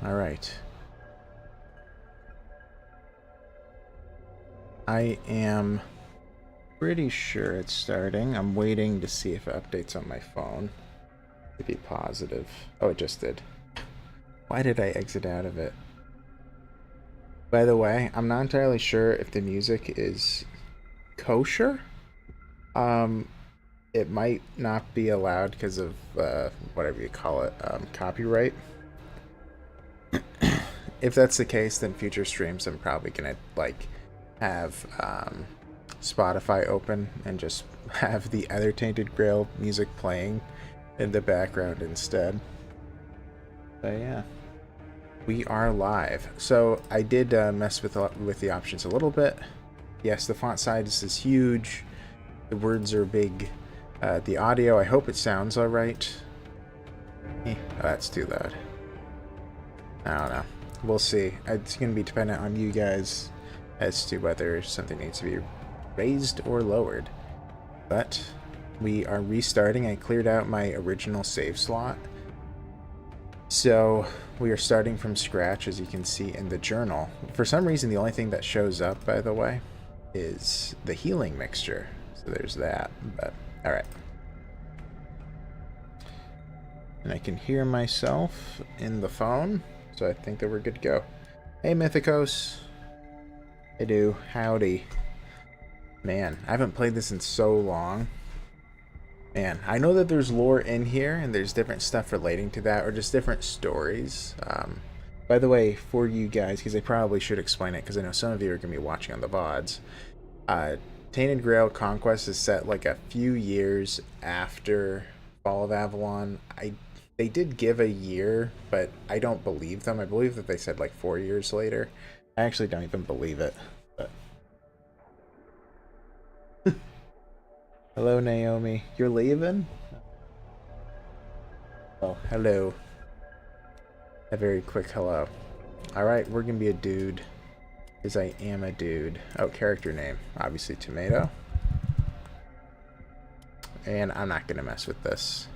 All right. I am pretty sure it's starting. I'm waiting to see if it updates on my phone. To be positive. Oh, it just did. Why did I exit out of it? By the way, I'm not entirely sure if the music is kosher. Um, it might not be allowed because of whatever you call it, copyright. If that's the case, then future streams I'm probably gonna like have Spotify open and just have the other Tainted Grail music playing in the background instead. But yeah, we are live. So I did mess with the options a little bit. Yes, the font size is huge. The words are big. The audio, I hope it sounds all right. Oh, that's too loud. I don't know. We'll see. It's going to be dependent on you guys as to whether something needs to be raised or lowered. But we are restarting. I cleared out my original save slot. So we are starting from scratch, as you can see in the journal. For some reason, the only thing that shows up, by the way, is the healing mixture. So there's that. But all right. And I can hear myself in the phone, so I think that we're good to go. Hey, Mythicos. Hey, do. Howdy. Man, I haven't played this in so long. Man, I know that there's lore in here, and there's different stuff relating to that, or just different stories. By the way, for you guys, because I probably should explain it, because I know some of you are going to be watching on the VODs, Tainted Grail Conquest is set like a few years after Fall of Avalon. They did give a year, but I don't believe them. I believe that they said like 4 years later. I actually don't even believe it. But hello, Naomi. You're leaving? Oh, hello. A very quick hello. Alright, we're gonna be a dude. Because I am a dude. Oh, character name. Obviously Tomato. And I'm not gonna mess with this.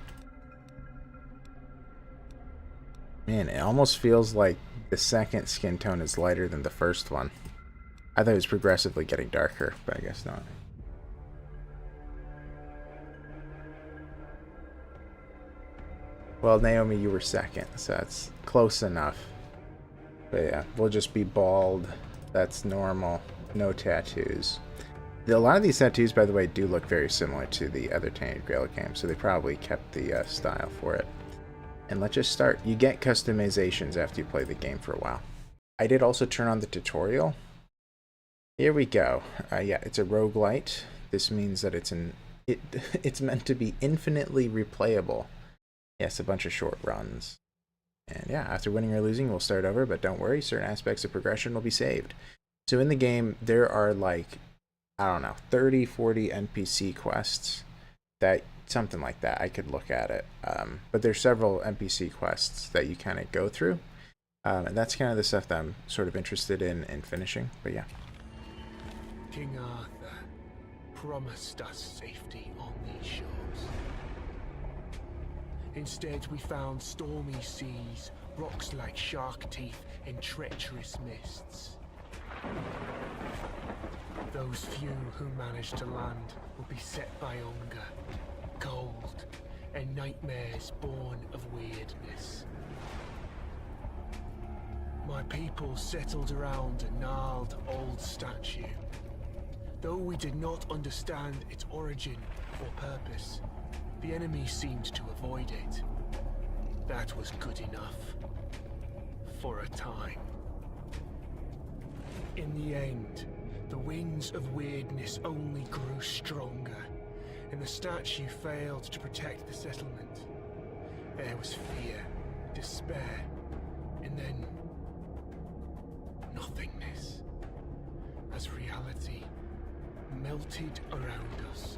Man, it almost feels like the second skin tone is lighter than the first one. I thought it was progressively getting darker, but I guess not. Well, Naomi, you were second, so that's close enough. But yeah, we'll just be bald. That's normal. No tattoos. A lot of these tattoos, by the way, do look very similar to the other Tainted Grail games, so they probably kept the style for it. And let's just start. You get customizations after you play the game for a while. I did also turn on the tutorial. Here we go. Yeah, it's a roguelite. This means that it's meant to be infinitely replayable. Yes, a bunch of short runs. And yeah, after winning or losing, we'll start over, but don't worry, certain aspects of progression will be saved. So in the game, there are like, I don't know, 30, 40 NPC quests that, something like that. I could look at it. But there's several NPC quests that you kind of go through. And that's kind of the stuff that I'm sort of interested in finishing. But yeah. King Arthur promised us safety on these shores. Instead, we found stormy seas, rocks like shark teeth, and treacherous mists. Those few who managed to land will be set by hunger, cold, and nightmares born of weirdness. My people settled around a gnarled old statue. Though we did not understand its origin or purpose, the enemy seemed to avoid it. That was good enough. For a time. In the end, the winds of weirdness only grew stronger, and the statue failed to protect the settlement. There was fear, despair, and then nothingness, as reality melted around us.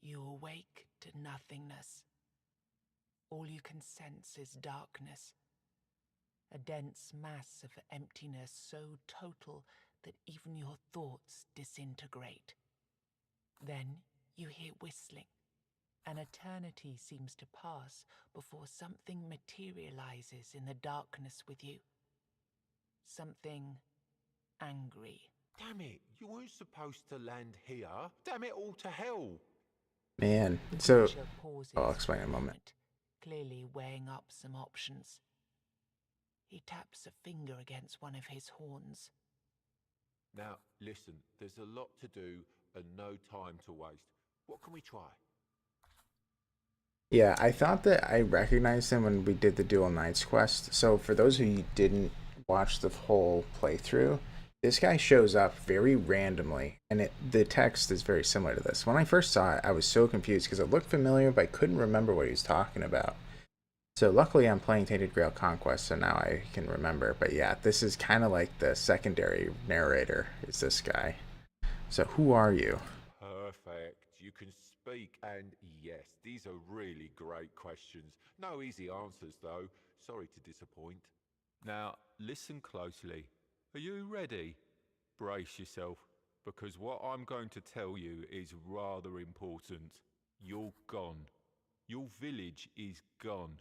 You awake to nothingness. All you can sense is darkness. A dense mass of emptiness so total that even your thoughts disintegrate. Then you hear whistling, An eternity seems to pass before something materializes in the darkness with you. Something angry. Damn it, you weren't supposed to land here. Damn it all to hell. Man, The so creature pauses I'll explain for in a moment. clearly weighing up some options. He taps a finger against one of his horns. Now, listen, there's a lot to do and no time to waste. What can we try? Yeah, I thought that I recognized him when we did the Dual Knights quest. So for those who didn't watch the whole playthrough, this guy shows up very randomly, and the text is very similar to this. When I first saw it, I was so confused because it looked familiar, but I couldn't remember what he was talking about. So luckily I'm playing Tainted Grail Conquest, so now I can remember. But yeah, this is kind of like the secondary narrator, is this guy. So who are you? Perfect. You can speak, and yes, these are really great questions. No easy answers, though. Sorry to disappoint. Now, listen closely. Are you ready? Brace yourself, because what I'm going to tell you is rather important. You're gone. Your village is gone.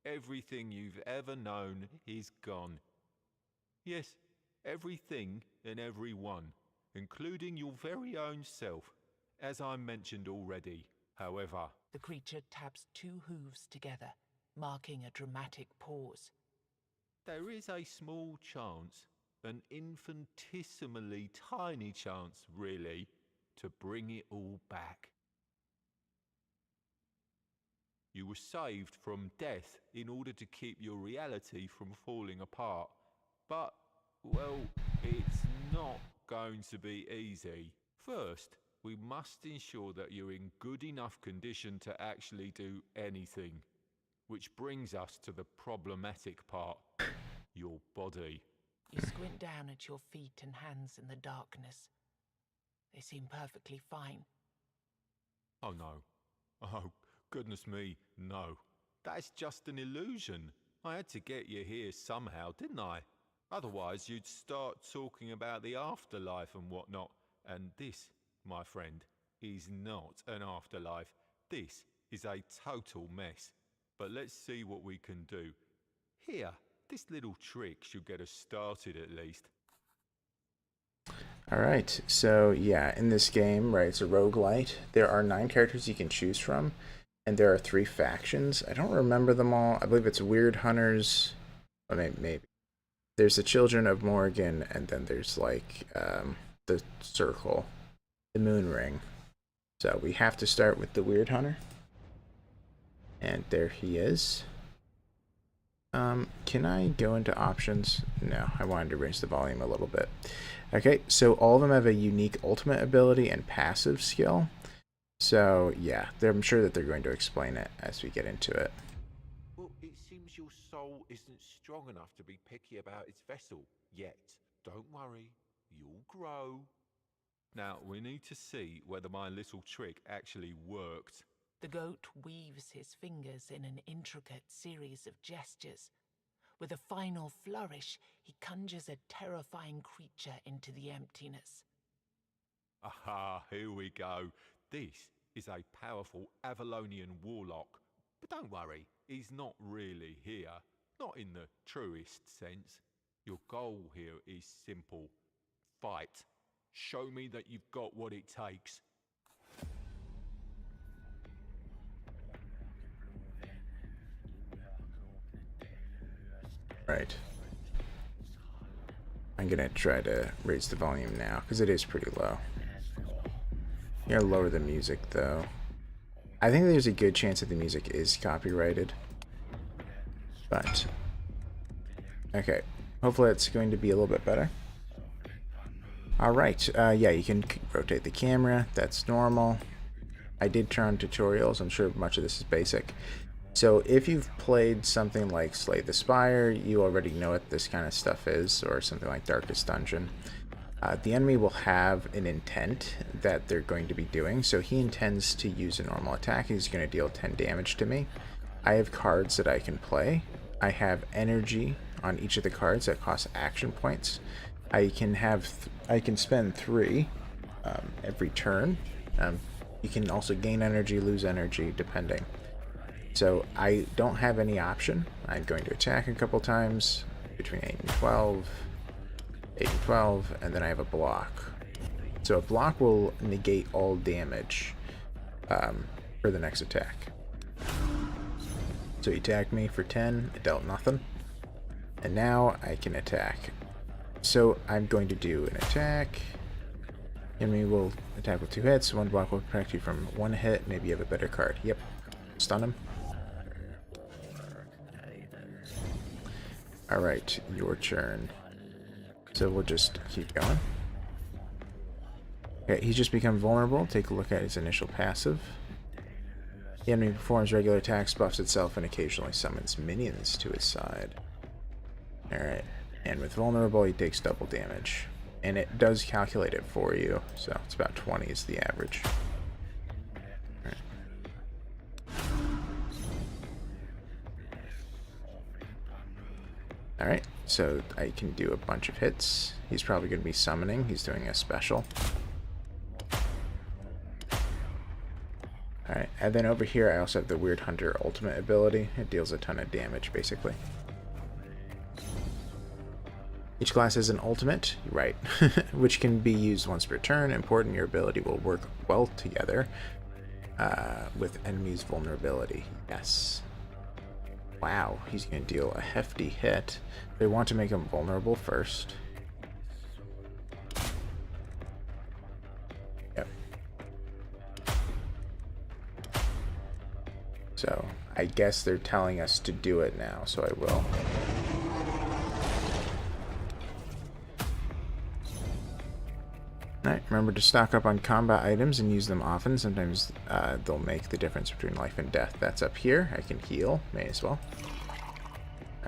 Everything you've ever known is gone. Yes, everything and everyone, including your very own self, as I mentioned already. However, The creature taps two hooves together, marking a dramatic pause. there is a small chance, an infinitesimally tiny chance, really, to bring it all back. You were saved from death in order to keep your reality from falling apart. But, well, it's not going to be easy. First, we must ensure that you're in good enough condition to actually do anything. Which brings us to the problematic part, your body. You squint down at your feet and hands in the darkness. They seem perfectly fine. Oh no. Oh, goodness me, no. That's just an illusion. I had to get you here somehow, didn't I? Otherwise, you'd start talking about the afterlife and whatnot. And this, my friend, is not an afterlife. This is a total mess. But let's see what we can do. Here, this little trick should get us started at least. Alright, so yeah, in this game, right, it's a roguelite. There are 9 characters you can choose from, and there are 3 factions. I don't remember them all. I believe it's Weird Hunters, or maybe. There's the Children of Morgan, and then there's like the Circle, the Moon Ring. So we have to start with the Weird Hunter. And there he is. Can I go into options? No, I wanted to raise the volume a little bit. Okay, so all of them have a unique ultimate ability and passive skill. So yeah, I'm sure that they're going to explain it as we get into it. Well, it seems your soul isn't strong enough to be picky about its vessel yet. Don't worry, you'll grow. Now, we need to see whether my little trick actually worked. The goat weaves his fingers in an intricate series of gestures. With a final flourish, he conjures a terrifying creature into the emptiness. Aha, here we go. This is a powerful Avalonian warlock. But don't worry, he's not really here. Not in the truest sense. Your goal here is simple. Fight. Show me that you've got what it takes. Right. I'm gonna try to raise the volume now, because it is pretty low. You gotta lower the music, though. I think there's a good chance that the music is copyrighted. But, okay. Hopefully it's going to be a little bit better. Alright, yeah, you can rotate the camera. That's normal. I did turn on tutorials. I'm sure much of this is basic. So if you've played something like Slay the Spire, you already know what this kind of stuff is, or something like Darkest Dungeon. The enemy will have an intent that they're going to be doing, so he intends to use a normal attack. He's going to deal 10 damage to me. I have cards that I can play. I have energy on each of the cards that cost action points. I can spend 3 every turn. You can also gain energy, lose energy, depending. So I don't have any option. I'm going to attack a couple times between 8 and 12, 8 and 12, and then I have a block. So a block will negate all damage for the next attack. So he attacked me for 10, it dealt nothing. And now I can attack. So I'm going to do an attack. Enemy will attack with 2 hits. 1 block will protect you from 1 hit. Maybe you have a better card. Yep. Stun him. Alright, your turn. So we'll just keep going. Okay, he's just become vulnerable. Take a look at his initial passive. The enemy performs regular attacks, buffs itself, and occasionally summons minions to his side. Alright, and with vulnerable, he takes double damage. And it does calculate it for you, so it's about 20 is the average. Alright, so I can do a bunch of hits. He's probably going to be summoning. He's doing a special. Alright, and then over here I also have the Weird Hunter ultimate ability. It deals a ton of damage, basically. Each class has an ultimate, right, which can be used once per turn. Important, your ability will work well together with enemies' vulnerability. Yes. Wow, he's going to deal a hefty hit. They want to make him vulnerable first. Yep. So, I guess they're telling us to do it now, so I will. Alright, remember to stock up on combat items and use them often. Sometimes they'll make the difference between life and death. That's up here. I can heal. May as well.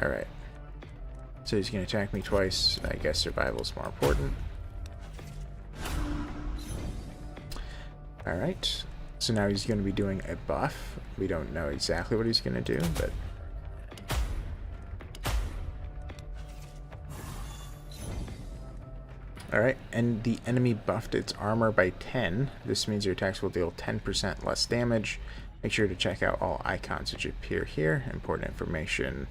Alright. So he's going to attack me twice. I guess survival is more important. Alright. So now he's going to be doing a buff. We don't know exactly what he's going to do, but... Alright, and the enemy buffed its armor by 10. This means your attacks will deal 10% less damage. Make sure to check out all icons which appear here. Important information.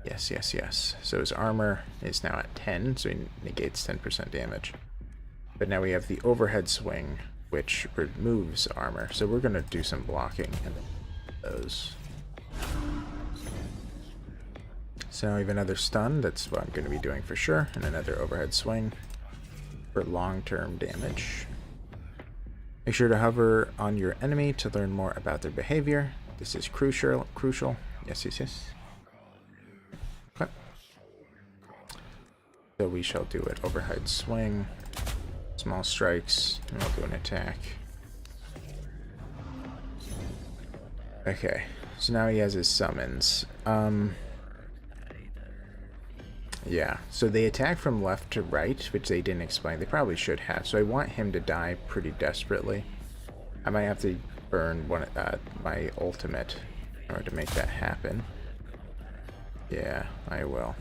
Yes, yes, yes. So his armor is now at 10, so he negates 10% damage. But now we have the overhead swing, which removes armor. So we're going to do some blocking in those. So now we have another stun. That's what I'm going to be doing for sure. And another overhead swing for long-term damage. Make sure to hover on your enemy to learn more about their behavior. This is crucial. Yes, yes, yes. Okay. So we shall do it. Overhead swing, small strikes, and we'll do an attack. Okay, so now he has his summons. Yeah, so they attack from left to right, which they didn't explain. They probably should have. So I want him to die pretty desperately. I might have to burn my ultimate in order to make that happen. Yeah, I will.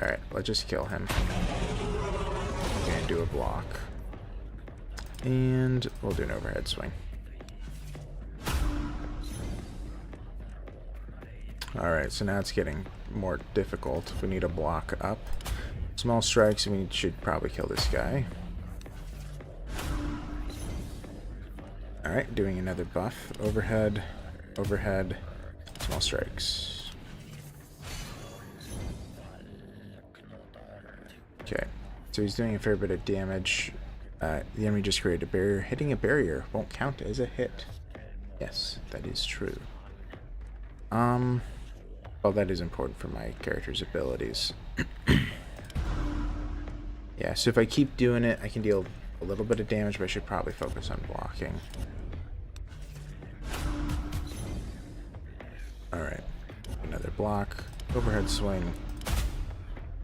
Alright, let's just kill him. I'm gonna do a block. And we'll do an overhead swing. Alright, so now it's getting more difficult. We need a block up. Small strikes, we should probably kill this guy. Alright, doing another buff. Overhead, overhead, small strikes. Okay, so he's doing a fair bit of damage. The enemy just created a barrier. Hitting a barrier won't count as a hit. Yes, that is true. Well, that is important for my character's abilities. Yeah, so if I keep doing it, I can deal a little bit of damage, but I should probably focus on blocking. Alright, another block. Overhead swing.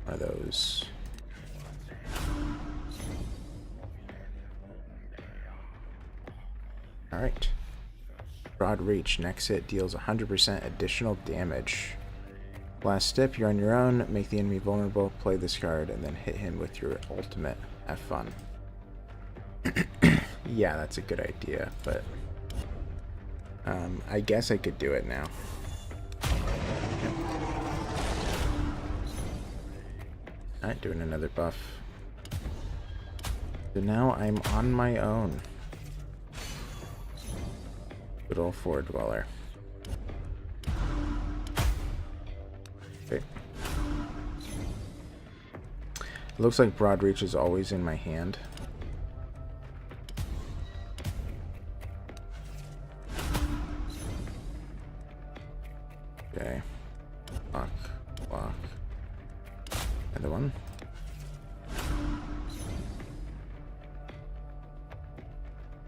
One of those. Alright. Broad reach. Next hit deals 100% additional damage. Last step, you're on your own. Make the enemy vulnerable, play this card, and then hit him with your ultimate. Have fun. Yeah, that's a good idea, but I guess I could do it now. Alright, doing another buff. So now I'm on my own. Good old Four Dweller. Okay. It looks like Broad Reach is always in my hand. Okay. Block. Block. Another one.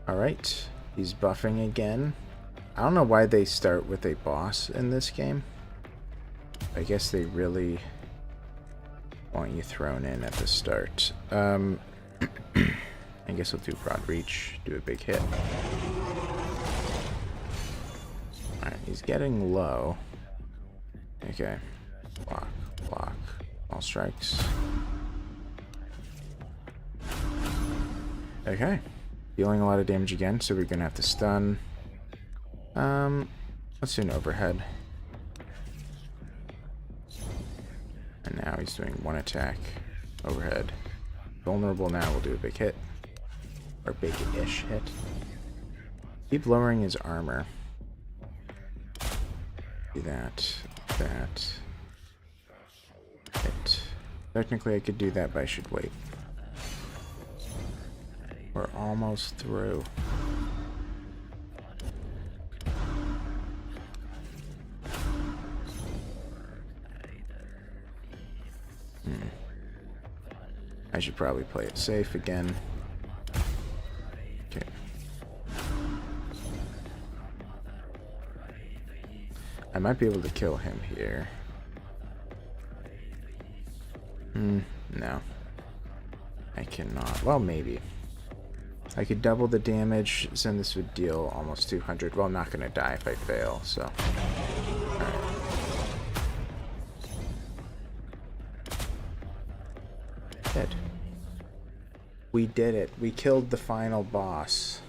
Alright. He's buffing again. I don't know why they start with a boss in this game. I guess they really want you thrown in at the start. I guess we'll do Broad Reach, do a big hit. Alright, he's getting low. Okay. Block, block. All strikes. Okay. Dealing a lot of damage again, so we're gonna have to stun. Let's do an overhead. And now he's doing one attack. Overhead. Vulnerable now, we'll do a big hit. Or big-ish hit. Keep lowering his armor. Do that. That. Hit. Technically I could do that, but I should wait. We're almost through. I should probably play it safe again. Okay. I might be able to kill him here. No. I cannot. Well, maybe. I could double the damage, then this would deal almost 200. Well, I'm not going to die if I fail, so... Alright. Dead. We did it. We killed the final boss.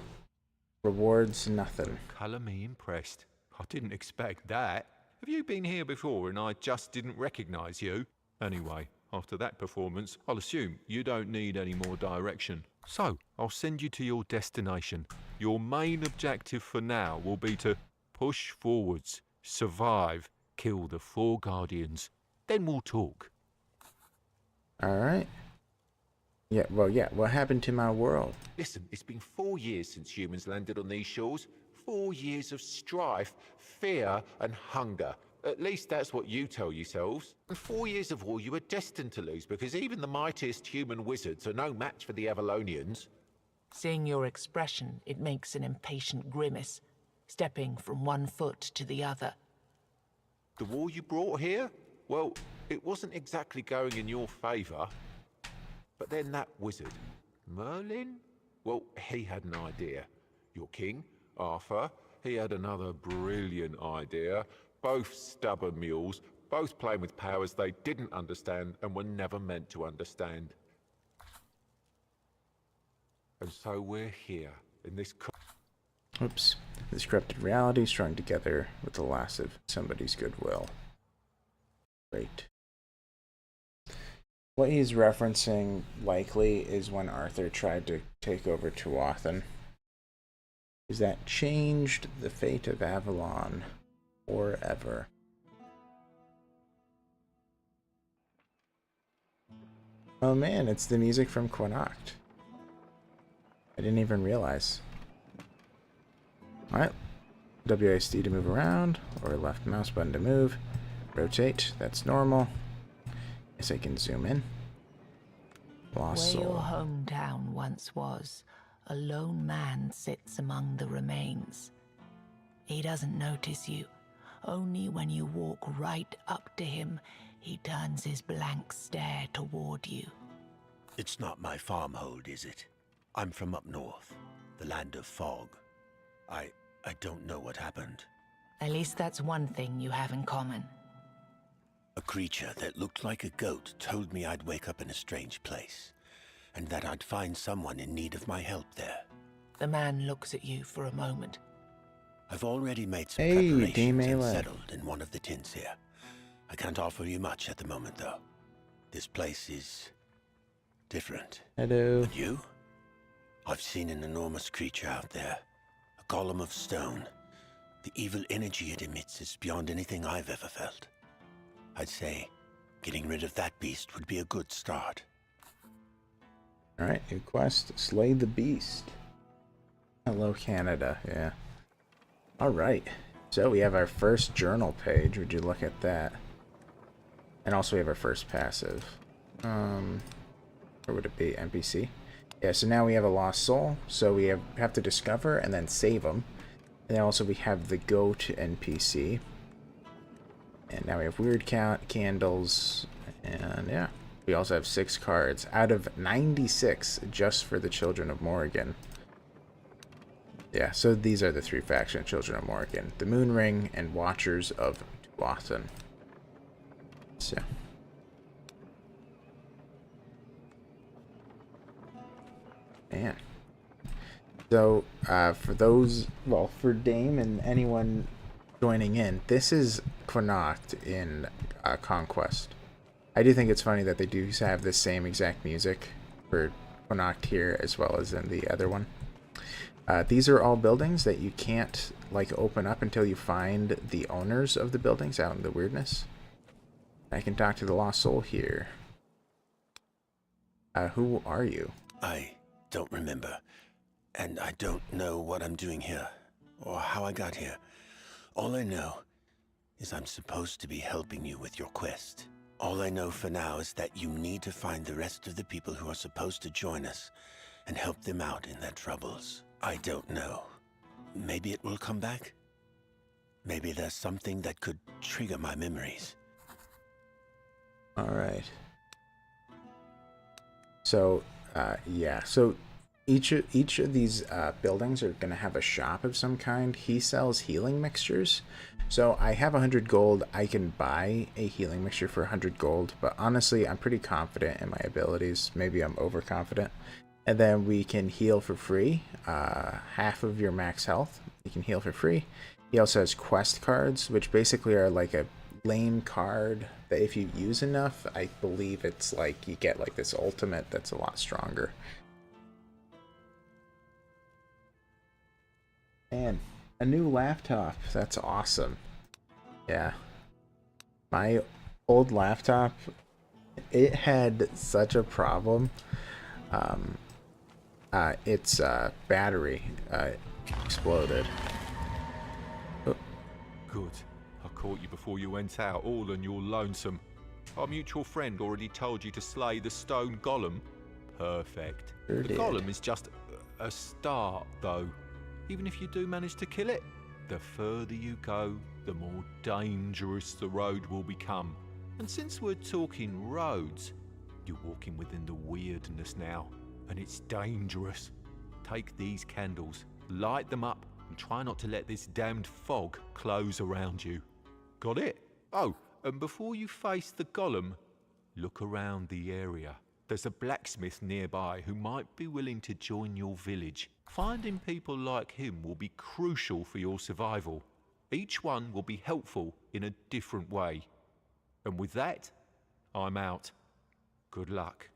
Rewards, nothing. Colour me impressed. I didn't expect that. Have you been here before and I just didn't recognise you? Anyway, after that performance, I'll assume you don't need any more direction. So, I'll send you to your destination. Your main objective for now will be to push forwards, survive, kill the 4 Guardians. Then we'll talk. Alright. Yeah, well, yeah, what happened to my world? Listen, it's been 4 years since humans landed on these shores. 4 years of strife, fear, and hunger. At least that's what you tell yourselves. And 4 years of war you were destined to lose, because even the mightiest human wizards are no match for the Avalonians. Seeing your expression, it makes an impatient grimace, stepping from one foot to the other. The war you brought here? Well, it wasn't exactly going in your favour. But then that wizard, Merlin? Well, he had an idea. Your king, Arthur, he had another brilliant idea. Both stubborn mules, both playing with powers they didn't understand and were never meant to understand. And so we're here, in this... Oops. This corrupted reality strung together with the loss of somebody's goodwill. Great. What he's referencing likely is when Arthur tried to take over Tuathan. Is that changed the fate of Avalon forever. Oh man, it's the music from Connacht. I didn't even realize. Alright. WASD to move around, or left mouse button to move. Rotate, that's normal. Guess I can zoom in. Lost Where soul. your hometown once was, a lone man sits among the remains. He doesn't notice you. Only when you walk right up to him, he turns his blank stare toward you. It's not my farmhold, is it? I'm from up north, the land of fog. I don't know what happened. At least that's one thing you have in common. A creature that looked like a goat told me I'd wake up in a strange place, and that I'd find someone in need of my help there. The man looks at you for a moment. I've already made some Hey, preparations Dame and Ayla. settled in one of the tents here. I can't offer you much at the moment, though. This place is different. Hello. And you? I've seen an enormous creature out there. A golem of stone. The evil energy it emits is beyond anything I've ever felt. I'd say getting rid of that beast would be a good start. Alright, new quest. Slay the beast. Hello, Canada. Yeah. Alright. So we have our first journal page. Would you look at that? And also we have our first passive. Or would it be NPC? Yeah, so now we have a lost soul. So we have to discover and then save them. And then also we have the go to NPC. And now we have weird candles. And yeah. We also have 6 cards out of 96 just for the Children of Morrigan. Yeah, so these are the 3 faction Children of Morrigan. The Moon Ring and Watchers of Tuathan. So. Man. So, for those, well, for Dame and anyone joining in, this is Connacht in Conquest. I do think it's funny that they do have the same exact music for Connacht here as well as in the other one. These are all buildings that you can't like open up until you find the owners of the buildings out in the weirdness. I can talk to the lost soul here. Who are you? I don't remember. And I don't know what I'm doing here, or how I got here. All I know is I'm supposed to be helping you with your quest. All I know for now is that you need to find the rest of the people who are supposed to join us and help them out in their troubles. I don't know. Maybe it will come back? Maybe there's something that could trigger my memories. Alright. So, yeah. So, each of these buildings are going to have a shop of some kind. He sells healing mixtures. So, I have 100 gold. I can buy a healing mixture for 100 gold. But honestly, I'm pretty confident in my abilities. Maybe I'm overconfident. And then we can heal for free. Half of your max health. You can heal for free. He also has quest cards, which basically are like a lane card that if you use enough, I believe it's like you get like this ultimate that's a lot stronger. And a new laptop. That's awesome. Yeah. My old laptop, it had such a problem. Its battery exploded. Oh. Good. I caught you before you went out, all on your lonesome. Our mutual friend already told you to slay the stone golem. Perfect. Sure The did. golem is just a start, though. Even if you do manage to kill it, the further you go, the more dangerous the road will become. And since we're talking roads, you're walking within the weirdness now, and it's dangerous. Take these candles, light them up, and try not to let this damned fog close around you. Got it? Oh, and before you face the golem, look around the area. There's a blacksmith nearby who might be willing to join your village. Finding people like him will be crucial for your survival. Each one will be helpful in a different way. And with that, I'm out. Good luck.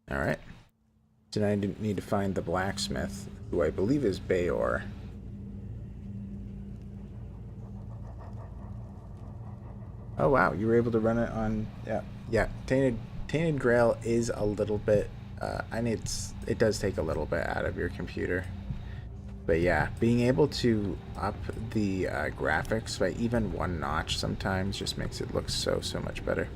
Alright. So now I need to find the blacksmith, who I believe is Bayor. Oh wow, you were able to run it on... Yeah. Tainted Grail is a little bit... it does take a little bit out of your computer. But yeah, being able to up the graphics by even 1 notch sometimes just makes it look so much better.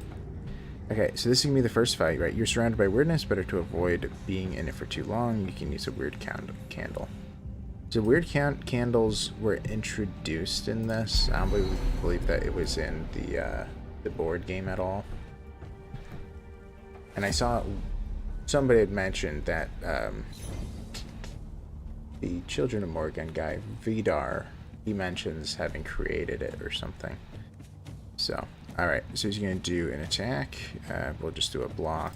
Okay, so this is going to be the first fight, right? You're surrounded by weirdness, better to avoid being in it for too long. You can use a weird candle. So weird candles were introduced in this. I don't believe that it was in the board game at all. And I saw somebody had mentioned that the Children of Morrigan guy, Vidar, he mentions having created it or something. So, alright, so he's going to do an attack. We'll just do a block.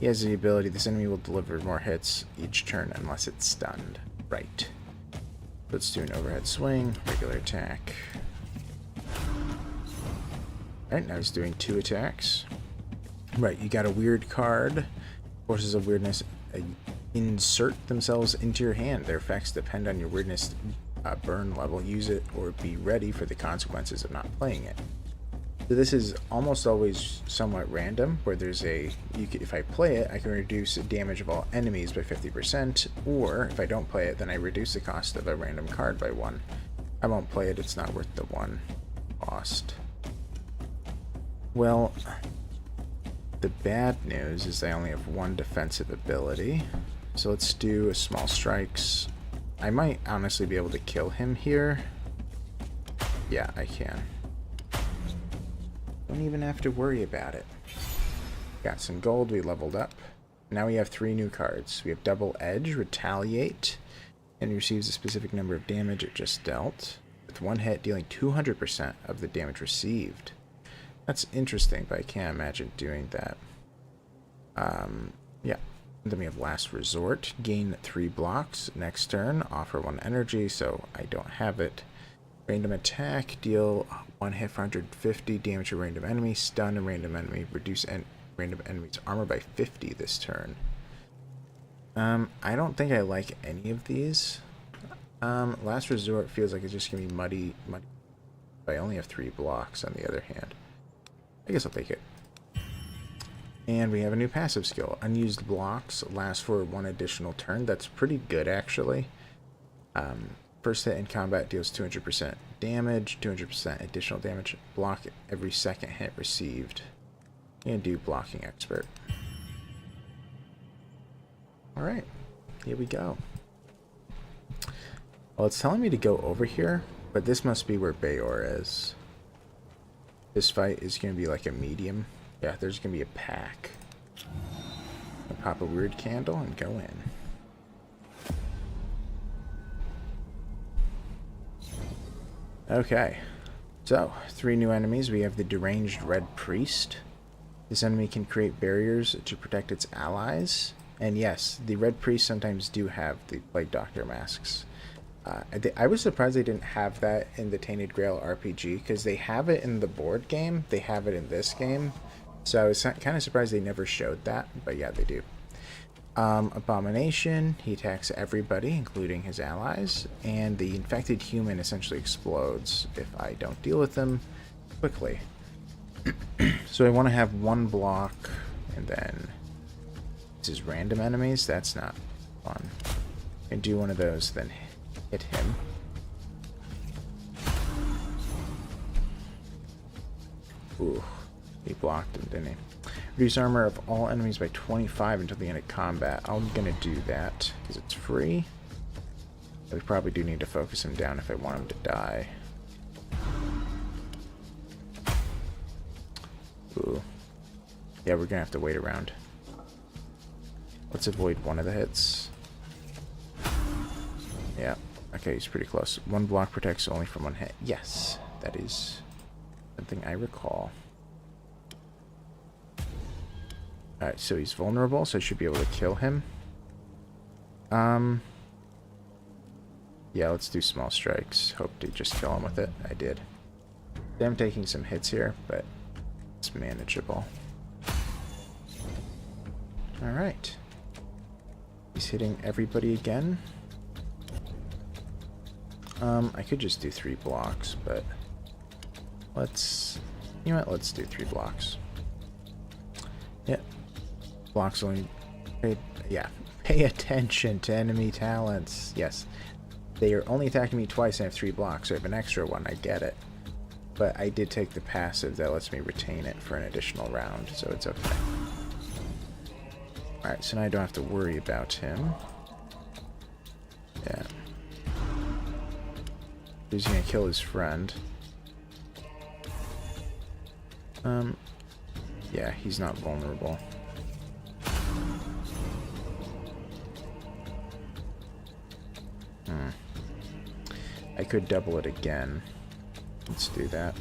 He has the ability, this enemy will deliver more hits each turn unless it's stunned. Right. Let's do an overhead swing, regular attack. Alright, now he's doing 2 attacks. Right, you got a weird card. Forces of weirdness insert themselves into your hand. Their effects depend on your weirdness burn level. Use it or be ready for the consequences of not playing it. So this is almost always somewhat random, where there's if I play it, I can reduce the damage of all enemies by 50%, or if I don't play it, then I reduce the cost of a random card by 1. I won't play it, it's not worth the 1 cost. Well, the bad news is I only have 1 defensive ability, so let's do a small strikes. I might honestly be able to kill him here. Yeah, I can. Don't even have to worry about it. Got some gold, we leveled up. Now we have 3 new cards. We have Double Edge, Retaliate, and receives a specific number of damage it just dealt, with 1 hit dealing 200% of the damage received. That's interesting, but I can't imagine doing that. Yeah. Then we have Last Resort, gain 3 blocks next turn, offer 1 energy, so I don't have it. Random attack, deal 1 hit for 150 damage to a random enemy, stun a random enemy, reduce random enemy's armor by 50 this turn. I don't think I like any of these. Last Resort feels like it's just gonna be muddy. I only have 3 blocks on the other hand. I guess I'll take it. And we have a new passive skill. Unused blocks last for 1 additional turn. That's pretty good actually. First hit in combat deals 200% damage, 200% additional damage. Block every second hit received. And do blocking expert. Alright, here we go. Well, it's telling me to go over here, but this must be where Bayor is. This fight is going to be like a medium. Yeah, there's going to be a pack. I'll pop a weird candle and go in. Okay, so 3 new enemies. We have the Deranged Red Priest. This enemy can create barriers to protect its allies. And yes, the Red Priest sometimes do have the Plague Doctor masks. I was surprised they didn't have that in the Tainted Grail RPG, because they have it in the board game, they have it in this game. So I was kind of surprised they never showed that, but yeah, they do. Abomination, he attacks everybody, including his allies, and the infected human essentially explodes if I don't deal with them quickly. So I want to have 1 block, and then this is random enemies. That's not fun. And do one of those, then hit him. Ooh, he blocked him, didn't he? Reduce armor of all enemies by 25 until the end of combat. I'm gonna do that because it's free. We probably do need to focus him down if I want him to die. Ooh. Yeah, we're gonna have to wait around. Let's avoid 1 of the hits. Yeah. Okay, he's pretty close. 1 block protects only from 1 hit. Yes, that is something I recall. Alright, so he's vulnerable, so I should be able to kill him. Yeah, let's do small strikes. Hope to just kill him with it. I did. I'm taking some hits here, but it's manageable. Alright. He's hitting everybody again. I could just do 3 blocks, but let's... You know what? Let's do 3 blocks. Yep. Blocks only... Pay attention to enemy talents. Yes. They are only attacking me twice and I have 3 blocks, so I have an extra 1. I get it. But I did take the passive that lets me retain it for an additional round, so it's okay. Alright, so now I don't have to worry about him. Yeah. He's gonna kill his friend. Yeah, he's not vulnerable. I could double it again. Let's do that.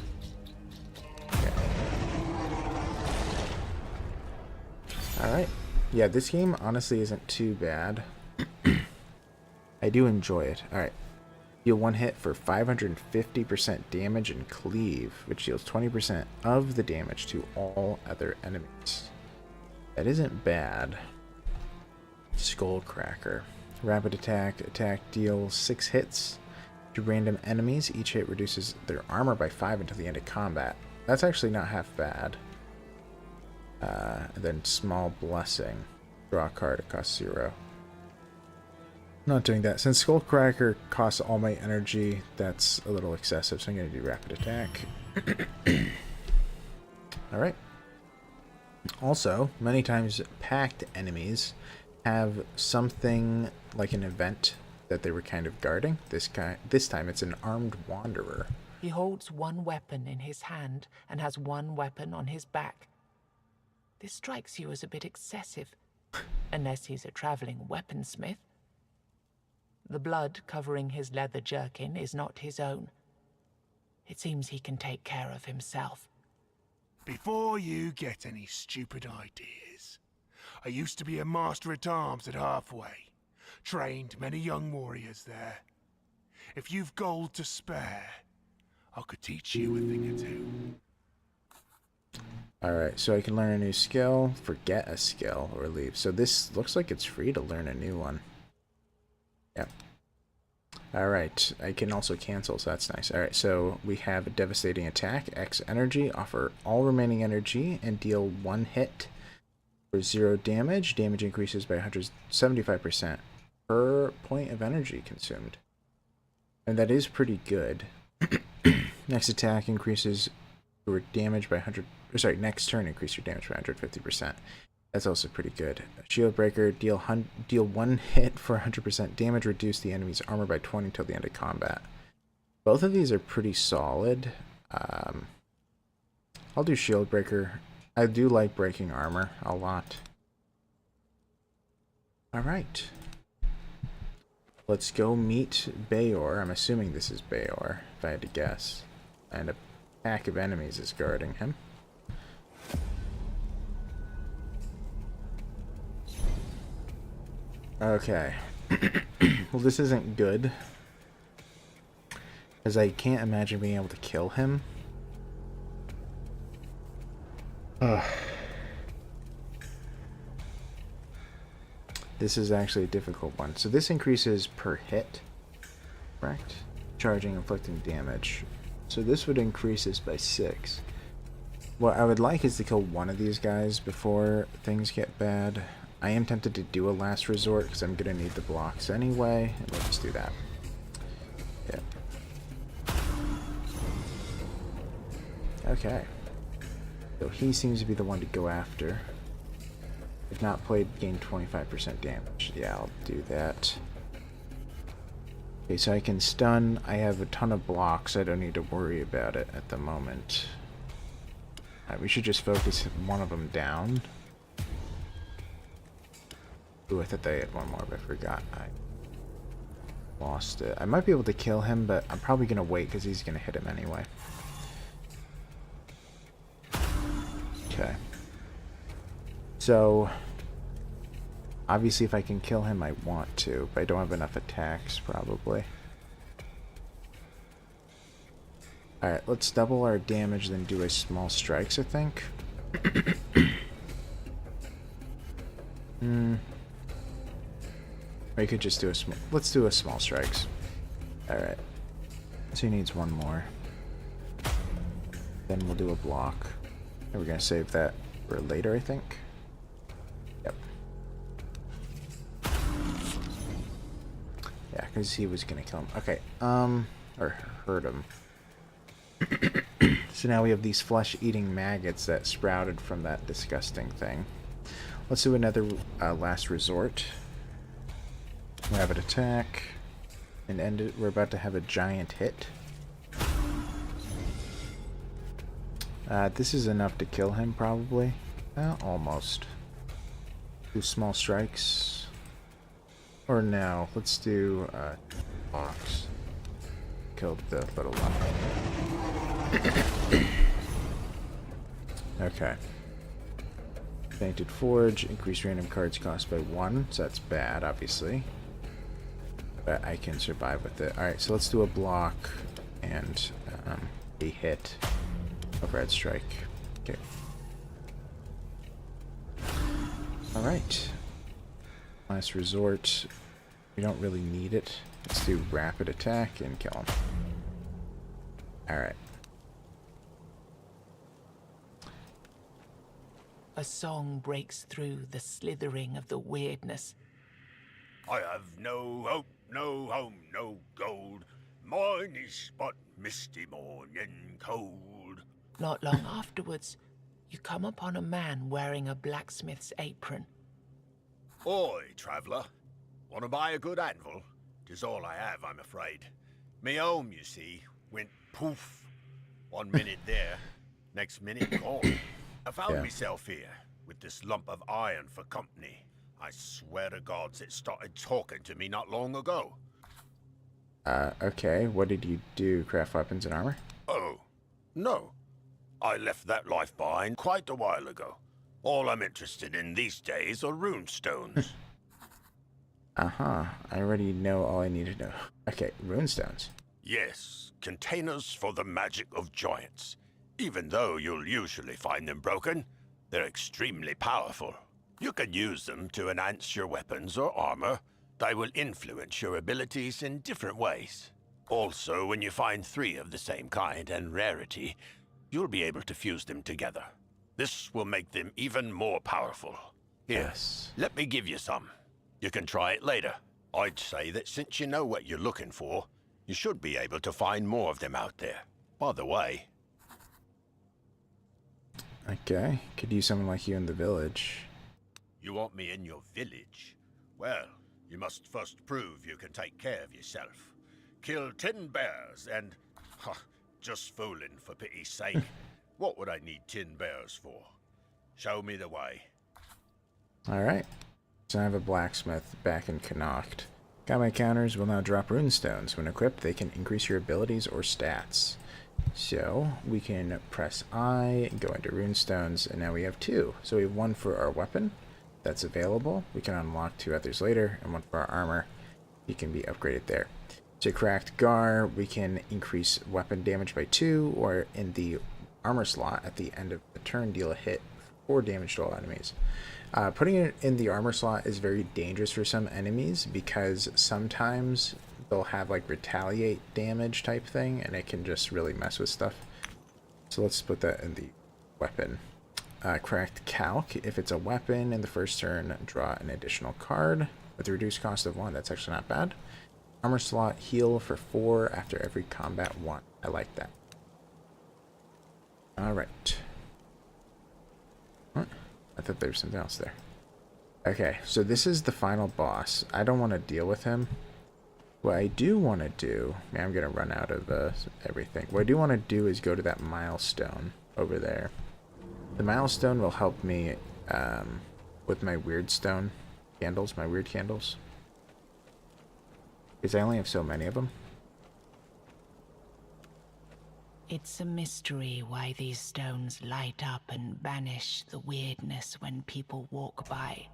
Okay. Alright. Yeah, this game honestly isn't too bad. I do enjoy it. Alright. Deal 1 hit for 550% damage and cleave, which deals 20% of the damage to all other enemies. That isn't bad. Skullcracker. Rapid attack. Attack deals 6 hits to random enemies. Each hit reduces their armor by 5 until the end of combat. That's actually not half bad. And then Small Blessing. Draw a card, it costs 0. Not doing that. Since Skullcracker costs all my energy, that's a little excessive, so I'm going to do Rapid Attack. Alright. Also, many times packed enemies have something like an event that they were kind of guarding. This time it's an armed wanderer. He holds one weapon in his hand and has one weapon on his back. This strikes you as a bit excessive, unless he's a traveling weaponsmith. The blood covering his leather jerkin is not his own. It seems he can take care of himself. Before you get any stupid ideas, I used to be a master-at-arms at Halfway. Trained many young warriors there. If you've gold to spare, I could teach you a thing or two. Alright, so I can learn a new skill, forget a skill, or leave. So this looks like it's free to learn a new one. Yep. Alright, I can also cancel, so that's nice. Alright, so we have a Devastating Attack, X energy, offer all remaining energy, and deal 1 hit for 0 damage. Damage increases by 175% per point of energy consumed. And that is pretty good. Next attack increases your damage by next turn increase your damage by 150%. That's also pretty good. Shield Breaker, deal 1 hit for 100% damage, reduce the enemy's armor by 20 until the end of combat. Both of these are pretty solid. I'll do Shield Breaker. I do like breaking armor a lot. Alright. Let's go meet Bayor. I'm assuming this is Bayor, if I had to guess. And a pack of enemies is guarding him. Okay. Well, this isn't good, as I can't imagine being able to kill him. This is actually a difficult one. So this increases per hit, correct? Charging, inflicting damage. So this would increase this by 6. What I would like is to kill one of these guys before things get bad. I am tempted to do a last resort because I'm going to need the blocks anyway. And we'll just do that. Yeah. Okay. So he seems to be the one to go after. If not played, gain 25% damage. Yeah, I'll do that. Okay, so I can stun. I have a ton of blocks. I don't need to worry about it at the moment. Alright, we should just focus one of them down. Ooh, I thought they had one more, but I forgot. I lost it. I might be able to kill him, but I'm probably going to wait because he's going to hit him anyway. Okay. So, obviously if I can kill him, I want to, but I don't have enough attacks, probably. Alright, let's double our damage, then do a small strikes, I think. Or you could just do a small... Let's do a small strikes. Alright. So he needs one more. Then we'll do a block. And we're going to save that for later, I think. Yep. Yeah, because he was going to kill him. Okay, or hurt him. So now we have these flesh-eating maggots that sprouted from that disgusting thing. Let's do another last resort. Rapid attack. And end it. We're about to have a giant hit. This is enough to kill him, probably. Almost. Do small strikes. Or no, let's do box. Killed the little one. Okay. Tainted Forge, increase random cards cost by 1, so that's bad, obviously. But I can survive with it. Alright, so let's do a block and a hit of Red Strike. Okay. Alright. Last resort. We don't really need it. Let's do rapid attack and kill him. Alright. A song breaks through the slithering of the weirdness. I have no hope, no home, no gold. Mine is but misty morn and cold. Not long afterwards, you come upon a man wearing a blacksmith's apron. Oi, traveller. Want to buy a good anvil? 'Tis all I have, I'm afraid. Me home, you see, went poof. 1 minute there, next minute gone. I found myself here, with this lump of iron for company. I swear to gods it started talking to me not long ago. Okay, what did you do? Craft weapons and armor? Oh, no. I left that life behind quite a while ago. All I'm interested in these days are runestones. Uh-huh, I already know all I need to know. Okay, runestones. Yes, containers for the magic of giants. Even though you'll usually find them broken, they're extremely powerful. You can use them to enhance your weapons or armor. They will influence your abilities in different ways. Also, when you find 3 of the same kind and rarity, you'll be able to fuse them together. This will make them even more powerful. Here, Yes. let me give you some. You can try it later. I'd say that since you know what you're looking for, you should be able to find more of them out there. By the way, Okay, could use someone like you in the village. you want me in your village? Well, you must first prove you can take care of yourself. Kill 10 bears and... just fooling, for pity's sake. What would I need 10 bears for? Show me the way. Alright, so I have a blacksmith back in Connacht. Combat counters will now drop runestones. When equipped, they can increase your abilities or stats. So, we can press I, and go into runestones, and now we have 2. So we have 1 for our weapon, that's available. We can unlock 2 others later, and 1 for our armor. He can be upgraded there. To cracked Gar, we can increase weapon damage by 2, or in the armor slot at the end of the turn, deal a hit for 4 damage to all enemies. Putting it in the armor slot is very dangerous for some enemies because sometimes they'll have like retaliate damage type thing and it can just really mess with stuff. So let's put that in the weapon. Cracked Calc, if it's a weapon in the first turn, draw an additional card with a reduced cost of 1. That's actually not bad. Armor slot, heal for 4 after every combat 1. I like that. Alright. What? I thought there was something else there. Okay, so this is the final boss. I don't want to deal with him. What I do want to do... Man, I'm going to run out of everything. What I do want to do is go to that milestone over there. The milestone will help me with my weird stone candles, my weird candles. Because I only have so many of them. It's a mystery why these stones light up and banish the weirdness when people walk by.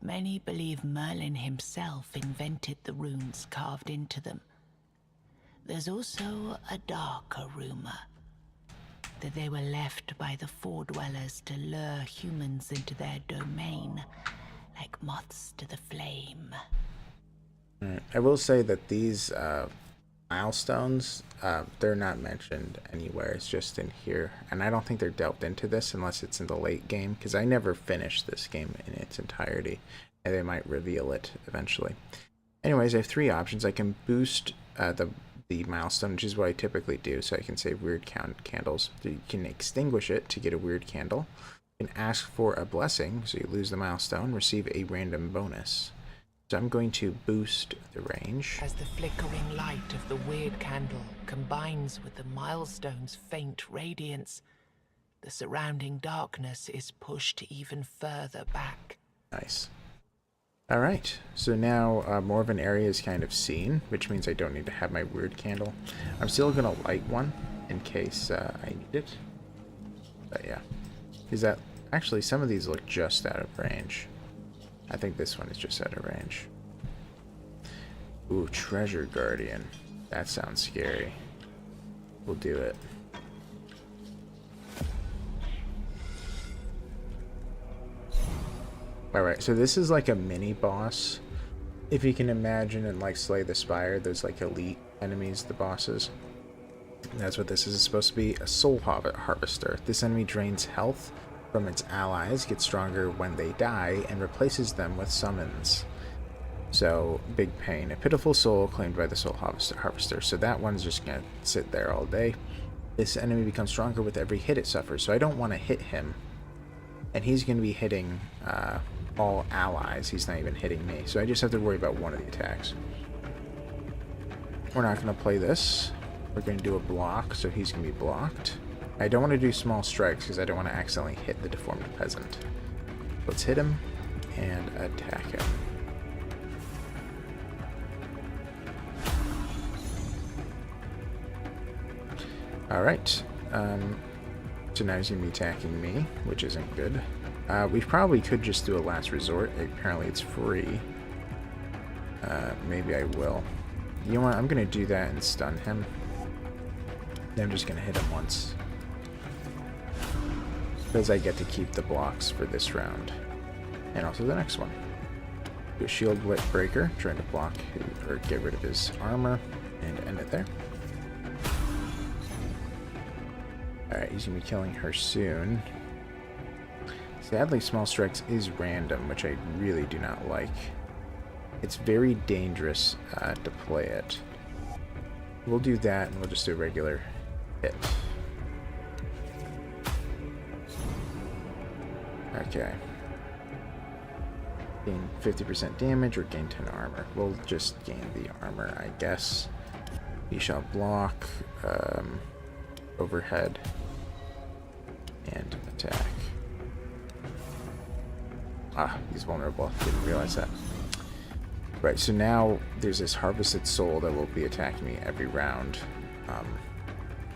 Many believe Merlin himself invented the runes carved into them. There's also a darker rumor that they were left by the Four-Dwellers to lure humans into their domain, like moths to the flame. I will say that these milestones, they're not mentioned anywhere. It's just in here. And I don't think they're delved into this unless it's in the late game, because I never finished this game in its entirety. And they might reveal it eventually. Anyways, I have 3 options. I can boost the milestone, which is what I typically do, so I can save weird candles. You can extinguish it to get a weird candle. You can ask for a blessing, so you lose the milestone, receive a random bonus. So I'm going to boost the range. As the flickering light of the weird candle combines with the milestone's faint radiance, the surrounding darkness is pushed even further back. Nice. Alright, so now more of an area is kind of seen, which means I don't need to have my weird candle. I'm still going to light one in case I need it. But yeah. Is that... Actually, some of these look just out of range. I think this one is just out of range. Ooh, Treasure Guardian. That sounds scary. We'll do it. Alright, so this is like a mini boss. If you can imagine in like Slay the Spire, those like elite enemies, the bosses. That's what this is supposed to be, a soul harvester. This enemy drains health from its allies, gets stronger when they die, and replaces them with summons. So, big pain. A pitiful soul claimed by the soul harvester. So that one's just going to sit there all day. This enemy becomes stronger with every hit it suffers, so I don't want to hit him. And he's going to be hitting all allies. He's not even hitting me. So I just have to worry about one of the attacks. We're not going to play this. We're going to do a block, so he's going to be blocked. I don't want to do small strikes because I don't want to accidentally hit the deformed peasant. Let's hit him and attack him. Alright. So now he's going to be attacking me, which isn't good. We probably could just do a last resort. Apparently it's free. Maybe I will. You know what? I'm going to do that and stun him. Then I'm just going to hit him once. Because I get to keep the blocks for this round. And also the next one. Do a shield breaker, trying to block or get rid of his armor, and end it there. Alright, he's going to be killing her soon. Sadly, Small Strikes is random, which I really do not like. It's very dangerous to play it. We'll do that, and we'll just do a regular hit. Okay. Gain 50% damage or gain 10 armor. We'll just gain the armor, I guess. He shall block, overhead, and attack. Ah, he's vulnerable. Didn't realize that. Right, so now there's this Harvested Soul that will be attacking me every round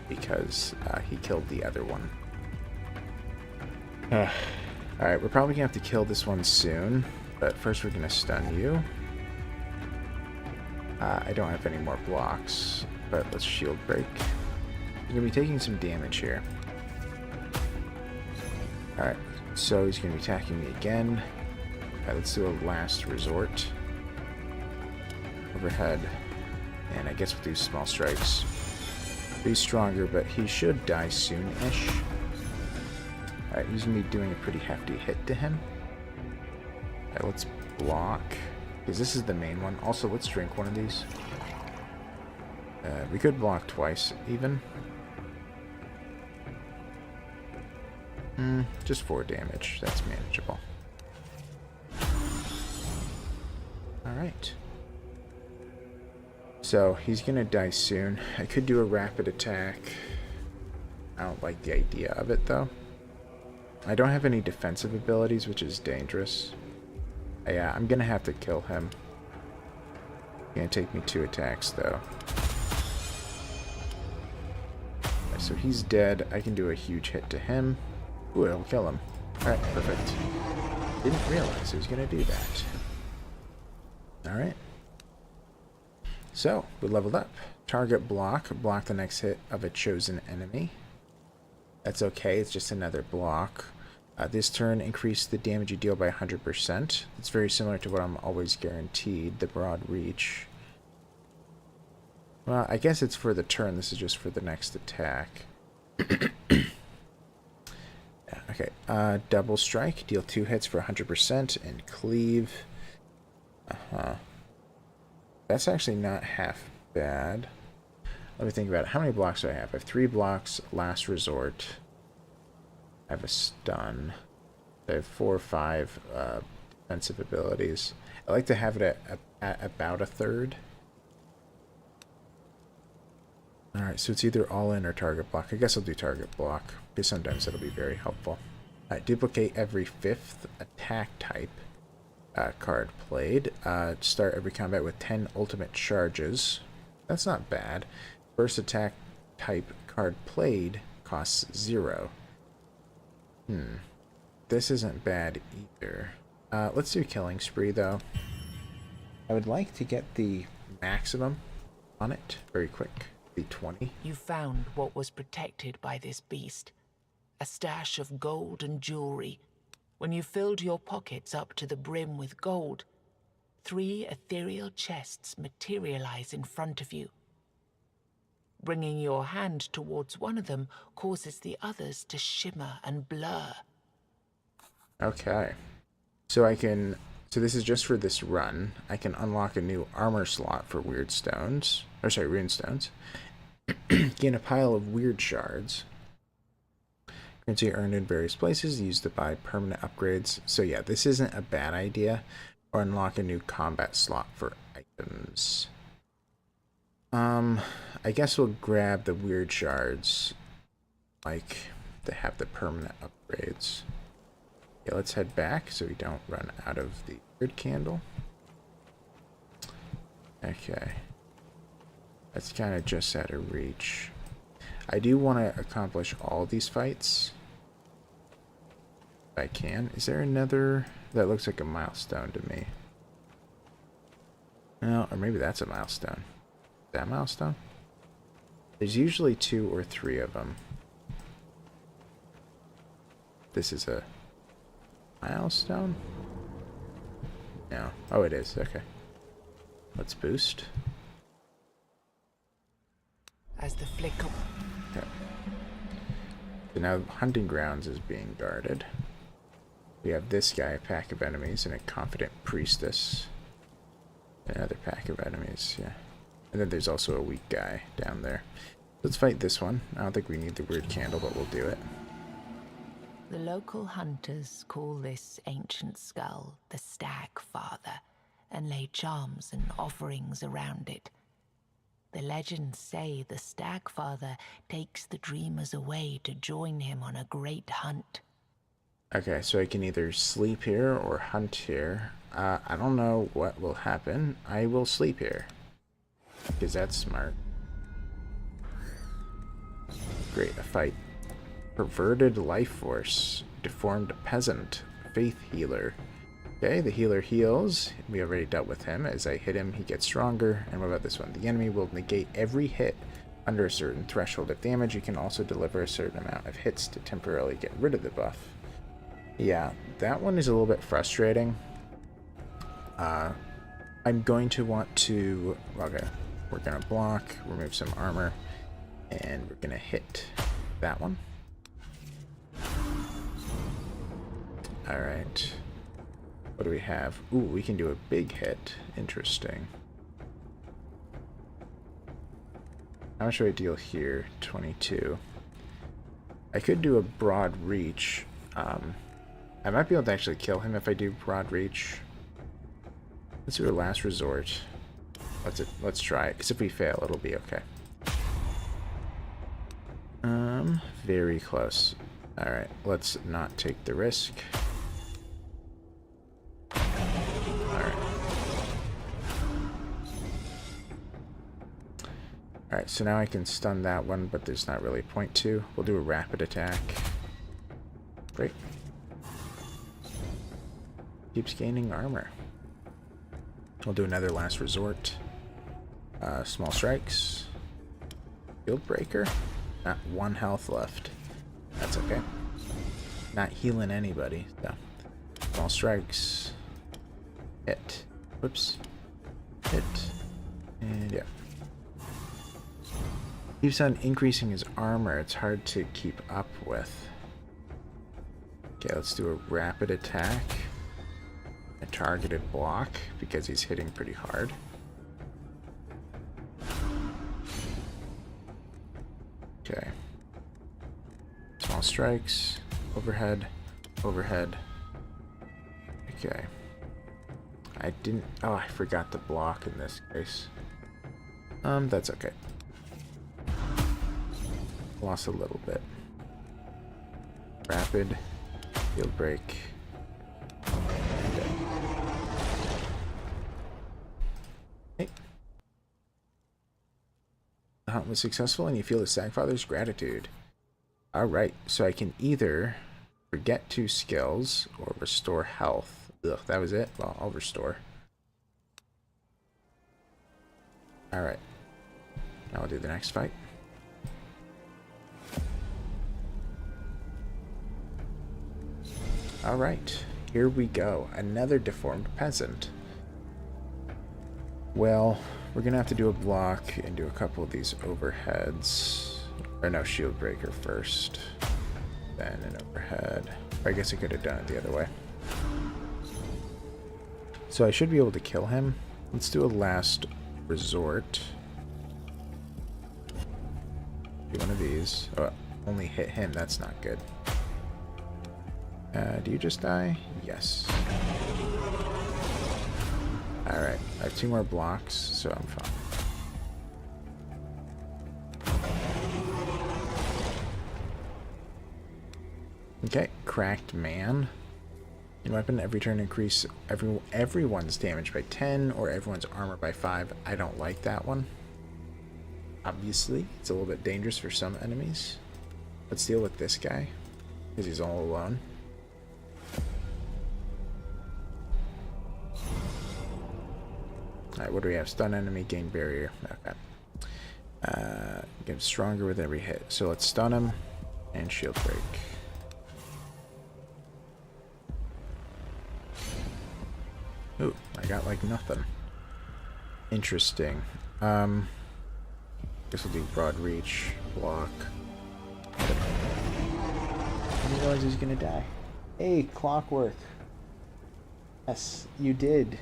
because he killed the other one. Alright, we're probably going to have to kill this one soon, but first we're going to stun you. I don't have any more blocks, but let's shield break. You're going to be taking some damage here. Alright, so he's going to be attacking me again. Alright, let's do a last resort. Overhead. And I guess we'll do small strikes. He's stronger, but he should die soon-ish. Alright, he's going to be doing a pretty hefty hit to him. Alright, let's block. Because this is the main one. Also, let's drink one of these. We could block twice, even. Just 4 damage. That's manageable. Alright. So, he's going to die soon. I could do a rapid attack. I don't like the idea of it, though. I don't have any defensive abilities, which is dangerous. Yeah, I'm going to have to kill him. It's going to take me 2 attacks, though. So he's dead. I can do a huge hit to him. Ooh, it'll kill him. Alright, perfect. Didn't realize he was going to do that. Alright. So, we leveled up. Target block. Block the next hit of a chosen enemy. That's okay, it's just another block. This turn, increase the damage you deal by 100%. It's very similar to what I'm always guaranteed, the broad reach. Well, I guess it's for the turn. This is just for the next attack. Okay, double strike. Deal 2 hits for 100% and cleave. That's actually not half bad. Let me think about it. How many blocks do I have? I have 3 blocks, last resort. I have a stun. I have 4 or 5 defensive abilities. I like to have it at about a third. Alright, so it's either all in or target block. I guess I'll do target block, because sometimes it'll be very helpful. Alright, duplicate every 5th attack type card played. Start every combat with 10 ultimate charges. That's not bad. First attack type card played costs 0. this isn't bad either. Let's do Killing Spree, though. I would like to get the maximum on it very quick. The 20. You found what was protected by this beast. A stash of gold and jewelry. When you filled your pockets up to the brim with gold, 3 ethereal chests materialize in front of you. Bringing your hand towards one of them causes the others to shimmer and blur. Okay. So I can... So this is just for this run. I can unlock a new armor slot for weird stones. Or sorry, rune stones. Gain a pile of weird shards. Currency earned in various places, used to buy permanent upgrades. So yeah, this isn't a bad idea. Or unlock a new combat slot for items. I guess we'll grab the weird shards. Like, to have the permanent upgrades. Yeah, let's head back so we don't run out of the weird candle. Okay. That's kind of just out of reach. I do want to accomplish all these fights. If I can. Is there another... That looks like a milestone to me. No, or maybe that's a milestone. Is that a milestone? There's usually 2 or 3 of them. This is a milestone? No. Oh, it is. Okay. Let's boost. As the flicker... Okay. So now Hunting Grounds is being guarded. We have this guy, a pack of enemies, and a confident priestess. Another pack of enemies, yeah. And then there's also a weak guy down there. Let's fight this one. I don't think we need the weird candle, but we'll do it. The local hunters call this ancient skull the Stag Father, and lay charms and offerings around it. The legends say the Stag Father takes the dreamers away to join him on a great hunt. Okay, so I can either sleep here or hunt here. I don't know what will happen. I will sleep here. Because that's smart. Great, a fight. Perverted life force. Deformed peasant. Faith healer. Okay, the healer heals. We already dealt with him. As I hit him, he gets stronger. And what about this one? The enemy will negate every hit under a certain threshold of damage. You can also deliver a certain amount of hits to temporarily get rid of the buff. Yeah, that one is a little bit frustrating. I'm going to want to... Okay, we're going to block, remove some armor, and we're going to hit that one. Alright. What do we have? Ooh, we can do a big hit. Interesting. How much do I deal here? 22. I could do a broad reach. I might be able to actually kill him if I do broad reach. Let's do a last resort. Let's try it, because if we fail, it'll be okay. Very close. Alright, let's not take the risk. Alright. Alright, so now I can stun that one, but there's not really a point to. We'll do a rapid attack. Great. Keeps gaining armor. We'll do another last resort. Small strikes. Field breaker. Not 1 health left. That's okay. Not healing anybody, though. Small strikes. Hit. Whoops. Hit. And yeah. Keeps on increasing his armor. It's hard to keep up with. Okay, let's do a rapid attack. A targeted block, because he's hitting pretty hard. Okay. Small strikes. Overhead. Overhead. Okay. I didn't... Oh, I forgot to block in this case. That's okay. Lost a little bit. Rapid. Field break. The hunt was successful and you feel the Stagfather's gratitude. Alright, so I can either Forget 2 skills or restore health. Ugh, that was it? Well, I'll restore. Alright. Now I'll do the next fight. Alright. Here we go. Another deformed peasant. Well, we're going to have to do a block and do a couple of these overheads. Or no, shield breaker first. Then an overhead. I guess I could have done it the other way. So I should be able to kill him. Let's do a last resort. Do one of these. Oh, only hit him. That's not good. Do you just die? Yes. Alright. I have 2 more blocks, so I'm fine. Okay, cracked man. Weapon every turn increase everyone's damage by 10 or everyone's armor by 5. I don't like that one. Obviously, it's a little bit dangerous for some enemies. Let's deal with this guy because he's all alone. Alright, what do we have? Stun enemy, gain barrier. Okay. Get stronger with every hit. So let's stun him and shield break. Ooh, I got like nothing. Interesting. Guess we'll do broad reach, block. I didn't realize he was gonna die. Hey, clockwork. Yes, you did.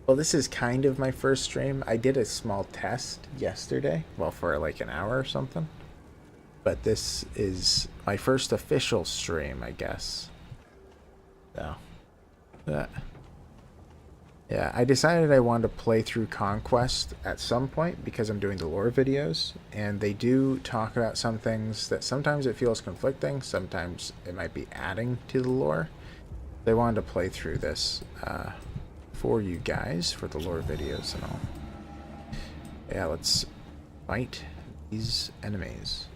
Well, this is kind of my first stream. I did a small test yesterday. Well, for like an hour or something. But this is my first official stream, I guess. So, yeah, I decided I wanted to play through Conquest at some point because I'm doing the lore videos, and they do talk about some things that sometimes it feels conflicting, sometimes it might be adding to the lore. They wanted to play through this for you guys, for the lore videos and all. Yeah, let's fight these enemies.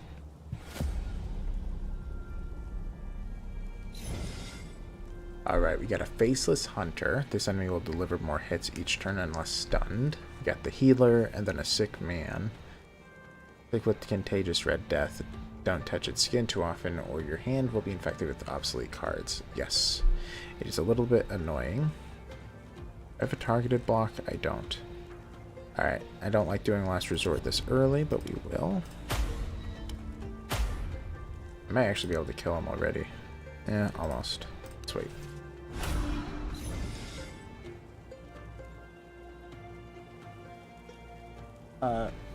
Alright, we got a Faceless Hunter. This enemy will deliver more hits each turn unless stunned. We got the Healer, and then a Sick Man. Sick with Contagious Red Death. Don't touch its skin too often, or your hand will be infected with obsolete cards. Yes. It is a little bit annoying. I have a targeted block? I don't. Alright, I don't like doing Last Resort this early, but we will. I might actually be able to kill him already. Yeah, almost. Let's wait.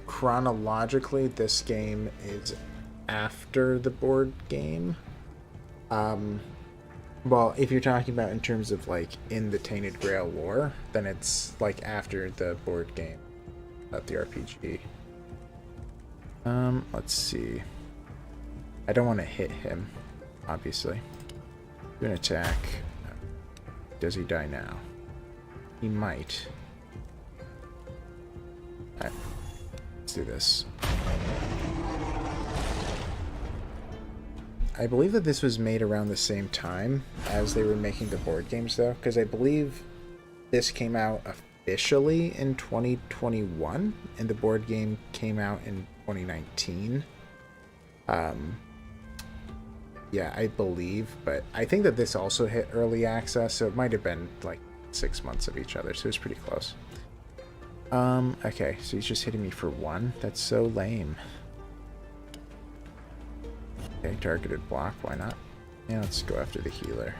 Chronologically, this game is after the board game. Well, if you're talking about in terms of like in the Tainted Grail lore, then it's like after the board game, not the RPG. Let's see. I don't want to hit him, obviously. Do an attack. Does he die now? He might. Alright. Let's do this. I believe that this was made around the same time as they were making the board games, though, because I believe this came out officially in 2021, and the board game came out in 2019. Yeah, I believe, but I think that this also hit early access, so it might have been like 6 months of each other, so it was pretty close. Okay, so he's just hitting me for 1. That's so lame. Okay, targeted block, why not? Yeah, let's go after the healer.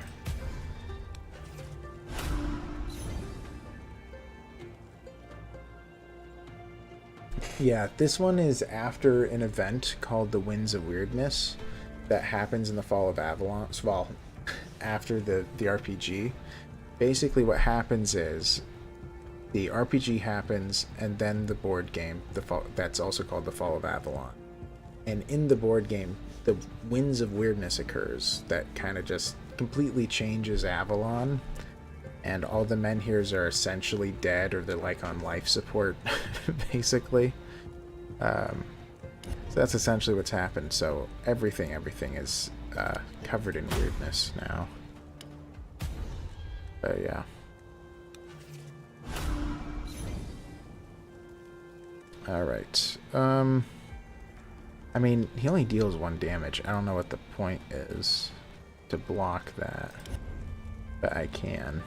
Yeah, this one is after an event called the Winds of Weirdness that happens in the Fall of Avalon. Well, after the RPG. Basically what happens is the RPG happens, and then the board game, that's also called the Fall of Avalon. And in the board game, the Winds of Weirdness occurs that kind of just completely changes Avalon, and all the Menhirs are essentially dead, or they're like on life support, basically. So that's essentially what's happened. So everything is covered in weirdness now. But yeah. Alright. I mean, he only deals 1 damage. I don't know what the point is to block that. But I can.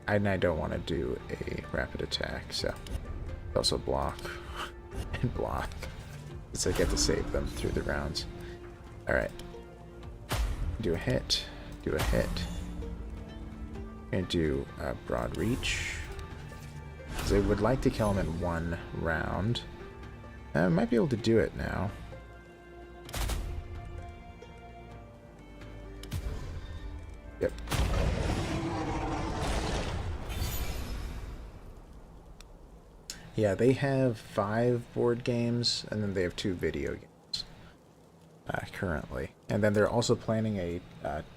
And I don't want to do a rapid attack, so also block and block. So I get to save them through the rounds. Alright. Do a hit. Do a hit. Gonna do a broad reach. Because I would like to kill him in 1 round. I might be able to do it now. Yep. Yeah, they have 5 board games, and then they have 2 video games currently. And then they're also planning a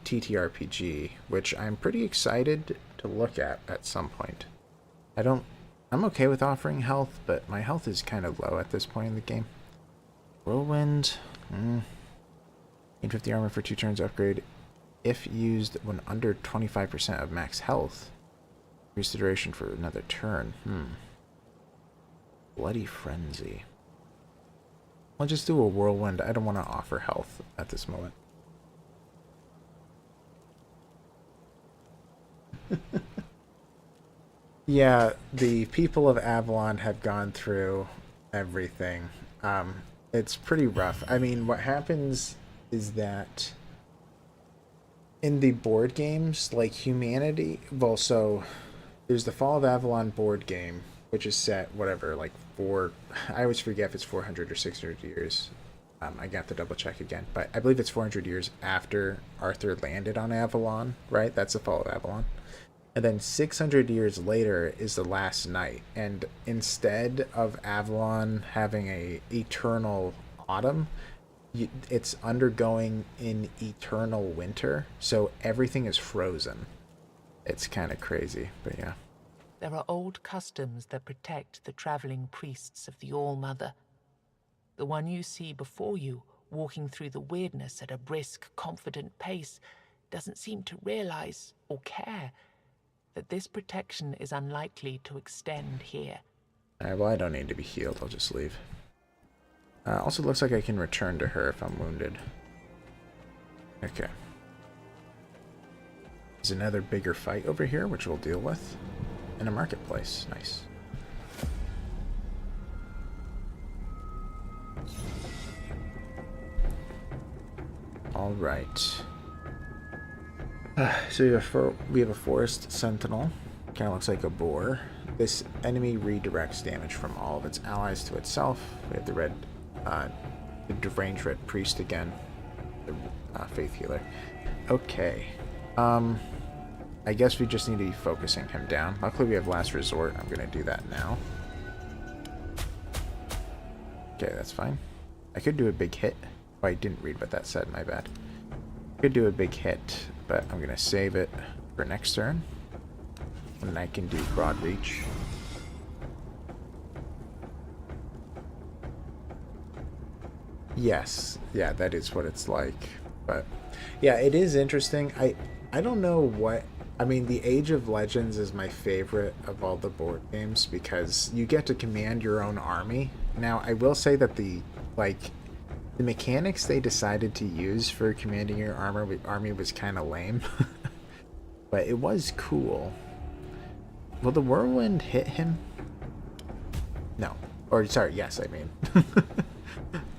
TTRPG, which I'm pretty excited to look at some point. I'm okay with offering health, but my health is kind of low at this point in the game. Whirlwind. Gain 50 armor for 2 turns upgrade. If used when under 25% of max health. Increase the duration for another turn. Bloody Frenzy. I'll just do a Whirlwind. I don't want to offer health at this moment. Yeah, the people of Avalon have gone through everything. It's pretty rough. I mean, what happens is that in the board games, like humanity, well, so there's the Fall of Avalon board game, which is set, whatever, like I always forget if it's 400 or 600 years. I got to double check again, but I believe it's 400 years after Arthur landed on Avalon, right? That's the Fall of Avalon. And then 600 years later is the last night. And instead of Avalon having a eternal autumn, it's undergoing an eternal winter. So everything is frozen. It's kind of crazy, but yeah. There are old customs that protect the traveling priests of the All-Mother. The one you see before you, walking through the weirdness at a brisk, confident pace, doesn't seem to realize or care that this protection is unlikely to extend here. Alright, well, I don't need to be healed. I'll just leave. Also looks like I can return to her if I'm wounded. Okay. There's another bigger fight over here, which we'll deal with. In a marketplace. Nice. Alright. So we have a forest sentinel. Kind of looks like a boar. This enemy redirects damage from all of its allies to itself. We have the deranged red priest again. The faith healer. Okay. I guess we just need to be focusing him down. Luckily we have last resort. I'm going to do that now. Okay, that's fine. I could do a big hit. Oh, I didn't read what that said, my bad. Could do a big hit, but I'm going to save it for next turn. And I can do broad reach. Yes, yeah, that is what it's like. But yeah, it is interesting. I don't know what... I mean, the Age of Legends is my favorite of all the board games because you get to command your own army. Now, I will say that the mechanics they decided to use for commanding your army was kind of lame. But it was cool. Will the whirlwind hit him? No. Or, sorry, yes, I mean.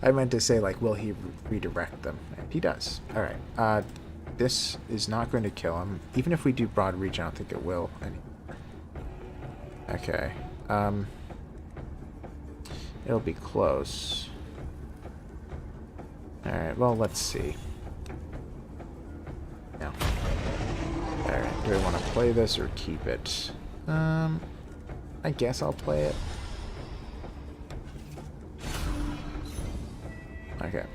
I meant to say, like, will he redirect them? And he does. Alright. This is not going to kill him. Even if we do broad reach, I don't think it will anymore. Okay. It'll be close. Alright, well, let's see. No. Alright, do I want to play this or keep it? I guess I'll play it. Okay.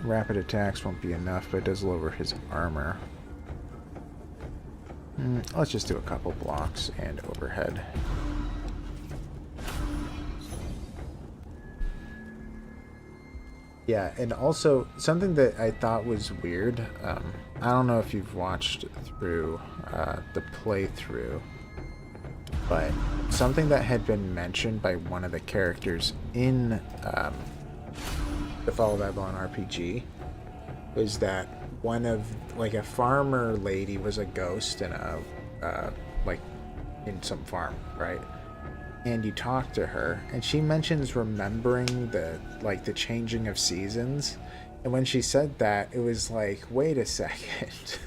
Rapid attacks won't be enough, but it does lower his armor. Let's just do a couple blocks and overhead. Yeah, and also something that I thought was weird. I don't know if you've watched through the playthrough, but something that had been mentioned by one of the characters in the Fall of Babylon RPG was that one of like a farmer lady was a ghost in a like in some farm, right? And you talk to her, and she mentions remembering the changing of seasons. And when she said that, it was like, wait a second.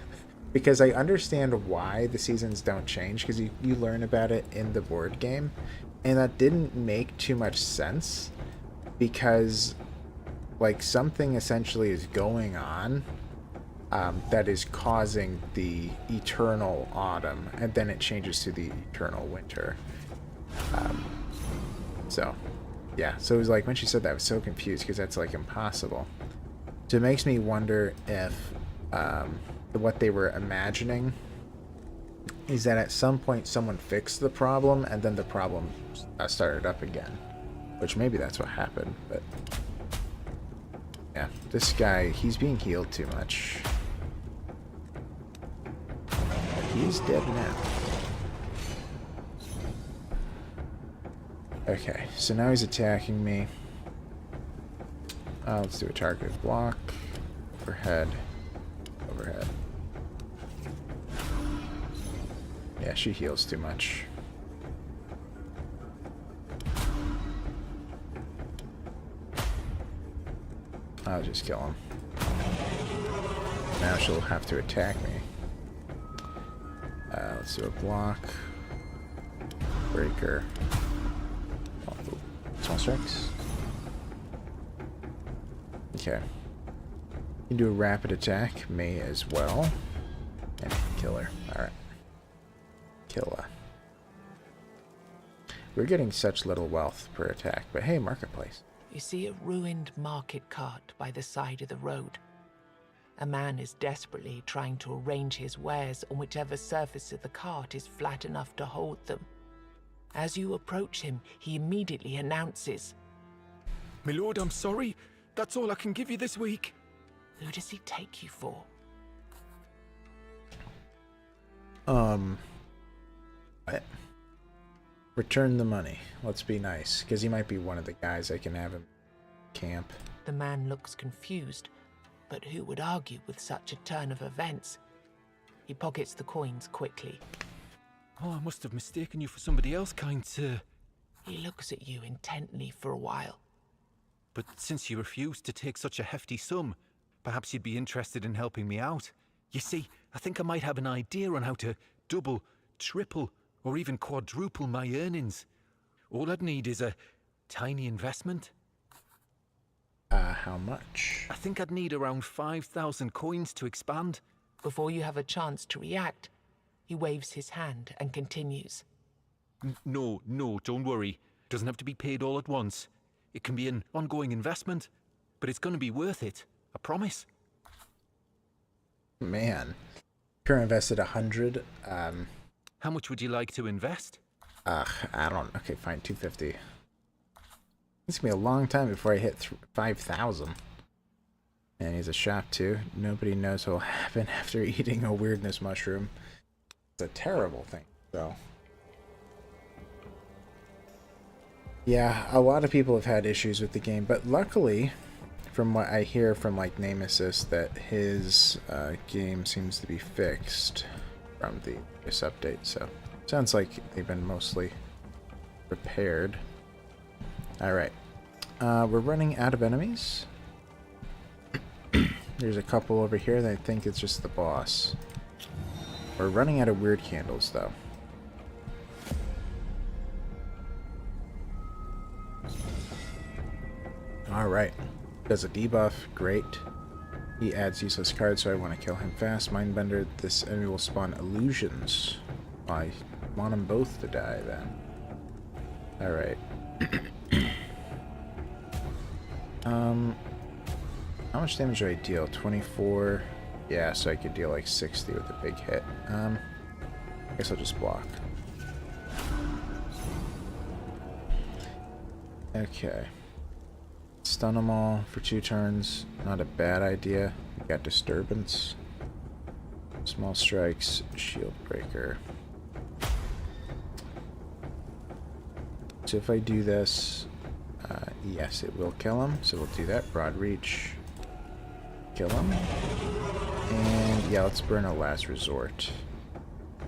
Because I understand why the seasons don't change, because you learn about it in the board game. And that didn't make too much sense, because like something essentially is going on that is causing the eternal autumn, and then it changes to the eternal winter. So it was like when she said that, I was so confused because that's like impossible. So it makes me wonder if what they were imagining is that at some point someone fixed the problem and then the problem started up again, which maybe that's what happened. But yeah, this guy, he's being healed too much. He's dead now. Okay, so now he's attacking me. Let's do a targeted block. Overhead. Overhead. Yeah, she heals too much. I'll just kill him. Now she'll have to attack me. Let's do a block. Breaker. Small strikes. Okay. You can do a rapid attack. May as well. And kill her. Alright. Kill her. We're getting such little wealth per attack, but hey, marketplace. You see a ruined market cart by the side of the road. A man is desperately trying to arrange his wares on whichever surface of the cart is flat enough to hold them. As you approach him, he immediately announces, My lord, I'm sorry. That's all I can give you this week. "Who does he take you for?" What? Return the money. Let's be nice, because he might be one of the guys I can have him camp. The man looks confused, but who would argue with such a turn of events? He pockets the coins quickly. Oh, I must have mistaken you for somebody else, kind sir. He looks at you intently for a while. But since you refused to take such a hefty sum, perhaps you'd be interested in helping me out. You see, I think I might have an idea on how to double, triple, or even quadruple my earnings. All I'd need is a tiny investment. How much? I think I'd need around 5,000 coins to expand. Before you have a chance to react, he waves his hand and continues. No, don't worry. Doesn't have to be paid all at once. It can be an ongoing investment, but it's going to be worth it. I promise. Man. Current invested 100. How much would you like to invest? I don't. Okay, fine, 250. It's gonna be a long time before I hit 5,000. And he's a shop too. Nobody knows what'll happen after eating a weirdness mushroom. It's a terrible thing, though. Yeah, a lot of people have had issues with the game, but luckily, from what I hear from like Name Assist, that his game seems to be fixed from this update. So sounds like they've been mostly repaired. All right, we're running out of enemies. There's a couple over here that I think it's just the boss. We're running out of weird candles, though. Alright. Does a debuff. Great. He adds useless cards, so I want to kill him fast. Mindbender. This enemy will spawn illusions. I want them both to die, then. Alright. How much damage do I deal? 24. Yeah, so I could deal like 60 with a big hit. I guess I'll just block. Okay. Let's stun them all for 2 turns. Not a bad idea. We got disturbance. Small strikes, shield breaker. So if I do this, yes, it will kill him. So we'll do that. Broad reach. Kill him. And yeah, let's burn a last resort.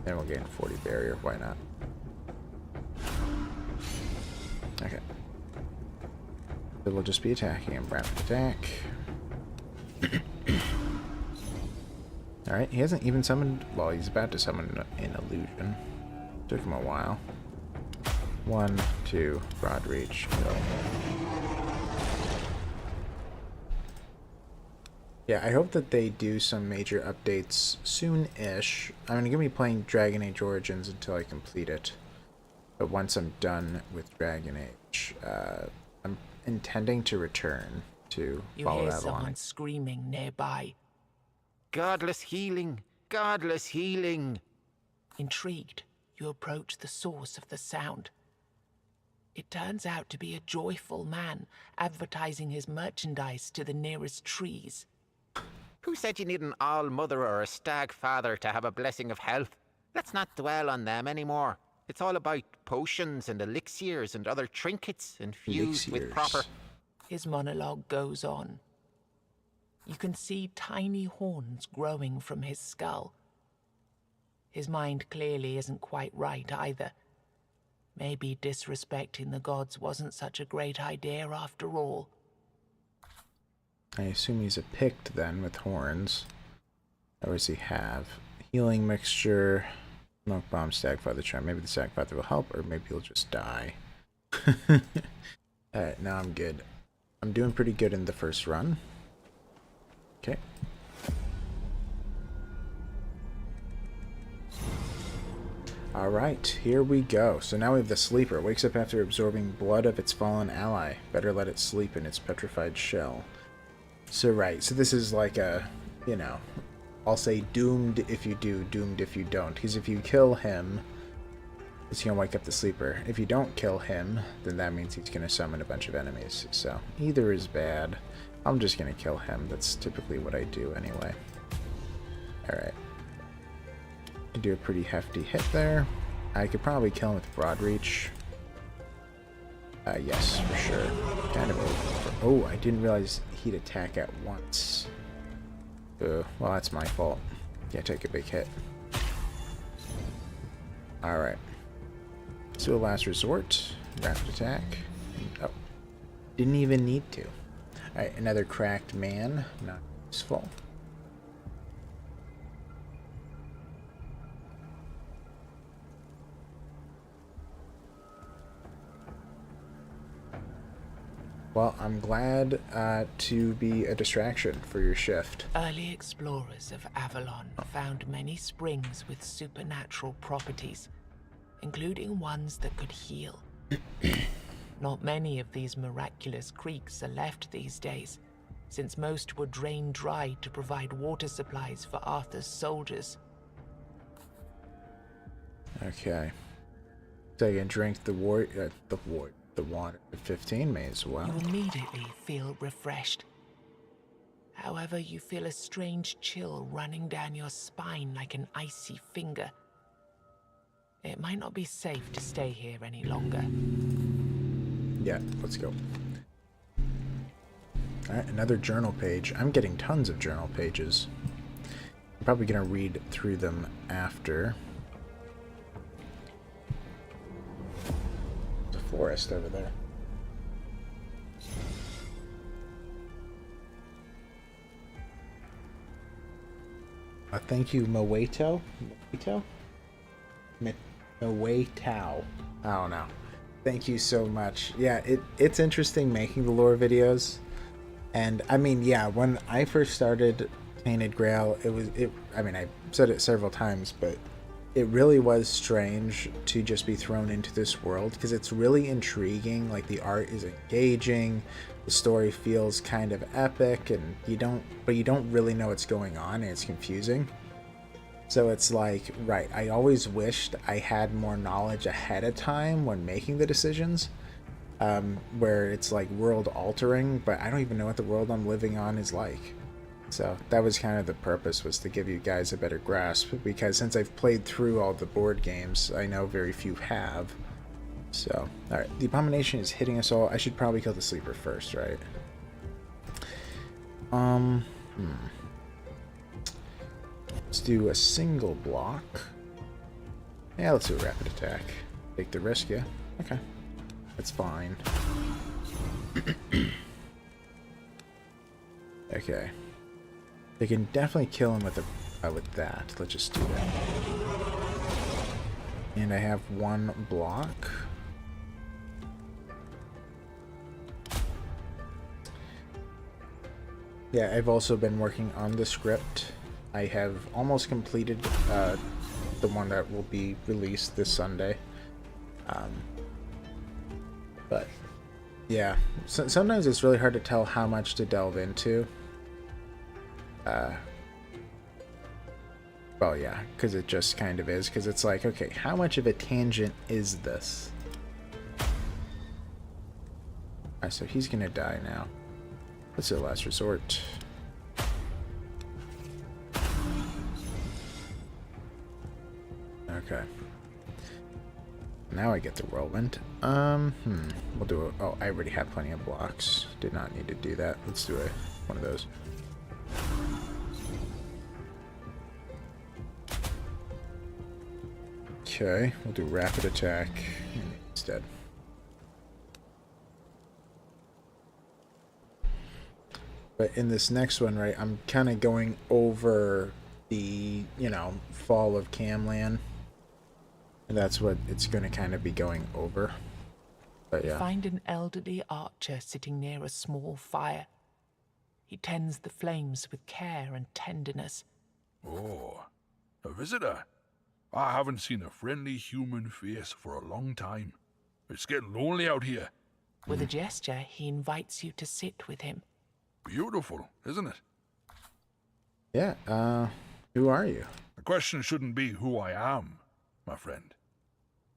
Then we'll gain 40 barrier. Why not? Okay. So we'll just be attacking him. Rapid attack. Alright, he hasn't even summoned... Well, he's about to summon an illusion. Took him a while. 1, 2, broad reach, kill. Yeah, I hope that they do some major updates soon-ish. I'm going to be playing Dragon Age Origins until I complete it. But once I'm done with Dragon Age, I'm intending to return to follow You hear that along. someone screaming nearby. Godless healing! Godless healing! Intrigued, you approach the source of the sound. It turns out to be a joyful man advertising his merchandise to the nearest trees. Who said you need an all-mother or a stag father to have a blessing of health? Let's not dwell on them anymore. It's all about potions and elixirs and other trinkets infused with proper... His monologue goes on. You can see tiny horns growing from his skull. His mind clearly isn't quite right either. Maybe disrespecting the gods wasn't such a great idea after all. I assume he's a Pict then with horns. What does he have? Healing mixture, smoke bomb, stagfather charm. Maybe the stagfather will help, or maybe he'll just die. Alright, now I'm good. I'm doing pretty good in the first run. Okay. Alright, here we go. So now we have the sleeper. Wakes up after absorbing blood of its fallen ally. Better let it sleep in its petrified shell. So right, so this is like a, you know, I'll say doomed if you do, doomed if you don't. Because if you kill him, he's going to wake up the sleeper. If you don't kill him, then that means he's going to summon a bunch of enemies. So either is bad. I'm just going to kill him. That's typically what I do anyway. Alright. I do a pretty hefty hit there. I could probably kill him with broad reach. Yes, for sure. Kind of. Oh, I didn't realize he'd attack at once. Well, that's my fault. Can't take a big hit. Alright. Let's do a last resort. Rapid attack. Oh. Didn't even need to. Alright, another cracked man. Not useful. Well, I'm glad to be a distraction for your shift. Early explorers of Avalon found many springs with supernatural properties, including ones that could heal. Not many of these miraculous creeks are left these days, since most were drained dry to provide water supplies for Arthur's soldiers. Okay. So you can drink the water at 15, may as well. You immediately feel refreshed. However, you feel a strange chill running down your spine like an icy finger. It might not be safe to stay here any longer. Yeah, let's go. Alright, another journal page. I'm getting tons of journal pages. I'm probably going to read through them after. There's a forest over there. Thank you, Moeto? Moeto? Moetao. I don't know. Thank you so much. Yeah, it's interesting making the lore videos. And I mean, yeah, when I first started Tainted Grail, I mean, I said it several times, but it really was strange to just be thrown into this world because it's really intriguing. Like, the art is engaging, the story feels kind of epic, and you don't really know what's going on, and it's confusing. So it's like, right, I always wished I had more knowledge ahead of time when making the decisions. where it's like world altering, but I don't even know what the world I'm living on is like. So that was kind of the purpose, was to give you guys a better grasp, because since I've played through all the board games, I know very few have. So, alright, the abomination is hitting us all. I should probably kill the sleeper first, right? Let's do a single block. Yeah, let's do a rapid attack. Take the risk, yeah. Okay. That's fine. Okay. They can definitely kill him with that. Let's just do that. And I have one block. Yeah, I've also been working on the script. I have almost completed the one that will be released this Sunday. But yeah, sometimes it's really hard to tell how much to delve into. Well, yeah, because it just kind of is. Because it's like, okay, how much of a tangent is this? Alright, so he's gonna die now. Let's do last resort. Okay. Now I get the whirlwind. We'll do a... Oh, I already have plenty of blocks. Did not need to do that. Let's do one of those. Okay, we'll do rapid attack instead. But in this next one, right, I'm kind of going over the, fall of Camland. And that's what it's going to kind of be going over. But yeah. Find an elderly archer sitting near a small fire. He tends the flames with care and tenderness. Oh, a visitor? I haven't seen a friendly human face for a long time. It's getting lonely out here. With a gesture, he invites you to sit with him. Beautiful, isn't it? Yeah, who are you? The question shouldn't be who I am, my friend.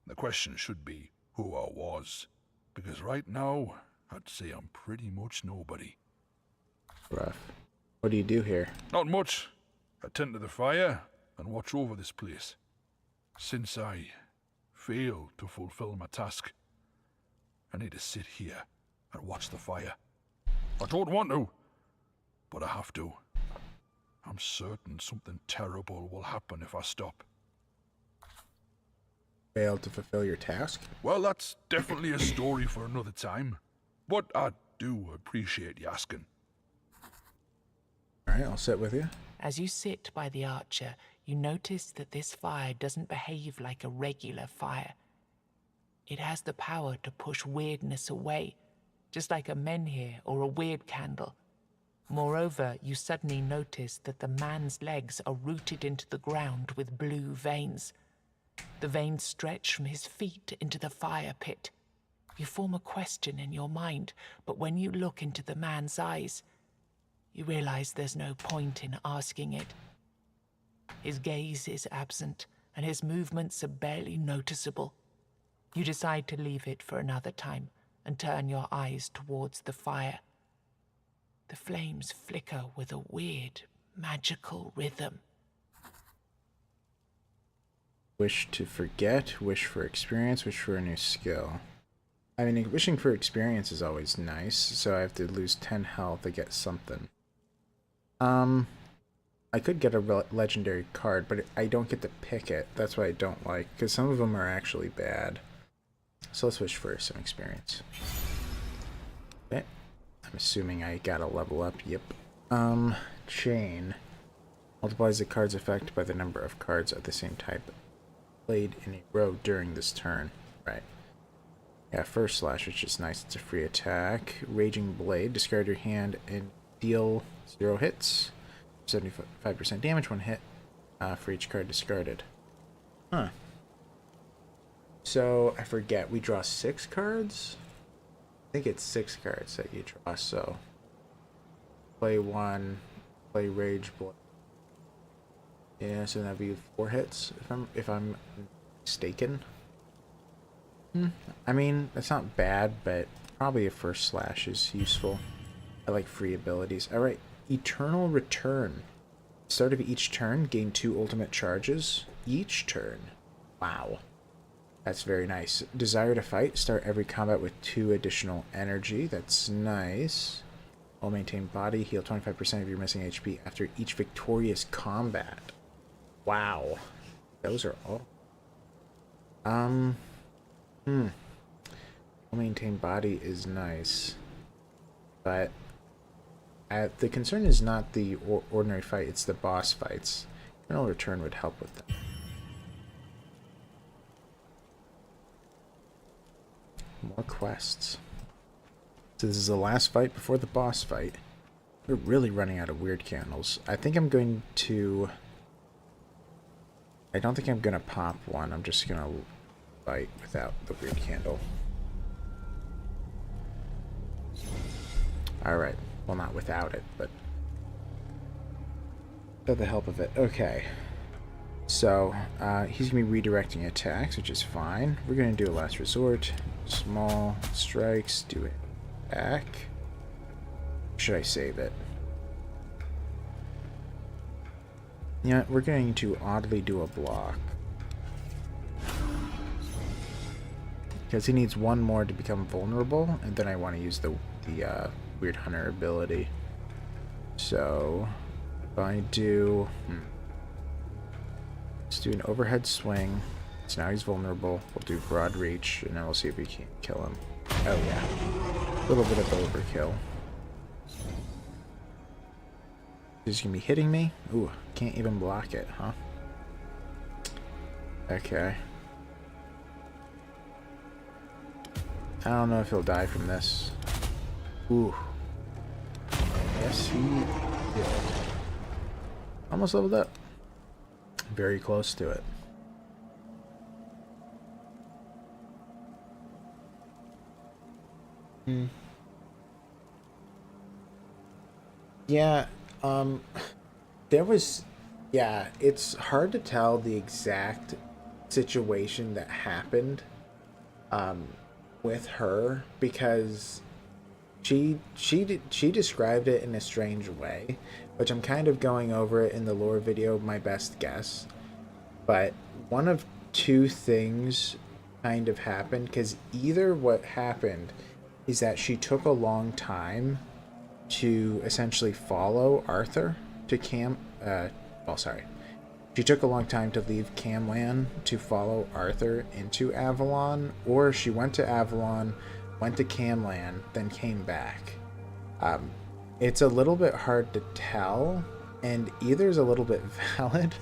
The question should be who I was. Because right now, I'd say I'm pretty much nobody. Rough. What do you do here? Not much. I tend to the fire and watch over this place. Since I failed to fulfill my task, I need to sit here and watch the fire. I don't want to, but I have to. I'm certain something terrible will happen if I stop. Failed to fulfill your task? Well, that's definitely a story for another time. But I do appreciate you asking. Alright, I'll sit with you. As you sit by the archer, you notice that this fire doesn't behave like a regular fire. It has the power to push weirdness away, just like a menhir or a weird candle. Moreover, you suddenly notice that the man's legs are rooted into the ground with blue veins. The veins stretch from his feet into the fire pit. You form a question in your mind, but when you look into the man's eyes, you realize there's no point in asking it. His gaze is absent, and his movements are barely noticeable. You decide to leave it for another time and turn your eyes towards the fire. The flames flicker with a weird, magical rhythm. Wish to forget, wish for experience, wish for a new skill. I mean, wishing for experience is always nice, so I have to lose 10 health to get something. I could get a legendary card, but I don't get to pick it. That's what I don't like, because some of them are actually bad. So let's wish for some experience. Okay. I'm assuming I gotta level up. Yep. Chain. Multiplies the card's effect by the number of cards of the same type played in a row during this turn. Right. Yeah, first slash, which is nice. It's a free attack. Raging Blade. Discard your hand and deal 0 hits. 75% damage, 1 hit for each card discarded. Huh. So, I forget. We draw 6 cards? I think it's 6 cards that you draw, so... Play 1. Play Rage Blade. Yeah, so that'd be 4 hits, if I'm mistaken. I mean, that's not bad, but probably a first slash is useful. I like free abilities. Alright, Eternal Return. Start of each turn, gain 2 ultimate charges each turn. Wow. That's very nice. Desire to Fight. Start every combat with 2 additional energy. That's nice. While maintain body, heal 25% of your missing HP after each victorious combat. Wow. Those are all. While maintain body is nice. But the concern is not the ordinary fight, it's the boss fights. Eternal Return would help with that. More quests. So this is the last fight before the boss fight. We're really running out of weird candles. I think I'm going to... I don't think I'm going to pop one. I'm just going to fight without the weird candle. Alright. Well, not without it, but... for the help of it. Okay. So, he's going to be redirecting attacks, which is fine. We're going to do a last resort. Small strikes. Do it. Back. Should I save it? Yeah, we're going to oddly do a block. Because he needs one more to become vulnerable, and then I want to use the Weird Hunter ability. So, if I do... let's do an overhead swing. So now he's vulnerable. We'll do broad reach, and then we'll see if we can kill him. Oh yeah. A little bit of overkill. He's gonna be hitting me? Ooh, can't even block it, huh? Okay. I don't know if he'll die from this. Ooh. Yes, he did. Almost leveled up. Very close to it. Yeah, there was... yeah, it's hard to tell the exact situation that happened with her, because she described it in a strange way, which I'm kind of going over it in the lore video, my best guess. But one of two things kind of happened, because either what happened is that she took a long time to essentially follow Arthur to she took a long time to leave Camlan to follow Arthur into Avalon, or she went to Avalon, went to Camlan, then came back. It's a little bit hard to tell, and either is a little bit valid.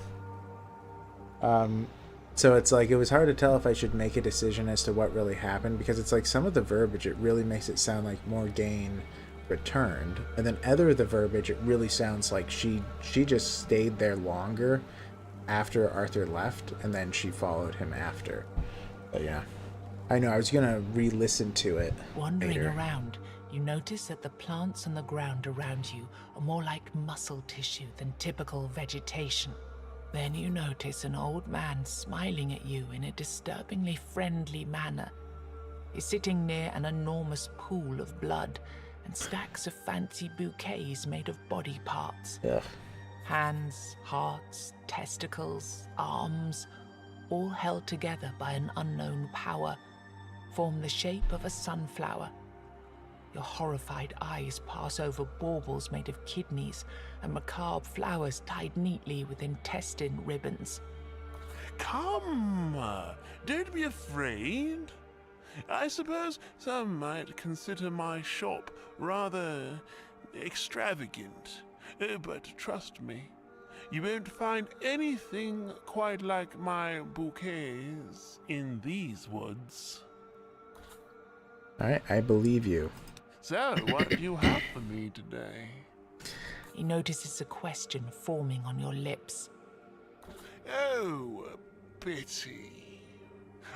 So it's like, it was hard to tell if I should make a decision as to what really happened, because it's like some of the verbiage, it really makes it sound like Morgaine returned, and then other of the verbiage, it really sounds like she just stayed there longer after Arthur left, and then she followed him after. But yeah, I know, I was gonna re-listen to it Wandering later. around, you notice that the plants on the ground around you are more like muscle tissue than typical vegetation. Then you notice an old man smiling at you in a disturbingly friendly manner. He's sitting near an enormous pool of blood and stacks of fancy bouquets made of body parts. Ugh. Hands, hearts, testicles, arms, all held together by an unknown power, form the shape of a sunflower. Your horrified eyes pass over baubles made of kidneys and macabre flowers tied neatly with intestine ribbons. Come, don't be afraid. I suppose some might consider my shop rather extravagant, but trust me, you won't find anything quite like my bouquets in these woods. Alright, I believe you. So, what do you have for me today? He notices a question forming on your lips. Oh, pity.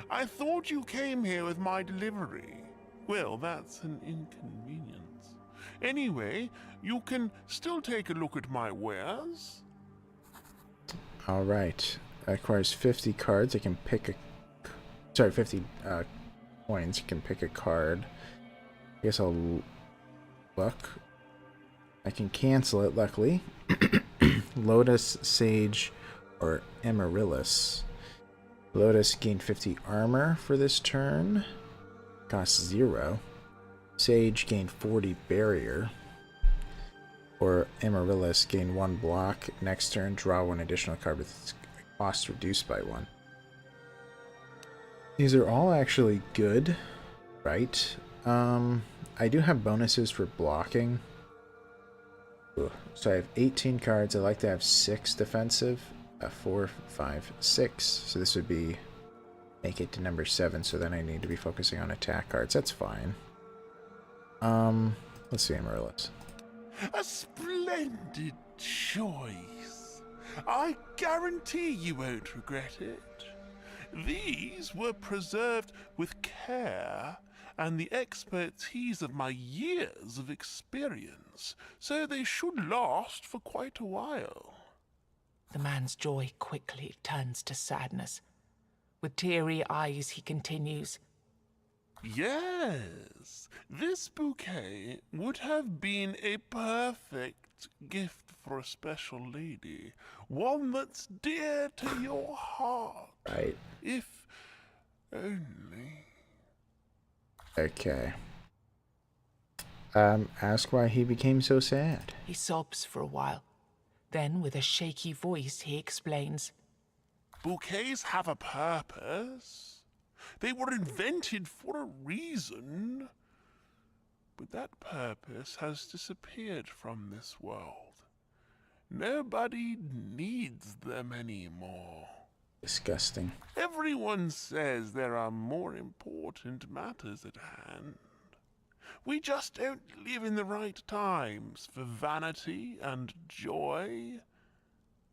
I thought you came here with my delivery. Well, that's an inconvenience. Anyway, you can still take a look at my wares. Alright. That requires 50 cards. I can pick a... sorry, 50 coins. You can pick a card. I guess I'll look. I can cancel it, luckily. Lotus, Sage, or Amaryllis. Lotus gain 50 armor for this turn. Costs 0. Sage gain 40 barrier. Or Amaryllis gain 1 block. Next turn, draw 1 additional card with its cost reduced by 1. These are all actually good, right? I do have bonuses for blocking. Ugh. So I have 18 cards. I like to have 6 defensive. 4, 5, 6. So this would be make it to number 7. So then I need to be focusing on attack cards. That's fine. Let's see, Amaryllis. A splendid choice. I guarantee you won't regret it. These were preserved with care and the expertise of my years of experience, so they should last for quite a while. The man's joy quickly turns to sadness. With teary eyes, he continues, Yes, this bouquet would have been a perfect gift for a special lady, one that's dear to your heart. Right. If only. Okay. Ask why he became so sad. He sobs for a while. Then, with a shaky voice, he explains, Bouquets have a purpose. They were invented for a reason. But that purpose has disappeared from this world. Nobody needs them anymore. Disgusting. Everyone says there are more important matters at hand. We just don't live in the right times for vanity and joy.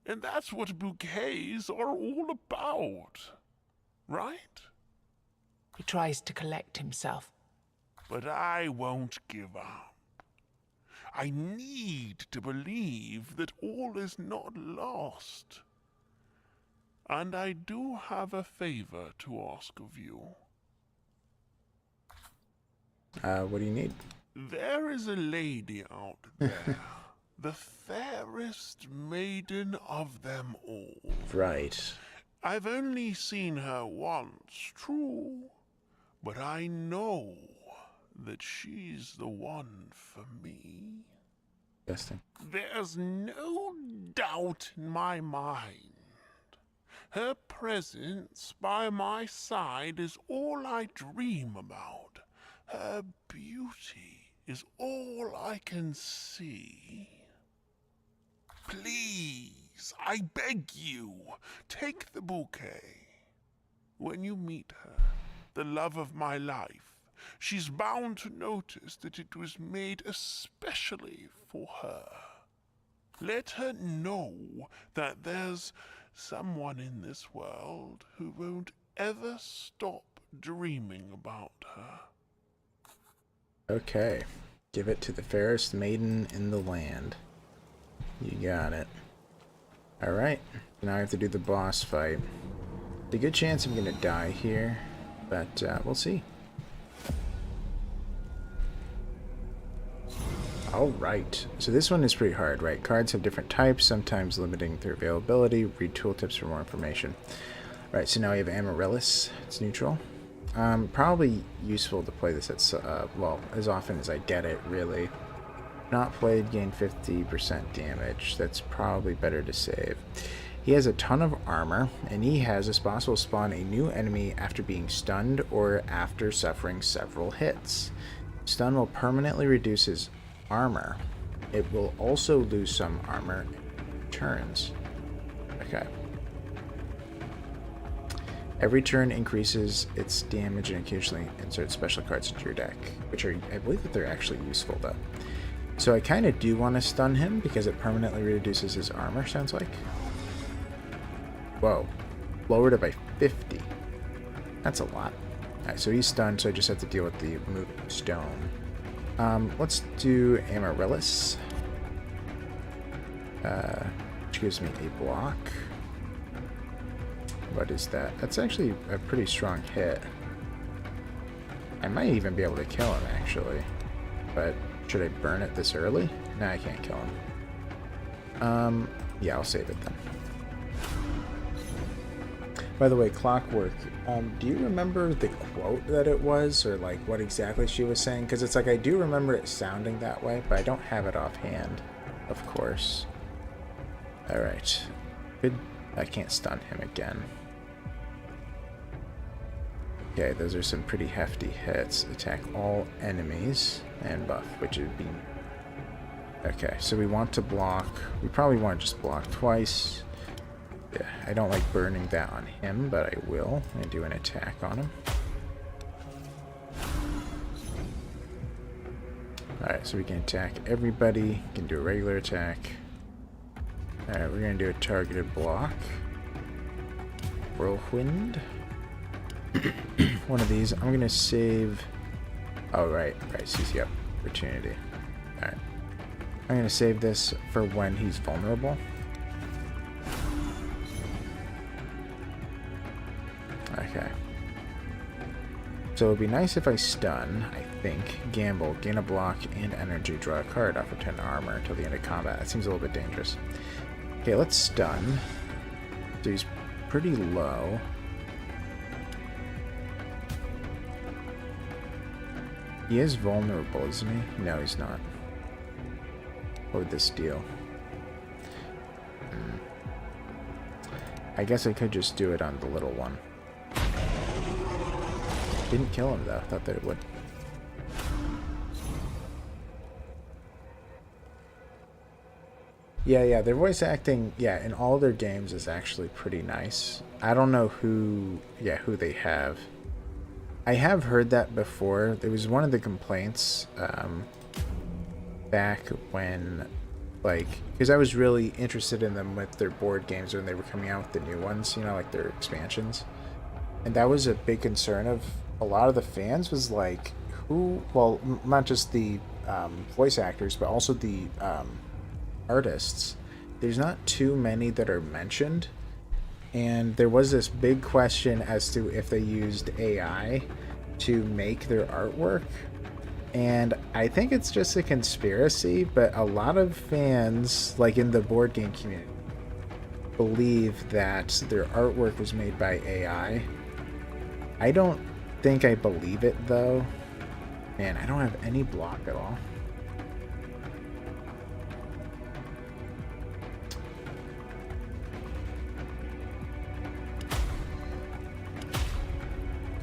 And that's what bouquets are all about. Right? he tries to collect himself. But I won't give up. I need to believe that all is not lost. And I do have a favor to ask of you. What do you need? There is a lady out there, the fairest maiden of them all. Right. I've only seen her once, true, but I know that she's the one for me. Disgusting. There's no doubt in my mind. Her presence by my side is all I dream about. Her beauty is all I can see. Please, I beg you, take the bouquet. When you meet her, the love of my life, she's bound to notice that it was made especially for her. Let her know that there's someone in this world who won't ever stop dreaming about her. Okay. Give it to the fairest maiden in the land. You got it. Alright. Now I have to do the boss fight. There's a good chance I'm going to die here, but we'll see. Alright. So this one is pretty hard, right? Cards have different types, sometimes limiting their availability. Read tooltips for more information. Right, so now we have Amaryllis. It's neutral. Probably useful to play this at, well, as often as I get it, really. Not played, gain 50% damage. That's probably better to save. He has a ton of armor, and he has a possible spawn a new enemy after being stunned or after suffering several hits. Stun will permanently reduce his armor. It will also lose some armor in turns. Okay. Every turn increases its damage and occasionally insert special cards into your deck, which are, I believe that they're actually useful though. So I kind of do want to stun him because it permanently reduces his armor, sounds like. Whoa. Lowered it by 50. That's a lot. Alright, so he's stunned, so I just have to deal with the moving stone. Let's do Amaryllis. Which gives me a block. What is that? That's actually a pretty strong hit. I might even be able to kill him, actually. But should I burn it this early? No, I can't kill him. Yeah, I'll save it then. By the way, Clockwork, do you remember the quote that it was, or like what exactly she was saying? Because it's like I do remember it sounding that way, but I don't have it offhand, of course. Alright. Good. I can't stun him again. Okay, those are some pretty hefty hits. Attack all enemies and buff, which would be... Okay, so we want to block. We probably want to just block twice. Yeah, I don't like burning that on him, but I will. And do an attack on him. Alright, so we can attack everybody. We can do a regular attack. Alright, we're going to do a targeted block. Whirlwind. One of these. I'm going to save... Oh, right. CC opportunity. Alright. I'm going to save this for when he's vulnerable. Okay. So it would be nice if I stun, I think. Gamble, gain a block and energy, draw a card, offer 10 armor until the end of combat. That seems a little bit dangerous. Okay, let's stun. So he's pretty low. He is vulnerable, isn't he? No, he's not. What would this deal? I guess I could just do it on the little one. Didn't kill him though. Thought that it would. Yeah, their voice acting, in all their games is actually pretty nice. I don't know who they have. I have heard that before. There was one of the complaints back when, like, because I was really interested in them with their board games when they were coming out with the new ones, you know, like their expansions. And that was a big concern of a lot of the fans was like, not just the voice actors, but also the artists. There's not too many that are mentioned. And there was this big question as to if they used AI to make their artwork. And I think it's just a conspiracy, but a lot of fans, like in the board game community, believe that their artwork was made by AI. I don't think I believe it, though. Man, I don't have any block at all.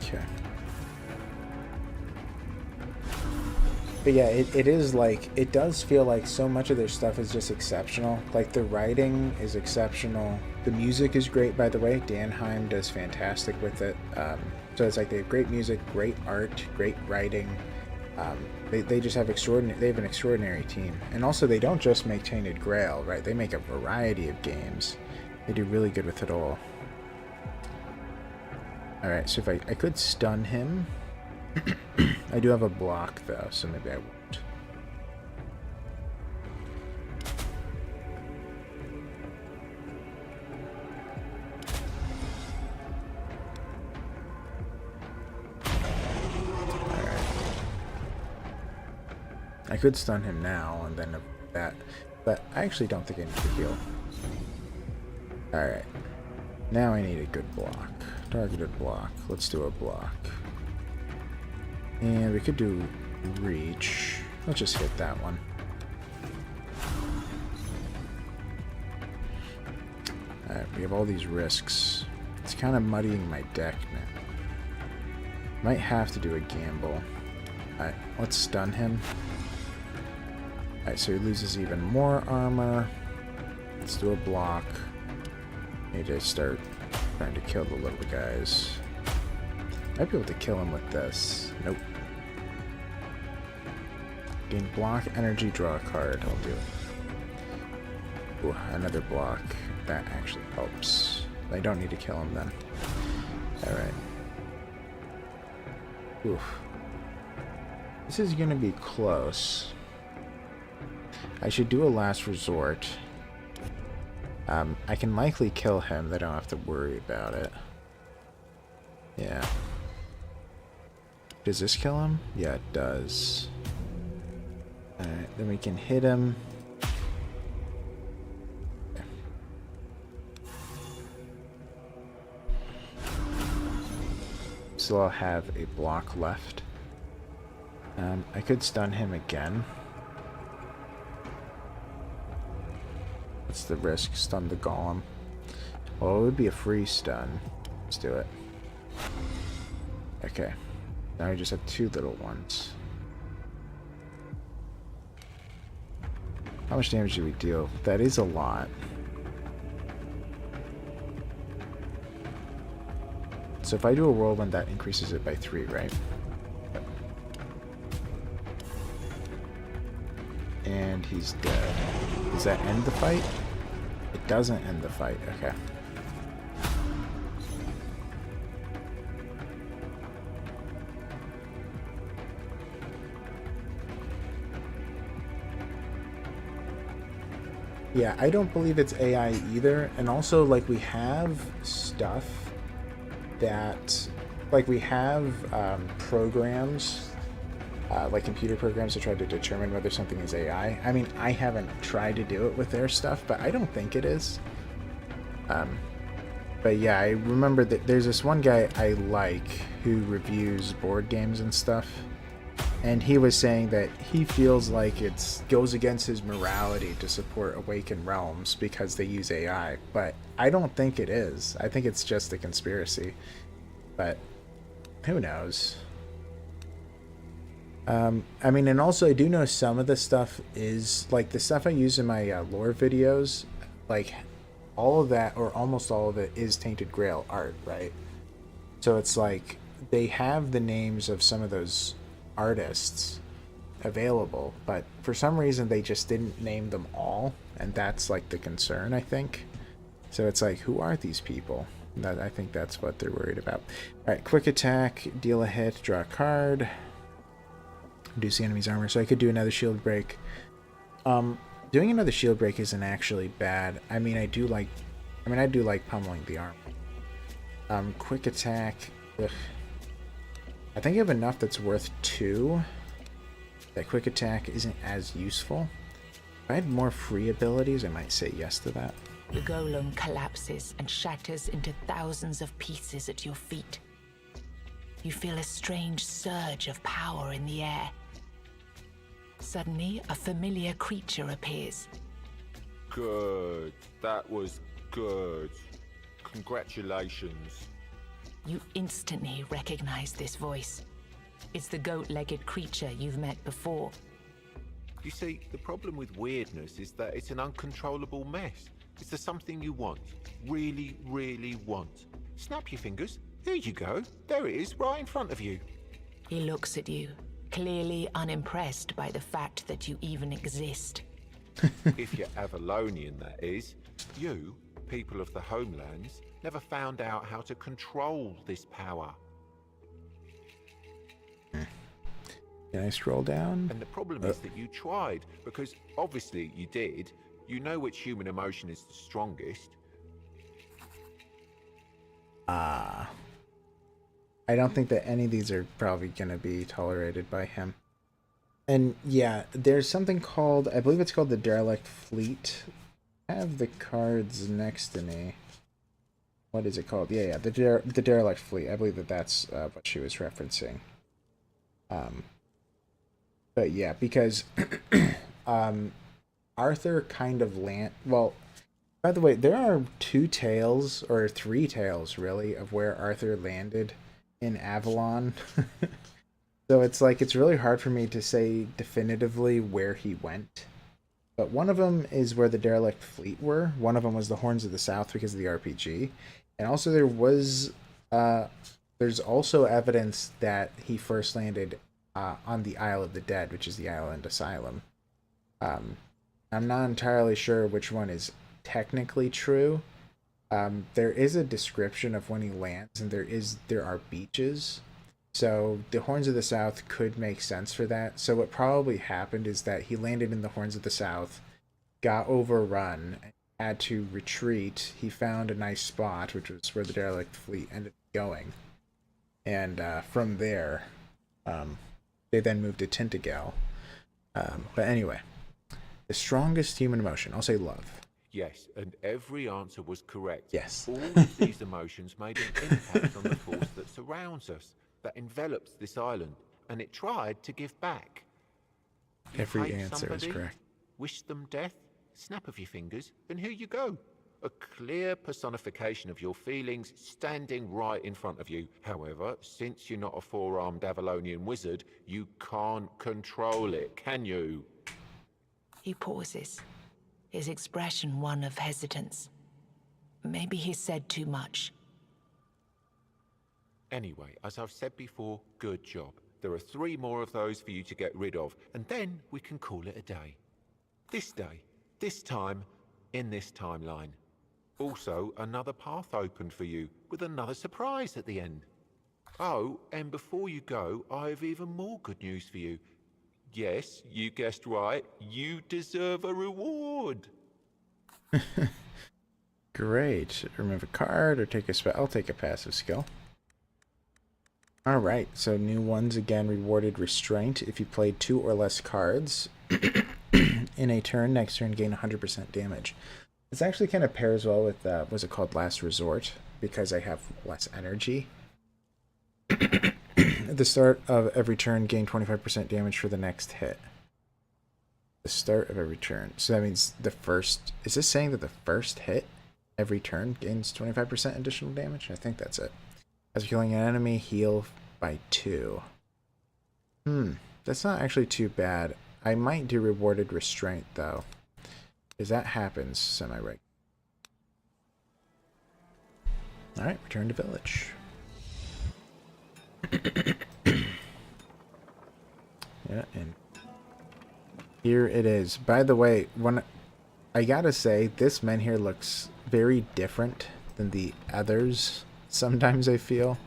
Okay. But yeah, it is like, it does feel like so much of their stuff is just exceptional. Like the writing is exceptional. The music is great, by the way. Danheim does fantastic with it. So it's like they have great music, great art, great writing. They just have they have an extraordinary team. And also they don't just make Tainted Grail, right? They make a variety of games. They do really good with it all. Alright, so if I could stun him. I do have a block though, so maybe I won't. Alright. I could stun him now and then that, but I actually don't think I need to heal. Alright. Now I need a good block. Targeted block. Let's do a block. And we could do reach. Let's just hit that one. Alright, we have all these risks. It's kind of muddying my deck now. Might have to do a gamble. Alright, let's stun him. Alright, so he loses even more armor. Let's do a block. Need to start trying to kill the little guys. Might be able to kill him with this. Nope. Gain block, energy, draw a card. I'll do it. Ooh, another block. That actually helps. I don't need to kill him then. Alright. Oof. This is gonna be close. I should do a last resort. I can likely kill him. They don't have to worry about it. Yeah. Does this kill him? Yeah, it does. Alright, then we can hit him. Okay. So I'll have a block left. I could stun him again. What's the risk? Stun the golem. Well, it would be a free stun. Let's do it. Okay. Now we just have 2 little ones. How much damage do we deal? That is a lot. So if I do a whirlwind, that increases it by 3, right? And he's dead. Does that end the fight? It doesn't end the fight. Okay. Yeah, I don't believe it's AI either. And also, like, we have stuff that... Like, we have programs... like computer programs to try to determine whether something is AI. I mean, I haven't tried to do it with their stuff, but I don't think it is. But yeah, I remember that there's this one guy I like who reviews board games and stuff, and he was saying that he feels like it goes against his morality to support Awakened Realms because they use AI, but I don't think it is. I think it's just a conspiracy, but who knows? I mean, and also I do know some of the stuff is, like, the stuff I use in my lore videos, like, all of that, or almost all of it, is Tainted Grail art, right? So it's like, they have the names of some of those artists available, but for some reason they just didn't name them all, and that's, like, the concern, I think. So it's like, who are these people? I think that's what they're worried about. Alright, quick attack, deal a hit, draw a card. Reduce the enemy's armor, so I could do another shield break. Doing another shield break isn't actually bad. I mean, I do like pummeling the armor. Quick attack. Ugh. I think I have enough that's worth 2. That quick attack isn't as useful. If I had more free abilities, I might say yes to that. The golem collapses and shatters into thousands of pieces at your feet. You feel a strange surge of power in the air. Suddenly, a familiar creature appears. Good. That was good. Congratulations. You instantly recognize this voice. It's the goat-legged creature you've met before. You see, the problem with weirdness is that it's an uncontrollable mess. Is there something you want? Really, really want? Snap your fingers. Here you go. There it is, right in front of you. He looks at you, clearly unimpressed by the fact that you even exist. If you're Avalonian, that is. You, people of the homelands, never found out how to control this power. Can I scroll down? And the problem is that you tried, because obviously you did. You know which human emotion is the strongest. I don't think that any of these are probably going to be tolerated by him. And yeah, there's something called, I believe it's called the Derelict Fleet. I have the cards next to me. What is it called? Yeah, the Derelict Fleet. I believe that that's what she was referencing. But yeah, because Arthur kind of well, by the way, there are 2 tales, or 3 tales really, of where Arthur landed in Avalon. So it's like, it's really hard for me to say definitively where he went. But one of them is where the Derelict Fleet were. One of them was the Horns of the South because of the RPG. And also there's also evidence that he first landed on the Isle of the Dead, which is the Island Asylum. I'm not entirely sure which one is technically true. There is a description of when he lands, and there are beaches. So the Horns of the South could make sense for that. So what probably happened is that he landed in the Horns of the South, got overrun, had to retreat. He found a nice spot, which was where the Derelict Fleet ended up going. And from there, They then moved to Tainted Grail. But anyway, the strongest human emotion, I'll say love. Yes, and every answer was correct. Yes. All of these emotions made an impact on the force that surrounds us, that envelops this island, and it tried to give back. You Every hate answer is somebody, correct. wish them death, snap of your fingers, and here you go. A clear personification of your feelings standing right in front of you. However, since you're not a four-armed Avalonian wizard, you can't control it, can you? He pauses, his expression one of hesitance. Maybe he said too much. Anyway, as I've said before, good job. There are 3 more of those for you to get rid of, and then we can call it a day. This day, this time, in this timeline. Also, another path opened for you, with another surprise at the end. Oh, and before you go, I have even more good news for you. Yes, you guessed right, you deserve a reward. Great. Remove a card or take a spell. I'll take a passive skill. Alright, so new ones again rewarded restraint. If you played 2 or less cards in a turn, next turn gain 100% damage. This actually kind of pairs well with, what's it called, Last Resort, because I have less energy. At the start of every turn, gain 25% damage for the next hit. The start of every turn. So that means the first... Is this saying that the first hit every turn gains 25% additional damage? I think that's it. As killing an enemy, heal by 2. That's not actually too bad. I might do rewarded restraint, though. Because that happens semi-regularly. Alright, return to village. Yeah, and here it is. By the way, I gotta say, this menhir looks very different than the others. Sometimes I feel.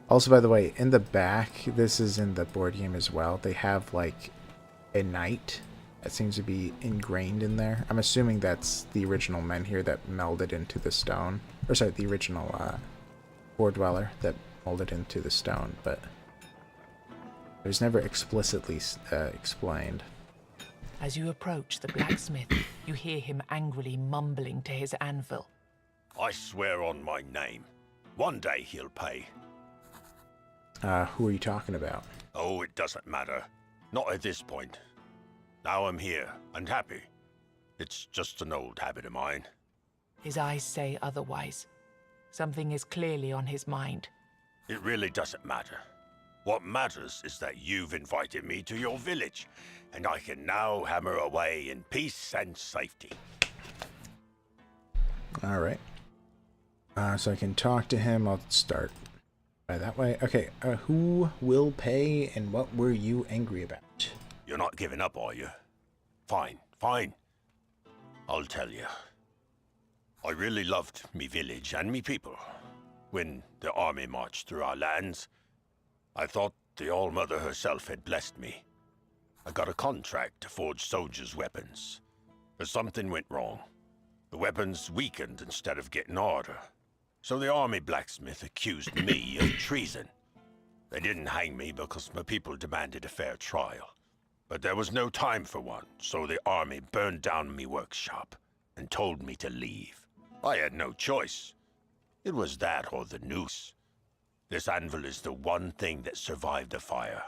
Also, by the way, in the back, this is in the board game as well, they have like a knight that seems to be ingrained in there. I'm assuming that's the original menhir that melded into the stone. Or sorry, the original board dweller that molded into the stone, but it was never explicitly explained. As you approach the blacksmith, you hear him angrily mumbling to his anvil. I swear on my name. One day he'll pay. Who are you talking about? Oh, it doesn't matter. Not at this point. Now I'm here, and happy. It's just an old habit of mine. His eyes say otherwise. Something is clearly on his mind. It really doesn't matter. What matters is that you've invited me to your village, and I can now hammer away in peace and safety. Alright. So I can talk to him. I'll start by that way. Okay, who will pay, and what were you angry about? You're not giving up, are you? Fine, fine. I'll tell you. I really loved me village and me people. When the army marched through our lands, I thought the All-Mother herself had blessed me. I got a contract to forge soldiers' weapons. But something went wrong. The weapons weakened instead of getting harder. So the army blacksmith accused me of treason. They didn't hang me because my people demanded a fair trial. But there was no time for one, so the army burned down me workshop and told me to leave. I had no choice. It was that or the noose. This anvil is the one thing that survived the fire.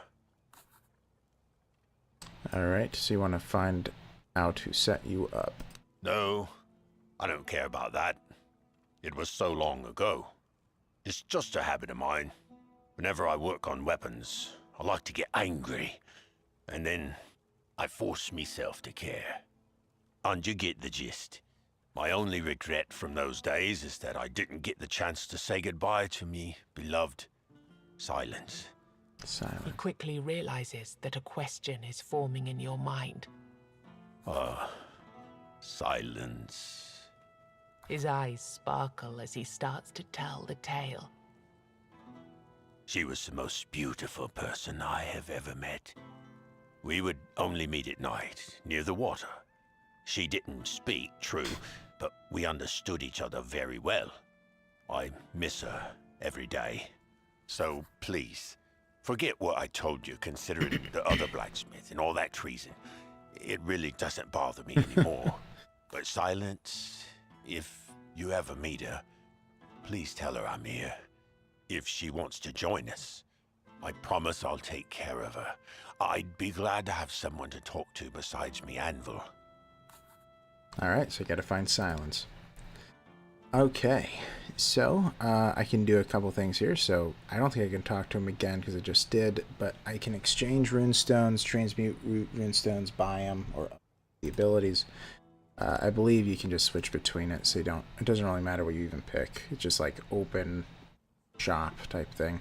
Alright, so you want to find out who set you up. No, I don't care about that. It was so long ago. It's just a habit of mine. Whenever I work on weapons, I like to get angry. And then I force myself to care. And you get the gist. My only regret from those days is that I didn't get the chance to say goodbye to me beloved Silence. He Silent. quickly realizes that a question is forming in your mind. Silence. His eyes sparkle as he starts to tell the tale. She was the most beautiful person I have ever met. We would only meet at night, near the water. She didn't speak, true, but we understood each other very well. I miss her every day. So please, Forget what I told you considering the other blacksmith and all that treason. It really doesn't bother me anymore. But Silence, if you ever meet her, please tell her I'm here. If she wants to join us, I promise I'll take care of her. I'd be glad to have someone to talk to besides me anvil. Alright, so I gotta find Silence. Okay, so I can do a couple things here. So I don't think I can talk to him again because I just did, but I can exchange runestones, transmute runestones, buy them, or the abilities. I believe you can just switch between it, so it doesn't really matter what you even pick. It's just like open shop type thing.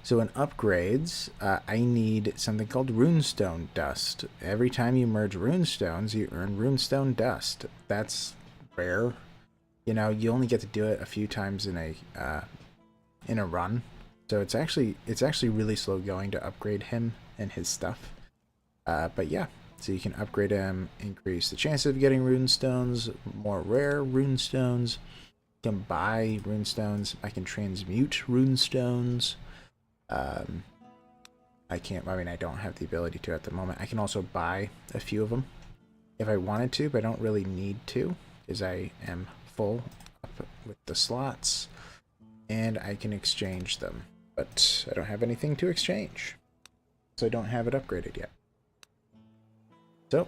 So in upgrades, I need something called runestone dust. Every time you merge runestones, you earn runestone dust. That's rare. You know, you only get to do it a few times in a run. So it's actually really slow going to upgrade him and his stuff. But yeah, so you can upgrade him, increase the chance of getting runestones, more rare runestones. You can buy runestones. I can transmute runestones. I don't have the ability to at the moment. I can also buy a few of them if I wanted to, but I don't really need to because I am full up with the slots, and I can exchange them, but I don't have anything to exchange, so I don't have it upgraded yet. So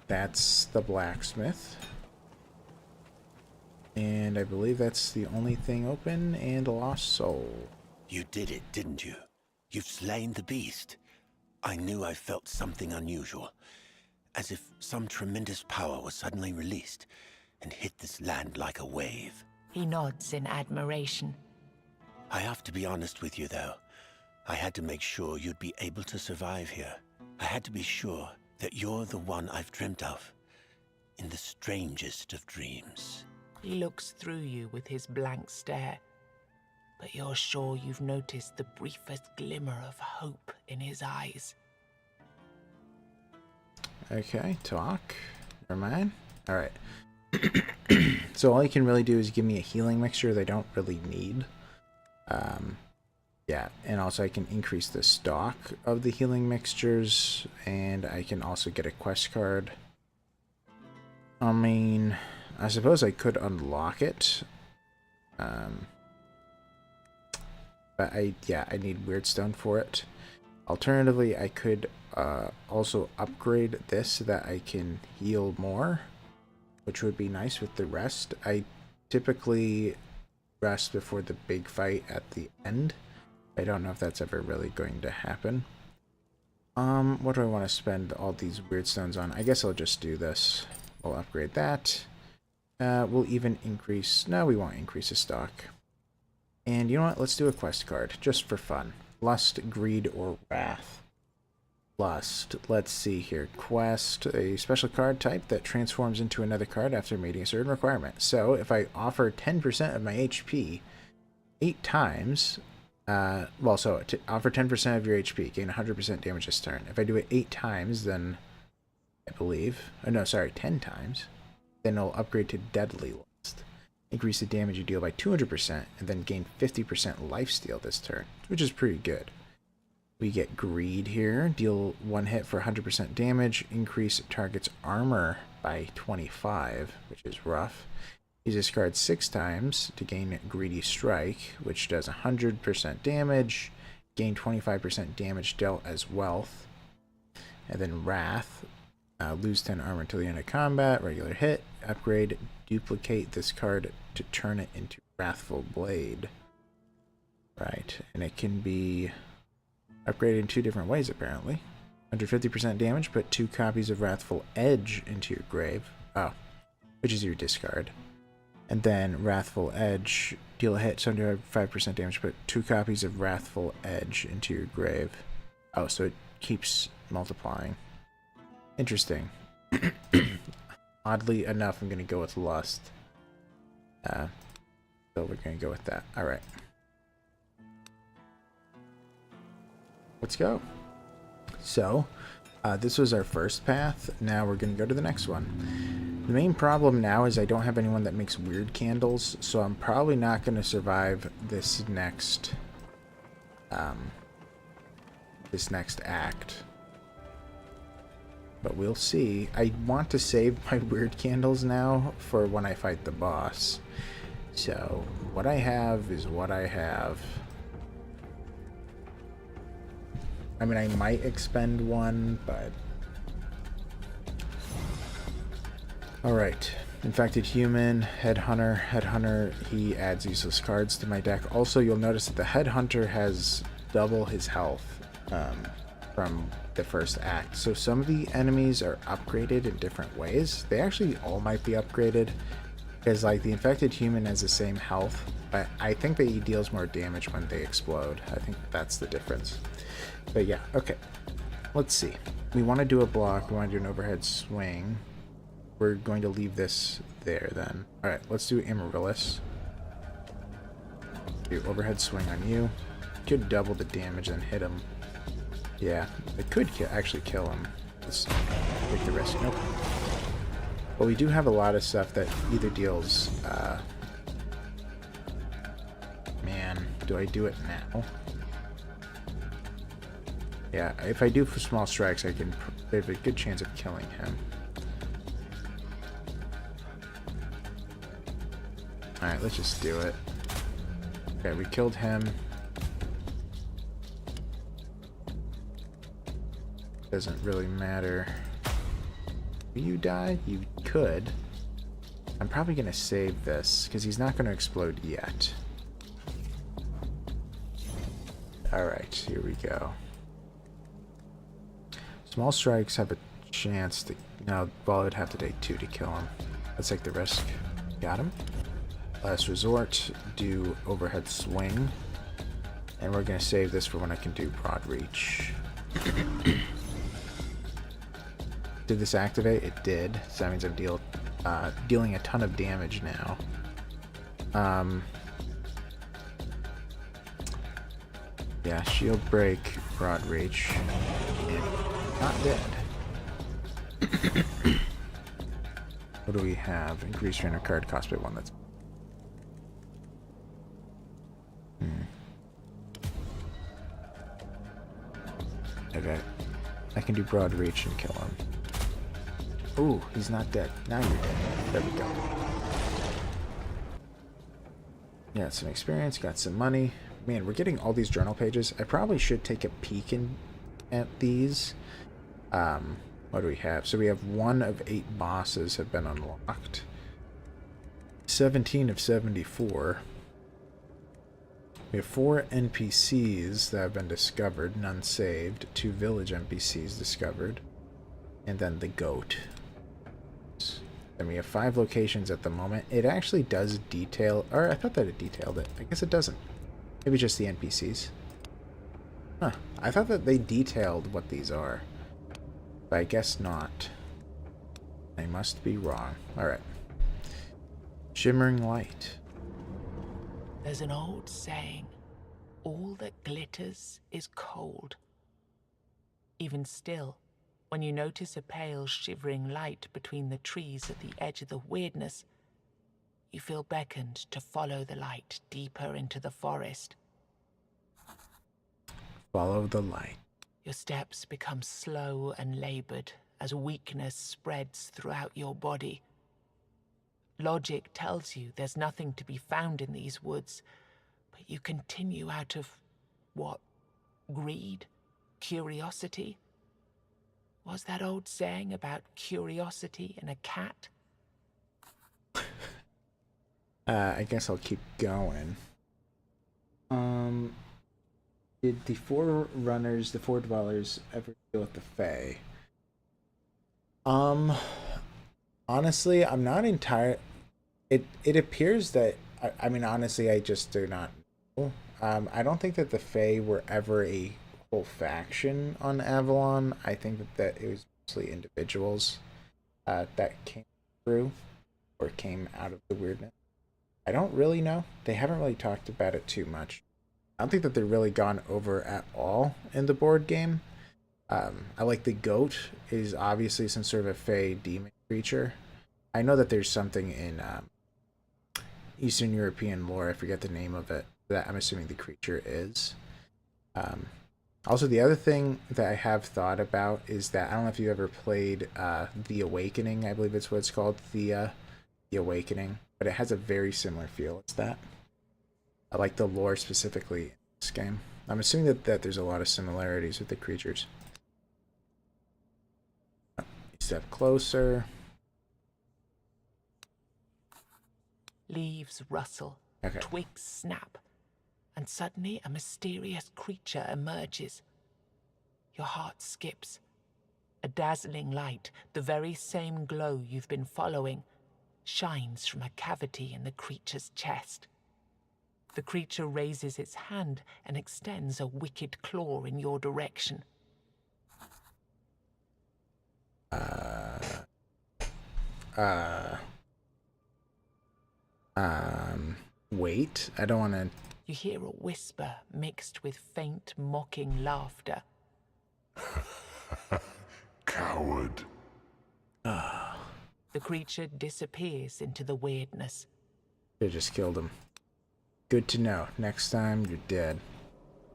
that's the blacksmith, and I believe that's the only thing open, and a lost soul. You did it, didn't you? You've slain the beast. I knew I felt something unusual, as if some tremendous power was suddenly released and hit this land like a wave. He nods in admiration. I have to be honest with you, though. I had to make sure you'd be able to survive here. I had to be sure that you're the one I've dreamt of, in the strangest of dreams. He looks through you with his blank stare, but you're sure you've noticed the briefest glimmer of hope in his eyes. Okay, talk. Never mind. Alright. So all you can really do is give me a healing mixture that I don't really need. Yeah, and also I can increase the stock of the healing mixtures, and I can also get a quest card. I mean, I suppose I could unlock it. But I need Weirdstone for it. Alternatively, I could also upgrade this so that I can heal more, which would be nice with the rest. I typically rest before the big fight at the end. I don't know if that's ever really going to happen. What do I want to spend all these Weirdstones on? I guess I'll just do this. We'll upgrade that. We'll even increase... No, we won't increase the stock. And you know what? Let's do a quest card, just for fun. Lust, Greed, or Wrath. Lust. Let's see here. Quest, a special card type that transforms into another card after meeting a certain requirement. So if I offer 10% of my HP 8 times... offer 10% of your HP, gain 100% damage this turn. If I do it 8 times, then... I believe... Oh, no, sorry, 10 times. Then it'll upgrade to Deadly Lust. Increase the damage you deal by 200%, and then gain 50% lifesteal this turn, which is pretty good. We get Greed here. Deal 1 hit for 100% damage. Increase target's armor by 25, which is rough. Use this card 6 times to gain Greedy Strike, which does 100% damage. Gain 25% damage dealt as wealth. And then Wrath. Lose 10 armor until the end of combat. Regular hit. Upgrade. Duplicate this card to turn it into Wrathful Blade. Right. And it can be upgraded in 2 different ways, apparently. 150% damage. Put 2 copies of Wrathful Edge into your grave. Oh. Which is your discard. And then Wrathful Edge. Deal a hit. 75% damage. Put 2 copies of Wrathful Edge into your grave. Oh, so it keeps multiplying. Interesting. Oddly enough, I'm going to go with Lust. So we're going to go with that. Alright. Let's go. So, this was our first path. Now we're going to go to the next one. The main problem now is I don't have anyone that makes weird candles, so I'm probably not going to survive this next this next act. But we'll see. I want to save my weird candles now for when I fight the boss. So, what I have is what I have. I mean, I might expend one, but... Alright. Infected Human, Headhunter. Headhunter, he adds useless cards to my deck. Also, you'll notice that the Headhunter has double his health from the first act. So some of the enemies are upgraded in different ways. They actually all might be upgraded. Because, like, the Infected Human has the same health, but I think that he deals more damage when they explode. I think that's the difference. But yeah, okay. Let's see. We want to do a block. We want to do an overhead swing. We're going to leave this there then. Alright, let's do Amaryllis. Do overhead swing on you. Could double the damage and hit him. Yeah, it could actually kill him. Let's take the risk. Nope. But we do have a lot of stuff that either deals... man, do I do it now? Yeah, if I do for small strikes, I can... there's a good chance of killing him. Alright, let's just do it. Okay, we killed him. Doesn't really matter. Will you die? You could. I'm probably going to save this, because he's not going to explode yet. Alright, here we go. Small strikes have a chance to... no, well, it would have to take 2 to kill him. Let's take the risk. Got him. Last resort, do overhead swing. And we're going to save this for when I can do broad reach. Did this activate? It did. So that means I'm dealing a ton of damage now. Yeah, shield break, broad reach, and not dead. What do we have? Increase your inner card cost by 1. That's okay. I can do broad reach and kill him. Ooh, he's not dead. Now you're dead. There we go. Yeah, some experience, got some money. Man, we're getting all these journal pages. I probably should take a peek at these. What do we have? So we have 1 of 8 bosses have been unlocked. 17 of 74. We have 4 NPCs that have been discovered, none saved. 2 village NPCs discovered. And then the goat. Then we have 5 locations at the moment. It actually does detail, or I thought that it detailed it. I guess it doesn't. Maybe just the NPCs. Huh. I thought that they detailed what these are. But I guess not. I must be wrong. Alright. Shimmering light. There's an old saying, all that glitters is cold. Even still, when you notice a pale, shivering light between the trees at the edge of the weirdness, you feel beckoned to follow the light deeper into the forest. Follow the light. Your steps become slow and labored as weakness spreads throughout your body. Logic tells you there's nothing to be found in these woods, but you continue out of, what, greed? Curiosity? Was that old saying about curiosity and a cat? I guess I'll keep going. Did the 4 runners, the 4 dwellers, ever deal with the Fae? Honestly, I'm not entirely... It appears that... I mean, honestly, I just do not know. I don't think that the Fae were ever a whole faction on Avalon. I think that it was mostly individuals that came through or came out of the weirdness. I don't really know. They haven't really talked about it too much. I don't think that they're really gone over at all in the board game. I like the goat is obviously some sort of a Fae demon creature. I know that there's something in Eastern European lore, I forget the name of it, that I'm assuming the creature is. Also, the other thing that I have thought about is that I don't know if you ever played The Awakening. I believe it's what it's called, The Awakening, but it has a very similar feel as that. I like the lore specifically in this game. I'm assuming that there's a lot of similarities with the creatures. Step closer. Leaves rustle, Okay. twigs snap, and suddenly a mysterious creature emerges. Your heart skips. A dazzling light, the very same glow you've been following, shines from a cavity in the creature's chest. The creature raises its hand and extends a wicked claw in your direction. Wait. I don't want to... You hear a whisper mixed with faint, mocking laughter. Coward. The creature disappears into the weirdness. They just killed him. Good to know. Next time, you're dead.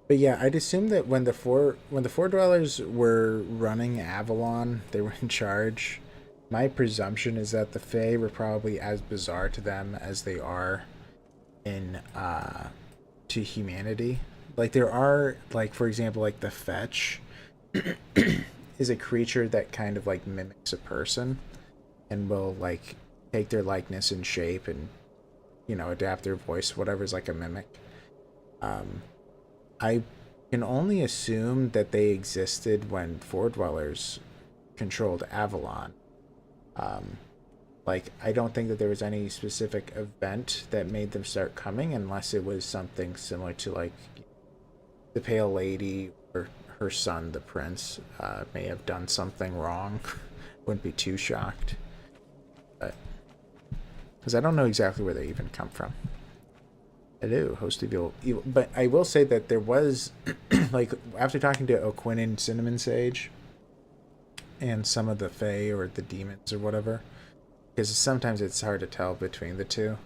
But yeah, I'd assume that when the four dwellers were running Avalon, they were in charge. My presumption is that the Fae were probably as bizarre to them as they are in to humanity. Like there are, like, for example, like the Fetch is a creature that kind of like mimics a person and will like take their likeness and shape and, you know, adapt their voice, whatever's like a mimic. I can only assume that they existed when Four Dwellers controlled Avalon. Like, I don't think that there was any specific event that made them start coming unless it was something similar to, like, the Pale Lady or her son, the Prince, may have done something wrong. Wouldn't be too shocked. But, because I don't know exactly where they even come from. Hello, host of evil. But I will say that there was, like, after talking to O'Quinn and Cinnamon Sage, and some of the Fae or the demons or whatever, because sometimes it's hard to tell between the two,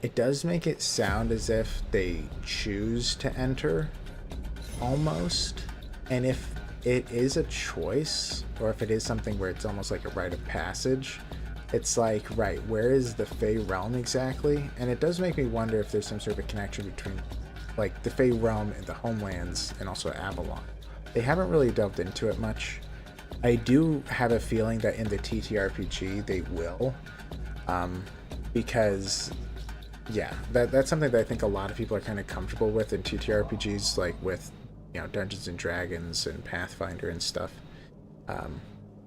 it does make it sound as if they choose to enter, almost. And if it is a choice, or if it is something where it's almost like a rite of passage, it's like, right, where is the Fae realm exactly? And it does make me wonder if there's some sort of a connection between, like, the Fae realm and the homelands and also Avalon. They haven't really delved into it much. I do have a feeling that in the TTRPG they will, because, yeah, that's something that I think a lot of people are kind of comfortable with in TTRPGs, like with, you know, Dungeons and Dragons and Pathfinder and stuff.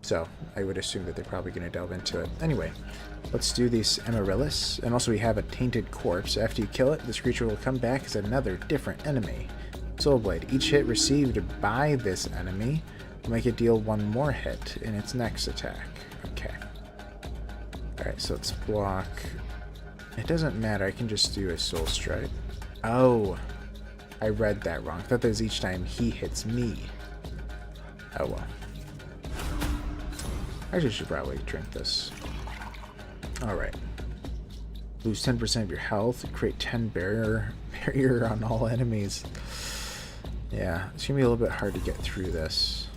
So I would assume that they're probably going to delve into it. Anyway, let's do this Amaryllis. And also we have a Tainted Corpse. After you kill it, this creature will come back as another different enemy. Soulblade. Each hit received by this enemy will make it deal one more hit in its next attack. Okay. Alright, so let's block. It doesn't matter. I can just do a Soul Strike. Oh, I read that wrong. I thought that was each time he hits me. Oh well. I should probably drink this. Alright. Lose 10% of your health. Create 10 barrier on all enemies. Yeah, it's gonna be a little bit hard to get through this.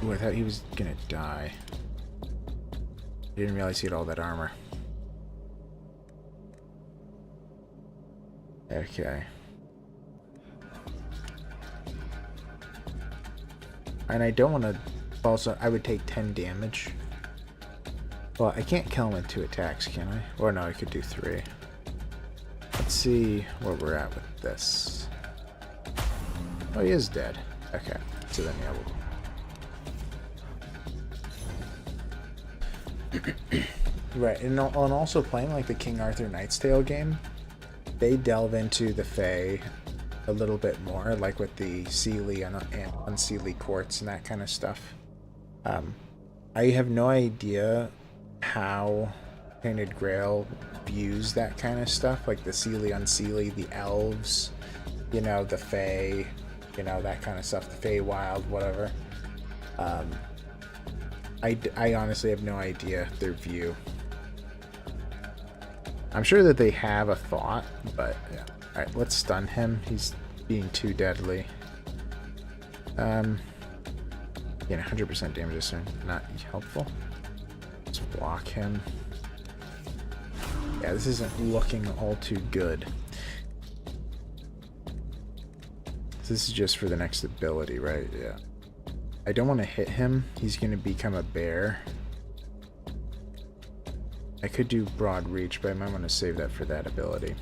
Ooh, I thought he was gonna die. I didn't realize he had all that armor. Okay. And I don't want to... Also, I would take 10 damage. Well, I can't kill him with 2 attacks, can I? Or no, I could do 3. Let's see where we're at with this. Oh, he is dead. Okay, so then yeah, right, and also playing like the King Arthur Knight's Tale game, they delve into the Fae a little bit more, like with the Seelie and Unseelie courts and that kind of stuff. I have no idea how Tainted Grail views that kind of stuff, like the Seelie, Unseelie, the elves, you know, the Fae, you know, that kind of stuff, the Feywild, whatever. I honestly have no idea their view. I'm sure that they have a thought, but yeah. Alright, let's stun him. He's being too deadly. Again, 100% damage this turn, not helpful. Let's block him. Yeah, this isn't looking all too good. This is just for the next ability, right? Yeah. I don't want to hit him. He's going to become a bear. I could do broad reach, but I might want to save that for that ability.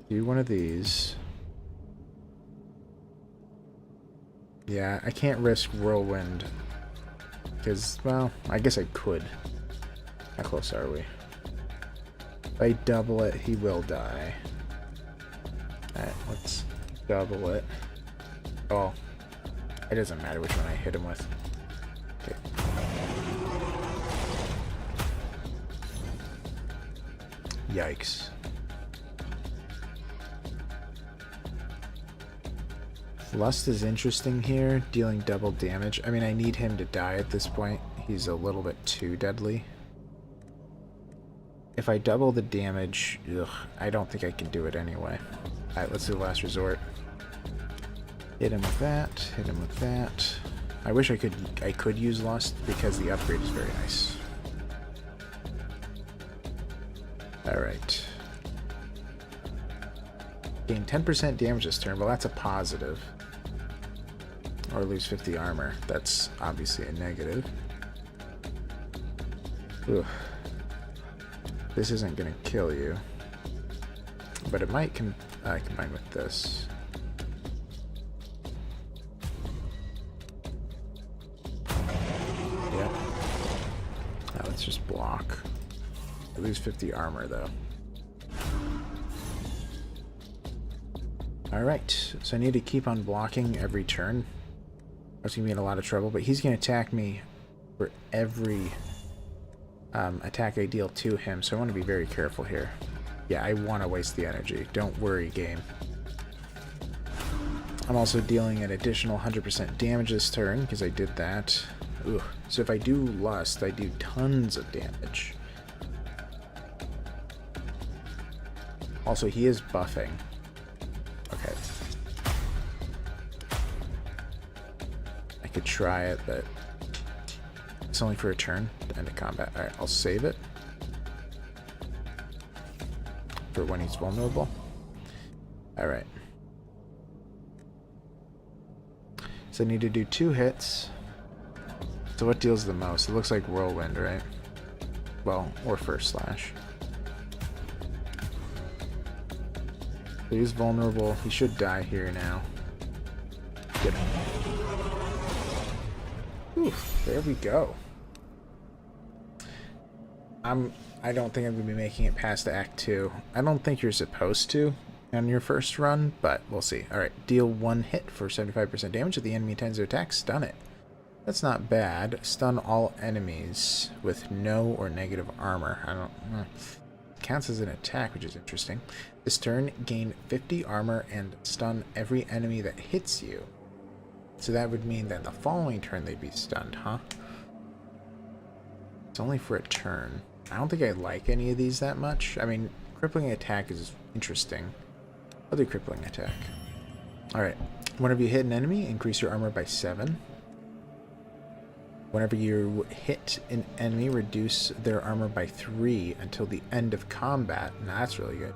Do one of these. Yeah, I can't risk whirlwind. Because, well, I guess I could. How close are we? If I double it, he will die. Alright, let's double it. Oh, it doesn't matter which one I hit him with. Okay. Yikes. Lust is interesting here, dealing double damage. I mean, I need him to die at this point. He's a little bit too deadly. If I double the damage, ugh, I don't think I can do it anyway. Alright, let's do last resort. Hit him with that, hit him with that. I wish I could use Lust because the upgrade is very nice. Alright. Gain 10% damage this turn, well that's a positive. Or lose 50 armor. That's obviously a negative. Ugh. This isn't gonna kill you. But it might combine with this. Yep. Now let's just block. I lose 50 armor though. Alright, so I need to keep on blocking every turn. I was going to be in a lot of trouble, but he's going to attack me for every attack I deal to him, so I want to be very careful here. Yeah, I want to waste the energy. Don't worry, game. I'm also dealing an additional 100% damage this turn, because I did that. Ugh. So if I do Lust, I do tons of damage. Also, he is buffing. Okay. I could try it, but it's only for a turn to end of combat. Alright, I'll save it for when he's vulnerable. Alright. So I need to do 2 hits. So what deals the most? It looks like Whirlwind, right? Well, or First Slash. So he's vulnerable. He should die here now. Get him. Oof, there we go. I don't think I'm going to be making it past Act 2. I don't think you're supposed to on your first run, but we'll see. Alright, deal 1 hit for 75% damage. If the enemy intends to attack, stun it. That's not bad. Stun all enemies with no or negative armor. I don't know. Counts as an attack, which is interesting. This turn, gain 50 armor and stun every enemy that hits you. So that would mean that the following turn they'd be stunned, huh? It's only for a turn. I don't think I like any of these that much. I mean, crippling attack is interesting. I'll do crippling attack. Alright. Whenever you hit an enemy, increase your armor by 7. Whenever you hit an enemy, reduce their armor by 3 until the end of combat. Now that's really good.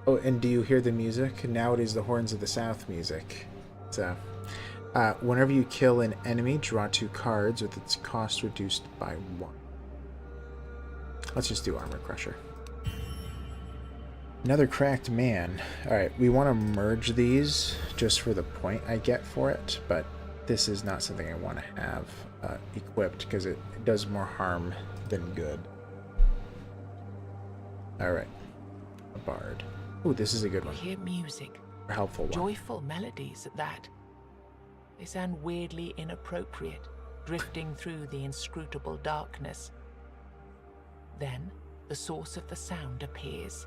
Oh, and do you hear the music? Now it is the Horns of the South music. So, whenever you kill an enemy, draw 2 cards with its cost reduced by 1. Let's just do Armor Crusher. Another Cracked Man. Alright, we want to merge these just for the point I get for it, but this is not something I want to have equipped because it does more harm than good. Alright. A Bard. Ooh, this is a good one. Hear music. A helpful one. Joyful melodies at that. They sound weirdly inappropriate, drifting through the inscrutable darkness. Then, the source of the sound appears.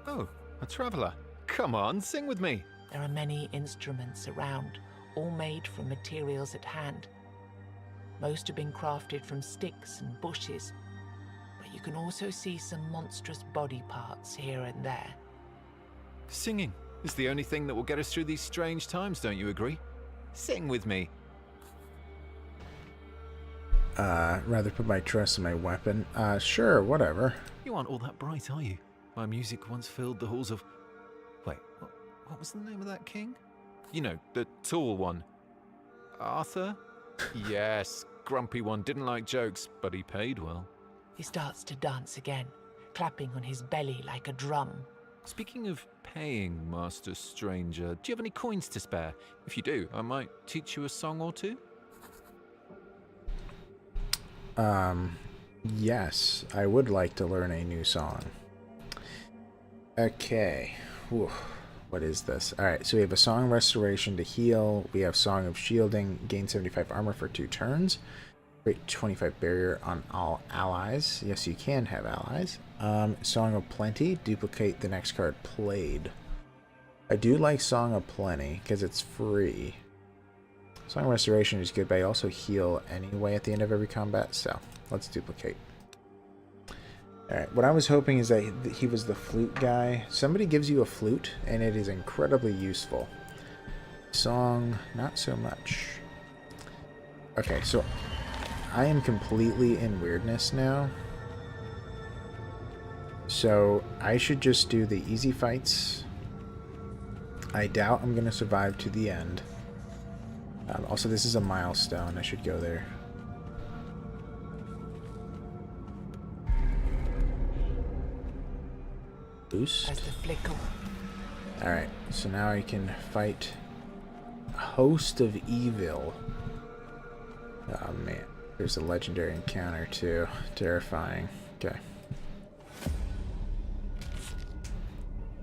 Oh, a traveler. Come on, sing with me. There are many instruments around, all made from materials at hand. Most have been crafted from sticks and bushes, but you can also see some monstrous body parts here and there. Singing is the only thing that will get us through these strange times, don't you agree? Sing with me. Rather put my trust in my weapon. Sure, whatever. You aren't all that bright, are you? My music once filled the halls of... Wait, what was the name of that king? You know, the tall one. Arthur? Yes, grumpy one, didn't like jokes, but he paid well. He starts to dance again, clapping on his belly like a drum. Speaking of paying, Master Stranger, do you have any coins to spare? If you do, I might teach you a song or two. Yes, I would like to learn a new song. Okay. Whew. What is this? Alright, so we have a Song of Restoration to heal. We have Song of Shielding, gain 75 armor for 2 turns. Create 25 barrier on all allies. Yes, you can have allies. Song of Plenty, duplicate the next card played. I do like Song of Plenty because it's free. Song of Restoration is good, but I also heal anyway at the end of every combat, so let's duplicate. Alright, what I was hoping is that he was the flute guy. Somebody gives you a flute, and it is incredibly useful. Song, not so much. Okay, so I am completely in weirdness now. So I should just do the easy fights. I doubt I'm going to survive to the end. Also, this is a milestone. I should go there. Boost. As the flicker. Alright, so now I can fight a host of evil. Oh man, there's a legendary encounter too. Terrifying. Okay.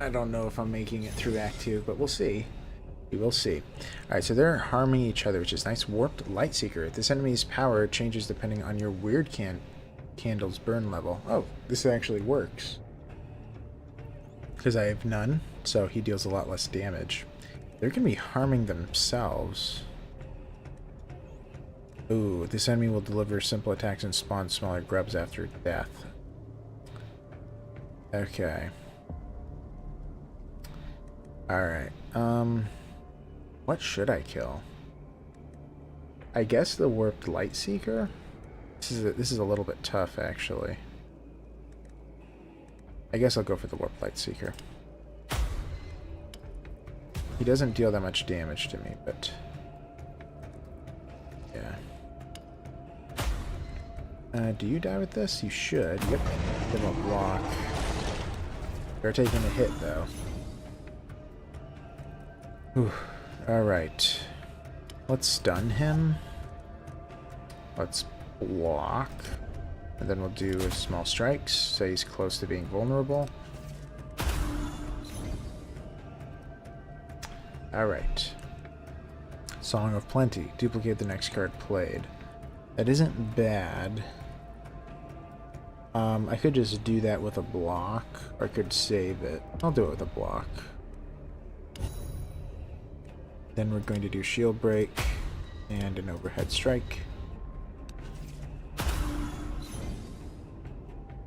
I don't know if I'm making it through Act 2, but we'll see. We will see. Alright, so they're harming each other, which is nice. Warped Lightseeker. This enemy's power changes depending on your weird candle's burn level. Oh, this actually works. Because I have none, so he deals a lot less damage. They're going to be harming themselves. Ooh, this enemy will deliver simple attacks and spawn smaller grubs after death. Okay. Alright, what should I kill? I guess the Warped Lightseeker? This is a little bit tough, actually. I guess I'll go for the Warped Lightseeker. He doesn't deal that much damage to me, but... yeah. Do you die with this? You should. Yep. Give him a block. They're taking a hit, though. Alright. Let's stun him. Let's block. And then we'll do small strikes, so he's close to being vulnerable. Alright. Song of Plenty. Duplicate the next card played. That isn't bad. I could just do that with a block, or I could save it. I'll do it with a block. Then we're going to do shield break and an overhead strike.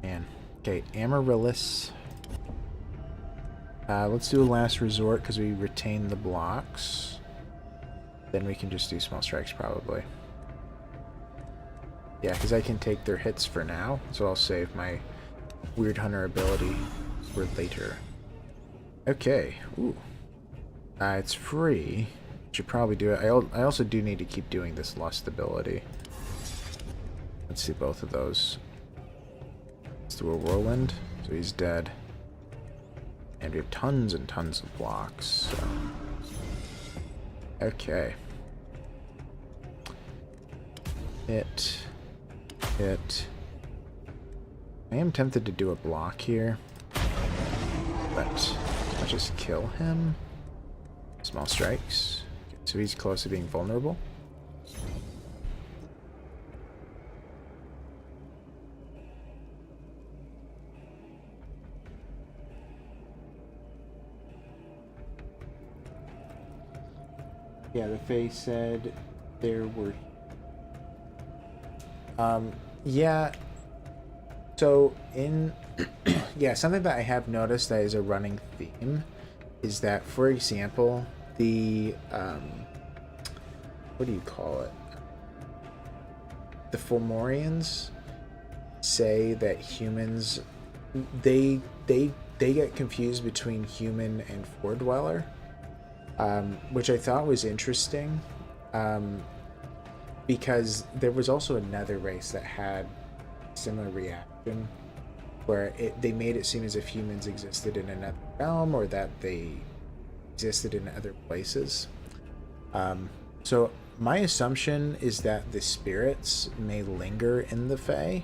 And okay, Amaryllis. Let's do a last resort because we retain the blocks. Then we can just do small strikes probably. Yeah, because I can take their hits for now, so I'll save my Weird Hunter ability for later. Okay, ooh. It's free. Should probably do it. I also do need to keep doing this Lust ability. Let's see both of those. Let's do a Whirlwind, so he's dead. And we have tons and tons of blocks, so... okay. Hit. I am tempted to do a block here, but I'll just kill him. Small strikes. Okay, so he's close to being vulnerable. Yeah, the Fae said there were... yeah. So in yeah, something that I have noticed that is a running theme is that, for example, the what do you call it? The Fomorians say that humans they get confused between human and Fordweller, which I thought was interesting, because there was also another race that had similar reaction where they made it seem as if humans existed in another realm or that they existed in other places. So my assumption is that the spirits may linger in the Fae,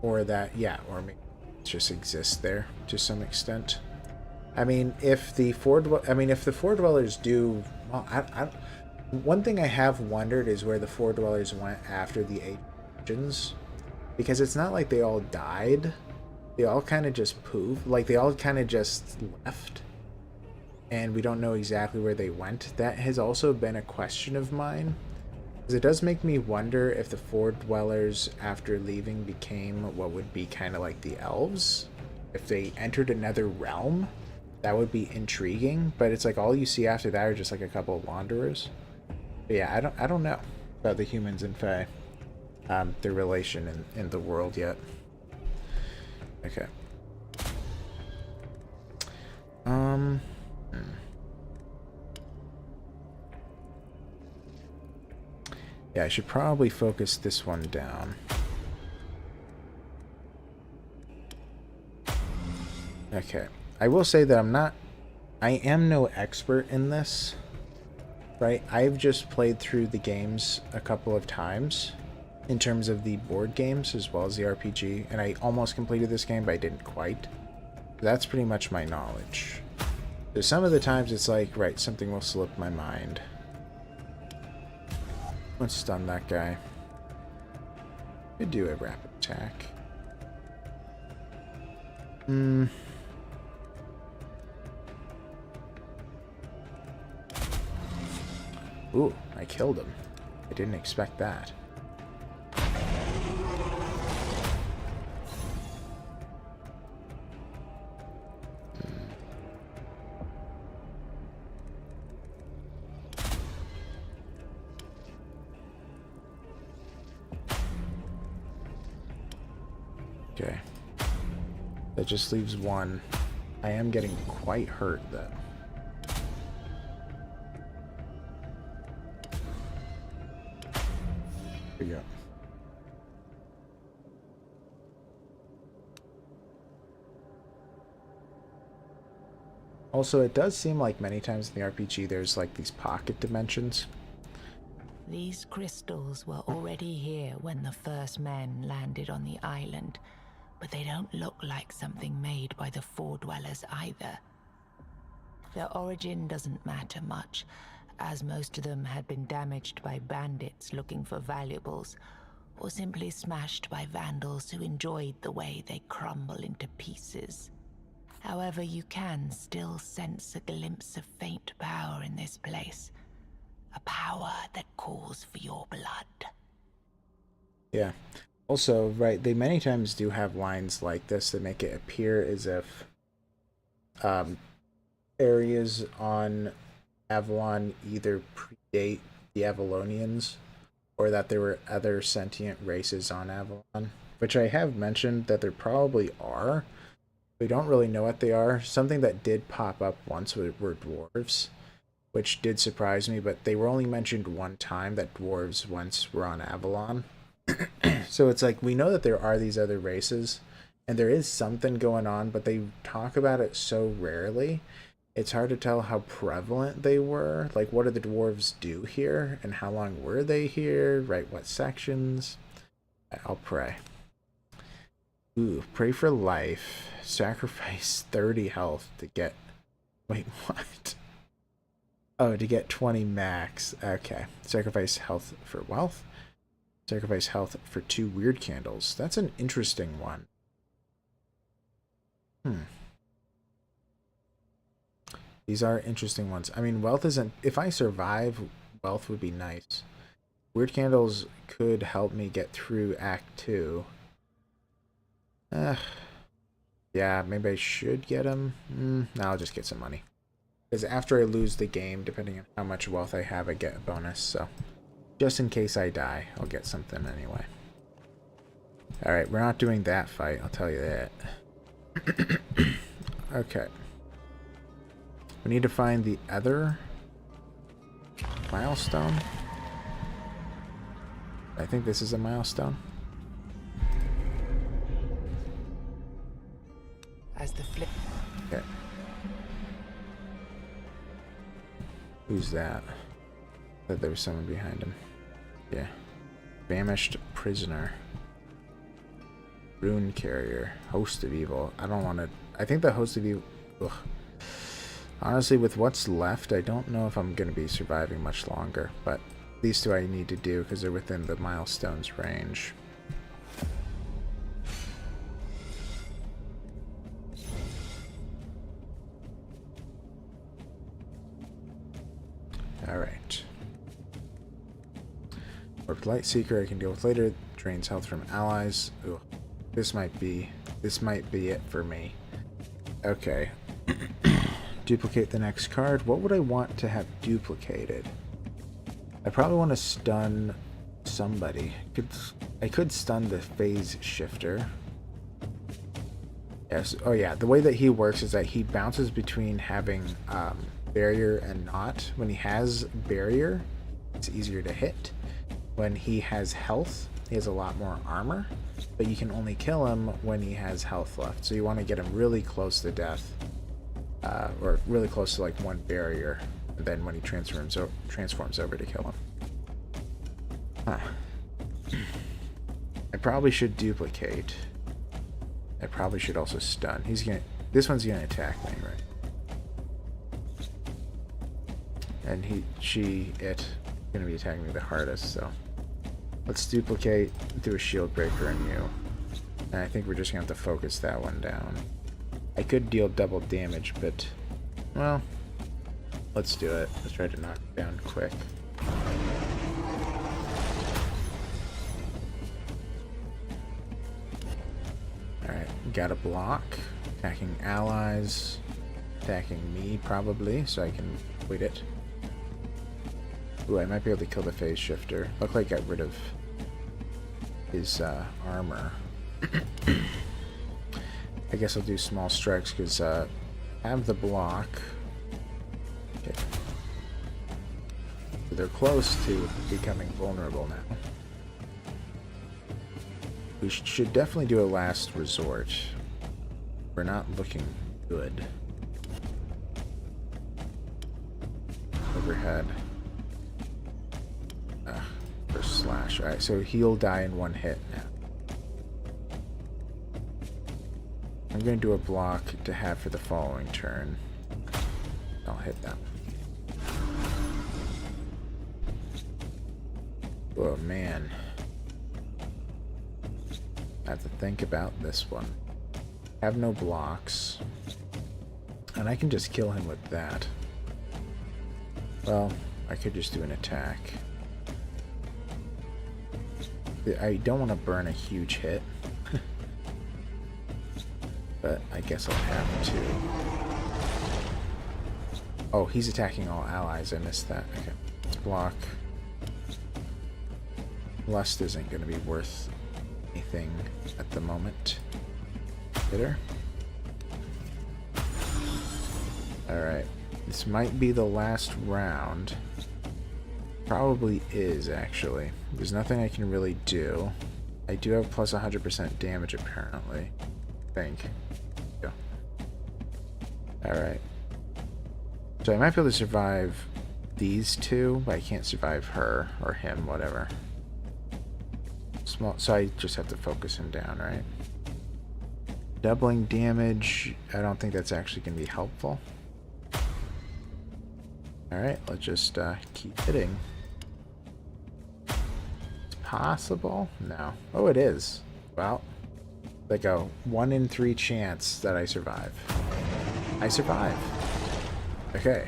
or that, yeah, or maybe just exist there to some extent. I mean, if the Fordwellers do, well, one thing I have wondered is where the Fordwellers went after the Asians, because it's not like they all died. They all kind of just poofed, like they all kind of just left, and we don't know exactly where they went. That has also been a question of mine, because it does make me wonder if the Fordwellers, after leaving, became what would be kind of like the elves. If they entered another realm, that would be intriguing, but it's like all you see after that are just like a couple of wanderers. But yeah, I don't know about the humans and Fae, their relation in the world yet. Okay. Yeah, I should probably focus this one down. Okay. I will say that I am no expert in this, right? I've just played through the games a couple of times in terms of the board games as well as the RPG, and I almost completed this game, but I didn't quite. That's pretty much my knowledge. So some of the times it's like, right, something will slip my mind. Let's stun that guy. Could do a rapid attack. Ooh, I killed him. I didn't expect that. Okay. That just leaves one. I am getting quite hurt, though. Here we go. Also, it does seem like many times in the RPG there's like these pocket dimensions. These crystals were already here when the first men landed on the island, but they don't look like something made by the Fordwellers either. Their origin doesn't matter much, as most of them had been damaged by bandits looking for valuables, or simply smashed by vandals who enjoyed the way they crumble into pieces. However, you can still sense a glimpse of faint power in this place. A power that calls for your blood. Yeah. Also, right, they many times do have lines like this that make it appear as if areas on Avalon either predate the Avalonians or that there were other sentient races on Avalon, which I have mentioned that there probably are. We don't really know what they are. Something that did pop up once were dwarves, which did surprise me, but they were only mentioned one time, that dwarves once were on Avalon. So it's like, we know that there are these other races, and there is something going on, but they talk about it so rarely. It's hard to tell how prevalent they were. Like, what do the dwarves do here, and how long were they here, right? What sections? I'll pray. Ooh, pray for life. Sacrifice 30 health to get... Wait, what? Oh, to get 20 max. Okay. Sacrifice health for wealth. Sacrifice health for 2 weird candles. That's an interesting one. These are interesting ones. I mean, wealth isn't... If I survive, wealth would be nice. Weird candles could help me get through Act 2. Yeah, maybe I should get him. No, I'll just get some money. Because after I lose the game, depending on how much wealth I have, I get a bonus. So, just in case I die, I'll get something anyway. Alright, we're not doing that fight, I'll tell you that. Okay. We need to find the other milestone. I think this is a milestone. As the flip. Okay. Who's that? Thought there was someone behind him. Yeah. Famished prisoner. Rune carrier. Host of evil. I don't want to... I think the host of evil... Ugh. Honestly, with what's left, I don't know if I'm going to be surviving much longer. But these two I need to do because they're within the milestones range. Alright. Warped Light Seeker I can deal with later. Drains health from allies. Ugh. This might be it for me. Okay. Duplicate the next card. What would I want to have duplicated? I probably want to stun somebody. I could stun the phase shifter. Yes. Oh yeah, the way that he works is that he bounces between having barrier and not. When he has barrier, it's easier to hit. When he has health, he has a lot more armor, but you can only kill him when he has health left. So you want to get him really close to death, or really close to like one barrier, and then when he transforms over to kill him. Huh. I probably should duplicate. I probably should also stun. This one's gonna attack me, right? And it gonna be attacking me the hardest, so let's duplicate, do a shield breaker on you. And I think we're just gonna have to focus that one down. I could deal double damage, but well, let's do it. Let's try to knock it down quick. Alright, got a block. Attacking allies. Attacking me, probably, so I can avoid it. Ooh, I might be able to kill the phase shifter. Look like I got rid of his armor. I guess I'll do small strikes because I have the block. Okay. So they're close to becoming vulnerable now. We should definitely do a last resort. We're not looking good. Overhead. First slash. Alright, so he'll die in one hit now. I'm going to do a block to have for the following turn. I'll hit them. Oh man. I have to think about this one. Have no blocks. And I can just kill him with that. Well, I could just do an attack. I don't want to burn a huge hit. But I guess I'll have to. Oh, he's attacking all allies. I missed that. Okay. Let's block. Lust isn't going to be worth anything at the moment. Hit her. Alright. This might be the last round. Probably is, actually. There's nothing I can really do. I do have plus 100% damage, apparently. I think. Yeah. Alright. So I might be able to survive these two, but I can't survive her or him, whatever. Small, so I just have to focus him down, right? Doubling damage, I don't think that's actually going to be helpful. Alright, let's just keep hitting. It's possible? No. Oh, it is. Well, like a 1 in 3 chance that I survive. I survive. Okay.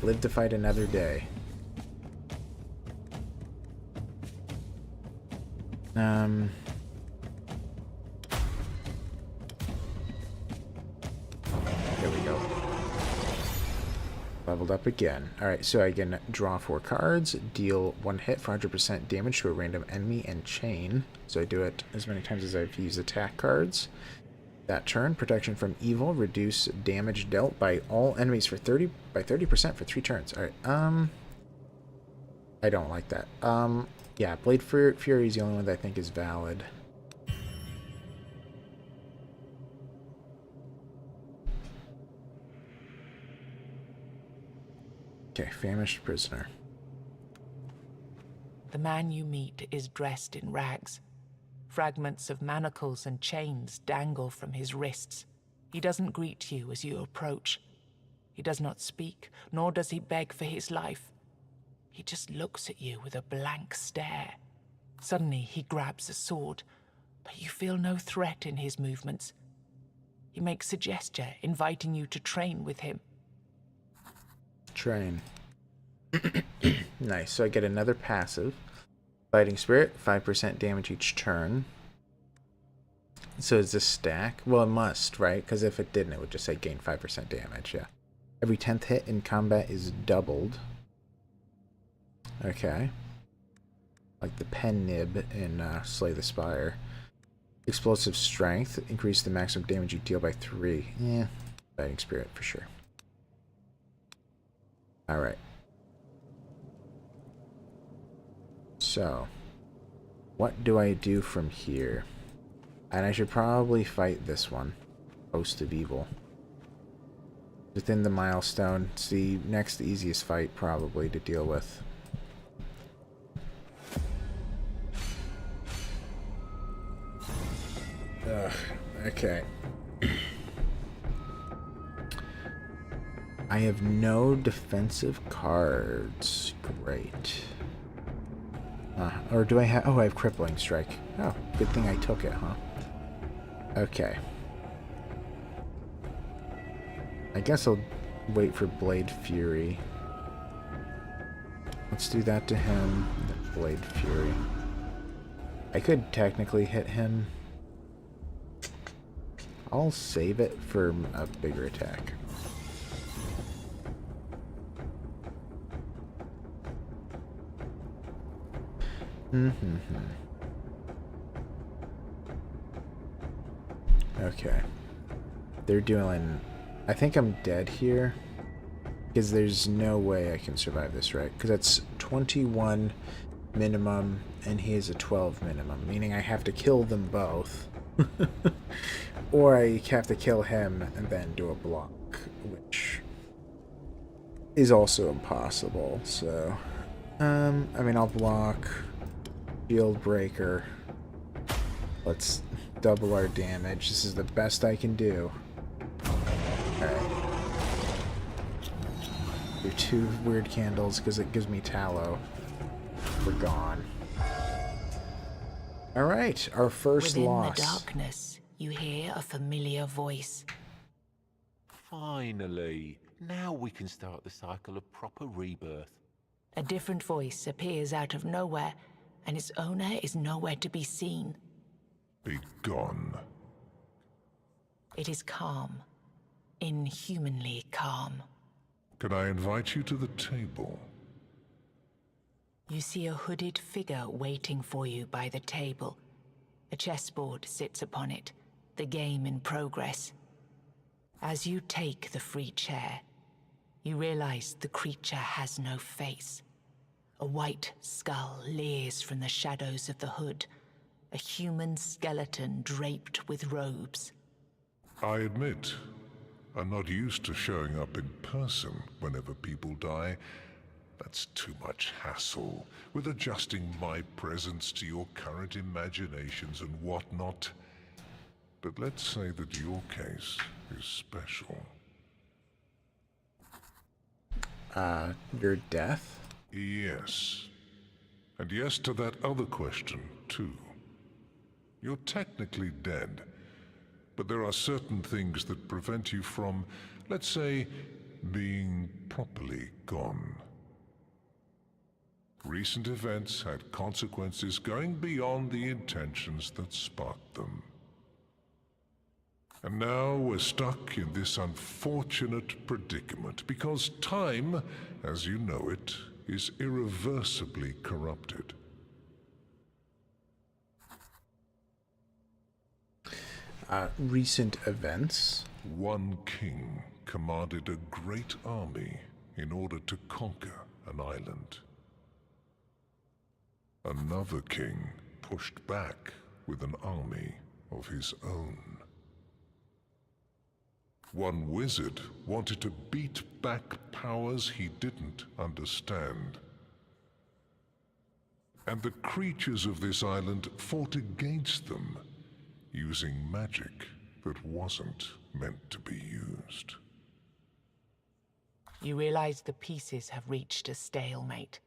Live to fight another day. Leveled up again. Alright, so I can draw 4 cards, deal 1 hit for 100% damage to a random enemy and chain. So I do it as many times as I've used attack cards. That turn, protection from evil, reduce damage dealt by all enemies for 30% for 3 turns. Alright, I don't like that. Yeah, Blade Fury is the only one that I think is valid. Okay, famished prisoner. The man you meet is dressed in rags. Fragments of manacles and chains dangle from his wrists. He doesn't greet you as you approach. He does not speak, nor does he beg for his life. He just looks at you with a blank stare. Suddenly, he grabs a sword, but you feel no threat in his movements. He makes a gesture, inviting you to train with him. Train. Nice, so I get another passive. Fighting Spirit, 5% damage each turn. So is this stack? Well, it must, right? Because if it didn't, it would just say gain 5% damage, yeah. Every 10th hit in combat is doubled. Okay. Like the pen nib in Slay the Spire. Explosive Strength, increase the maximum damage you deal by 3. Yeah, Fighting Spirit for sure. Alright. So, what do I do from here? And I should probably fight this one. Host of Evil. Within the milestone. It's the next easiest fight probably to deal with. Ugh, okay. I have no defensive cards. Great. Or do I have... Oh, I have Crippling Strike. Oh, good thing I took it, huh? Okay. I guess I'll wait for Blade Fury. Let's do that to him. Blade Fury. I could technically hit him. I'll save it for a bigger attack. Okay. They're doing... I think I'm dead here. Because there's no way I can survive this, right? Because that's 21 minimum, and he is a 12 minimum. Meaning I have to kill them both. Or I have to kill him and then do a block. Which is also impossible, so... I mean, I'll block... Shield Breaker. Let's double our damage. This is the best I can do. Alright. Do 2 weird candles because it gives me tallow. We're gone. Alright, our first loss. Within the darkness, you hear a familiar voice. Finally. Now we can start the cycle of proper rebirth. A different voice appears out of nowhere, and its owner is nowhere to be seen. Be gone. It is calm. Inhumanly calm. Can I invite you to the table? You see a hooded figure waiting for you by the table. A chessboard sits upon it, the game in progress. As you take the free chair, you realize the creature has no face. A white skull leers from the shadows of the hood, a human skeleton draped with robes. I admit, I'm not used to showing up in person whenever people die. That's too much hassle, with adjusting my presence to your current imaginations and whatnot. But let's say that your case is special. Your death? Yes. And yes to that other question, too. You're technically dead, but there are certain things that prevent you from, let's say, being properly gone. Recent events had consequences going beyond the intentions that sparked them. And now we're stuck in this unfortunate predicament because time, as you know it, is irreversibly corrupted. Recent events. One king commanded a great army in order to conquer an island. Another king pushed back with an army of his own. One wizard wanted to beat back powers he didn't understand. And the creatures of this island fought against them, using magic that wasn't meant to be used. You realize the pieces have reached a stalemate.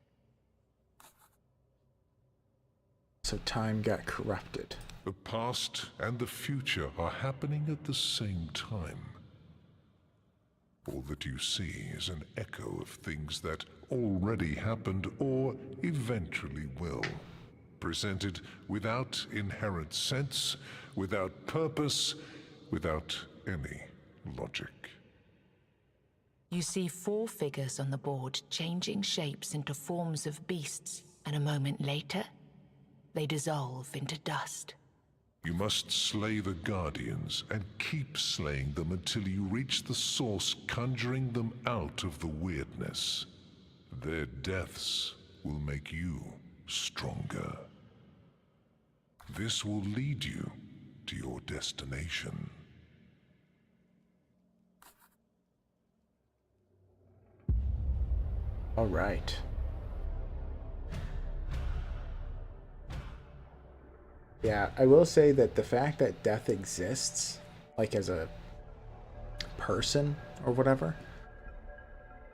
So time got corrupted. The past and the future are happening at the same time. All that you see is an echo of things that already happened or eventually will. Presented without inherent sense, without purpose, without any logic. You see 4 figures on the board changing shapes into forms of beasts, and a moment later, they dissolve into dust. You must slay the Guardians and keep slaying them until you reach the source conjuring them out of the weirdness. Their deaths will make you stronger. This will lead you to your destination. All right. Yeah, I will say that the fact that death exists, like as a person or whatever,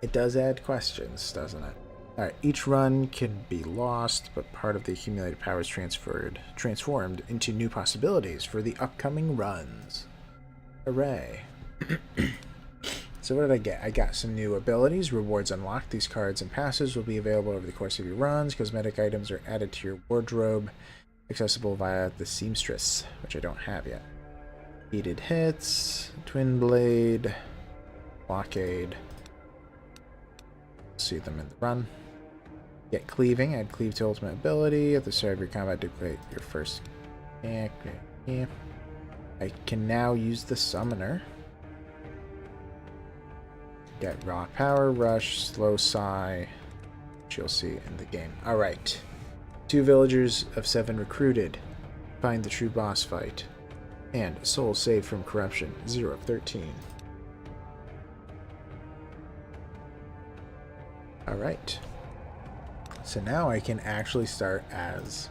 it does add questions, doesn't it? Alright, each run can be lost, but part of the accumulated power is transformed into new possibilities for the upcoming runs. Hooray. So what did I get? I got some new abilities. Rewards unlocked. These cards and passes will be available over the course of your runs. Cosmetic items are added to your wardrobe, accessible via the Seamstress, which I don't have yet. Heated hits, Twin Blade, Blockade. See them in the run. Get Cleaving. Add Cleave to ultimate ability. At the start of your combat, duplicate your first. I can now use the Summoner. Get Raw Power, Rush, Slow Sigh, which you'll see in the game. Alright. 2 villagers of 7 recruited. Find the true boss fight. And soul saved from corruption. 0 of 13. Alright. So now I can actually start as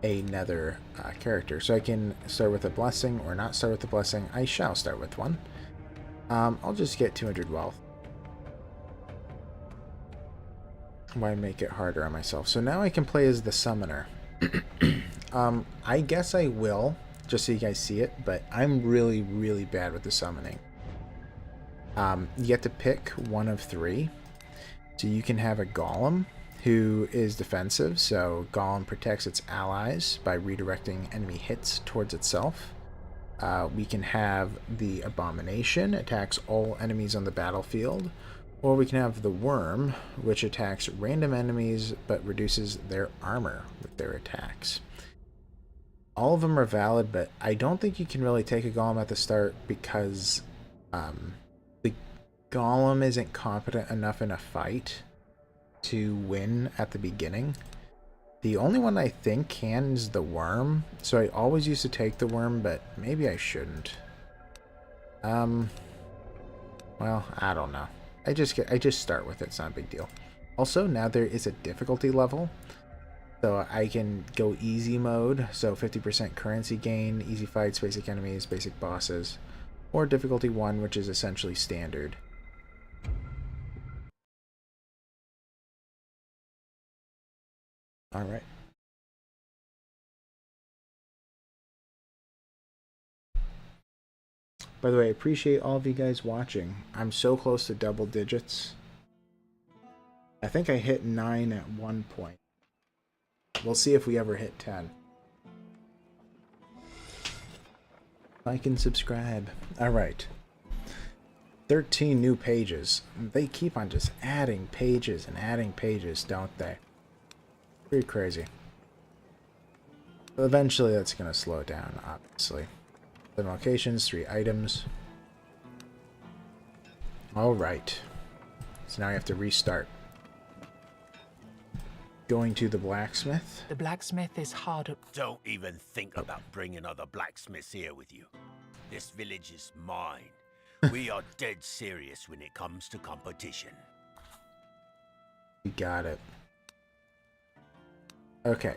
another character. So I can start with a blessing or not start with a blessing. I shall start with one. I'll just get 200 wealth. Why make it harder on myself? So now I can play as the summoner. I guess I will, just so you guys see it, but I'm really, really bad with the summoning. You get to pick one of 3. So you can have a golem who is defensive, so golem protects its allies by redirecting enemy hits towards itself. We can have the abomination, attacks all enemies on the battlefield. Or we can have the worm, which attacks random enemies but reduces their armor with their attacks. All of them are valid, but I don't think you can really take a golem at the start because the golem isn't competent enough in a fight to win at the beginning. The only one I think can is the worm, so I always used to take the worm, but maybe I shouldn't. Well, I don't know. I just start with it. It's not a big deal. Also, now there is a difficulty level, so I can go easy mode. So 50% currency gain, easy fights, basic enemies, basic bosses, or difficulty 1, which is essentially standard. All right. By the way, I appreciate all of you guys watching. I'm so close to double digits. I think I hit 9 at one point. We'll see if we ever hit 10. Like and subscribe. Alright. 13 new pages. They keep on just adding pages and adding pages, don't they? Pretty crazy. Eventually that's going to slow down, obviously. 7 locations, 3 items. Alright. So now we have to restart. Going to the blacksmith. The blacksmith is hard up. Don't even think about bringing other blacksmiths here with you. This village is mine. We are dead serious when it comes to competition. We got it. Okay.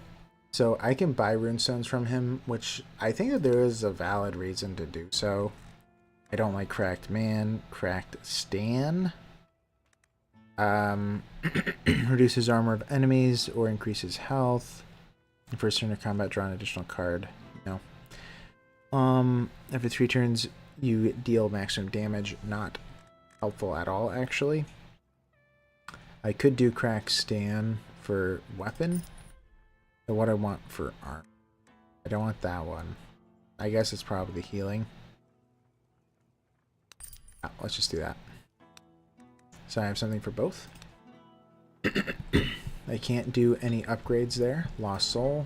So I can buy runestones from him, which I think that there is a valid reason to do so. I don't like Cracked Man, Cracked Stan. Reduces armor of enemies or increases health. First turn of combat, draw an additional card. No. Every 3 turns, you deal maximum damage. Not helpful at all, actually. I could do Crack Stan for weapon. But what I want for armor. I don't want that one. I guess it's probably healing. Oh, let's just do that. So I have something for both. I can't do any upgrades there. Lost Soul.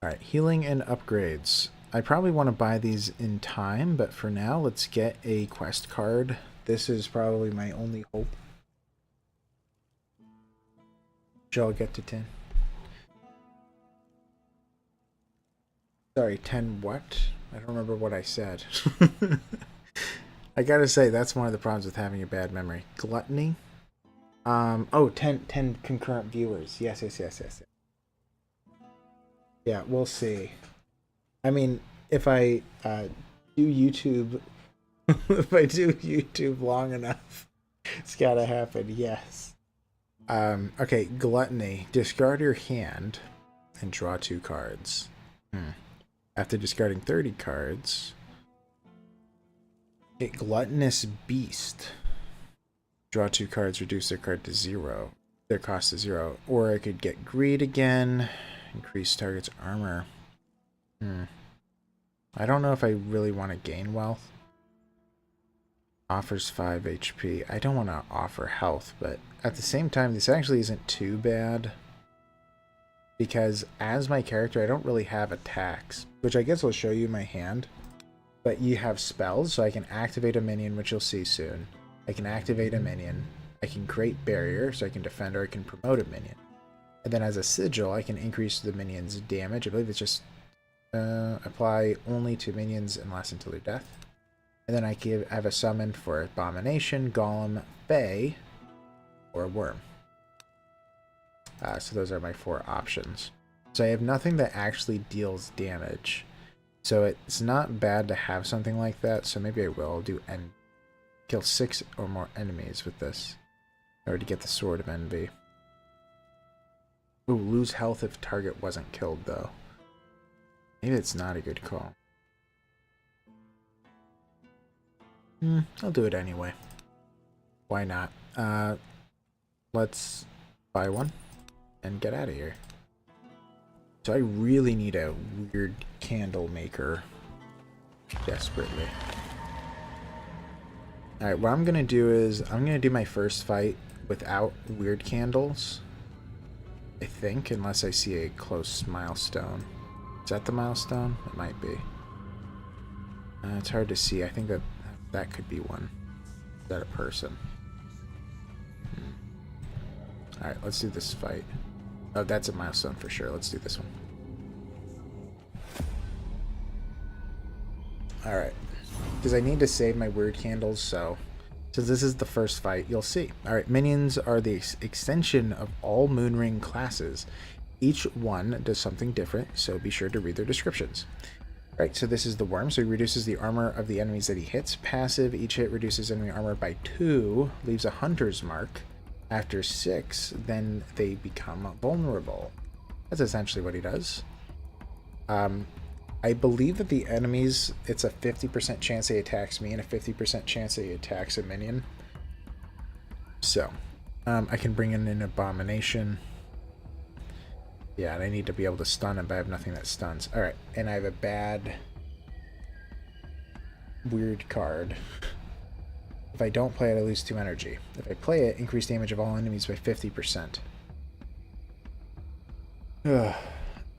Alright, healing and upgrades. I probably want to buy these in time, but for now, let's get a quest card. This is probably my only hope. I'll get to 10. Sorry, 10 what? I don't remember what I said. I gotta say, that's one of the problems with having a bad memory. Gluttony. Oh, 10 concurrent viewers. Yes. Yeah, we'll see. I mean, if I do YouTube, if I do YouTube long enough, it's gotta happen, yes. Okay, Gluttony. Discard your hand and draw 2 cards. After discarding 30 cards, a Gluttonous Beast. Draw 2 cards, reduce their card to 0. Their cost to 0. Or I could get Greed again. Increase target's armor. I don't know if I really want to gain wealth. Offers 5 HP. I don't want to offer health, but at the same time, this actually isn't too bad. Because as my character, I don't really have attacks. Which I guess will show you my hand. But you have spells, so I can activate a minion, which you'll see soon. I can activate a minion. I can create barrier, so I can defend or I can promote a minion. And then as a sigil, I can increase the minion's damage. I believe it's just apply only to minions and last until their death. And then I have a summon for Abomination, Golem, Fae, or Worm. So those are my 4 options. So I have nothing that actually deals damage. So it's not bad to have something like that. So maybe I will do and kill 6 or more enemies with this. Or to get the Sword of Envy. Ooh, lose health if target wasn't killed though. Maybe it's not a good call. I'll do it anyway. Why not? Let's buy one and get out of here. So I really need a weird candle maker. Desperately. Alright, what I'm going to do is I'm going to do my first fight without weird candles. I think, unless I see a close milestone. Is that the milestone? It might be. It's hard to see. I think that could be one. Is that a person? Alright, let's do this fight. Oh, that's a milestone for sure. Let's do this one. Alright. Because I need to save my weird candles, so since this is the first fight, you'll see. Alright, minions are the extension of all Moonring classes. Each one does something different, so be sure to read their descriptions. Right, so this is the worm, so he reduces the armor of the enemies that he hits. Passive, each hit reduces enemy armor by 2, leaves a hunter's mark. After 6, then they become vulnerable. That's essentially what he does. I believe that the enemies, it's a 50% chance he attacks me and a 50% chance he attacks a minion. So, I can bring in an abomination. Yeah, and I need to be able to stun him, but I have nothing that stuns. Alright, and I have a bad... weird card. If I don't play it, I lose 2 energy. If I play it, increase damage of all enemies by 50%. Ugh.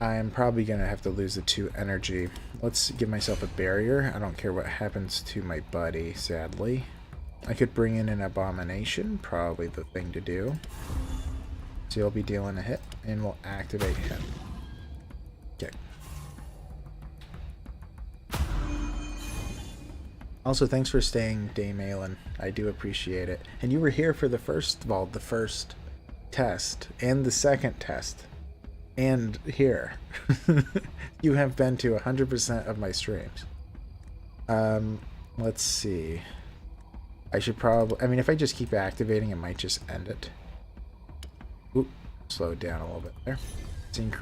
I'm probably going to have to lose the 2 energy. Let's give myself a barrier. I don't care what happens to my buddy, sadly. I could bring in an abomination, probably the thing to do. So he'll be dealing a hit, and we'll activate him. Okay. Also, thanks for staying, Dame Aelin. I do appreciate it. And you were here for the first test, and the second test. And here. You have been to 100% of my streams. Let's see. I should probably... I mean, if I just keep activating, it might just end it. Oop. Slow it down a little bit there.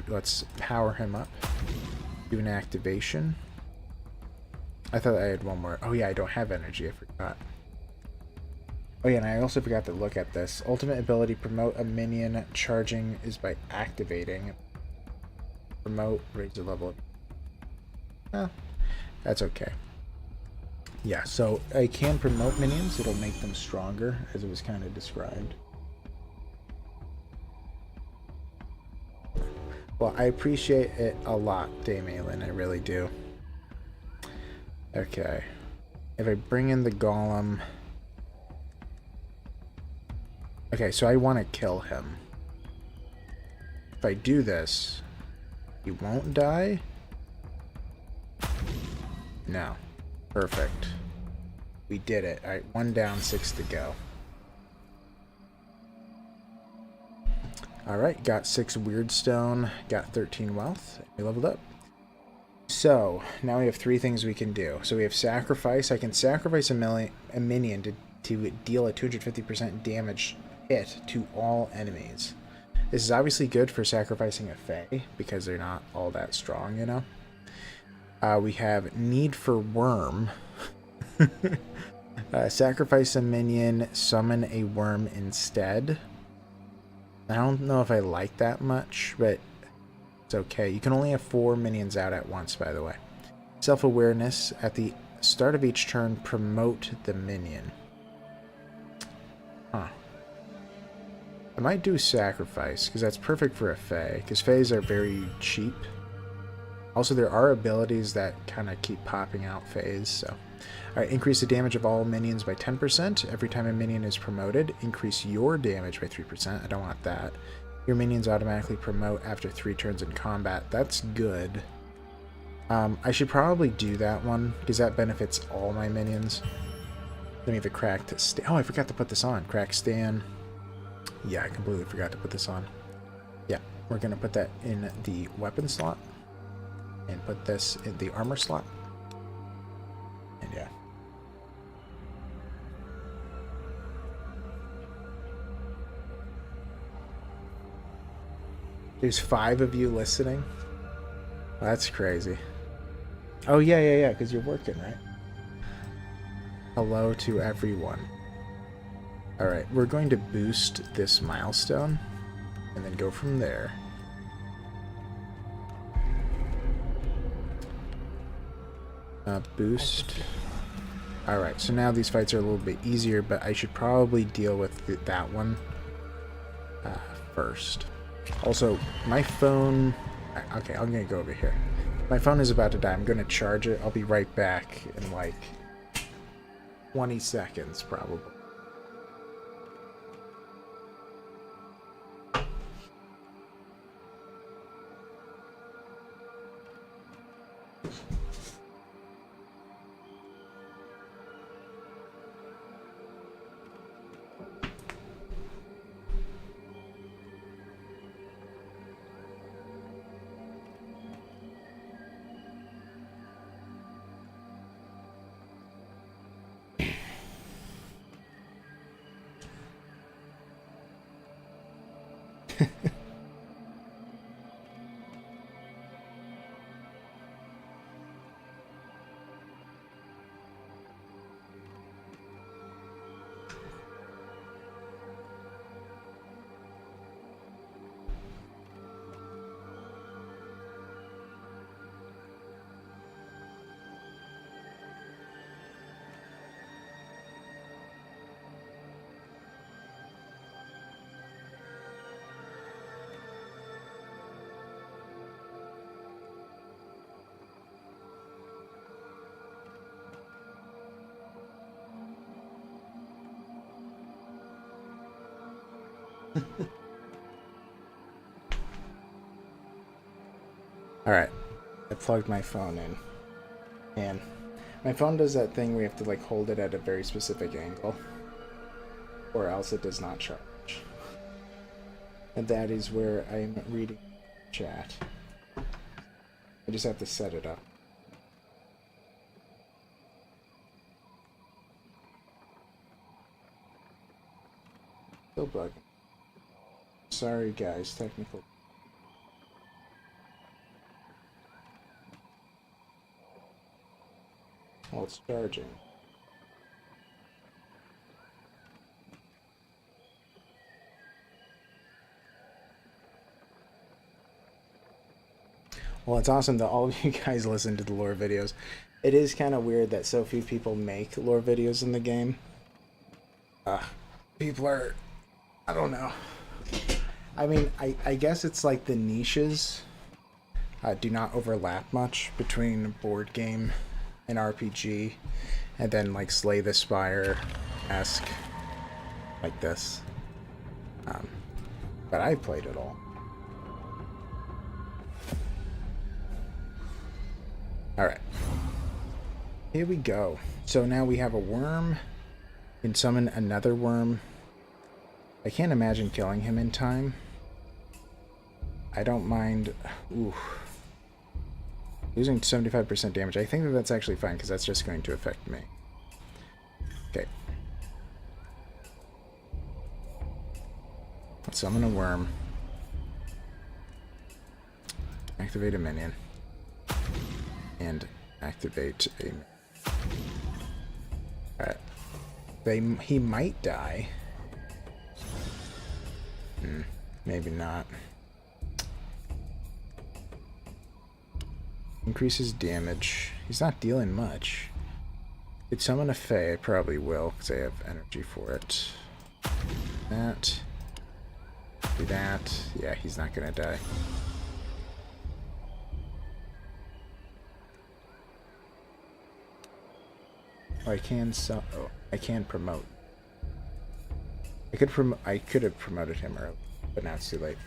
Let's power him up. Do an activation. I thought I had one more. Oh yeah, I don't have energy. I forgot. Oh yeah, and I also forgot to look at this. Ultimate ability, promote a minion. Charging is by activating. Promote, raise the level. Oh, that's okay. Yeah, so I can promote minions. It'll make them stronger, as it was kind of described. Well, I appreciate it a lot, Dame Aelin. I really do. Okay. If I bring in the golem... Okay, so I want to kill him. If I do this, he won't die? No. Perfect. We did it. Alright, 1 down, 6 to go. Alright, got 6 Weirdstone, got 13 wealth. We leveled up. So, now we have 3 things we can do. So we have Sacrifice. I can sacrifice a minion to deal a 250% damage hit to all enemies. This is obviously good for sacrificing a Fae, because they're not all that strong, you know? We have Need for Worm. Sacrifice a minion, summon a worm instead. I don't know if I like that much, but it's okay. You can only have 4 minions out at once, by the way. Self-awareness. At the start of each turn, promote the minion. Huh. I might do sacrifice, because that's perfect for a Fae, because Faes are very cheap. Also, there are abilities that kind of keep popping out Faes, so... Alright, increase the damage of all minions by 10%. Every time a minion is promoted, increase your damage by 3%. I don't want that. Your minions automatically promote after 3 turns in combat. That's good. I should probably do that one, because that benefits all my minions. Let me have a cracked stand. Oh, I forgot to put this on. Cracked stand. Yeah, I completely forgot to put this on. Yeah, we're going to put that in the weapon slot. And put this in the armor slot. And yeah. There's 5 of you listening? That's crazy. Oh, yeah, because you're working, right? Hello to everyone. Alright, we're going to boost this milestone, and then go from there. Boost. Alright, so now these fights are a little bit easier, but I should probably deal with that one first. Also, my phone... Okay, I'm going to go over here. My phone is about to die. I'm going to charge it. I'll be right back in like 20 seconds, probably. Alright. I plugged my phone in. And my phone does that thing where you have to like hold it at a very specific angle. Or else it does not charge. And that is where I'm reading chat. I just have to set it up. Still bugging. Sorry guys, technical. Well, it's charging. Well, it's awesome that all of you guys listen to the lore videos. It is kind of weird that so few people make lore videos in the game. People are... I don't know. I mean, I guess it's like the niches do not overlap much between board game and RPG. And then like Slay the Spire-esque. Like this. But I played it all. Alright. Here we go. So now we have a worm. Can summon another worm. I can't imagine killing him in time. I don't mind... Ooh. Losing 75% damage. I think that that's actually fine, because that's just going to affect me. Okay. Let's summon a worm. Activate a minion. And activate a... Alright. He might die. Maybe not. Increases damage. He's not dealing much. Could summon a Fae. I probably will, because I have energy for it. That. Do that. Yeah, he's not gonna die. Oh, I can promote. I could have promoted him early, but now it's too late.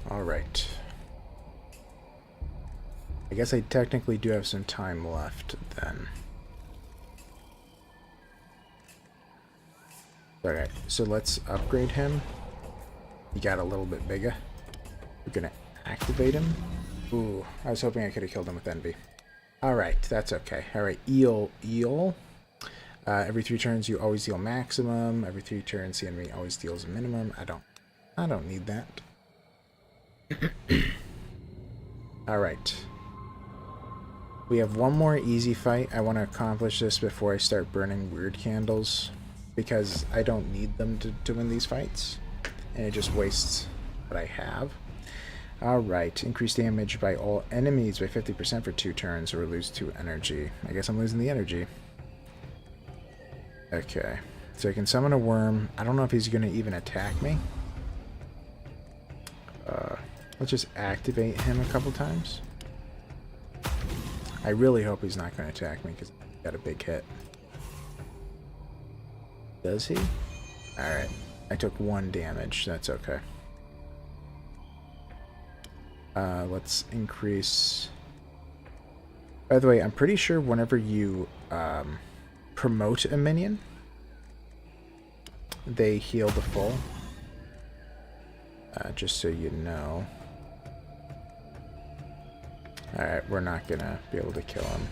Alright. I guess I technically do have some time left then. Alright, so let's upgrade him. He got a little bit bigger. We're gonna activate him. Ooh, I was hoping I could have killed him with Envy. Alright, that's okay. Alright, Eel. Every 3 turns you always deal maximum. Every 3 turns the enemy always deals a minimum. I don't need that. Alright. We have one more easy fight. I want to accomplish this before I start burning weird candles, because I don't need them to win these fights. And it just wastes what I have. Alright, increase damage by all enemies by 50% for 2 turns, or lose 2 energy. I guess I'm losing the energy. Okay, so I can summon a worm. I don't know if he's going to even attack me. Let's just activate him a couple times. I really hope he's not going to attack me, because he got a big hit. Does he? Alright, I took 1 damage. That's okay. Let's increase... By the way, I'm pretty sure whenever you promote a minion, they heal the full. Just so you know. Alright, we're not gonna be able to kill him.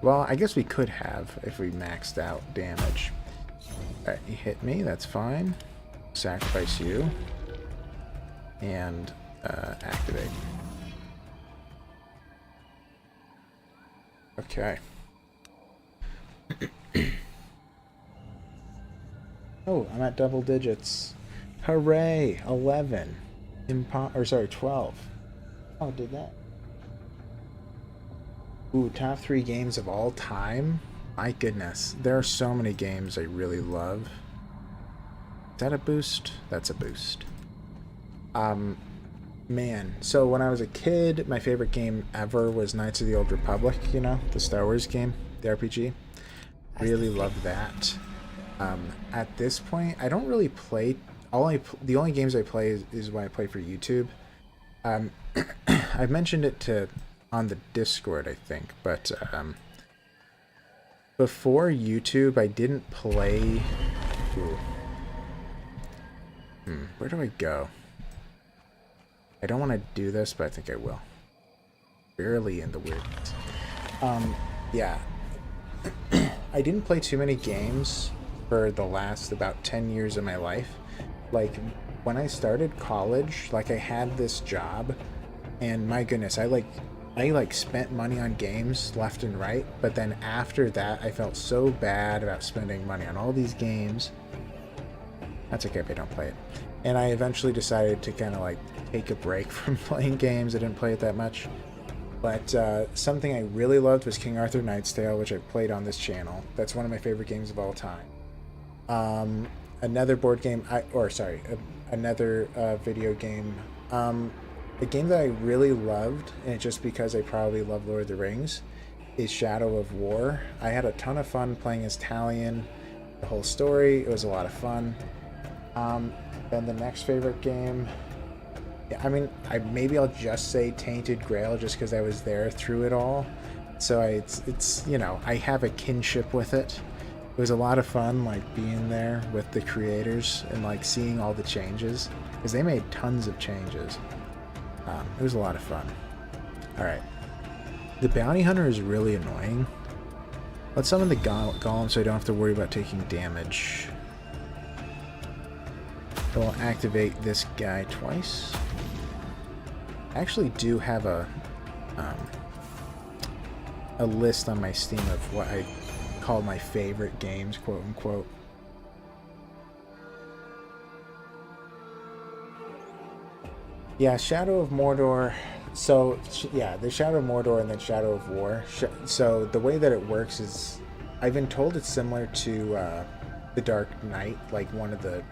Well, I guess we could have if we maxed out damage. Alright, you hit me, that's fine. Sacrifice you. And activate. Okay. Oh, I'm at double digits. Hooray! 11. Or sorry, 12. Oh, did that. Ooh, top 3 games of all time? My goodness. There are so many games I really love. Is that a boost? That's a boost. Man, so when I was a kid, my favorite game ever was Knights of the Old Republic, you know, the Star Wars game. the RPG. Really love that. At this point, I don't really play. The only games I play is when I play for YouTube. I've mentioned it on the Discord, I think, but before YouTube, I didn't play. Where do I go? I don't want to do this, but I think I will. Barely in the woods. Yeah. I didn't play too many games for the last about 10 years of my life. Like, when I started college, like, I had this job, and my goodness, I spent money on games left and right, but then after that, I felt so bad about spending money on all these games. That's okay if I don't play it. And I eventually decided to kind of, like, take a break from playing games. I didn't play it that much. But something I really loved was King Arthur Knight's Tale, which I played on this channel. That's one of my favorite games of all time. Another board game, another video game. A game that I really loved, and just because I probably love Lord of the Rings, is Shadow of War. I had a ton of fun playing as Talion, the whole story. It was a lot of fun. Then the next favorite game, I mean, maybe I'll just say Tainted Grail, just because I was there through it all. So it's you know, I have a kinship with it. It was a lot of fun, like, being there with the creators and, like, seeing all the changes, because they made tons of changes. It was a lot of fun. Alright. The bounty hunter is really annoying. Let's summon the golem so I don't have to worry about taking damage. I will activate this guy twice. I actually do have a list on my Steam of what I call my favorite games, quote unquote. Yeah, Shadow of Mordor. So, yeah, there's Shadow of Mordor and then Shadow of War. So, the way that it works is, I've been told it's similar to The Dark Knight, like one of the,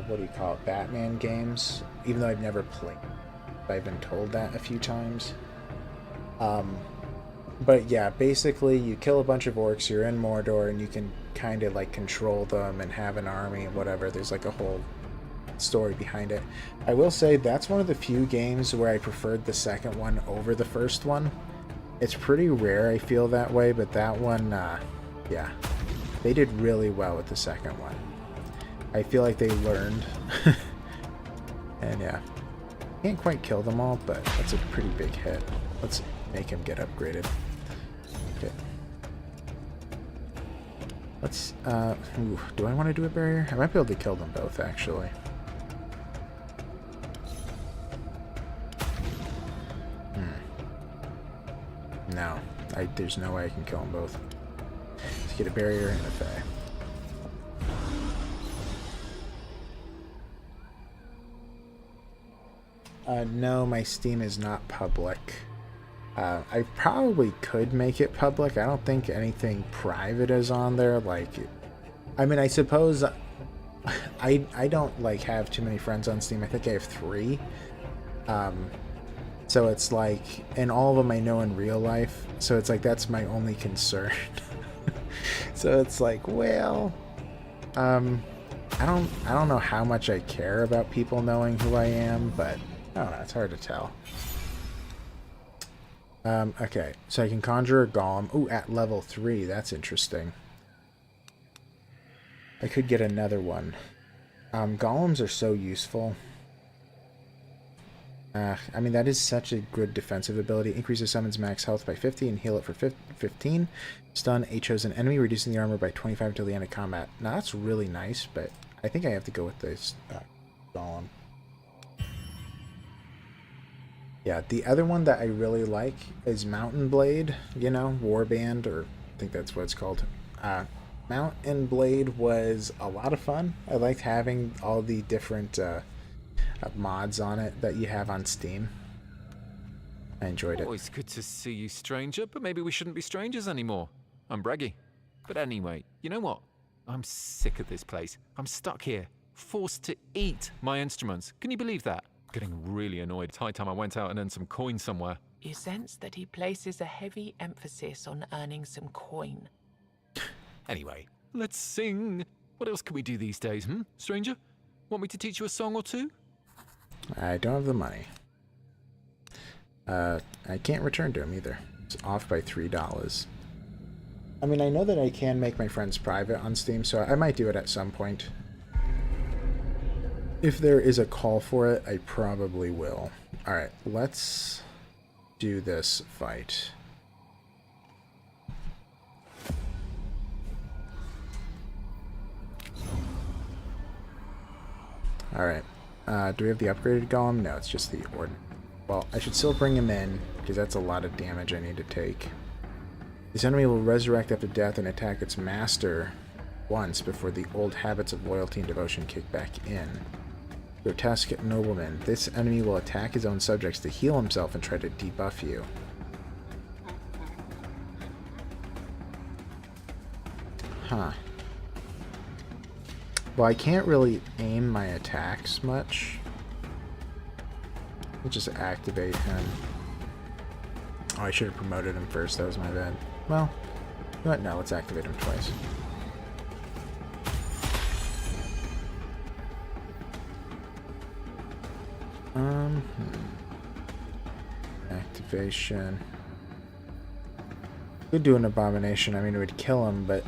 what do you call it, Batman games, even though I've never played. I've been told that a few times. But yeah, basically you kill a bunch of orcs, you're in Mordor, and you can kind of like control them and have an army and whatever. There's like a whole story behind it. I will say that's one of the few games where I preferred the second one over the first one. It's pretty rare I feel that way, but that one, yeah, they did really well with the second one. I feel like they learned. And yeah, can't quite kill them all, but that's a pretty big hit. Let's make him get upgraded. Okay. Let's, do I want to do a barrier? I might be able to kill them both, actually. No, there's no way I can kill them both. Let's get a barrier and a fae. No, my Steam is not public. I probably could make it public. I don't think anything private is on there. Like, I mean, I suppose I don't like have too many friends on Steam. I think I have 3. So it's like, and all of them I know in real life. So it's like, that's my only concern. So it's like, well, I don't know how much I care about people knowing who I am, but I don't know, it's hard to tell. Okay, so I can conjure a golem. Ooh, at level 3, that's interesting. I could get another one. Golems are so useful. I mean, that is such a good defensive ability. Increases summon's max health by 50 and heal it for 15. Stun a chosen enemy, reducing the armor by 25 until the end of combat. Now, that's really nice, but I think I have to go with this golem. Yeah, the other one that I really like is Mountain Blade, you know, Warband, or I think that's what it's called. Mountain Blade was a lot of fun. I liked having all the different mods on it that you have on Steam. I enjoyed it. Always good to see you, stranger, but maybe we shouldn't be strangers anymore. I'm braggy. But anyway, you know what? I'm sick of this place. I'm stuck here, forced to eat my instruments. Can you believe that? Getting really annoyed. It's high time I went out and earned some coin somewhere. You sense that he places a heavy emphasis on earning some coin. Anyway, let's sing. What else can we do these days, stranger? Want me to teach you a song or two? I don't have the money. I can't return to him either. It's off by $3. I mean, I know that I can make my friends private on Steam, so I might do it at some point. If there is a call for it, I probably will. Alright, let's do this fight. Alright. Do we have the upgraded golem? No, it's just the ordinary. Well, I should still bring him in, because that's a lot of damage I need to take. This enemy will resurrect after death and attack its master once before the old habits of loyalty and devotion kick back in. Grotesque nobleman. This enemy will attack his own subjects to heal himself and try to debuff you. Huh. Well, I can't really aim my attacks much. Let's just activate him. Oh, I should have promoted him first. That was my bad. Well, you know what? No, let's activate him twice. Activation. Could do an abomination. I mean, it would kill him, but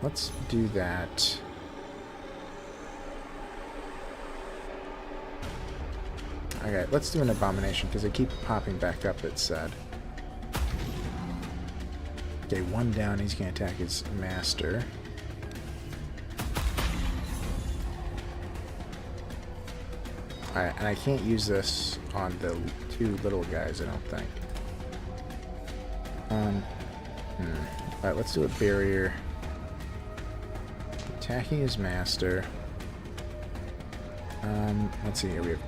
let's do that. Okay, let's do an abomination because they keep popping back up, it said. Okay, one down. He's going to attack his master. Alright, and I can't use this on the two little guys, I don't think. Alright, let's do a barrier. Attacking his master. Let's see here. We have.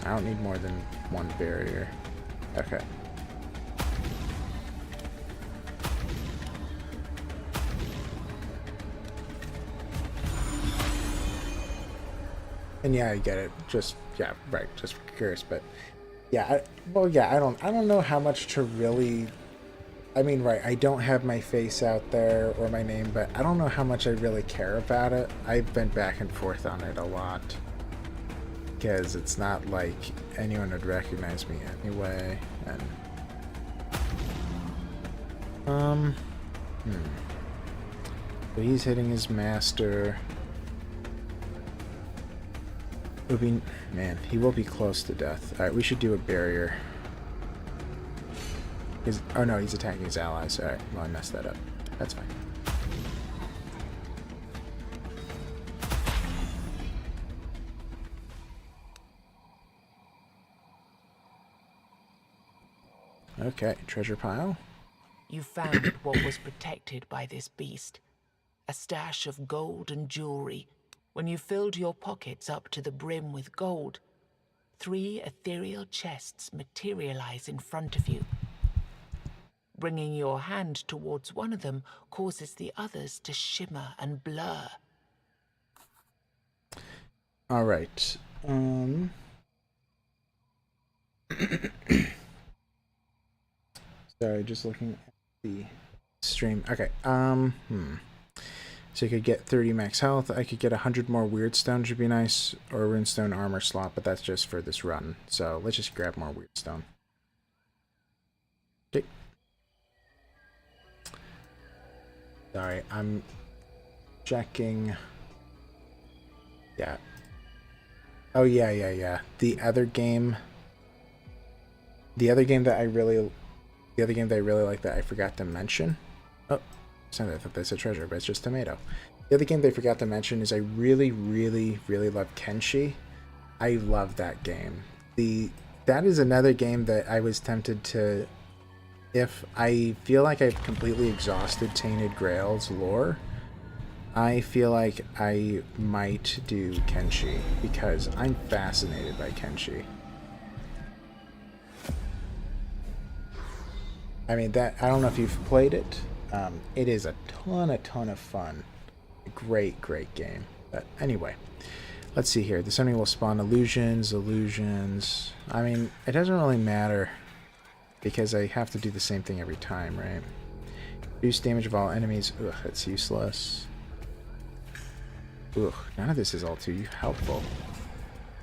I don't need more than one barrier. Okay. And yeah, I get it. Just yeah, right. Just curious, but yeah. I don't know how much to really. I mean, right. I don't have my face out there or my name, but I don't know how much I really care about it. I've been back and forth on it a lot because it's not like anyone would recognize me anyway. And So he's hitting his master. Man, he will be close to death. Alright, we should do a barrier. Oh no, he's attacking his allies. Alright, well I messed that up. That's fine. Okay, treasure pile. You found what was protected by this beast. A stash of gold and jewelry. When you filled your pockets up to the brim with gold, 3 ethereal chests materialize in front of you. Bringing your hand towards one of them causes the others to shimmer and blur. All right. Sorry, just looking at the stream. Okay. So you could get 30 max health. I could get 100 more weird stone, should be nice, or a runestone armor slot, but that's just for this run. So let's just grab more weird stone. Okay. Sorry, I'm checking. Yeah. Oh yeah. The other game that I really like that I forgot to mention. Oh. I thought they said treasure, but it's just tomato. The other game they forgot to mention is I really love Kenshi. I love that game. That is another game that I was tempted to, if I feel like I've completely exhausted Tainted Grail's lore, I feel like I might do Kenshi because I'm fascinated by Kenshi. I mean, I don't know if you've played it. It is a ton of fun. Great game. But anyway, Let's see here. This enemy will spawn illusions. I mean, it doesn't really matter because I have to do the same thing every time, right? Reduce damage of all enemies. Ugh, that's useless. Ugh, none of this is all too helpful.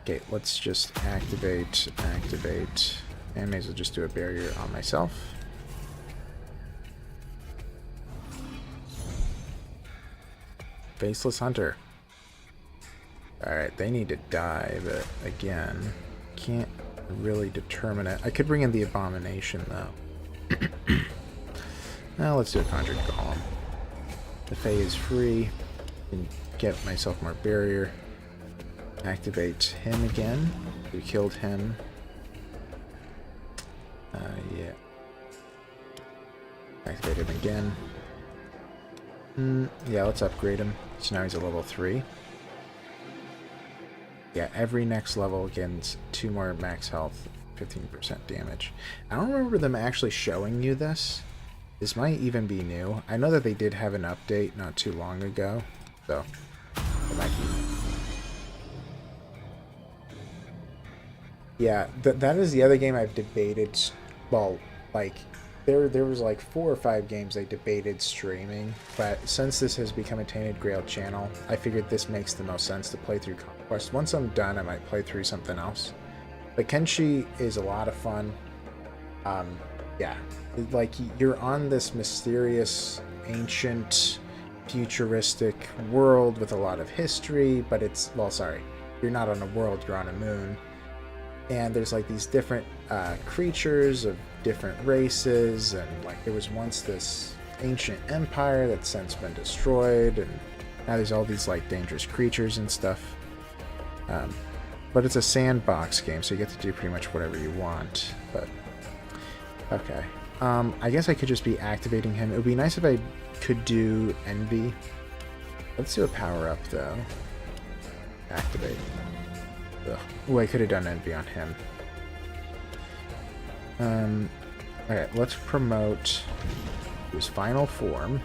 Okay, let's just activate. And may as well just do a barrier on myself. Faceless Hunter. Alright, they need to die, but again, can't really determine it. I could bring in the Abomination, though. Now let's do a Conjured Golem. The Fae is free. Can get myself more barrier. Activate him again. We killed him. Yeah. Activate him again. Yeah, let's upgrade him. So now he's a level 3. Yeah, every next level gains 2 more max health, 15% damage. I don't remember them actually showing you this. This might even be new. I know that they did have an update not too long ago, so it might be. Yeah, that is the other game I've debated. Well, like, there was like 4 or 5 games I debated streaming, but since this has become a Tainted Grail channel, I figured this makes the most sense to play through Conquest. Once I'm done, I might play through something else. But Kenshi is a lot of fun. Yeah, like, you're on this mysterious, ancient, futuristic world with a lot of history, but it's, well, sorry, you're not on a world, you're on a moon. And there's like these different creatures of different races, and like there was once this ancient empire that's since been destroyed, and now there's all these like dangerous creatures and stuff. But it's a sandbox game, so you get to do pretty much whatever you want. But okay, I guess I could just be activating him. It would be nice if I could do Envy. Let's do a power up though. Activate. Oh, I could have done Envy on him. Alright, let's promote his final form.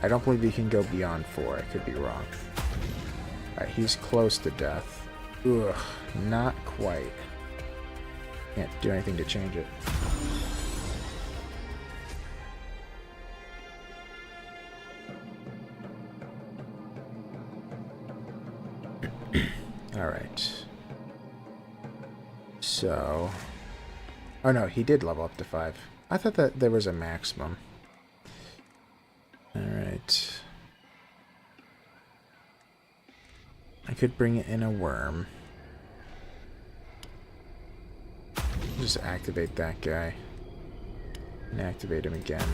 I don't believe he can go beyond 4. I could be wrong. Alright, he's close to death. Ugh, not quite. Can't do anything to change it. Alright. So, oh no, he did level up to 5. I thought that there was a maximum. Alright. I could bring in a worm. Just activate that guy. And activate him again.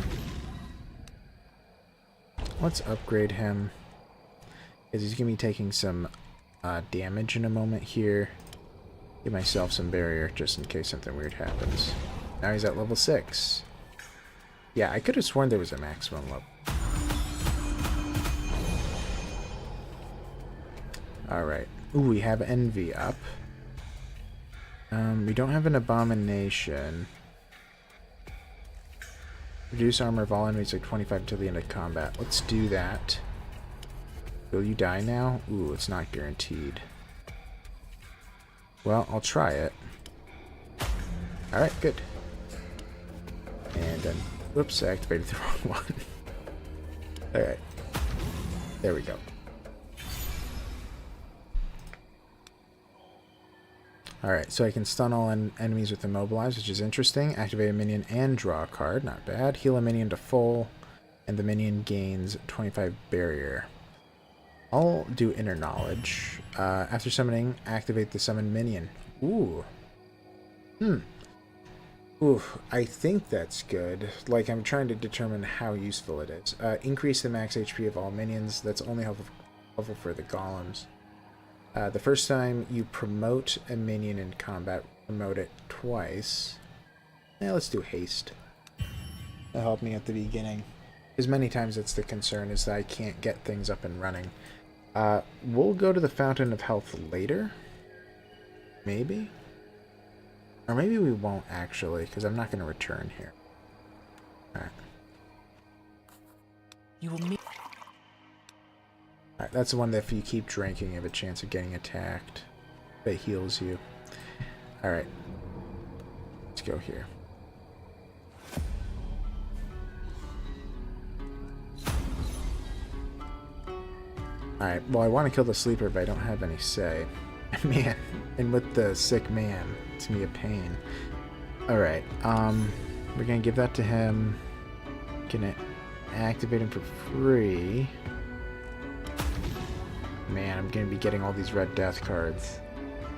Let's upgrade him. Because he's going to be taking some damage in a moment here. Give myself some barrier just in case something weird happens. Now he's at level 6. Yeah, I could have sworn there was a maximum level. Alright. Ooh, we have Envy up. We don't have an Abomination. Reduce armor of all enemies like 25 until the end of combat. Let's do that. Will you die now? Ooh, it's not guaranteed. Well, I'll try it. Alright, good. And then, whoops, I activated the wrong one. Alright. There we go. Alright, so I can stun all enemies with Immobilize, which is interesting. Activate a minion and draw a card, not bad. Heal a minion to full, and the minion gains 25 barrier. I'll do Inner Knowledge. After summoning, activate the summoned minion. Ooh. Ooh, I think that's good. Like, I'm trying to determine how useful it is. Increase the max HP of all minions. That's only helpful for the golems. The first time you promote a minion in combat, promote it twice. Let's do Haste. That'll help me at the beginning. Because many times it's the concern is that I can't get things up and running. We'll go to the Fountain of Health later. Maybe? Or maybe we won't actually, because I'm not going to return here. Alright. You will meet. Alright, that's the one that if you keep drinking, you have a chance of getting attacked. But it heals you. Alright. Let's go here. Alright, well I want to kill the sleeper, but I don't have any say. Man, and with the sick man, it's gonna be a pain. Alright, we're gonna give that to him. Gonna activate him for free. Man, I'm gonna be getting all these red death cards.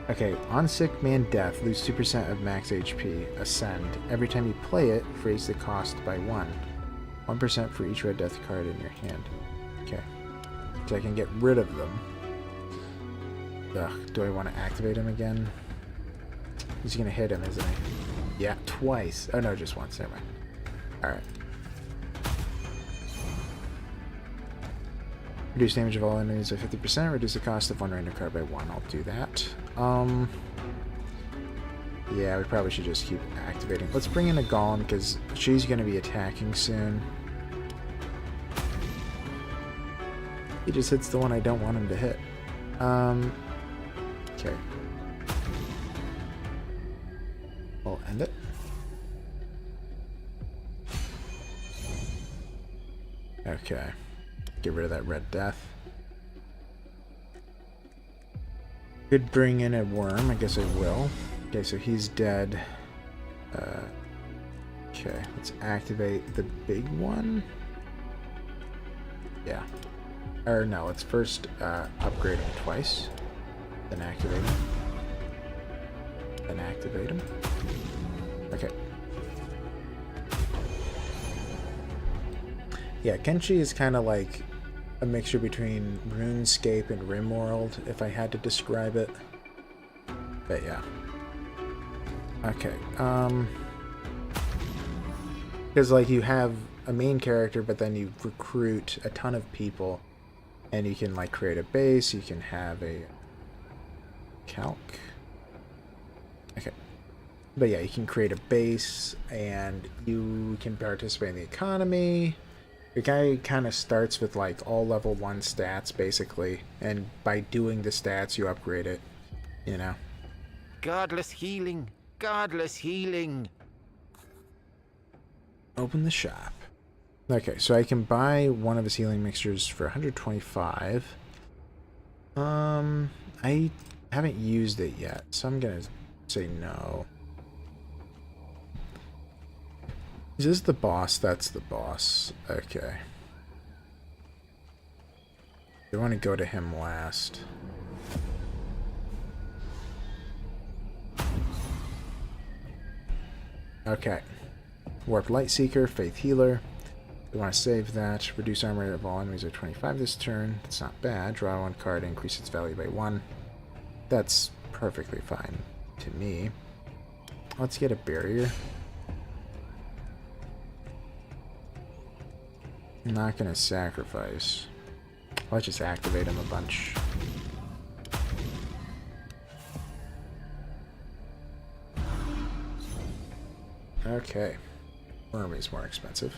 Okay, on sick man death, lose 2% of max HP. Ascend. Every time you play it, raise the cost by 1. 1% for each red death card in your hand. Okay. So I can get rid of them. Ugh, do I want to activate him again? He's gonna hit him, isn't he? Yeah, twice. Oh no, just once. Never mind. Alright. Reduce damage of all enemies by 50%. Reduce the cost of one random card by 1. I'll do that. Yeah, we probably should just keep activating. Let's bring in a golem because she's going to be attacking soon. He just hits the one I don't want him to hit. Okay. We'll end it. Okay. Get rid of that red death. Could bring in a worm. I guess I will. Okay, so he's dead. Okay, let's activate the big one. Yeah. Or no, let's first upgrade him twice. Then activate him. Then activate him. Okay. Yeah, Kenshi is kind of like a mixture between RuneScape and RimWorld, if I had to describe it. But yeah. Okay, because like you have a main character, but then you recruit a ton of people, and you can like create a base, you can have a calc. Okay. But yeah, you can create a base, and you can participate in the economy. Your guy kind of starts with like all level 1 stats basically, and by doing the stats you upgrade it, you know. Godless healing. Godless healing. Open the shop. Okay, so I can buy one of his healing mixtures for 125. I haven't used it yet, so I'm gonna say no. Is this the boss? That's the boss. Okay. I want to go to him last. Okay. Warp Light Seeker, Faith Healer. We want to save that. Reduce armor of all enemies by 25 this turn. It's not bad. Draw 1 card, increase its value by 1. That's perfectly fine to me. Let's get a barrier. I'm not going to sacrifice. Let's just activate him a bunch. Okay. Wormy's more expensive.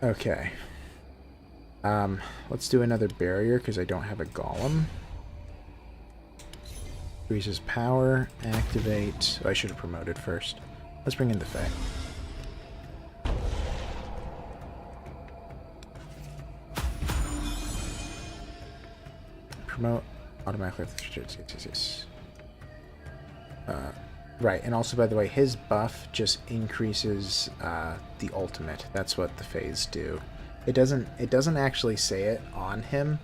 Okay. Let's do another barrier because I don't have a golem. Increases power. Activate. Oh, I should have promoted first. Let's bring in the Fae. Promote automatically. Right, and also by the way, his buff just increases the ultimate. That's what the Faes do. It doesn't actually say it on him.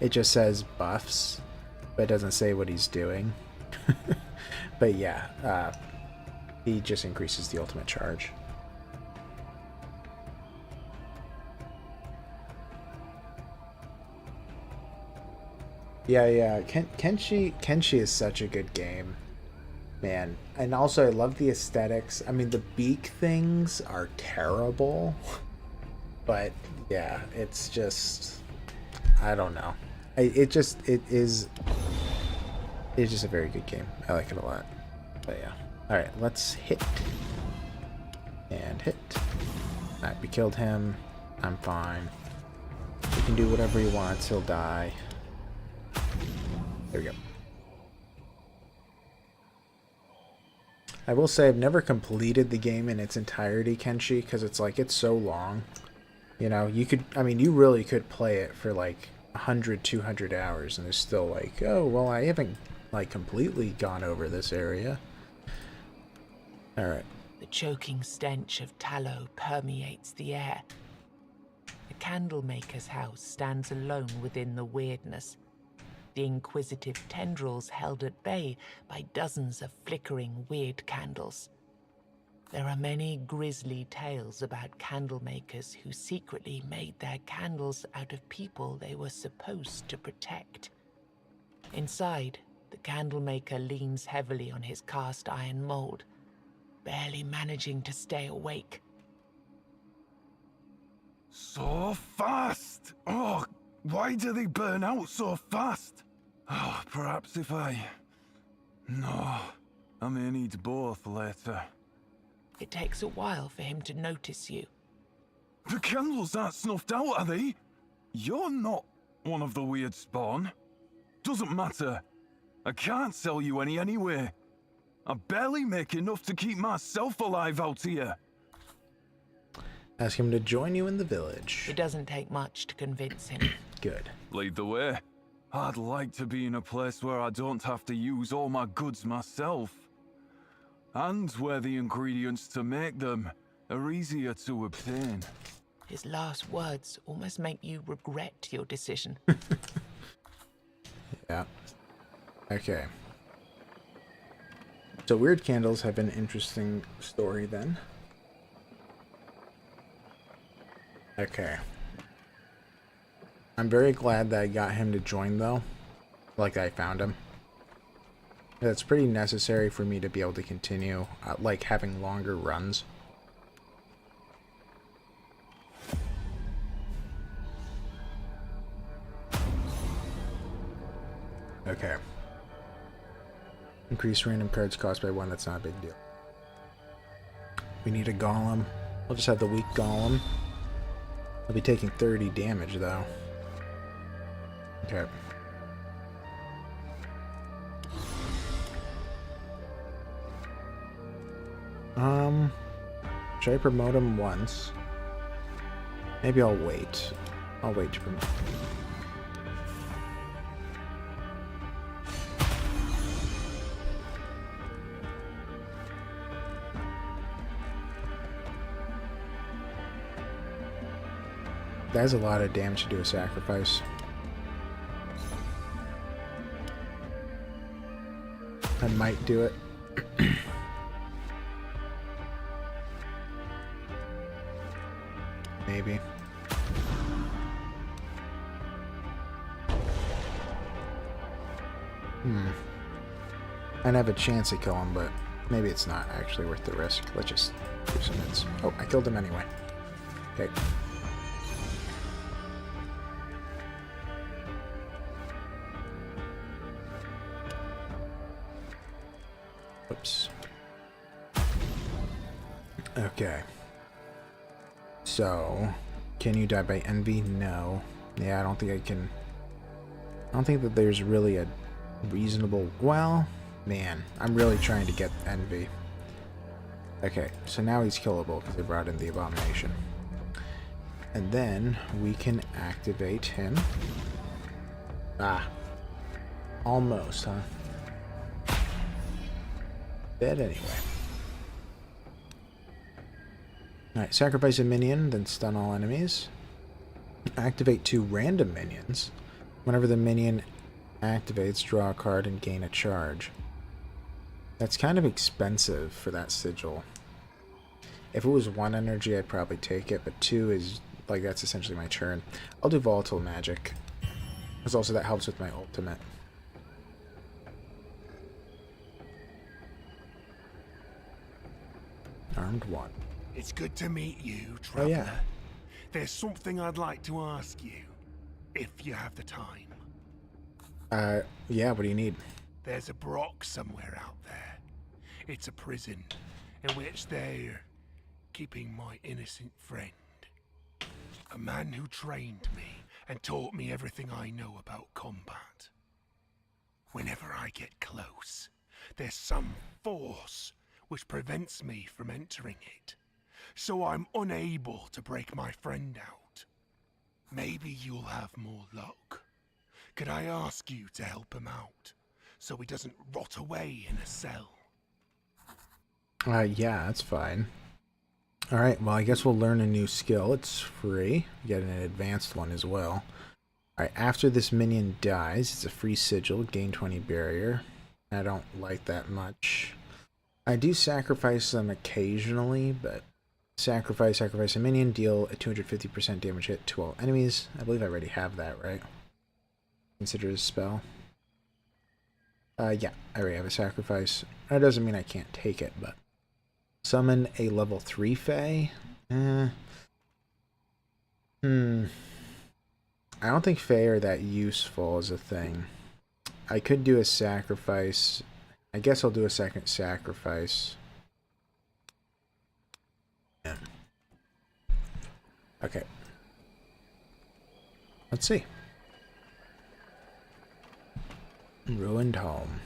It just says buffs, but it doesn't say what he's doing. But yeah, he just increases the ultimate charge. Yeah. Kenshi is such a good game, man. And also, I love the aesthetics. I mean, the beak things are terrible, but yeah, it's just, I don't know. It's just a very good game. I like it a lot. But yeah. All right, let's hit and hit. All right, we killed him. I'm fine. He can do whatever he wants, he'll die. There we go. I will say I've never completed the game in its entirety, Kenshi, because it's like, it's so long. You know, you could, I mean, you really could play it for like 100, 200 hours, and it's still like, oh, well, I haven't, like, completely gone over this area. Alright. The choking stench of tallow permeates the air. The candlemaker's house stands alone within the weirdness, the inquisitive tendrils held at bay by dozens of flickering weird candles. There are many grisly tales about candlemakers who secretly made their candles out of people they were supposed to protect. Inside, the candlemaker leans heavily on his cast iron mold, barely managing to stay awake. So fast! Oh, why do they burn out so fast? Oh, perhaps if I... No, I may need both later. It takes a while for him to notice you. The candles aren't snuffed out, are they? You're not one of the weird spawn. Doesn't matter. I can't sell you any anyway. I barely make enough to keep myself alive out here. Ask him to join you in the village. It doesn't take much to convince him. Good. Lead the way. I'd like to be in a place where I don't have to use all my goods myself. And where the ingredients to make them are easier to obtain. His last words almost make you regret your decision. Yeah. Okay. So weird candles have an interesting story then. Okay. I'm very glad that I got him to join though. Like I found him. That's pretty necessary for me to be able to continue like having longer runs. Okay. Increase random cards cost by 1, that's not a big deal. We need a golem. I'll just have the weak golem. I'll be taking 30 damage though. Okay. Should I promote him once? Maybe I'll wait. I'll wait to promote. That's a lot of damage to do a sacrifice. I might do it. Maybe. I'd have a chance to kill him, but maybe it's not actually worth the risk. Let's just do some hits. Oh, I killed him anyway. Okay. Oops. Okay. So, can you die by envy? No. Yeah, I don't think I can. I don't think that there's really a reasonable... Well, man, I'm really trying to get envy. Okay, so now he's killable because they brought in the abomination. And then we can activate him. Ah. Almost, huh? Dead anyway. Alright, sacrifice a minion, then stun all enemies. Activate 2 random minions. Whenever the minion activates, draw a card and gain a charge. That's kind of expensive for that sigil. If it was 1 energy, I'd probably take it, but 2 is, like, that's essentially my turn. I'll do volatile magic. Because also that helps with my ultimate. Armed 1. It's good to meet you, traveler. Oh, yeah. There's something I'd like to ask you, if you have the time. Yeah, what do you need? There's a Brock somewhere out there. It's a prison in which they're keeping my innocent friend. A man who trained me and taught me everything I know about combat. Whenever I get close, there's some force which prevents me from entering it, so I'm unable to break my friend out. Maybe you'll have more luck. Could I ask you to help him out, so he doesn't rot away in a cell? Yeah, that's fine. Alright, well, I guess we'll learn a new skill. It's free. You get an advanced one as well. Alright, after this minion dies, it's a free sigil, gain 20 barrier. I don't like that much. I do sacrifice them occasionally, but sacrifice a minion, deal a 250% damage hit to all enemies. I believe I already have that, right? Consider a spell. Yeah, I already have a sacrifice. That doesn't mean I can't take it, but summon a level 3 Fae? I don't think Fae are that useful as a thing. I could do a sacrifice. I guess I'll do a second sacrifice. Yeah. Okay. Let's see. Ruined home.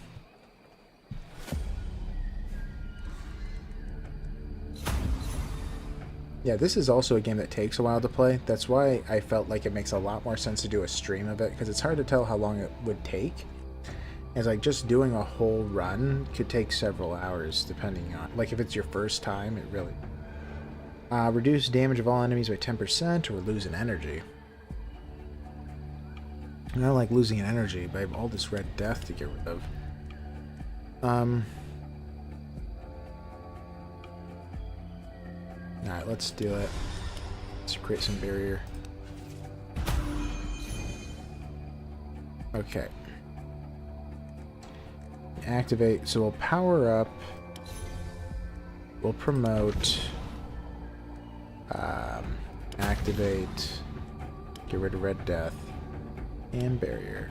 Yeah, this is also a game that takes a while to play. That's why I felt like it makes a lot more sense to do a stream of it, because it's hard to tell how long it would take. It's like just doing a whole run could take several hours, depending on, like, if it's your first time, it really... reduce damage of all enemies by 10% or lose an energy. I don't like losing an energy, but I have all this red death to get rid of. Alright, let's do it. Let's create some barrier. Okay. Activate, so we'll power up. We'll promote. Activate. Get rid of red death. And barrier.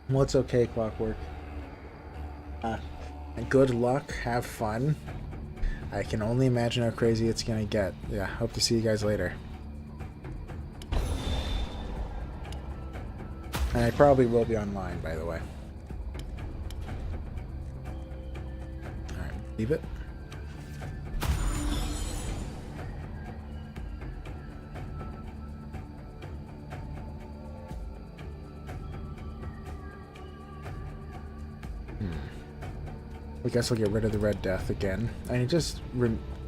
Well, it's okay, Clockwork. Good luck, have fun. I can only imagine how crazy it's gonna get. Yeah, hope to see you guys later. And I probably will be online, by the way. Alright, leave it. I guess I'll get rid of the red death again. I mean, just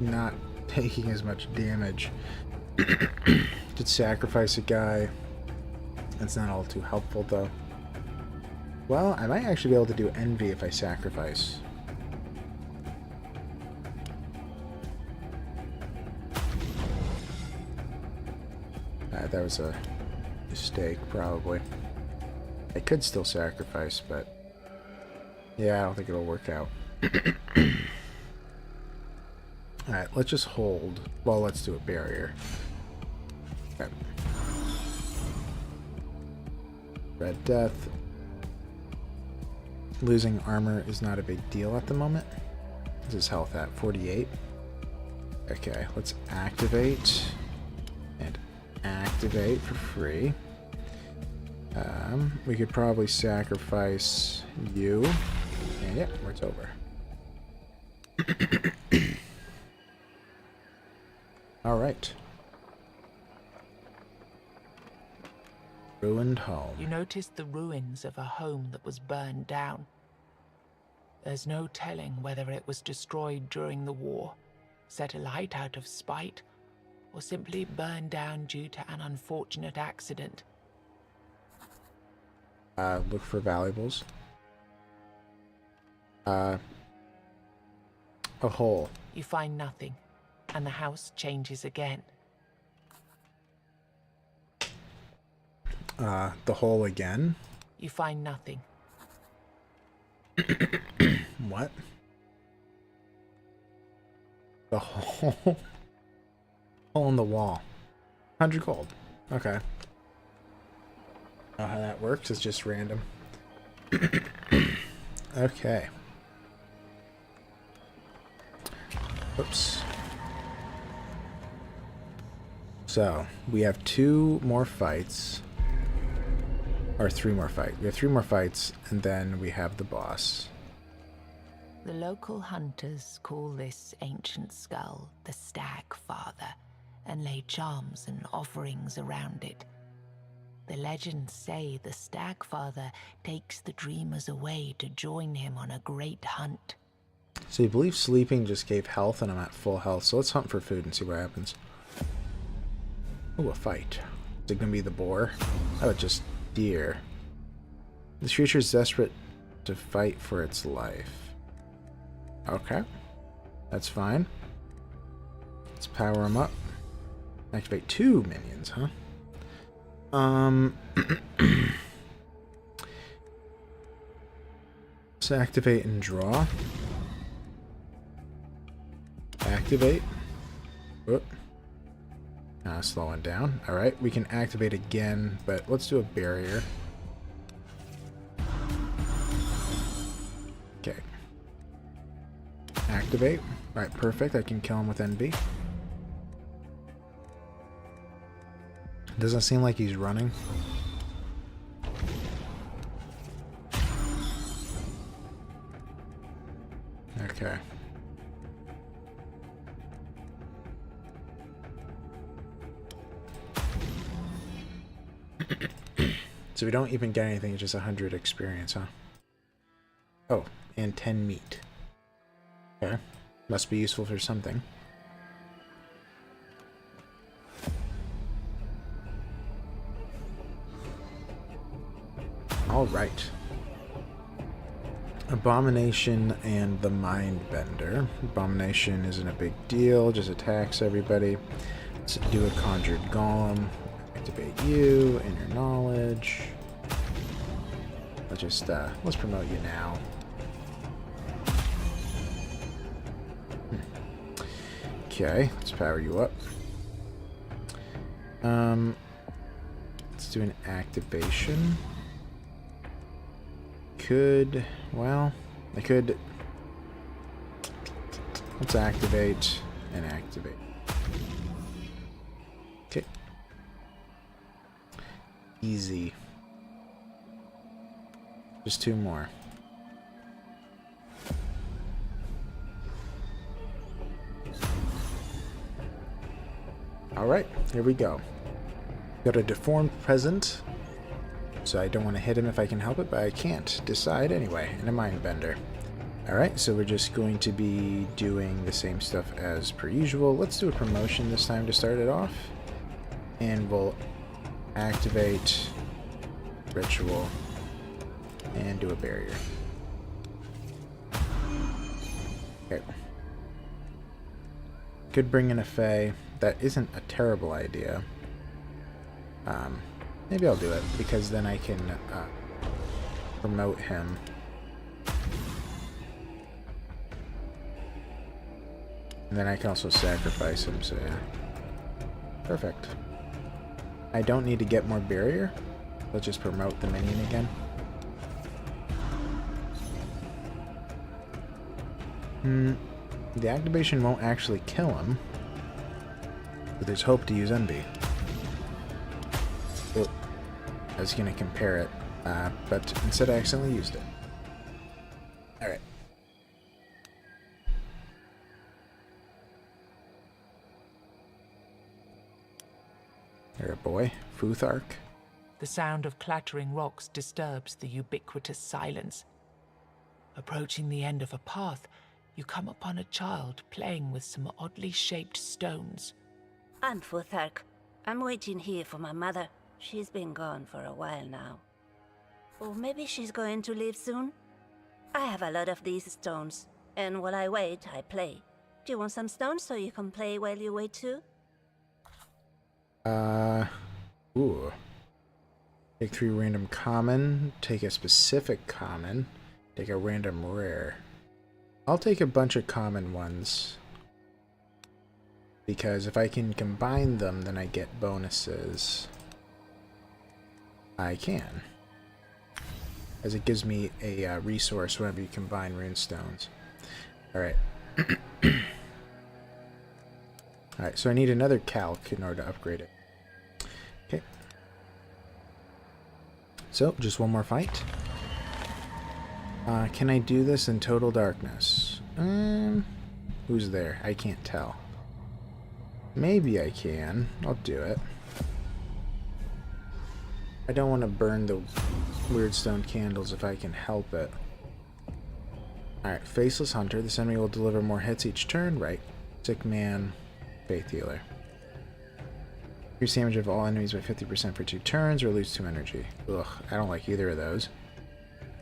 not taking as much damage. Could sacrifice a guy. That's not all too helpful, though. Well, I might actually be able to do envy if I sacrifice. That was a mistake, probably. I could still sacrifice, but yeah, I don't think it'll work out. Alright, let's just hold. Well, let's do a barrier. Okay. Red death. Losing armor is not a big deal at the moment. This is health at 48. Okay, let's activate. And activate for free. We could probably sacrifice you. And yeah, it's over. Alright. Ruined home. You noticed the ruins of a home that was burned down. There's no telling whether it was destroyed during the war, set alight out of spite, or simply burned down due to an unfortunate accident. Look for valuables. A hole. You find nothing, and the house changes again. The hole again. You find nothing. What? The hole? Hole in the wall. 100 gold. Okay. Know how that works? It's just random. Okay. Oops. So, we have 2 more fights. Or 3 more fights. We have 3 more fights, and then we have the boss. The local hunters call this ancient skull the Stag Father, and lay charms and offerings around it. The legends say the Stag Father takes the dreamers away to join him on a great hunt. So you believe sleeping just gave health, and I'm at full health, so let's hunt for food and see what happens. Ooh, a fight. Is it gonna be the boar? Oh, just deer. This creature is desperate to fight for its life. Okay. That's fine. Let's power him up. Activate 2 minions, huh? Let's activate and draw. Activate. Whoop. Slowing down. Alright, we can activate again, but let's do a barrier. Okay. Activate. Alright, perfect. I can kill him with NB. Doesn't seem like he's running. Okay. So we don't even get anything, it's just 100 experience, huh? Oh, and 10 meat. Okay. Must be useful for something. Alright. Abomination and the Mindbender. Abomination isn't a big deal, just attacks everybody. Let's do a Conjured Golem. Activate you, Inner Knowledge. Let's promote you now. Okay, let's power you up. Let's do an activation. Let's activate and activate. Okay. Easy. Just 2 more. Alright, here we go. Got a deformed present. So I don't want to hit him if I can help it, but I can't decide anyway. And a Mindbender. Alright, so we're just going to be doing the same stuff as per usual. Let's do a promotion this time to start it off. And we'll activate Ritual and do a barrier. Okay. Could bring in a Fae. That isn't a terrible idea. Maybe I'll do it, because then I can promote him. And then I can also sacrifice him, so yeah. Perfect. I don't need to get more barrier. Let's just promote the minion again. The activation won't actually kill him. But there's hope to use Envy. Oh, I was going to compare it, but instead I accidentally used it. Alright. There, a boy. Futhark. The sound of clattering rocks disturbs the ubiquitous silence. Approaching the end of a path, you come upon a child playing with some oddly shaped stones. I'm Futhark. I'm waiting here for my mother. She's been gone for a while now. Or maybe she's going to leave soon? I have a lot of these stones, and while I wait, I play. Do you want some stones so you can play while you wait too? Ooh. Take 3 random common, take a specific common, take a random rare. I'll take a bunch of common ones. Because if I can combine them, then I get bonuses. I can. As it gives me a resource whenever you combine rune stones. Alright. Alright, so I need another calc in order to upgrade it. Okay. So, just one more fight. Can I do this in total darkness? Who's there? I can't tell. Maybe I can. I'll do it. I don't want to burn the weird stone candles if I can help it. Alright, Faceless Hunter. This enemy will deliver more hits each turn. Right. Sick Man. Faith Healer. Increase damage of all enemies by 50% for 2 turns or lose 2 energy. Ugh, I don't like either of those.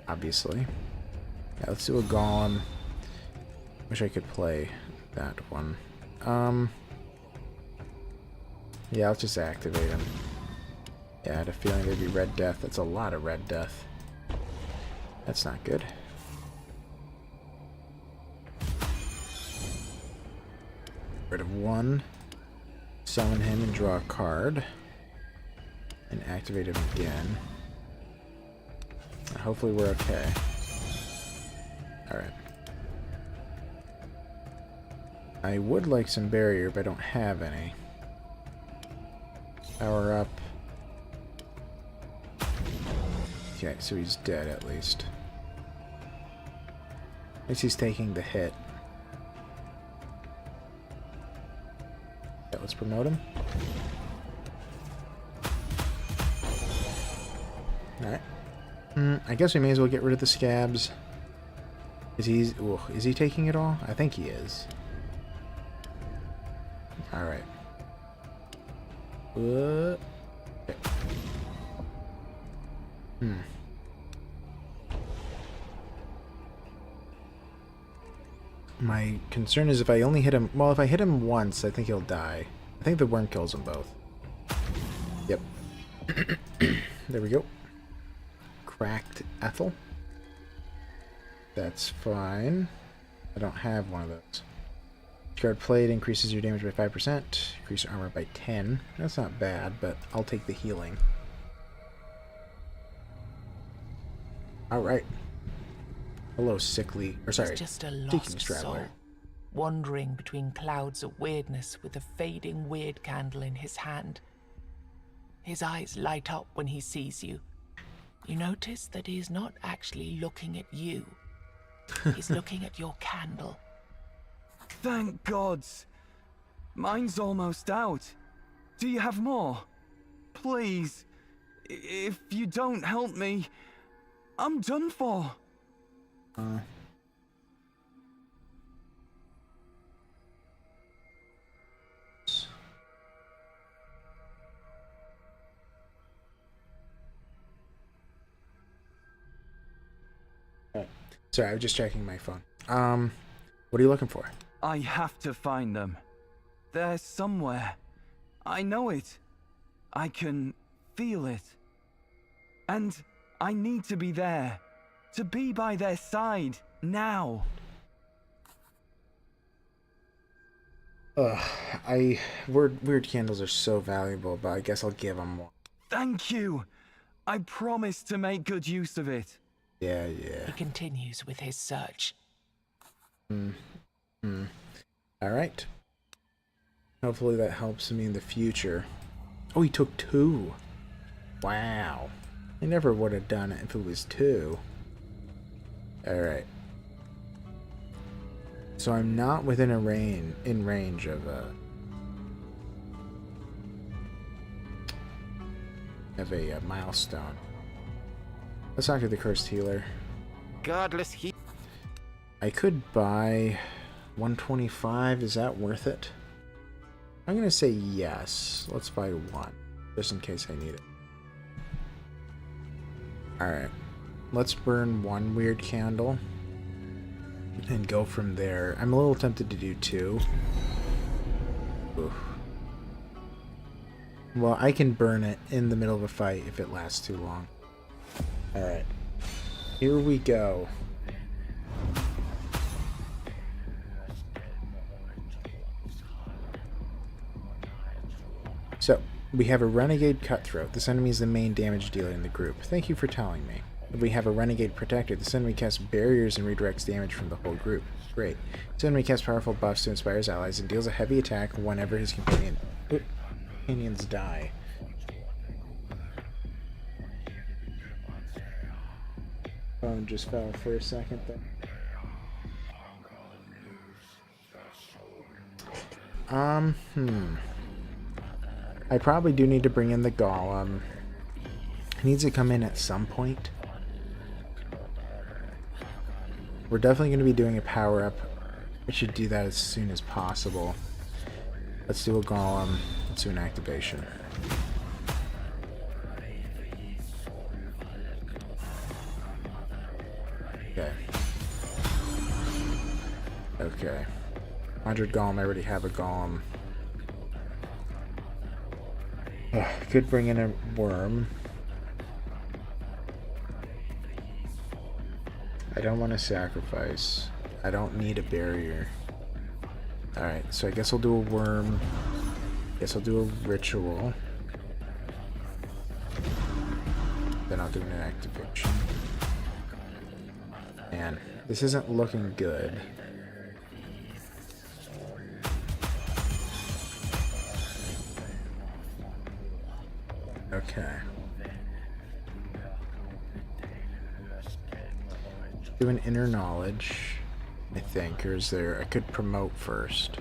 Obviously. Yeah, let's do a Golem. Wish I could play that one. Yeah, let's just activate him. Yeah, I had a feeling there'd be Red Death. That's a lot of Red Death. That's not good. Rid of 1. Summon him and draw a card. And activate him again. Hopefully we're okay. Alright. I would like some barrier, but I don't have any. Power up. Okay, so he's dead at least. At least he's taking the hit. Yeah, let's promote him. Alright. I guess we may as well get rid of the scabs. Is he taking it all? I think he is. Alright. Okay. My concern is if I only hit him... Well, if I hit him once, I think he'll die. I think the worm kills them both. Yep. There we go. Cracked Ethel. That's fine. I don't have one of those. Card played increases your damage by 5%. Increase your armor by 10. That's not bad, but I'll take the healing. Alright. Hello, sickly... Or sorry, He's just a seeking lost traveler. soul, wandering between clouds of weirdness with a fading weird candle in his hand. His eyes light up when he sees you. You notice that he is not actually looking at you. He's looking at your candle. Thank gods. Mine's almost out. Do you have more? Please. If you don't help me, I'm done for. Sorry, I was just checking my phone. What are you looking for? I have to find them. They're somewhere. I know it. I can feel it. And I need to be there. To be by their side. Now. Weird candles are so valuable, but I guess I'll give them one. Thank you. I promise to make good use of it. Yeah. He continues with his search. Alright. Hopefully that helps me in the future. Oh, he took 2. Wow. I never would have done it if it was 2. Alright. So I'm not within range of a milestone. Let's talk to the Cursed Healer. Godless he. I could buy 125. Is that worth it? I'm gonna say yes. Let's buy 1, just in case I need it. Alright. Let's burn 1 weird candle and go from there. I'm a little tempted to do 2. Oof. Well, I can burn it in the middle of a fight if it lasts too long. Alright. Here we go. So, We have a renegade cutthroat. This enemy is the main damage dealer in the group. Thank you for telling me. We have a renegade protector. This enemy casts barriers and redirects damage from the whole group. Great. This enemy casts powerful buffs to inspire his allies and deals a heavy attack whenever his companions die. Phone just fell for a second there. I probably do need to bring in the golem. He needs to come in at some point. We're definitely going to be doing a power-up. We should do that as soon as possible. Let's do a golem. Let's do an activation. Okay. Okay. 100 golem. I already have a golem. Could bring in a worm. I don't want to sacrifice. I don't need a barrier. Alright, so I guess I'll do a worm. Guess I'll do a ritual. Then I'll do an activation. Man, this isn't looking good. Okay. Do an inner knowledge, I think, or is there... I could promote first.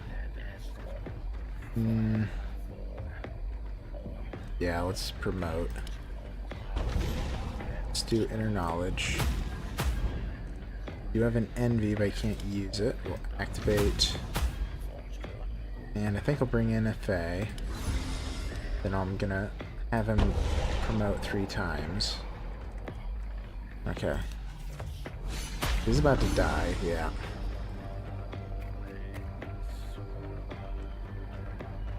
Yeah, let's promote. Let's do inner knowledge. You have an envy, but I can't use it. We'll activate. And I think I'll bring in a Fae. Then I'm gonna have him promote 3 times. Okay. He's about to die, yeah.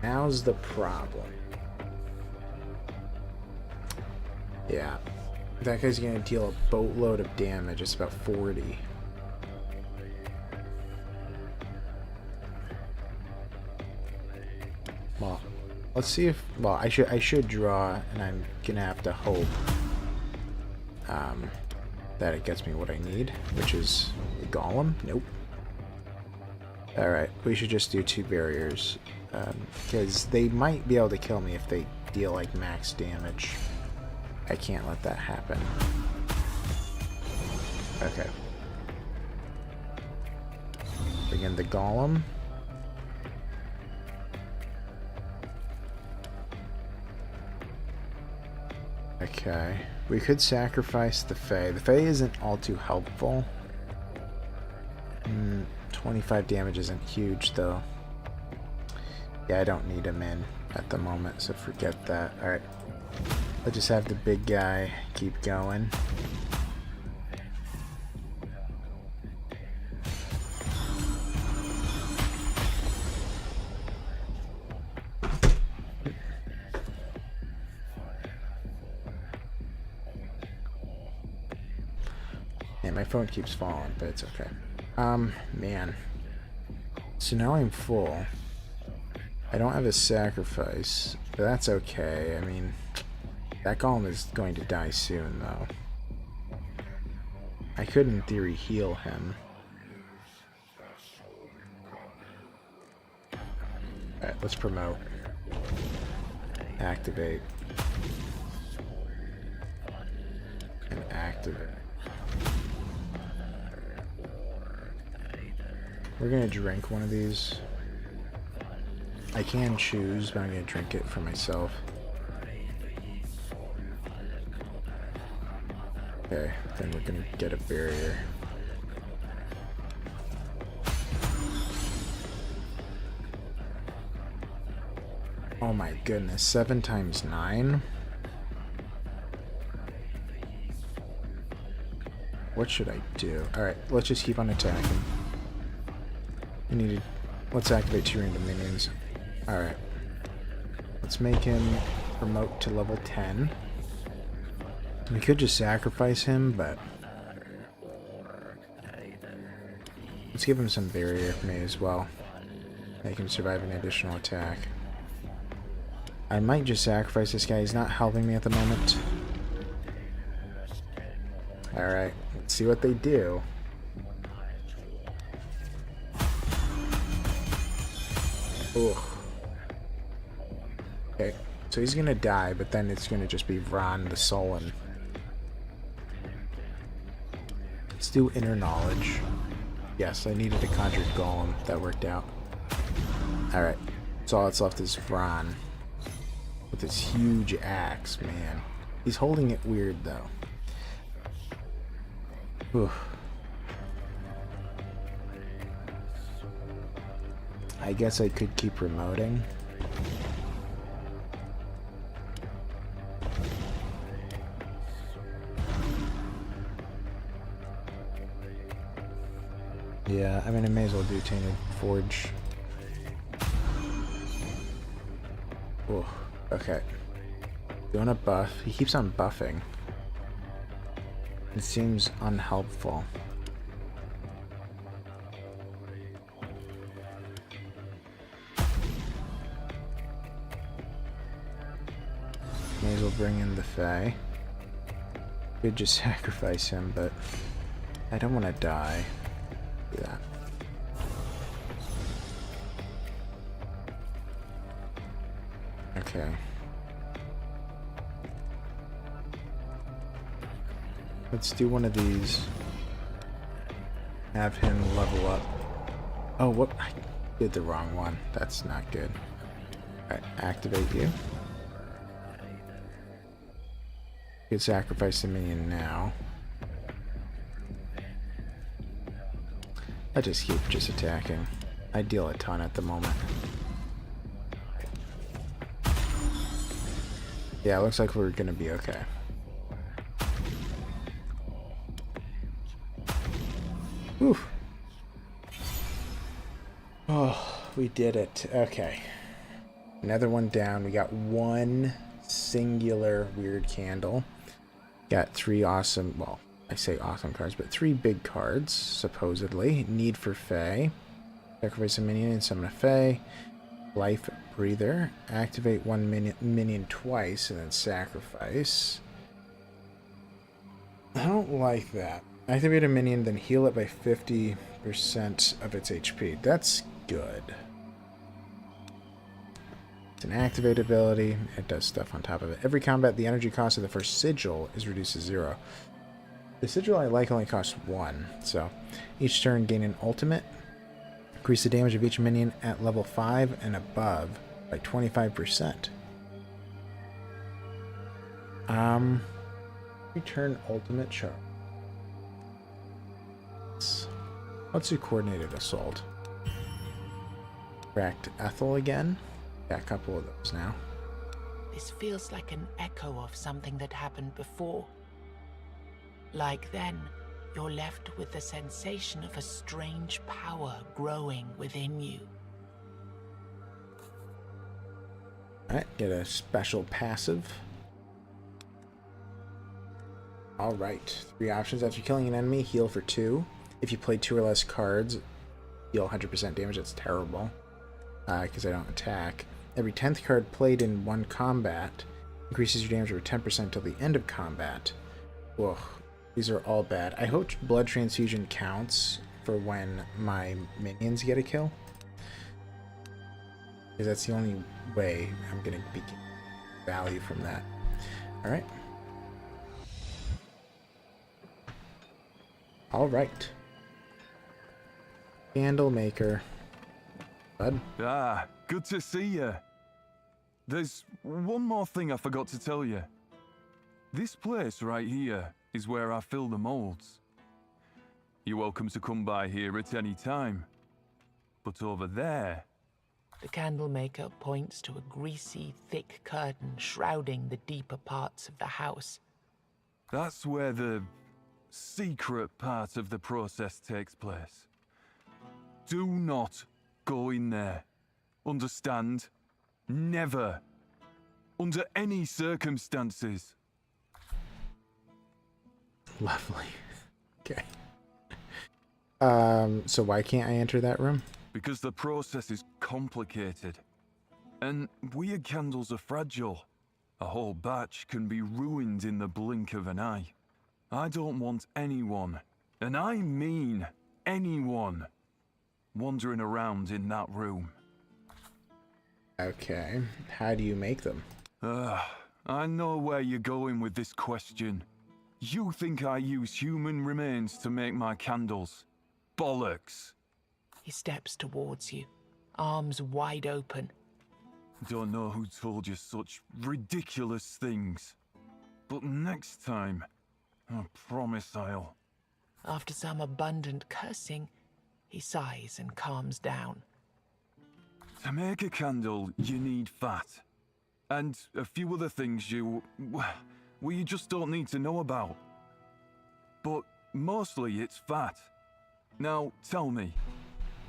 Now's the problem. Yeah. That guy's gonna deal a boatload of damage. It's about 40. Well, let's see if... Well, I should draw, and I'm gonna have to hope that it gets me what I need, which is the golem. Nope. Alright, we should just do 2 barriers, because they might be able to kill me if they deal like max damage. I can't let that happen. Okay. Bring in the golem. Okay. We could sacrifice the Fae. The Fae isn't all too helpful. 25 damage isn't huge, though. Yeah, I don't need him in at the moment, so forget that. Alright. Let's just have the big guy keep going. And my phone keeps falling, but it's okay. Man. So now I'm full. I don't have a sacrifice, but that's okay. I mean, that golem is going to die soon, though. I could, in theory, heal him. Alright, let's promote. Activate. And activate. We're gonna drink one of these. I can choose, but I'm gonna drink it for myself. Okay, then we're gonna get a barrier. Oh my goodness, 7 times 9? What should I do? Alright, let's just keep on attacking. We need to... Let's activate 2 random minions. Alright. Let's make him promote to level 10. We could just sacrifice him, but... Let's give him some barrier, may as well. Make him survive an additional attack. I might just sacrifice this guy. He's not helping me at the moment. Alright, let's see what they do. Ugh. Okay, so he's gonna die, but then it's gonna just be Ron the Sullen. Let's do Inner Knowledge. Yes, I needed a conjured golem. That worked out. Alright, so all that's left is Ron. With this huge axe, man. He's holding it weird, though. Whew. I guess I could keep remoting. Yeah, I mean, I may as well do Tainted Forge. Oh, okay. Doing a buff. He keeps on buffing. It seems unhelpful. May as well bring in the Fae. Could just sacrifice him, but I don't want to die. Do that. Okay. Let's do one of these. Have him level up. Oh, what? I did the wrong one. That's not good. Alright, activate you. You could sacrifice the minion now. I just keep attacking. I deal a ton at the moment. Yeah, it looks like we're gonna be okay. Whew. Oh, we did it. Okay. Another one down. We got one singular weird candle. Got 3 awesome, well, I say awesome cards, but 3 big cards, supposedly. Need for Fae. Sacrifice a minion and summon a Fae. Life Breather. Activate 1 minion twice and then sacrifice. I don't like that. Activate a minion, then heal it by 50% of its HP. That's good. It's an activate ability. It does stuff on top of it. Every combat, the energy cost of the first sigil is reduced to 0. The sigil I like only costs 1, so each turn gain an ultimate. Increase the damage of each minion at level 5 and above by 25%. Return ultimate charge. Let's do coordinated assault. Cracked Ethel again. Got a couple of those now. This feels like an echo of something that happened before. Like then, you're left with the sensation of a strange power growing within you. Alright, get a special passive. Alright, 3 options. After killing an enemy, heal for 2. If you play 2 or less cards, deal 100% damage. That's terrible, because I don't attack. Every 10th card played in one combat increases your damage over 10% till the end of combat. Whoa, these are all bad. I hope Blood Transfusion counts for when my minions get a kill, because that's the only way I'm going to be getting value from that. Alright. Alright. Candle maker. Bud? Ah, good to see you. There's one more thing I forgot to tell you. This place right here is where I fill the molds. You're welcome to come by here at any time. But over there... The candlemaker points to a greasy, thick curtain shrouding the deeper parts of the house. That's where the secret part of the process takes place. Do not go in there. Understand? Never. Under any circumstances. Lovely. Okay. So why can't I enter that room? Because the process is complicated. And weird candles are fragile. A whole batch can be ruined in the blink of an eye. I don't want anyone, and I mean anyone, wandering around in that room. Okay. How do you make them? I know where you're going with this question. You think I use human remains to make my candles? Bollocks. He steps towards you, arms wide open. Don't know who told you such ridiculous things. But next time, I promise I'll... After some abundant cursing, he sighs and calms down. To make a candle, you need fat. And a few other things you just don't need to know about. But mostly it's fat. Now, tell me,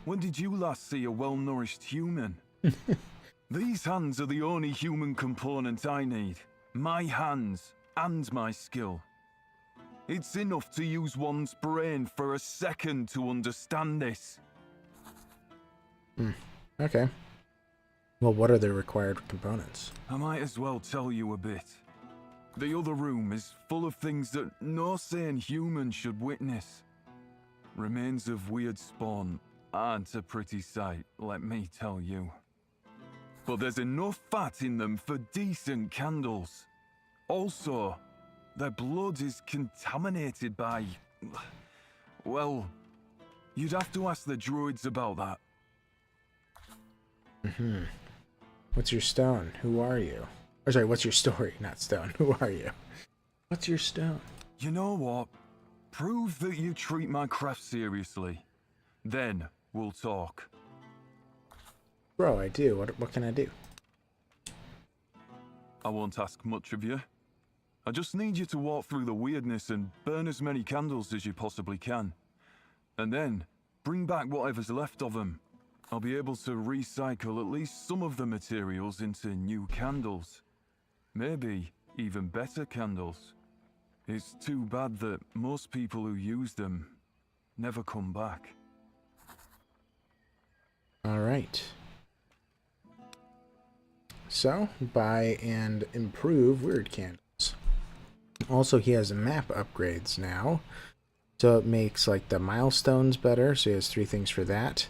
when did you last see a well-nourished human? These hands are the only human component I need. My hands and my skill. It's enough to use one's brain for a second to understand this. Okay. Well, what are the required components? I might as well tell you a bit. The other room is full of things that no sane human should witness. Remains of weird spawn aren't a pretty sight, let me tell you. But there's enough fat in them for decent candles. Also, their blood is contaminated by... well, you'd have to ask the druids about that. What's your stone? Who are you? Or sorry, what's your story? Not stone. Who are you? What's your stone? You know what? Prove that you treat my craft seriously. Then we'll talk. Bro, I do. What can I do? I won't ask much of you. I just need you to walk through the weirdness and burn as many candles as you possibly can. And then, bring back whatever's left of them. I'll be able to recycle at least some of the materials into new candles. Maybe even better candles. It's too bad that most people who use them never come back. Alright. So, buy and improve weird candles. Also, he has map upgrades now. So it makes like the milestones better. So he has 3 things for that.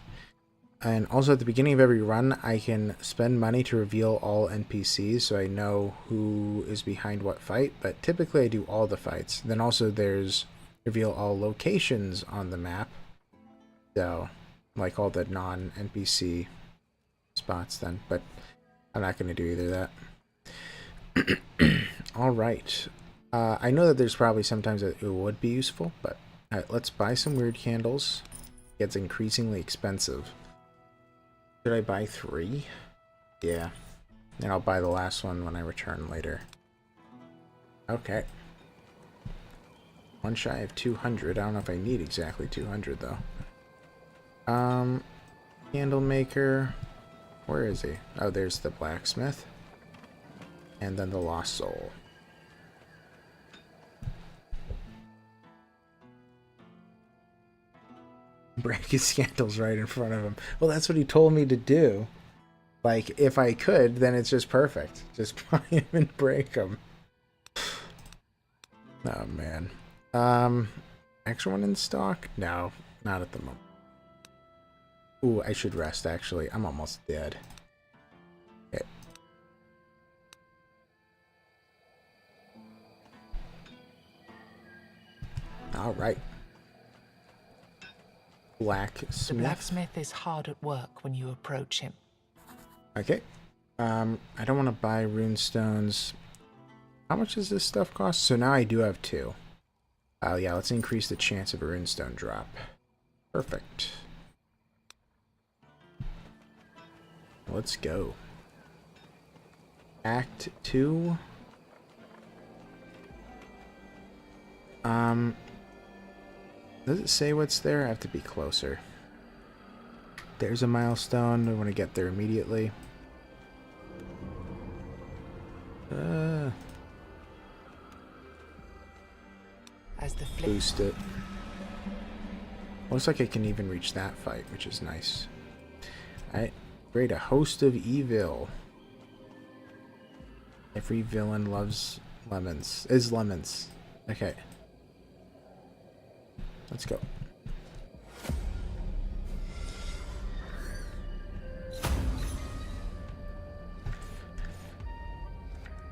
And also at the beginning of every run, I can spend money to reveal all NPCs so I know who is behind what fight. But typically I do all the fights. Then also there's reveal all locations on the map. So, like all the non-NPC spots then. But I'm not going to do either of that. Alright. I know that there's probably sometimes that it would be useful. But alright, let's buy some weird candles. It gets increasingly expensive. Should I buy 3? Yeah. And I'll buy the last one when I return later. Okay. One shy of 200. I don't know if I need exactly 200 though. Candle maker. Where is he? Oh, there's the blacksmith. And then the lost soul. Break his candles right in front of him. Well, that's what he told me to do. Like, if I could, then it's just perfect. Just buy him and break him. Oh, man. Extra one in stock? No, not at the moment. Ooh, I should rest, actually. I'm almost dead. Okay. Alright. Blacksmith. The blacksmith is hard at work when you approach him. Okay. I don't want to buy rune stones. How much does this stuff cost? So now I do have 2. Oh yeah, let's increase the chance of a rune stone drop. Perfect. Let's go. Act 2. Does it say what's there? I have to be closer. There's a milestone. I want to get there immediately. As the Boost it. Looks like I can even reach that fight, which is nice. Alright. Create a host of evil. Every villain loves lemons. Is lemons. Okay. Let's go.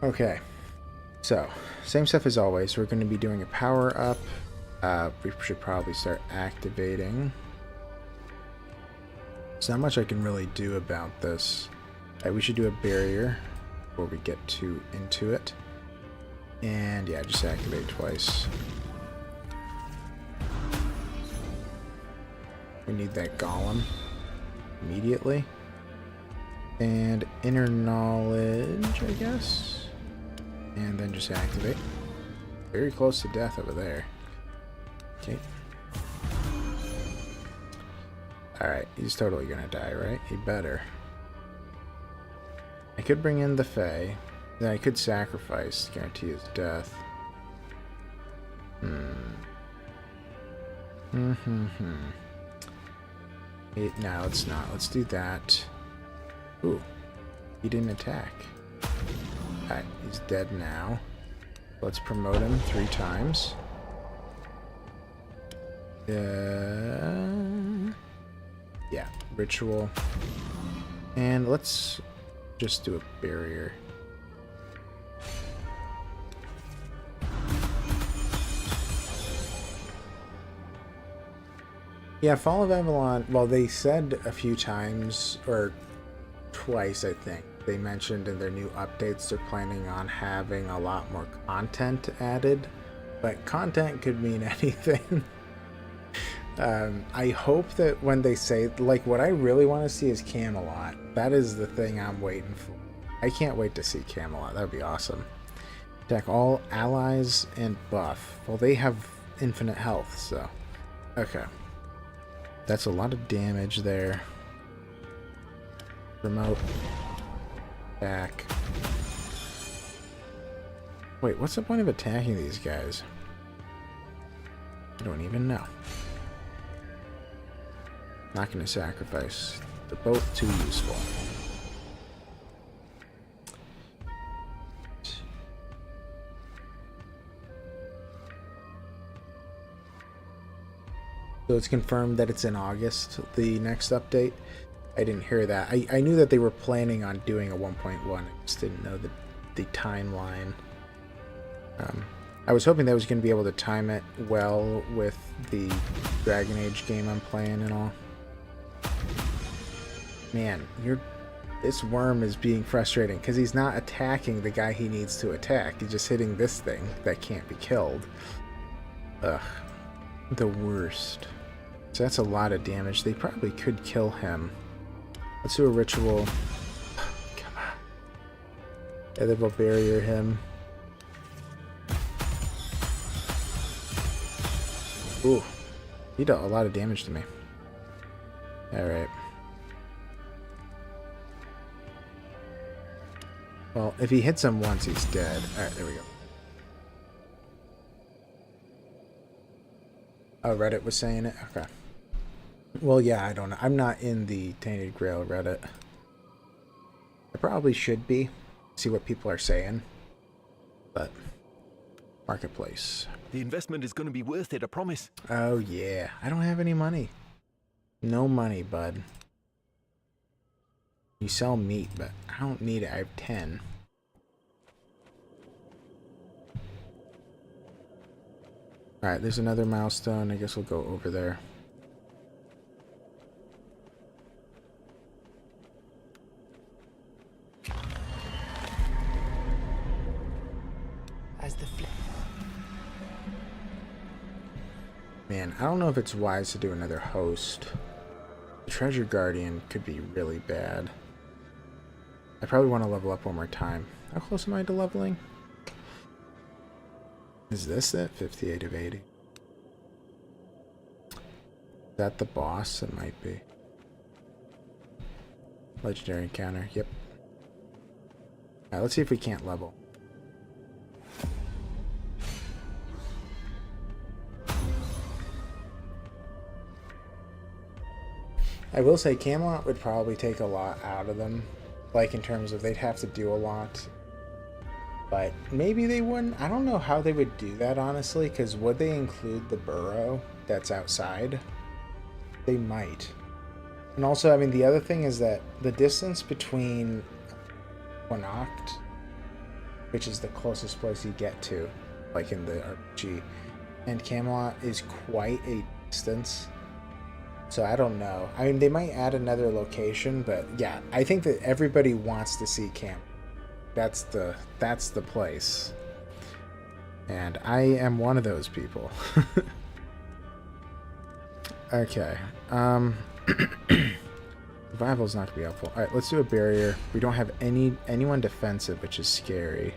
Okay. So, same stuff as always. We're going to be doing a power up. We should probably start activating. There's not much I can really do about this. We should do a barrier before we get too into it. And yeah, just activate twice. We need that golem immediately. And inner knowledge, I guess. And then just activate. Very close to death over there. Okay. Alright, he's totally gonna die, right? He better. I could bring in the Fae. Then I could sacrifice, guarantee his death. No, let's not. Let's do that. Ooh. He didn't attack. Alright, he's dead now. Let's promote him 3 times. Yeah, ritual. And let's just do a barrier. Yeah, Fall of Avalon, well, they said a few times, or twice, I think, they mentioned in their new updates they're planning on having a lot more content added, but content could mean anything. I hope that when they say, like, what I really want to see is Camelot. That is the thing I'm waiting for. I can't wait to see Camelot. That would be awesome. Attack all allies and buff. Well, they have infinite health, so. Okay. That's a lot of damage there. Remote. Back. Wait, what's the point of attacking these guys? I don't even know. Not going to sacrifice. They're both too useful. So it's confirmed that it's in August, the next update. I didn't hear that. I knew that they were planning on doing a 1.1. I just didn't know the timeline. I was hoping that I was going to be able to time it well with the Dragon Age game I'm playing and all. Man, this worm is being frustrating because he's not attacking the guy he needs to attack. He's just hitting this thing that can't be killed. Ugh. The worst. So that's a lot of damage. They probably could kill him. Let's do a ritual. Come on. Yeah, they will barrier him. Ooh. He dealt a lot of damage to me. Alright. Well, if he hits him once, he's dead. Alright, there we go. Oh, Reddit was saying it? Okay. Well, yeah, I don't know. I'm not in the Tainted Grail Reddit. I probably should be. See what people are saying. But, marketplace. The investment is going to be worth it, I promise. Oh, yeah. I don't have any money. No money, bud. You sell meat, but I don't need it. I have 10. Alright, there's another milestone. I guess we'll go over there. As the Man, I don't know if it's wise to do another host. The Treasure Guardian could be really bad. I probably want to level up one more time. How close am I to leveling? Is this it? 58 of 80. Is that the boss? It might be. Legendary encounter. Yep. Alright, let's see if we can't level. I will say Camelot would probably take a lot out of them. Like in terms of they'd have to do a lot. But maybe they wouldn't. I don't know how they would do that, honestly, because would they include the burrow that's outside? They might. And also, I mean, the other thing is that the distance between Connacht, which is the closest place you get to, like in the RPG, and Camelot is quite a distance. So I don't know. I mean, they might add another location, but yeah, I think that everybody wants to see Camelot. That's the place. And I am one of those people. Okay. Survival's not gonna be helpful. Alright, let's do a barrier. We don't have anyone defensive, which is scary.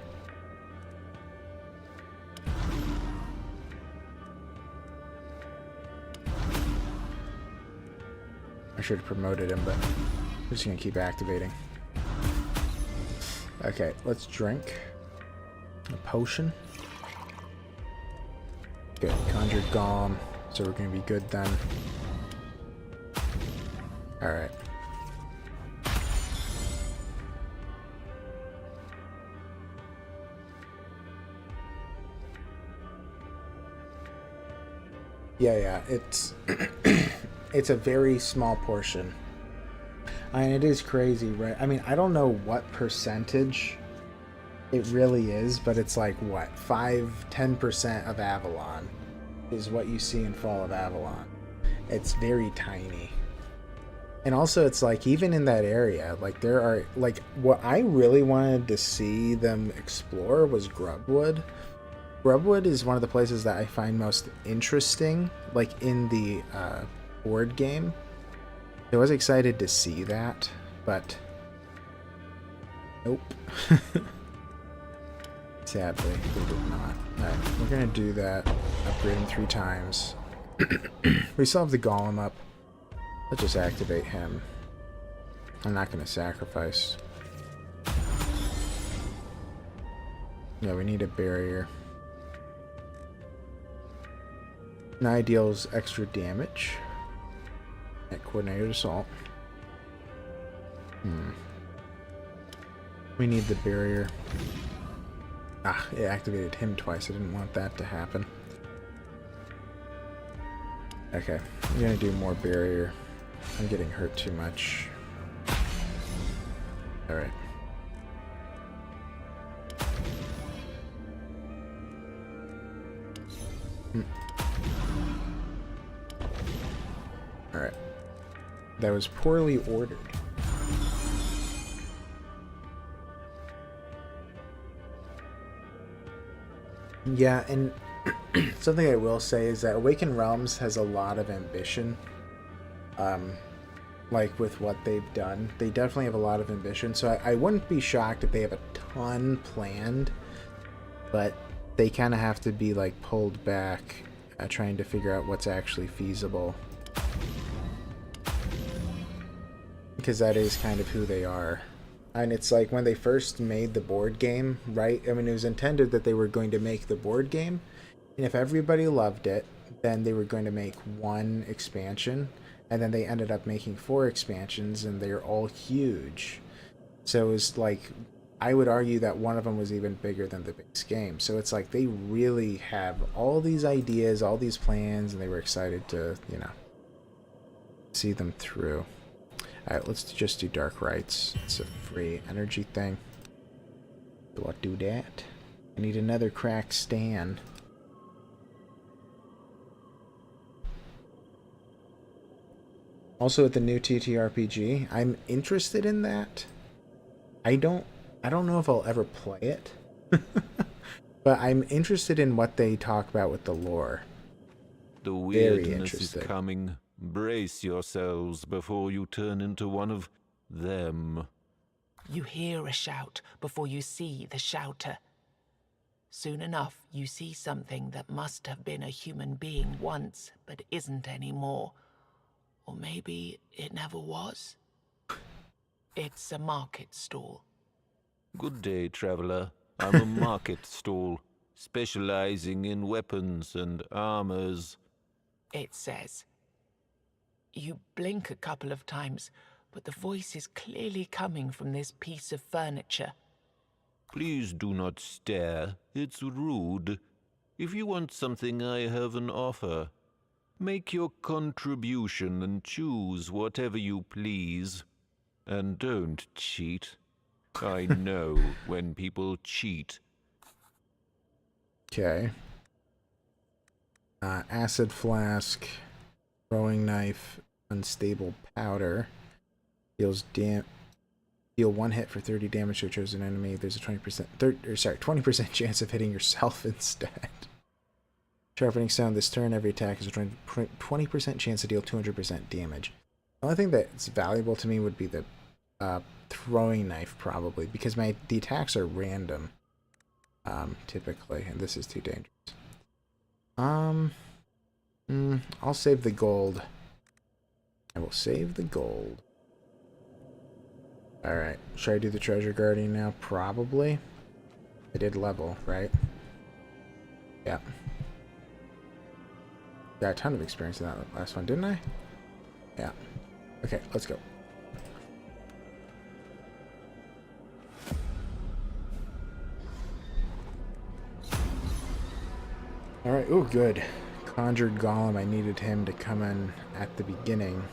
I should have promoted him, but I'm just gonna keep activating. Okay, let's drink a potion. Good, conjured golem, so we're gonna be good then. Alright. Yeah, it's it's a very small portion. And it is crazy, right? I mean, I don't know what percentage it really is, but it's like, what, 5-10% of Avalon is what you see in Fall of Avalon. It's very tiny. And also, it's like, even in that area, like, there are, like, what I really wanted to see them explore was Grubwood. Grubwood is one of the places that I find most interesting, like, in the board game. I was excited to see that, but nope. Sadly, we did not. Alright, we're gonna do that. Upgrade him 3 times. We still have the golem up. Let's just activate him. I'm not gonna sacrifice. Yeah, we need a barrier. Now deals extra damage. At coordinated assault. We need the barrier. Ah, it activated him twice. I didn't want that to happen. Okay, I'm gonna do more barrier. I'm getting hurt too much. Alright. Alright. That was poorly ordered. Yeah, and something I will say is that Awakened Realms has a lot of ambition. Like with what they've done. They definitely have a lot of ambition, so I wouldn't be shocked if they have a ton planned, but they kind of have to be like pulled back, trying to figure out what's actually feasible. Because that is kind of who they are. And it's like when they first made the board game, right? I mean, it was intended that they were going to make the board game, and if everybody loved it, then they were going to make 1 expansion, and then they ended up making 4 expansions, and they're all huge. So it was like, I would argue that one of them was even bigger than the base game. So it's like they really have all these ideas, all these plans, and they were excited to, you know, see them through. Alright, let's just do Dark Rites. It's a free energy thing. So I'll do that. I need another crack stand. Also with the new TTRPG, I'm interested in that. I don't know if I'll ever play it. But I'm interested in what they talk about with the lore. The Very weirdness is interested. coming. Brace yourselves before you turn into one of them. You hear a shout before you see the shouter. Soon enough, you see something that must have been a human being once, but isn't anymore. Or maybe it never was. It's a market stall. Good day, traveler. I'm a market stall, specializing in weapons and armors. It says. You blink a couple of times, but the voice is clearly coming from this piece of furniture. Please do not stare. It's rude. If you want something, I have an offer. Make your contribution and choose whatever you please. And don't cheat. I know when people cheat. Okay. Acid flask, throwing knife, unstable powder. Deal 1 hit for 30 damage to a chosen enemy. There's a 20% chance of hitting yourself instead. Sharpening stone. This turn, every attack is a 20% chance to deal 200% damage. The only thing that's valuable to me would be the throwing knife, probably, because the attacks are random, typically, and this is too dangerous. I'll save the gold. I will save the gold. Alright, should I do the treasure guardian now? Probably. I did level, right? Yeah. Got a ton of experience in that last one, didn't I? Yeah. Okay, let's go. Alright, oh good. Conjured Golem, I needed him to come in at the beginning.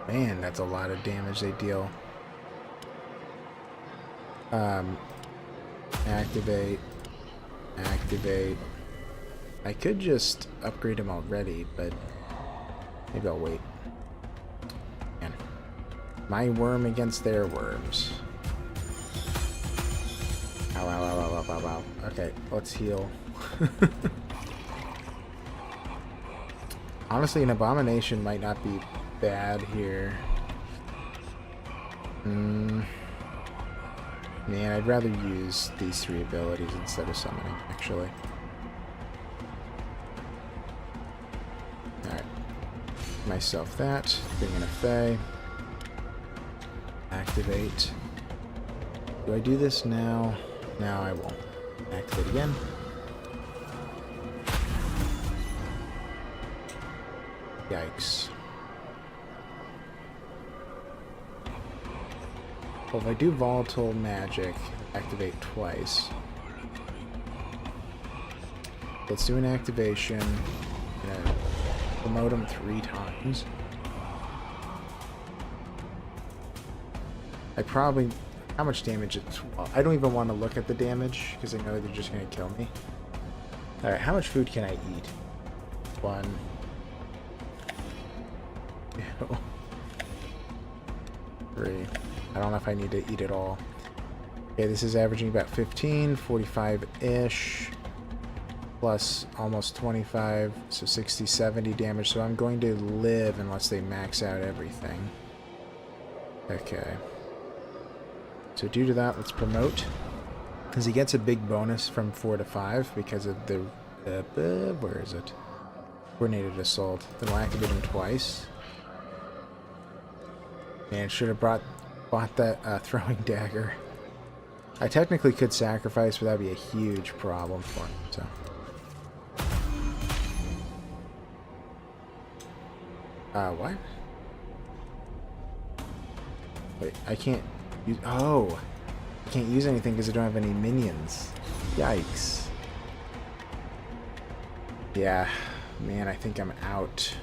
Man, that's a lot of damage they deal. Activate. Activate. I could just upgrade him already, but maybe I'll wait. Man. My worm against their worms. Ow, ow, ow, ow, ow, ow, ow. Okay, let's heal. Honestly, an abomination might not be bad here. Man, I'd rather use these 3 abilities instead of summoning, actually. Alright. Myself that. Bring in a Fae. Activate. Do I do this now? No, I won't. Activate again. Yikes. Well, if I do volatile magic, activate twice. Let's do an activation. And promote him 3 times. I probably... How much damage it's... Well, I don't even want to look at the damage, because I know they're just going to kill me. Alright, how much food can I eat? 1... 2... 3... I don't know if I need to eat it all. Okay, this is averaging about 15, 45-ish, plus almost 25, so 60, 70 damage. So I'm going to live unless they max out everything. Okay. So due to that, let's promote. Because he gets a big bonus from 4 to 5 because of the... where is it? Coordinated assault. Then we'll activate him twice. Man, should have bought that throwing dagger. I technically could sacrifice, but that would be a huge problem for me. So. What? Wait, I can't use... Oh! I can't use anything because I don't have any minions. Yikes. Yeah. Man, I think I'm out.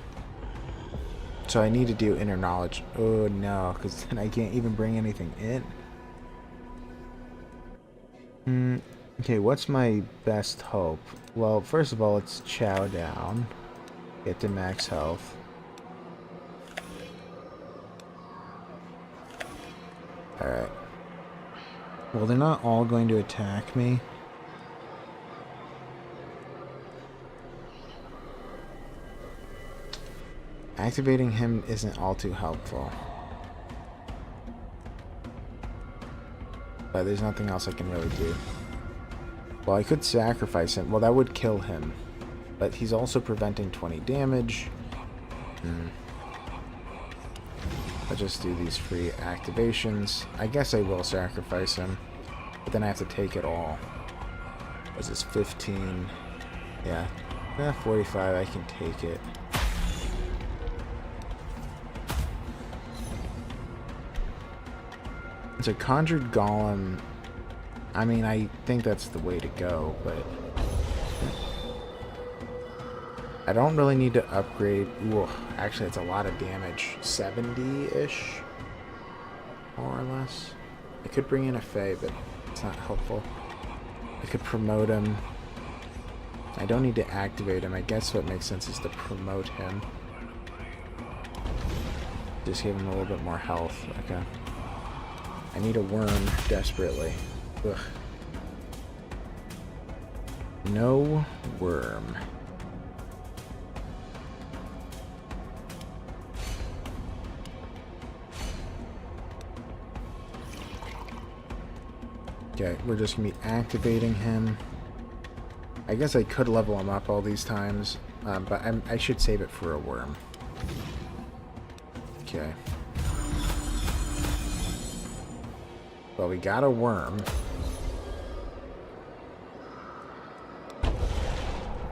So I need to do inner knowledge. Oh no, because then I can't even bring anything in. Okay, what's my best hope? Well, first of all, let's chow down. Get to max health. Alright. Well, they're not all going to attack me. Activating him isn't all too helpful. But there's nothing else I can really do. Well, I could sacrifice him. Well, that would kill him. But he's also preventing 20 damage. I'll just do these free activations. I guess I will sacrifice him. But then I have to take it all. Was this 15? Yeah. 45, I can take it. It's a conjured golem. I mean, I think that's the way to go, but I don't really need to upgrade. Ooh, actually, it's a lot of damage. 70-ish, more or less. I could bring in a Fae, but it's not helpful. I could promote him. I don't need to activate him. I guess what makes sense is to promote him. Just give him a little bit more health. Okay. I need a worm desperately. Ugh. No worm. Okay, we're just gonna be activating him. I guess I could level him up all these times, but I should save it for a worm. Okay. Well, we got a worm.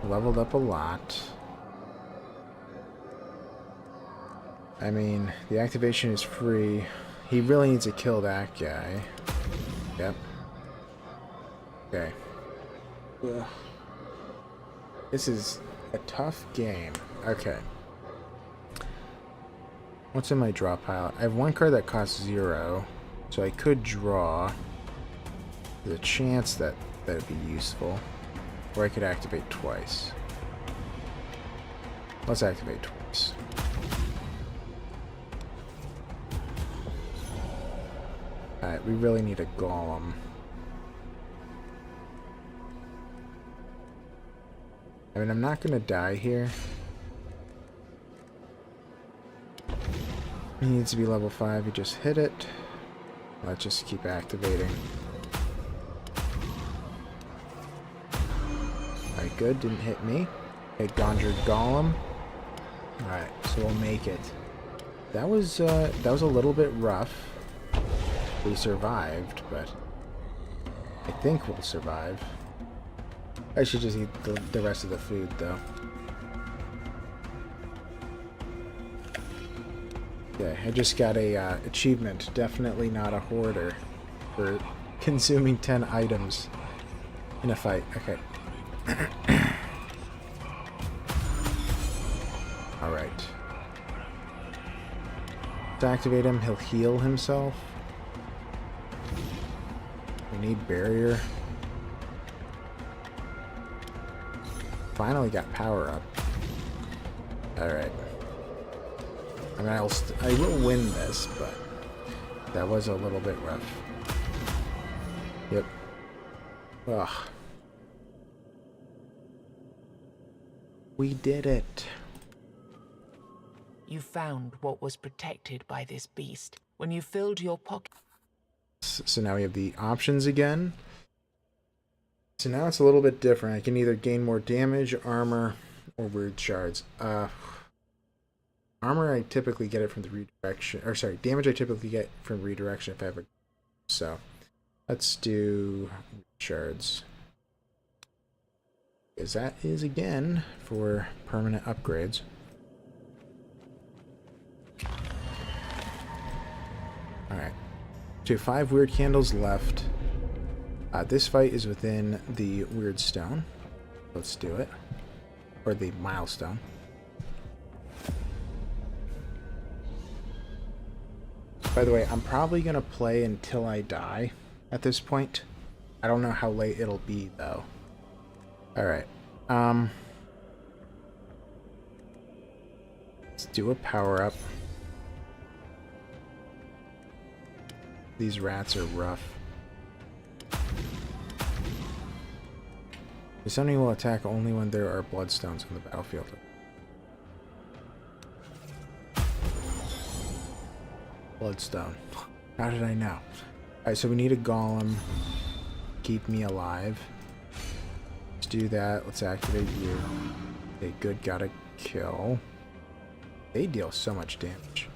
Leveled up a lot. I mean, the activation is free. He really needs to kill that guy. Yep. Okay. Ugh. This is a tough game. Okay. What's in my draw pile? I have one card that costs 0, so I could draw. There's a chance that that would be useful. Or I could activate twice. Let's activate twice. Alright, we really need a golem. I mean, I'm not gonna die here. He needs to be level 5. He just hit it. Let's just keep activating. Alright, good. Didn't hit me. Okay, Conjured Golem. Alright, so we'll make it. That was a little bit rough. We survived, but I think we'll survive. I should just eat the rest of the food, though. Okay, I just got a achievement. Definitely not a hoarder for consuming 10 items in a fight. Okay. Alright. To activate him, he'll heal himself. We need barrier. Finally got power up. Alright. I mean, I will win this, but that was a little bit rough. Yep. Ugh. We did it. You found what was protected by this beast. When you filled your pocket... So now we have the options again. So now it's a little bit different. I can either gain more damage, armor, or weird shards. Armor, I typically get it from the redirection. Or sorry, damage I typically get from redirection if I have a... So, let's do shards. Because that is, again, for permanent upgrades. Alright. So 5 weird candles left. This fight is within the weird stone. Let's do it. Or the milestone. By the way, I'm probably going to play until I die at this point. I don't know how late it'll be, though. Alright. Let's do a power-up. These rats are rough. The summoning will attack only when there are bloodstones on the battlefield. Bloodstone. How did I know? Alright, so we need a golem. Keep me alive. Let's do that. Let's activate you. Okay, good. Got a kill. They deal so much damage.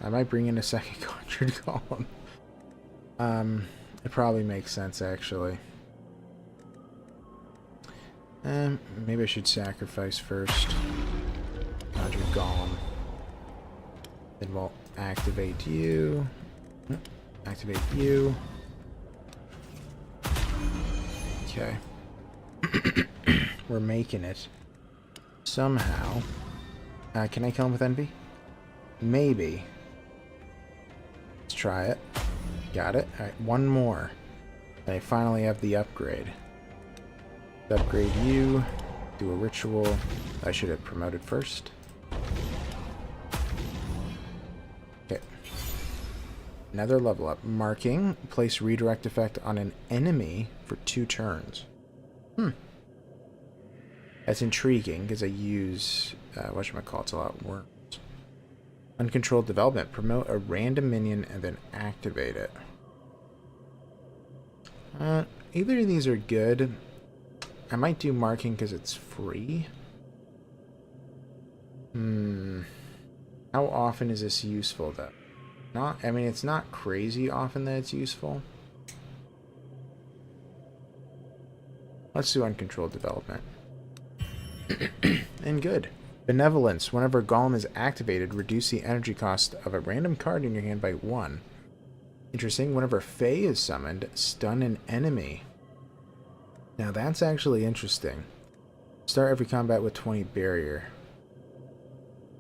I might bring in a second Conjured Golem. It probably makes sense, actually. Maybe I should sacrifice first. Conjured Golem. Then we'll activate you. Activate you. Okay. We're making it. Somehow. Can I kill him with envy? Maybe. Let's try it. Got it. Alright, one more. And I finally have the upgrade. Upgrade you. Do a ritual. I should have promoted first. Okay. Another level up. Marking. Place redirect effect on an enemy for 2 turns. That's intriguing because I use whatchamacallit's a lot of worms. Uncontrolled development. Promote a random minion and then activate it. Either of these are good. I might do marking because it's free. How often is this useful though? I mean, it's not crazy often that it's useful. Let's do uncontrolled development. And good. Benevolence. Whenever Golem is activated, reduce the energy cost of a random card in your hand by 1. Interesting. Whenever Fae is summoned, stun an enemy. Now that's actually interesting. Start every combat with 20 barrier.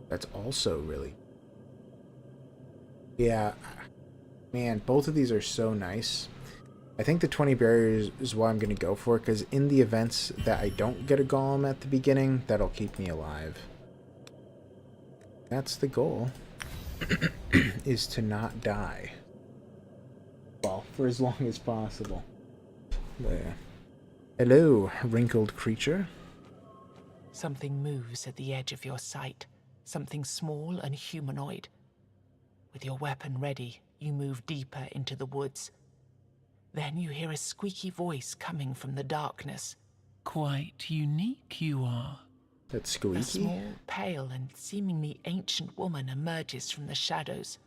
That's also really... Yeah. Man, both of these are so nice. I think the 20 barriers is what I'm going to go for, because in the events that I don't get a golem at the beginning, that'll keep me alive. That's the goal, is to not die. Well, for as long as possible. There. Hello, wrinkled creature. Something moves at the edge of your sight. Something small and humanoid. With your weapon ready, you move deeper into the woods. Then you hear a squeaky voice coming from the darkness. Quite unique you are. That's squeaky? A small, pale, and seemingly ancient woman emerges from the shadows.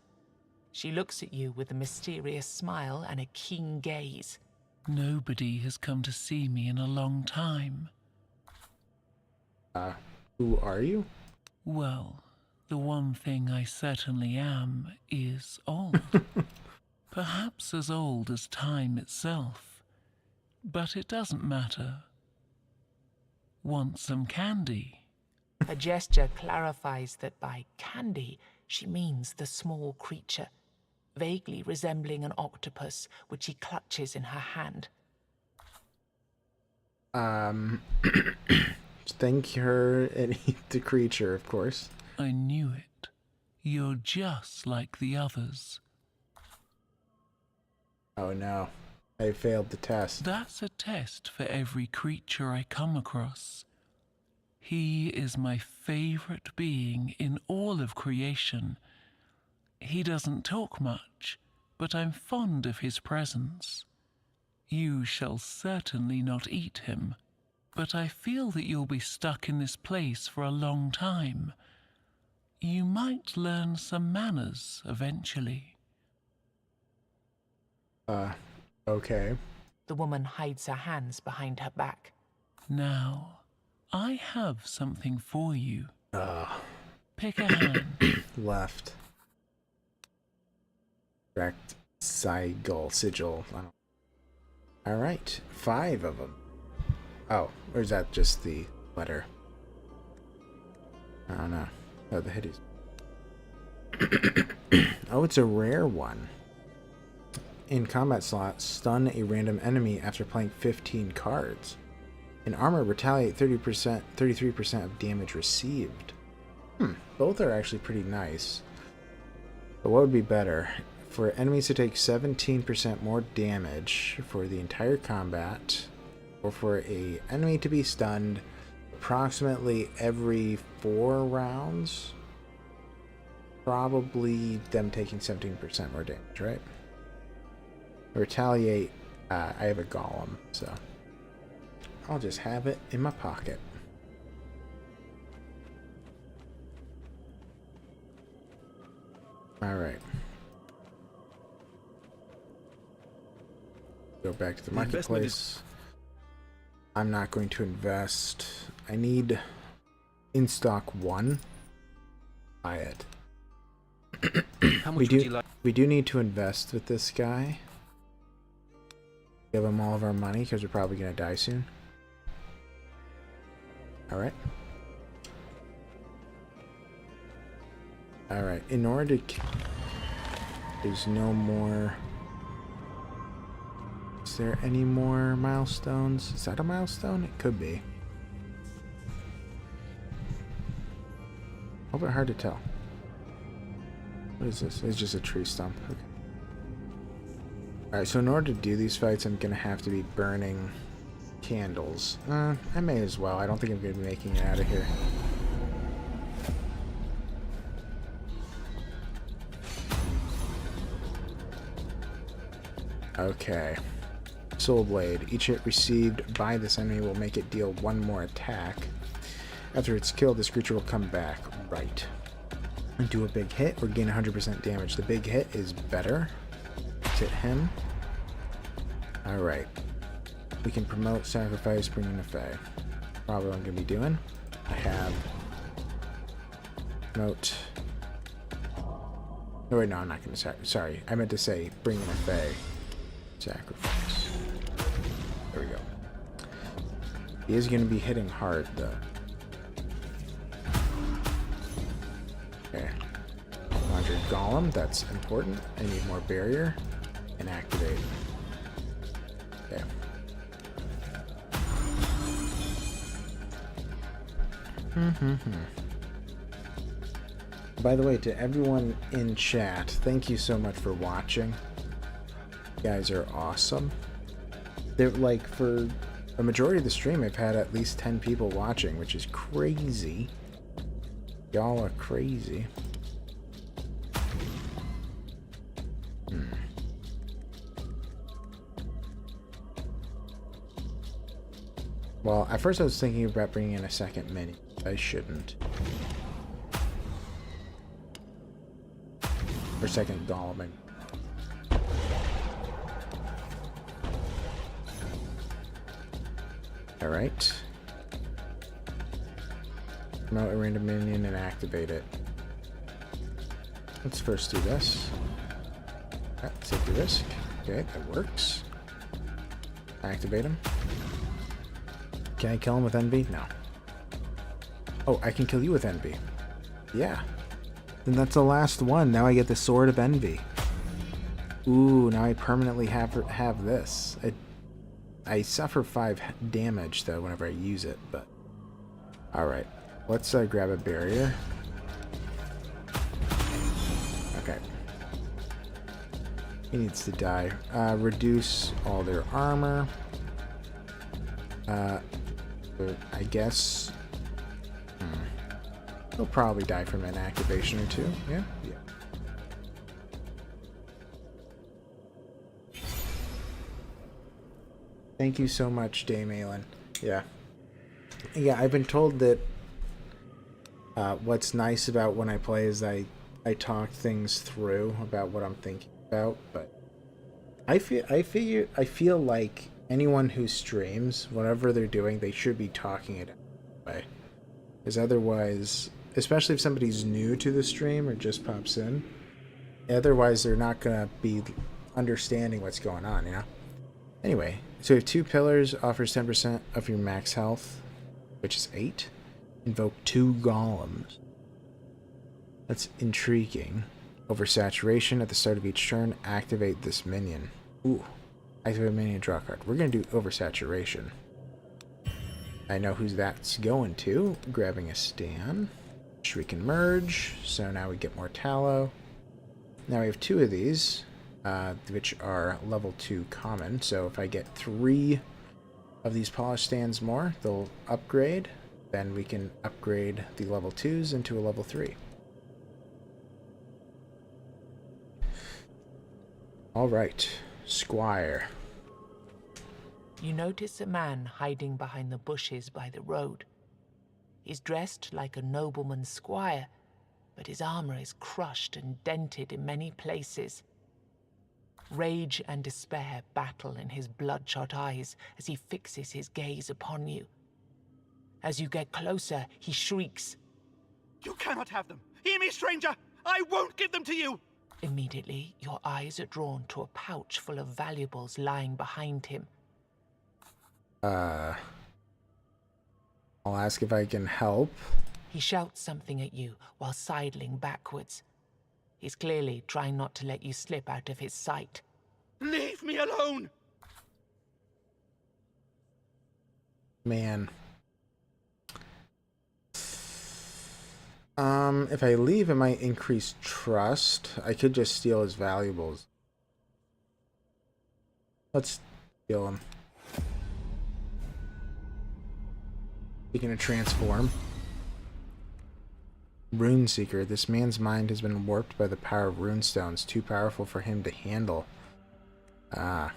She looks at you with a mysterious smile and a keen gaze. Nobody has come to see me in a long time. Who are you? Well, the one thing I certainly am is old. Perhaps as old as time itself. But it doesn't matter. Want some candy? Her gesture clarifies that by candy, she means the small creature, vaguely resembling an octopus, which she clutches in her hand. Thank her and eat the creature, of course. I knew it. You're just like the others. Oh no, I failed the test. That's a test for every creature I come across. He is my favorite being in all of creation. He doesn't talk much, but I'm fond of his presence. You shall certainly not eat him, but I feel that you'll be stuck in this place for a long time. You might learn some manners eventually. Okay. The woman hides her hands behind her back. Now, I have something for you. Pick a hand. Left. Correct. Sigil. Alright. 5 of them. Oh, or is that just the letter? I don't know. Oh, the head is... Oh, it's a rare one. In combat slot, stun a random enemy after playing 15 cards. In armor, retaliate 33% of damage received. Both are actually pretty nice. But what would be better? For enemies to take 17% more damage for the entire combat, or for a enemy to be stunned approximately every 4 rounds? Probably them taking 17% more damage, right? Retaliate, I have a golem, so I'll just have it in my pocket. Alright. Go back to the marketplace. I'm not going to invest. I need in stock 1. Buy it. How much would you like? We do need to invest with this guy. Give him all of our money because we're probably gonna die soon. All right. All right. In order to, there's no more. Is there any more milestones? Is that a milestone? It could be. A little bit hard to tell. What is this? It's just a tree stump. Okay. Alright, so in order to do these fights, I'm going to have to be burning candles. I may as well. I don't think I'm going to be making it out of here. Okay. Soul Blade. Each hit received by this enemy will make it deal one more attack. After it's killed, this creature will come back. Right. And do a big hit or gain 100% damage. The big hit is better. Let's hit him. Alright. We can promote, sacrifice, bring in a Fae. Probably what I'm going to be doing. I have promote. Oh wait, no, I'm not going to sorry. I meant to say bring in a Fae. Sacrifice. There we go. He is going to be hitting hard though. Okay. 100 Golem, that's important. I need more barrier. And activate. Okay. By the way, to everyone in chat, thank you so much for watching. You guys are awesome. They're like, for a majority of the stream, I've had at least 10 people watching, which is crazy. Y'all are crazy. Well, at first I was thinking about bringing in a second mini. I shouldn't. Or second golem. Alright. Promote a random minion and activate it. Let's first do this. Alright, take the risk. Okay, that works. Activate him. Can I kill him with envy? No. Oh, I can kill you with envy. Yeah. Then that's the last one. Now I get the Sword of Envy. Ooh, now I permanently have this. I suffer 5 damage though whenever I use it, but alright. Let's grab a barrier. Okay. He needs to die. Reduce all their armor. I guess he'll probably die from an activation or two. Yeah? Yeah. Thank you so much, Dame Aelin. Yeah. Yeah, I've been told that what's nice about when I play is I talk things through about what I'm thinking about, but I feel like anyone who streams, whatever they're doing, they should be talking it out. Because otherwise, especially if somebody's new to the stream or just pops in, otherwise they're not gonna be understanding what's going on, you know? Anyway, so we have 2 pillars, offers 10% of your max health, which is 8. Invoke 2 golems. That's intriguing. Oversaturation at the start of each turn, activate this minion. Ooh. Activate a minion, draw a card. We're going to do oversaturation. I know who that's going to. Grabbing a stand. We can merge. So now we get more tallow. Now we have 2 of these, which are level 2 common. So if I get 3 of these polished stands more, they'll upgrade. Then we can upgrade the level 2s into a level 3. Alright. Squire. You notice a man hiding behind the bushes by the road. He's dressed like a nobleman's squire, but his armor is crushed and dented in many places. Rage and despair battle in his bloodshot eyes as he fixes his gaze upon you. As you get closer, he shrieks. You cannot have them! Hear me, stranger! I won't give them to you! Immediately, your eyes are drawn to a pouch full of valuables lying behind him. I'll ask if I can help. He shouts something at you while sidling backwards. He's clearly trying not to let you slip out of his sight. Leave me alone! Man. If I leave, it might increase trust. I could just steal his valuables. Let's steal him. Speaking of transform. Runeseeker. This man's mind has been warped by the power of runestones. Too powerful for him to handle. Ah.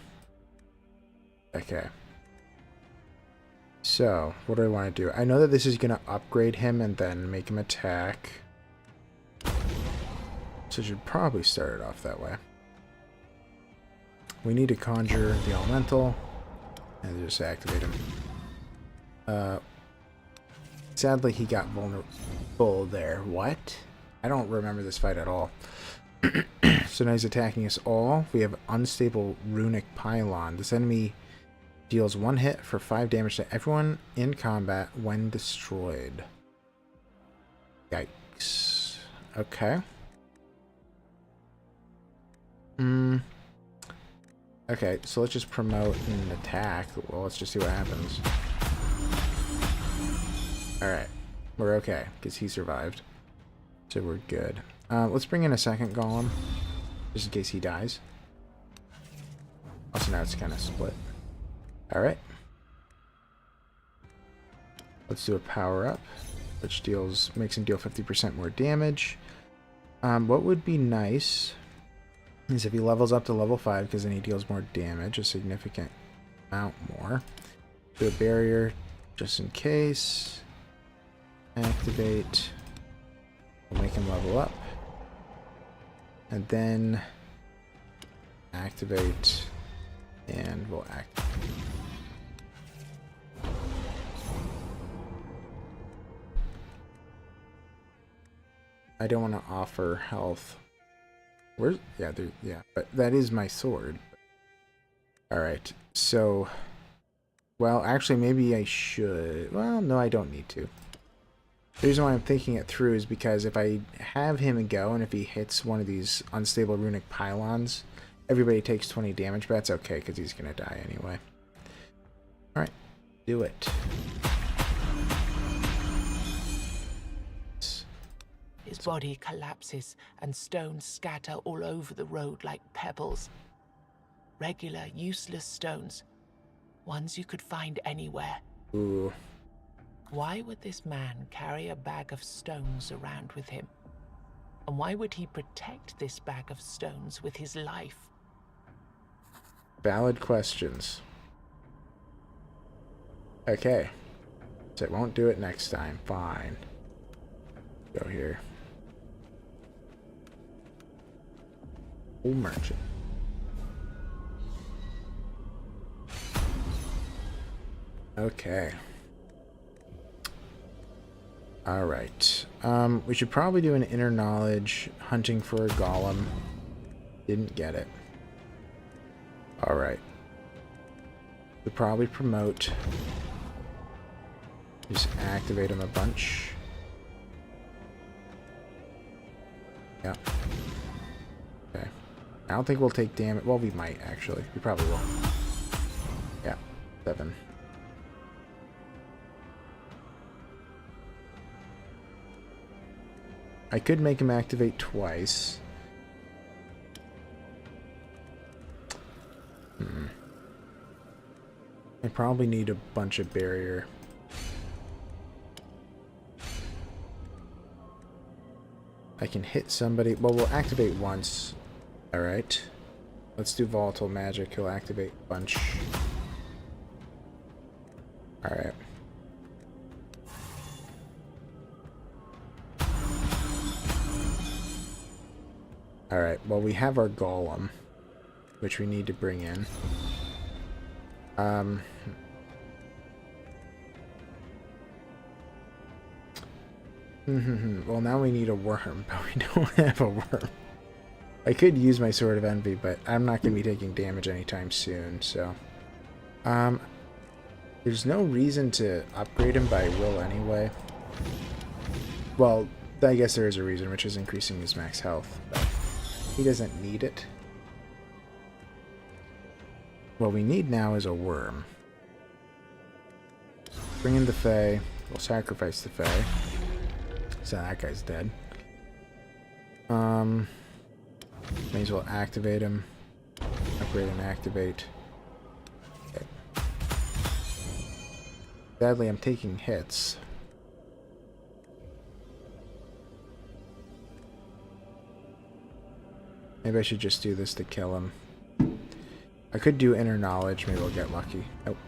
Okay. So, what do I want to do? I know that this is going to upgrade him and then make him attack. So I should probably start it off that way. We need to conjure the elemental and just activate him. Sadly, he got vulnerable there. What? I don't remember this fight at all. So now he's attacking us all. We have unstable runic pylon. This enemy deals 1 hit for 5 damage to everyone in combat when destroyed. Yikes. Okay. Okay, so let's just promote an attack. Well, let's just see what happens. Alright. We're okay, because he survived. So we're good. Let's bring in a second golem, just in case he dies. Also, now it's kind of split. Alright. Let's do a power up, which makes him deal 50% more damage. What would be nice is if he levels up to level 5, because then he deals more damage, a significant amount more. Do a barrier just in case. Activate. We'll make him level up. And then activate. And we'll activate. I don't want to offer health. Where's... Yeah, but that is my sword. Alright, so... Well, actually, maybe I should... Well, no, I don't need to. The reason why I'm thinking it through is because if I have him go, and if he hits one of these unstable runic pylons, everybody takes 20 damage, but that's okay, because he's going to die anyway. Alright, do it. His body collapses and stones scatter all over the road like pebbles. Regular, useless stones. Ones you could find anywhere. Ooh. Why would this man carry a bag of stones around with him? And why would he protect this bag of stones with his life? Valid questions. Okay. So it won't do it next time. Fine. Go here. Full merchant. Okay. Alright. We should probably do an inner knowledge hunting for a golem. Didn't get it. Alright. We'll probably promote. Just activate him a bunch. Yeah. Okay. I don't think we'll take damage. Well, we might, actually. We probably will. Yeah. 7. I could make him activate twice. I probably need a bunch of barrier. I can hit somebody. Well, we'll activate once. Alright. Let's do volatile magic. He'll activate a bunch. Alright. Alright, well, we have our golem, which we need to bring in. Well, now we need a worm, but we don't have a worm. I could use my Sword of Envy, but I'm not going to be taking damage anytime soon, so... There's no reason to upgrade him by will anyway. Well, I guess there is a reason, which is increasing his max health, but he doesn't need it. What we need now is a worm. Bring in the Fae. We'll sacrifice the Fae. So that guy's dead. May as well activate him. Upgrade and activate. Okay. Sadly, I'm taking hits. Maybe I should just do this to kill him. I could do Inner Knowledge. Maybe we'll get lucky. Nope.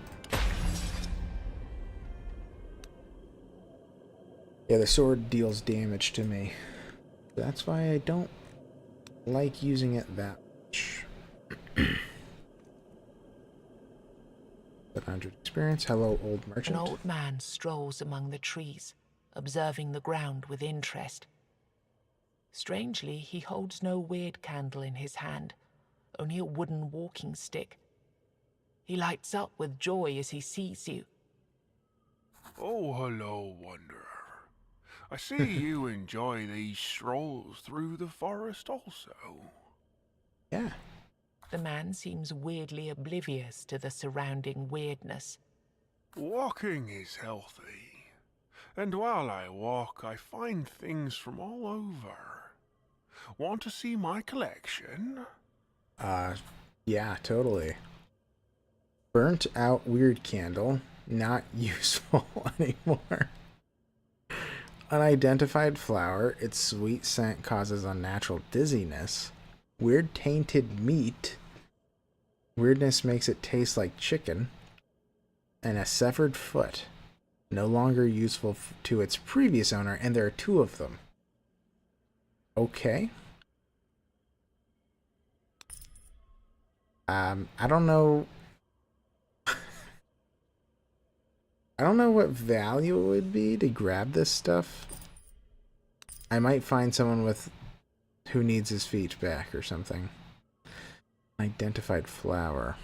Yeah, the sword deals damage to me. That's why I don't like using it that much. 700 experience. Hello, old merchant. An old man strolls among the trees, observing the ground with interest. Strangely, he holds no weird candle in his hand, only a wooden walking stick. He lights up with joy as he sees you. Oh, hello, Wanderer. I see you enjoy these strolls through the forest also. Yeah. The man seems weirdly oblivious to the surrounding weirdness. Walking is healthy. And while I walk, I find things from all over. Want to see my collection? Yeah, totally. Burnt out weird candle. Not useful anymore. Unidentified flower. Its sweet scent causes unnatural dizziness. Weird tainted meat. Weirdness makes it taste like chicken. And a severed foot. No longer useful to its previous owner, and there are 2 of them. Okay. I don't know. I don't know what value it would be to grab this stuff. I might find someone who needs his feet back or something. Identified flower.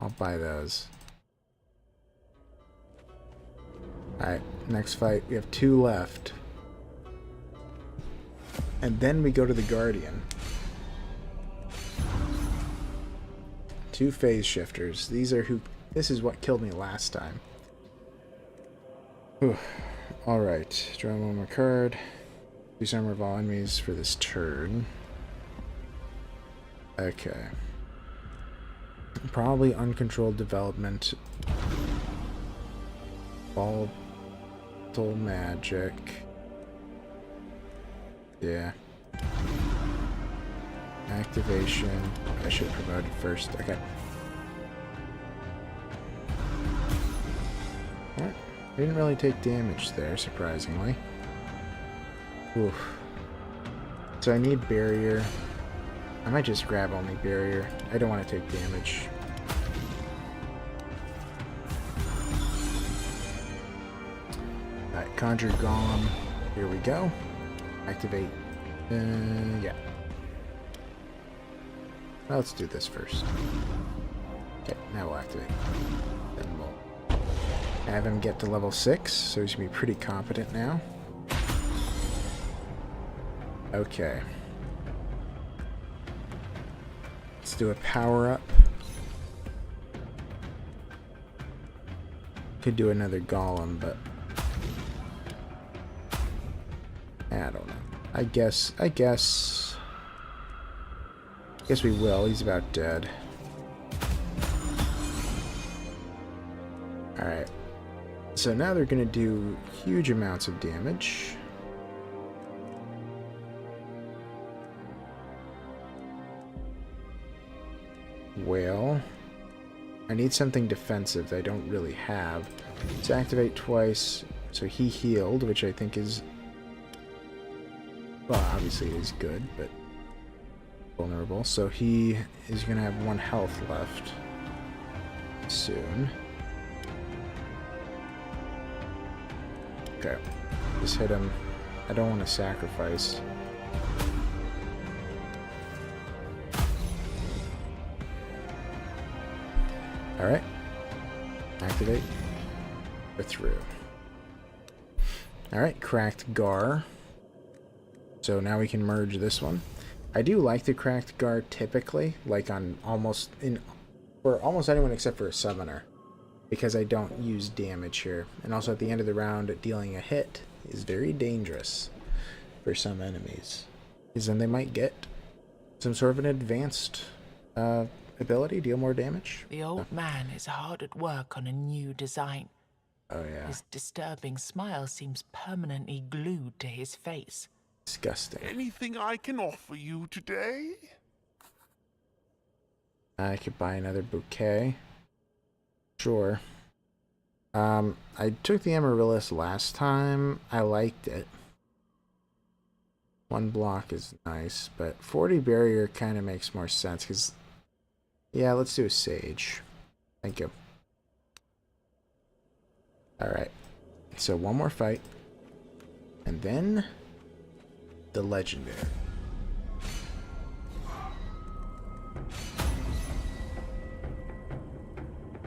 I'll buy those. Alright, next fight. We have 2 left. And then we go to the Guardian. 2 phase shifters. This is what killed me last time. Alright, draw 1 more card. Do some of all enemies for this turn. Okay. Probably uncontrolled development. Volatile magic. Yeah. Activation. I should promote it first. Okay. Alright. Didn't really take damage there, surprisingly. Oof. So I need barrier. I might just grab only barrier. I don't want to take damage. Alright, conjure golem. Here we go. Activate. Yeah. Well, let's do this first. Okay, now we'll activate. Then we'll have him get to level 6, so he's gonna be pretty competent now. Okay. Let's do a power-up. Could do another golem, but I don't know. I guess we will. He's about dead. Alright. So now they're gonna do huge amounts of damage. Well, I need something defensive that I don't really have. Let's activate twice. So he healed, which I think is... Well, obviously it is good, but vulnerable. So he is going to have 1 health left soon. Okay. Just hit him. I don't want to sacrifice. Alright. Activate. Go through. Alright, cracked Gar. So now we can merge this one. I do like the cracked Gar typically, like on for almost anyone except for a summoner, because I don't use damage here. And also at the end of the round, dealing a hit is very dangerous for some enemies, because then they might get some sort of an advanced ability, deal more damage. The old man is hard at work on a new design. Oh yeah. His disturbing smile seems permanently glued to his face. Disgusting. Anything I can offer you today? I could buy another bouquet. Sure. I took the Amaryllis last time. I liked it. 1 block is nice, but 40 barrier kind of makes more sense, because... Yeah, let's do a Sage. Thank you. Alright. So one more fight. And then... the Legendary.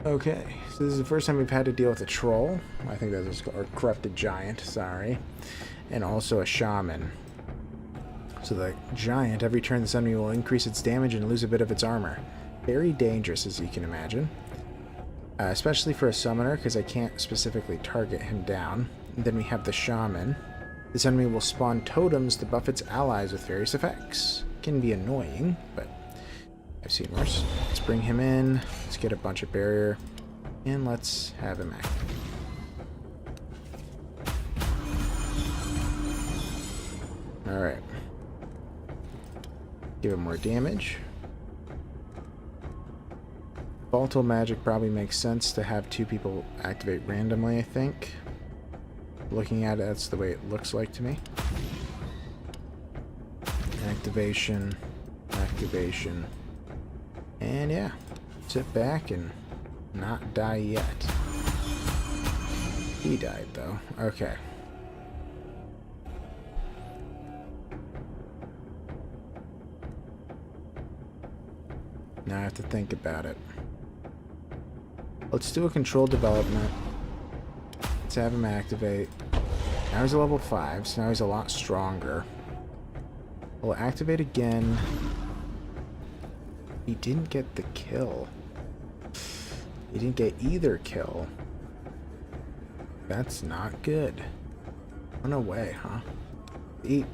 Okay, so this is the first time we've had to deal with a troll. I think that is a corrupted giant, sorry. And also a shaman. So the giant, every turn this enemy will increase its damage and lose a bit of its armor. Very dangerous, as you can imagine. Especially for a summoner, because I can't specifically target him down. And then we have the shaman. This enemy will spawn totems to buff its allies with various effects. Can be annoying, but I've seen worse. Let's bring him in. Let's get a bunch of barrier. And let's have him act. Alright. Give him more damage. Volatile magic probably makes sense to have 2 people activate randomly, I think. Looking at it, that's the way it looks like to me. Activation. Activation. And yeah, sit back and not die yet. He died though. Okay. Now I have to think about it. Let's do a controlled development. Let's have him activate. Now he's a level 5, so now he's a lot stronger. We'll activate again. He didn't get the kill. He didn't get either kill. That's not good. Run away, huh? Eat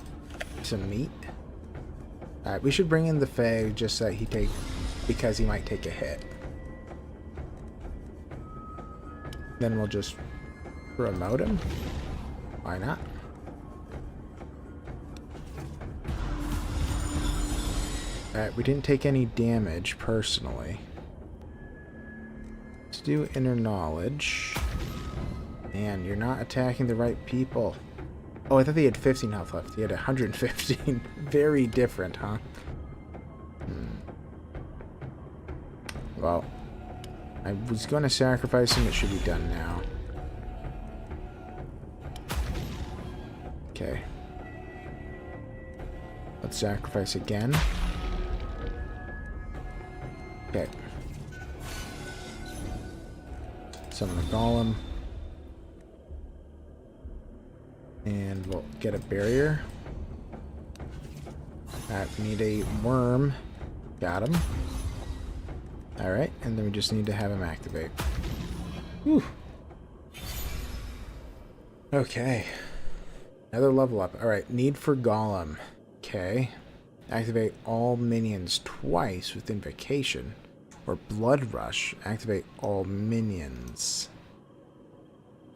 some meat. Alright, we should bring in the Fae just so that because he might take a hit. Then we'll just promote him. Why not? Alright, we didn't take any damage personally. Let's do inner knowledge. Man, you're not attacking the right people. Oh, I thought he had 15 health left. He had 115. Very different, huh? Well, I was going to sacrifice him. It should be done now. Okay. Let's sacrifice again. Okay. Summon a golem. And we'll get a barrier. We need a worm. Got him. Alright, and then we just need to have him activate. Whew. Okay. Another level up. Alright, need for golem. Okay. Activate all minions twice with invocation. Or blood rush. Activate all minions.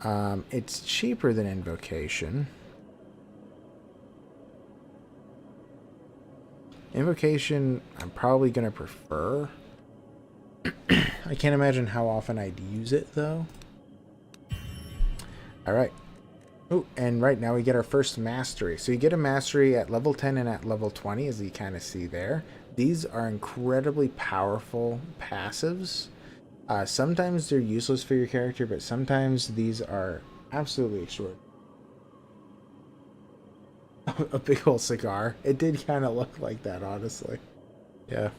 It's cheaper than invocation. Invocation, I'm probably going to prefer. I can't imagine how often I'd use it, though. Alright. Oh, and right now we get our first mastery. So you get a mastery at level 10 and at level 20, as you kind of see there. These are incredibly powerful passives. Sometimes they're useless for your character, but sometimes these are absolutely extraordinary. a big old cigar. It did kind of look like that, honestly. Yeah.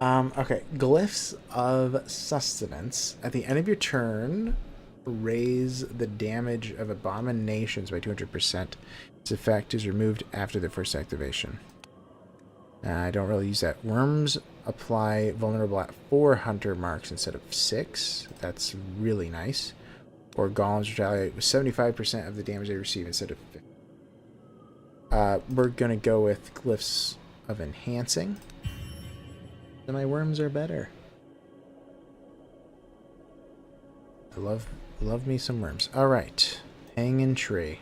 Okay. Glyphs of Sustenance. At the end of your turn, raise the damage of abominations by 200%. Its effect is removed after the first activation. I don't really use that. Worms apply vulnerable at 4 hunter marks instead of 6. That's really nice. Or golems retaliate with 75% of the damage they receive instead of 50. We're going to go with Glyphs of Enhancing. And my worms are better. I love me some worms. Alright. Hanging Tree.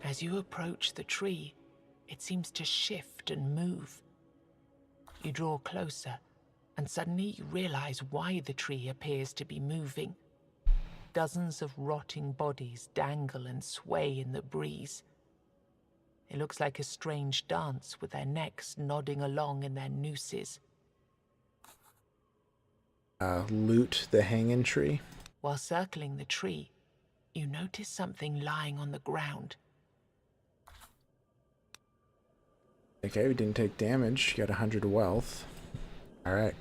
As you approach the tree, it seems to shift and move. You draw closer, and suddenly you realize why the tree appears to be moving. Dozens of rotting bodies dangle and sway in the breeze. It looks like a strange dance with their necks nodding along in their nooses. Loot the Hanging Tree. While circling the tree, you notice something lying on the ground. Okay, we didn't take damage. Got 100 wealth. Alright.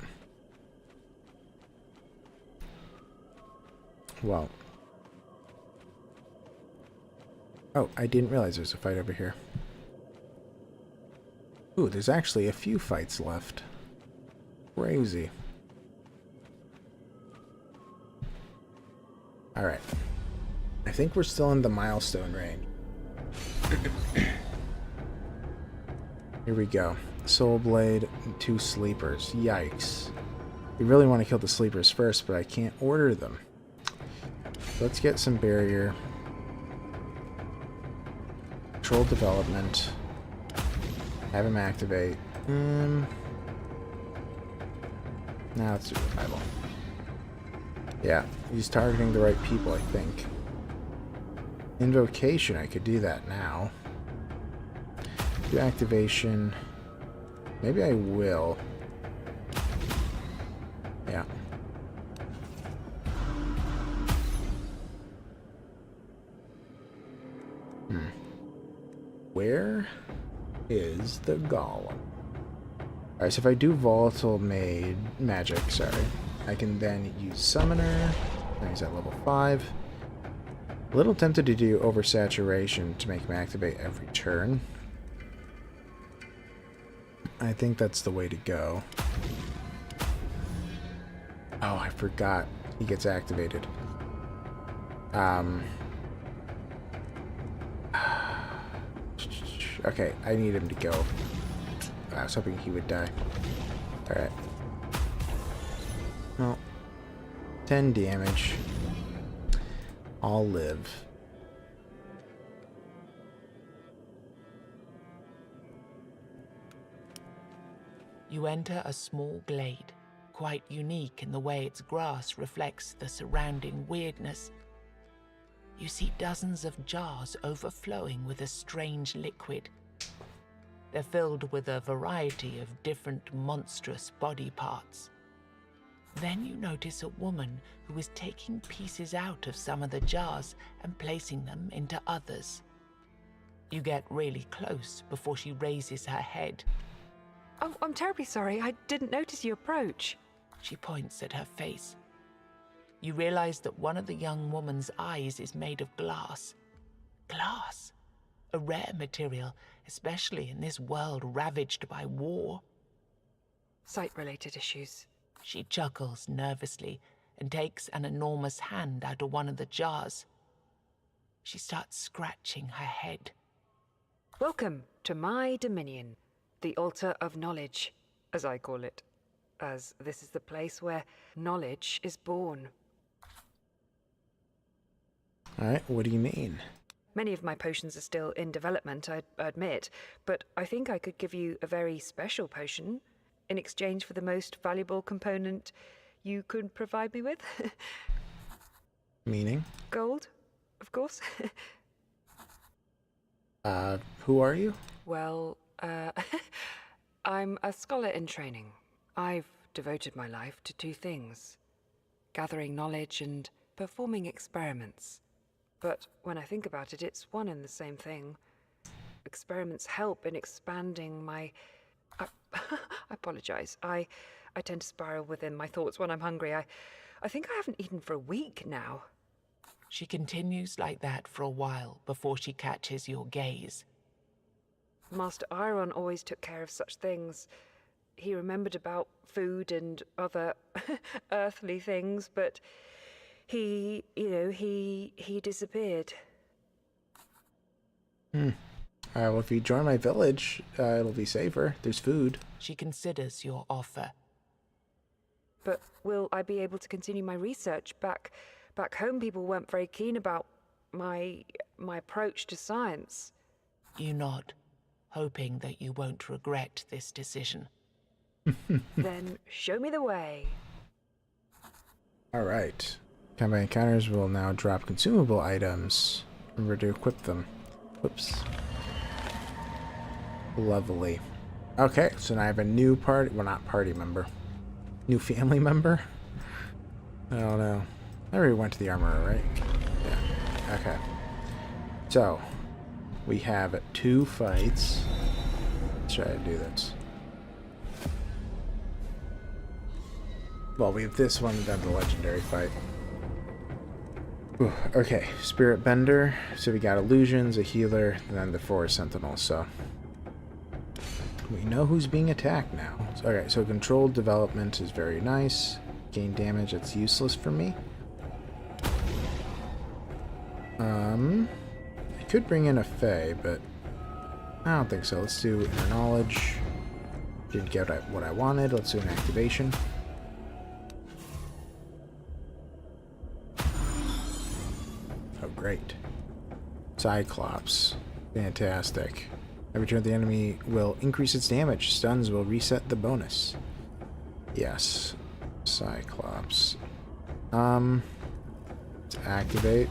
Well. Oh, I didn't realize there's a fight over here. Ooh, there's actually a few fights left. Crazy. Alright. I think we're still in the milestone range. Here we go. Soul Blade and 2 sleepers. Yikes. We really want to kill the sleepers first, but I can't order them. Let's get some barrier. Control development. Have him activate. Now let's do revival. Yeah, he's targeting the right people, I think. Invocation, I could do that now. Do activation. Maybe I will. Yeah. Where is the golem? Alright, so if I do volatile magic, sorry, I can then use summoner. Now he's at level 5. A little tempted to do oversaturation to make him activate every turn. I think that's the way to go. Oh, I forgot. He gets activated. Okay, I need him to go. I was hoping he would die. Alright. Well, 10 damage. I'll live. You enter a small glade, quite unique in the way its grass reflects the surrounding weirdness. You see dozens of jars overflowing with a strange liquid. They're filled with a variety of different monstrous body parts. Then you notice a woman who is taking pieces out of some of the jars and placing them into others. You get really close before she raises her head. Oh, I'm terribly sorry. I didn't notice you approach. She points at her face. You realize that one of the young woman's eyes is made of glass. Glass? A rare material, especially in this world ravaged by war. Sight-related issues. She chuckles nervously and takes an enormous hand out of one of the jars. She starts scratching her head. Welcome to my dominion, the Altar of Knowledge, as I call it, as this is the place where knowledge is born. Alright, what do you mean? Many of my potions are still in development, I admit, but I think I could give you a very special potion in exchange for the most valuable component you could provide me with. Meaning? Gold, of course. Who are you? Well, I'm a scholar in training. I've devoted my life to 2 things: gathering knowledge and performing experiments. But when I think about it, it's one and the same thing. experiments help in expanding my... I apologize. I tend to spiral within my thoughts when I'm hungry. I think I haven't eaten for a week now. She continues like that for a while before she catches your gaze. Master Iron always took care of such things. He remembered about food and other earthly things, but he disappeared. Well, if you join my village, it'll be safer. There's food. She considers your offer. But will I be able to continue my research? Back home, people weren't very keen about my approach to science. You nod, hoping that you won't regret this decision. Then show me the way. Alright. Combat encounters will now drop consumable items. Remember to equip them. Whoops. Lovely. Okay, so now I have a new party... Well, not party member. New family member? I don't know. I already went to the armorer, right? Yeah. Okay. So, we have 2 fights. Let's try to do this. Well, we have this one, then the legendary fight. Ooh, okay, Spirit Bender. So we got illusions, a healer, and then the Forest Sentinel, so... We know who's being attacked now. Okay, so controlled development is very nice. Gain damage, that's useless for me. I could bring in a Fae, but I don't think so. Let's do Inner Knowledge. Didn't get what I wanted. Let's do an activation. Oh, great. Cyclops. Fantastic. Every turn the enemy will increase its damage. Stuns will reset the bonus. Yes. Cyclops. Let's activate.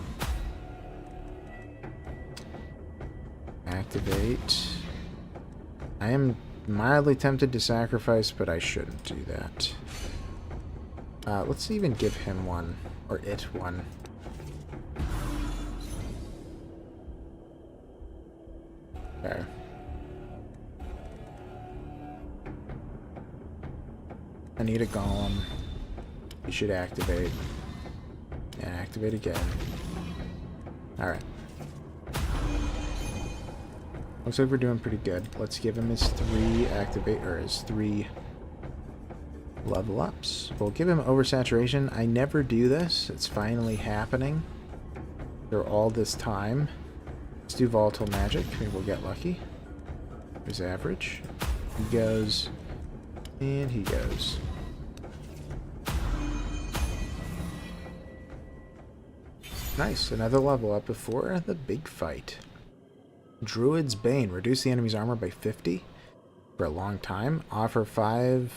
Activate. I am mildly tempted to sacrifice, but I shouldn't do that. Let's even give him one. Or it one. Okay. I need a golem. You should activate. And activate again. Alright. Looks like we're doing pretty good. Let's give him his 3 activate, or his 3 level ups. We'll give him oversaturation. I never do this. It's finally happening. After all this time. Let's do volatile magic. Maybe we'll get lucky. Here's average. He goes. And he goes. Nice. Another level up before the big fight. Druid's Bane. Reduce the enemy's armor by 50 for a long time. Offer 5%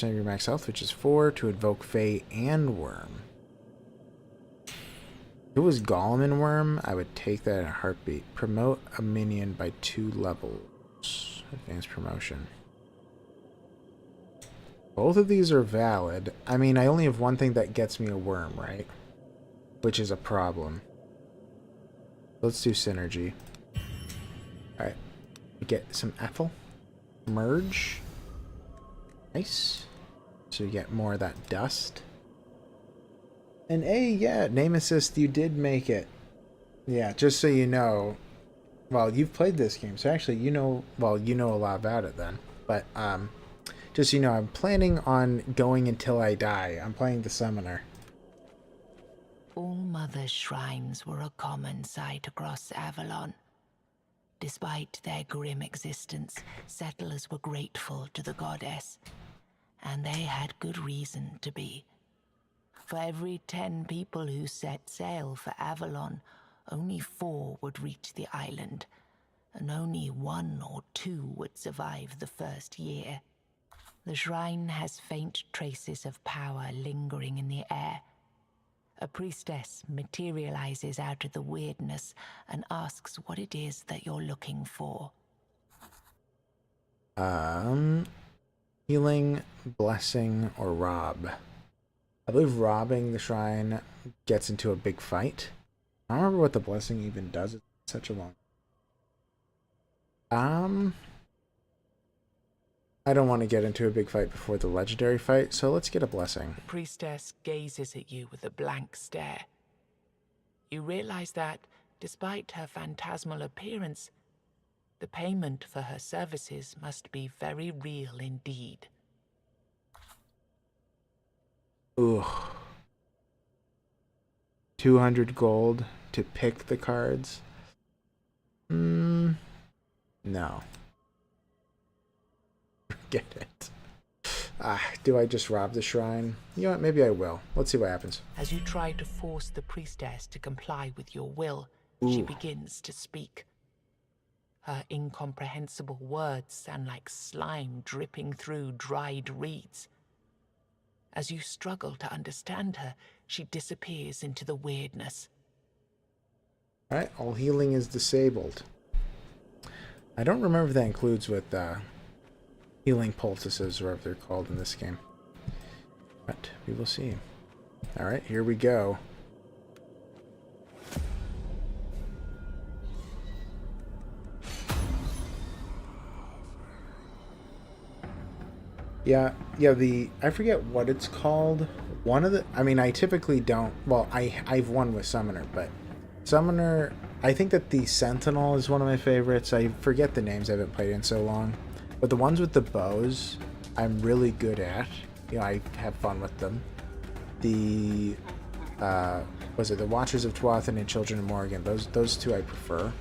of your max health, which is 4, to invoke Fae and Worm. If it was Golem and Worm, I would take that in a heartbeat. Promote a minion by 2 levels. Advanced promotion. Both of these are valid. I mean, I only have one thing that gets me a worm, right? Which is a problem. Let's do synergy. Alright. We get some Ethel. Merge. Nice. So you get more of that dust. And yeah, name assist, you did make it. Yeah, just so you know. Well, you've played this game, so actually you know, well, you know a lot about it then. But, just so you know, I'm planning on going until I die. I'm playing the Summoner. All Mother's shrines were a common sight across Avalon. Despite their grim existence, settlers were grateful to the goddess, and they had good reason to be. For every 10 people who set sail for Avalon, only 4 would reach the island, and only 1 or 2 would survive the first year. The shrine has faint traces of power lingering in the air. A priestess materializes out of the weirdness and asks what it is that you're looking for. Healing, blessing, or rob. I believe robbing the shrine gets into a big fight. I don't remember what the blessing even does. It's such a long... I don't want to get into a big fight before the legendary fight, so let's get a blessing. The priestess gazes at you with a blank stare. You realize that, despite her phantasmal appearance, the payment for her services must be very real indeed. Ooh. 200 gold to pick the cards? No. Forget it. Do I just rob the shrine? You know what, maybe I will. Let's see what happens. As you try to force the priestess to comply with your will, she begins to speak. Her incomprehensible words sound like slime dripping through dried reeds. As you struggle to understand her, she disappears into the weirdness. Alright, all healing is disabled. I don't remember if that includes with healing poultices, or whatever they're called in this game. But we will see. Alright, here we go. Yeah, I forget what it's called. I typically don't, well, I've won with Summoner, but Summoner, I think that the Sentinel is one of my favorites. I forget the names, I haven't played in so long. But the ones with the bows, I'm really good at. I have fun with them. The, the Watchers of Tuatha and Children of Morgan, those two I prefer.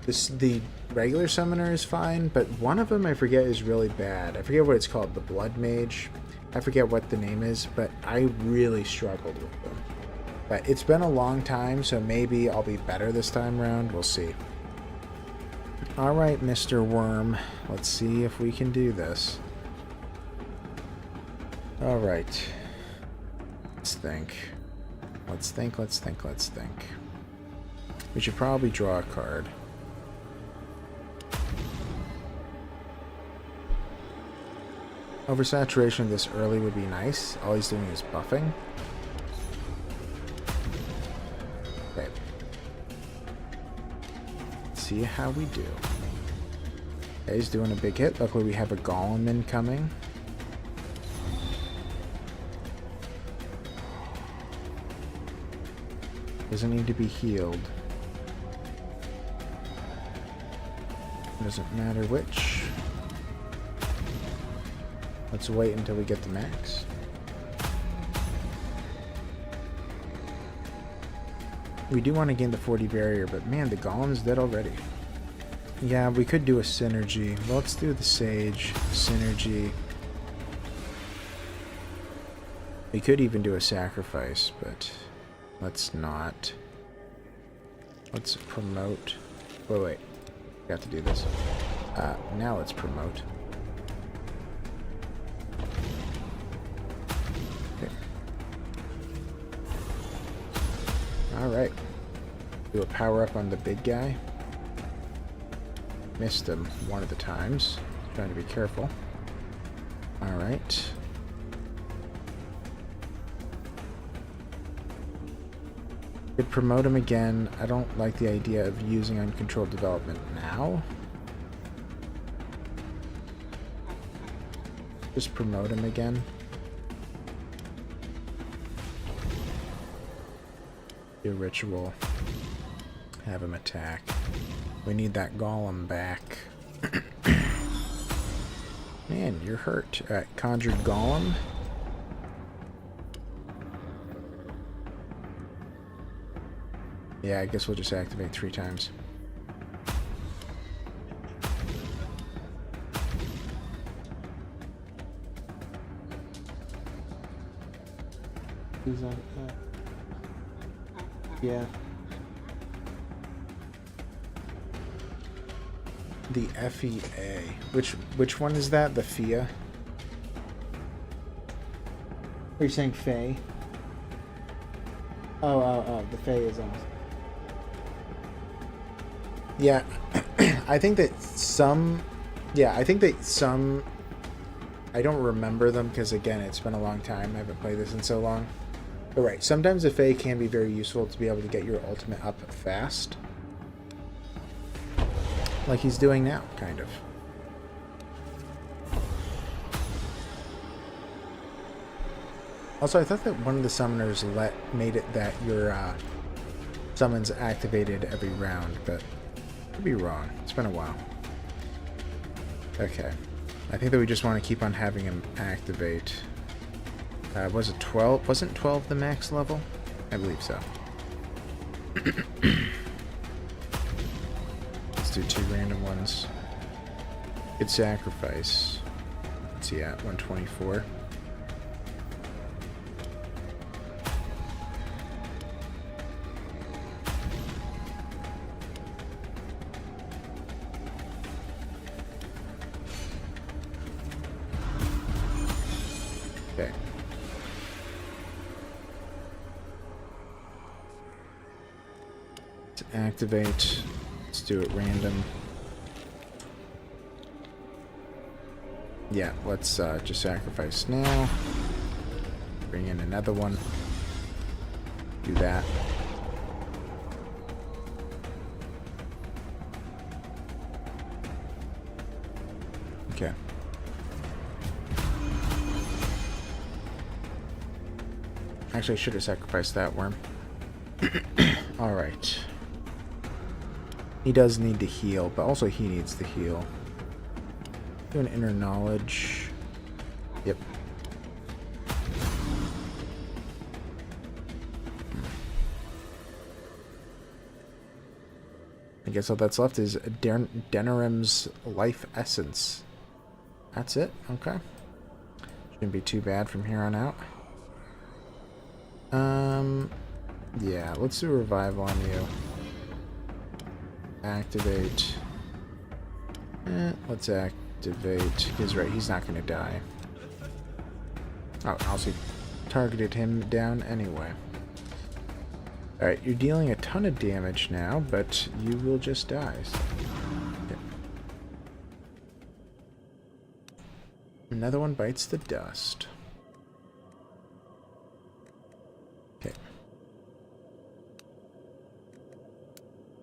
The regular summoner is fine, but one of them I forget is really bad. I forget what it's called, the Blood Mage. I forget what the name is, but I really struggled with them. But it's been a long time, so maybe I'll be better this time around. We'll see. Alright, Mr. Worm. Let's see if we can do this. Alright. Let's think. Let's think. We should probably draw a card. Oversaturation this early would be nice. All he's doing is buffing. Okay. Let's see how we do. Okay, he's doing a big hit. Luckily we have a golem incoming. Doesn't need to be healed. Doesn't matter which. Let's wait until we get the max. We do want to gain the 40 barrier, but man, the golem's dead already. Yeah, we could do a synergy. Well, let's do the sage synergy. We could even do a sacrifice, but let's not. Let's promote. Wait. We have to do this. Now let's promote. Alright. Do a power up on the big guy. Missed him one of the times. Trying to be careful. Alright. Could promote him again. I don't like the idea of using uncontrolled development now. Just promote him again. Do a ritual. Have him attack. We need that golem back. Man, you're hurt. Alright, conjured golem. Yeah, I guess we'll just activate 3 times. Who's on? Yeah. The FEA. Which one is that? The FIA? Are you saying Fae? Oh, the Fae is on. Yeah, I think that some... I don't remember them because, again, it's been a long time. I haven't played this in so long. But right, sometimes the Fae can be very useful to be able to get your ultimate up fast. like he's doing now, kind of. Also, I thought that one of the summoners made it that your summons activated every round, but I could be wrong. It's been a while. Okay. I think that we just want to keep on having him activate. Was it 12? Wasn't 12 the max level? I believe so. Let's do 2 random ones. Good sacrifice. What's he at? 124. Okay. To activate, let's do it random. Yeah, let's just sacrifice now. Bring in another one. Do that. Okay. Actually, I should have sacrificed that worm. Alright. He does need to heal, but also he needs to heal. Do an inner knowledge. Yep. I guess all that's left is Denerim's life essence. That's it? Okay. Shouldn't be too bad from here on out. Yeah, let's do a revival on you. Activate. Let's activate. He's right, he's not gonna die. Oh, also targeted him down anyway. Alright, you're dealing a ton of damage now, but you will just die. So. Okay. Another one bites the dust. Okay.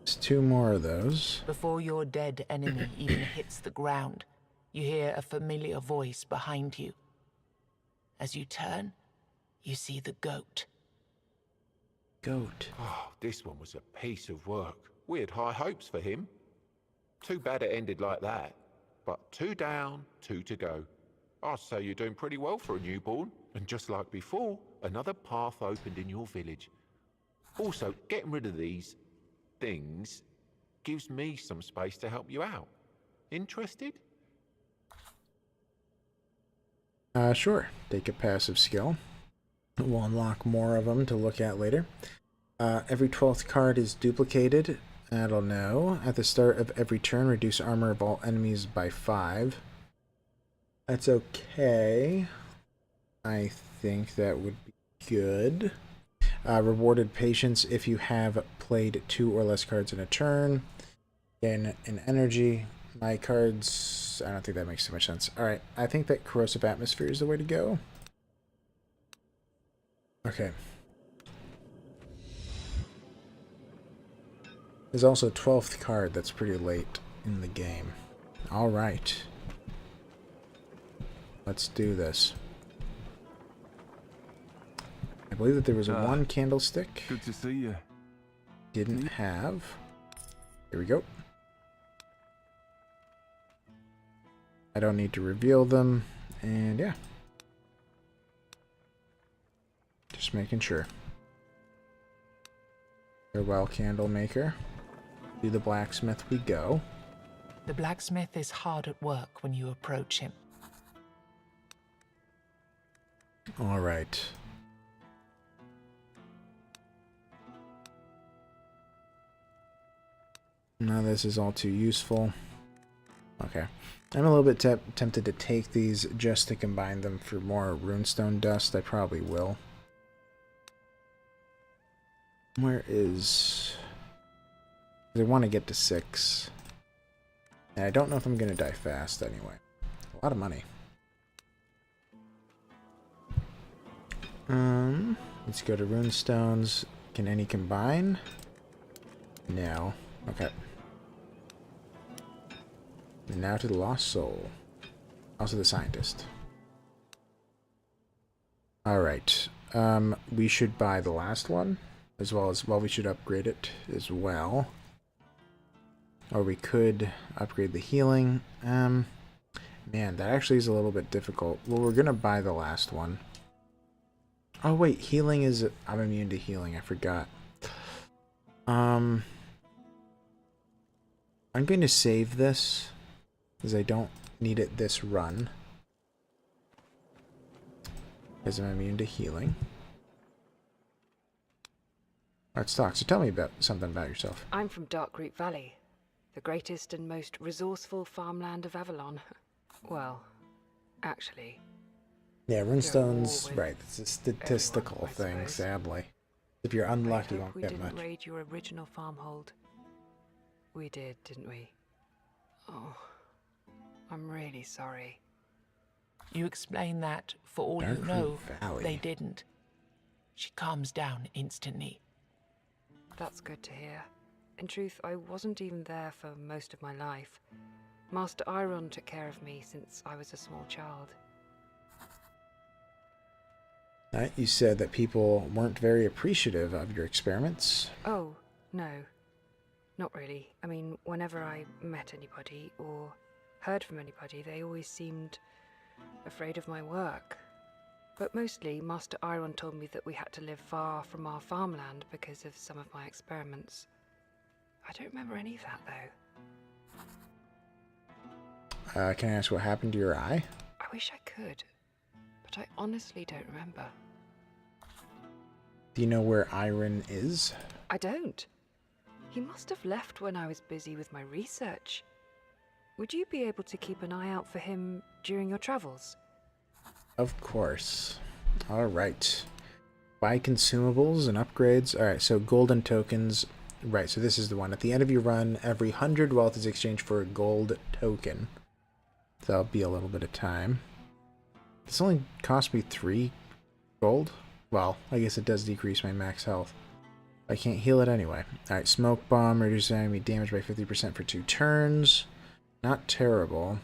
There's 2 more of those. Before your dead enemy even hits the ground, you hear a familiar voice behind you. As you turn, you see the goat. Goat. Oh, this one was a piece of work. We had high hopes for him. Too bad it ended like that. But 2 down, 2 to go. I'd say you're doing pretty well for a newborn. And just like before, another path opened in your village. Also, getting rid of these things gives me some space to help you out. Interested? Sure. Take a passive skill. We'll unlock more of them to look at later. Every 12th card is duplicated. I don't know. At the start of every turn, reduce armor of all enemies by 5. That's okay. I think that would be good. Rewarded patience if you have played 2 or less cards in a turn. Gain an energy. My cards... I don't think that makes too much sense. Alright, I think that corrosive atmosphere is the way to go. Okay. There's also a 12th card that's pretty late in the game. Alright. Let's do this. I believe that there was 1 candlestick. Good to see you. Didn't have. Here we go. I don't need to reveal them. And yeah. Just making sure. Farewell, candle maker. To the blacksmith we go. The blacksmith is hard at work when you approach him. All right. Now this is all too useful. Okay. I'm a little bit tempted to take these just to combine them for more runestone dust. I probably will. Where is... I want to get to 6. And I don't know if I'm going to die fast anyway. A lot of money. Let's go to runestones. Can any combine? No. Okay. And now to the Lost Soul. Also the Scientist. Alright. We should buy the last one. As well as, well, we should upgrade it as well. Or we could upgrade the healing. Man, that actually is a little bit difficult. Well, we're gonna buy the last one. Oh wait, healing is... I'm immune to healing, I forgot. I'm going to save this, because I don't need it this run. Because I'm immune to healing. Let's talk. So tell me about something about yourself. I'm from Darkroot Valley, the greatest and most resourceful farmland of Avalon. Well, actually. Yeah, runestones, right, it's a statistical thing, sadly. If you're unlucky, you won't get much. We didn't raid your original farmhold. We did, didn't we? Oh, I'm really sorry. You explain that, for all you know, they didn't. She calms down instantly. That's good to hear. In truth, I wasn't even there for most of my life. Master Iron took care of me since I was a small child. You said that people weren't very appreciative of your experiments. Oh, no. Not really. I mean, whenever I met anybody or heard from anybody, they always seemed afraid of my work. But mostly, Master Iron told me that we had to live far from our farmland because of some of my experiments. I don't remember any of that, though. Can I ask what happened to your eye? I wish I could, but I honestly don't remember. Do you know where Iron is? I don't. He must have left when I was busy with my research. Would you be able to keep an eye out for him during your travels? Of course. Alright. Buy consumables and upgrades. Alright, so golden tokens. Right, so this is the one. At the end of your run, every 100 wealth is exchanged for a gold token. So that'll be a little bit of time. This only cost me 3 gold? Well, I guess it does decrease my max health. I can't heal it anyway. Alright, smoke bomb. Reduces enemy damage by 50% for 2 turns. Not terrible.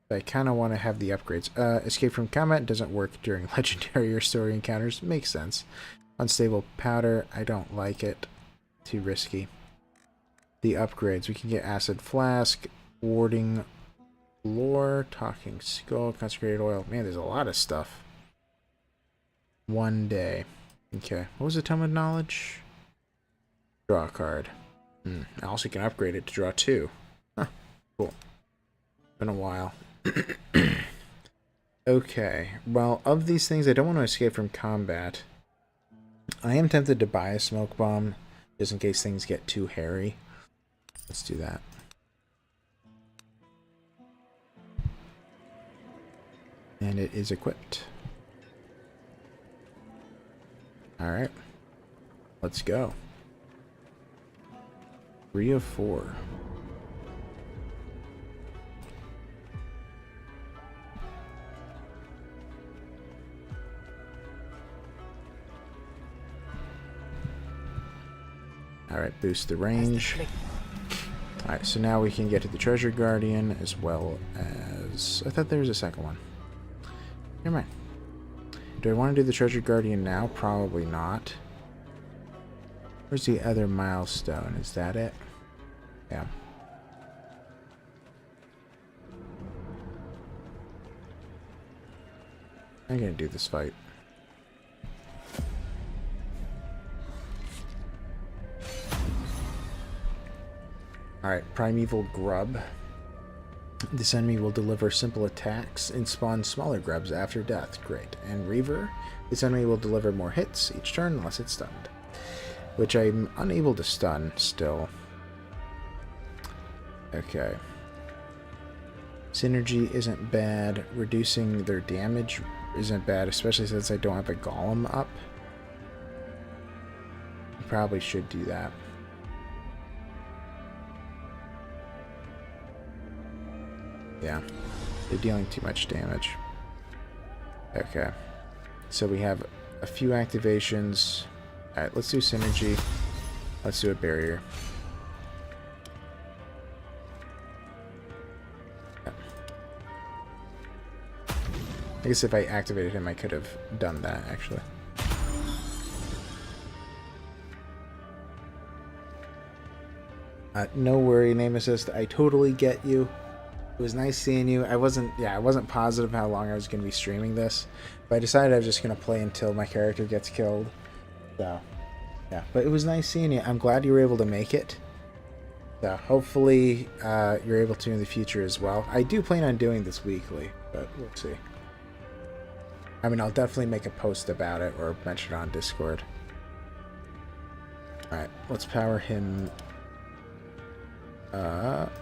But I kind of want to have the upgrades. Escape from combat doesn't work during legendary or story encounters. Makes sense. Unstable powder. I don't like it. Too risky. The upgrades. We can get acid flask, warding lore, talking skull, consecrated oil. Man, there's a lot of stuff. 1 day. Okay. What was the tome of knowledge? Draw a card. I also can upgrade it to draw 2. Huh. Cool. Been a while. Okay. Well, of these things, I don't want to escape from combat. I am tempted to buy a smoke bomb, just in case things get too hairy. Let's do that. And it is equipped. Alright. Let's go. 3 of 4. Alright, boost the range. Alright, so now we can get to the Treasure Guardian as well as... I thought there was a second one. Never mind. Do I want to do the Treasure Guardian now? Probably not. Where's the other milestone? Is that it? Yeah. I'm gonna do this fight. Alright, Primeval Grub. This enemy will deliver simple attacks and spawn smaller grubs after death. Great. And Reaver. This enemy will deliver more hits each turn unless it's stunned. Which I'm unable to stun still. Okay. Synergy isn't bad. Reducing their damage isn't bad, especially since I don't have a golem up. I probably should do that. Yeah, they're dealing too much damage. Okay, so we have a few activations. Alright, let's do synergy. Let's do a barrier. I guess if I activated him, I could have done that, actually. No worry, Name Assist. I totally get you. It was nice seeing you. I wasn't positive how long I was going to be streaming this, but I decided I was just going to play until my character gets killed. So, yeah. But it was nice seeing you. I'm glad you were able to make it. So, hopefully, you're able to in the future as well. I do plan on doing this weekly, but we'll see. I mean, I'll definitely make a post about it or mention it on Discord. Alright, let's power him up.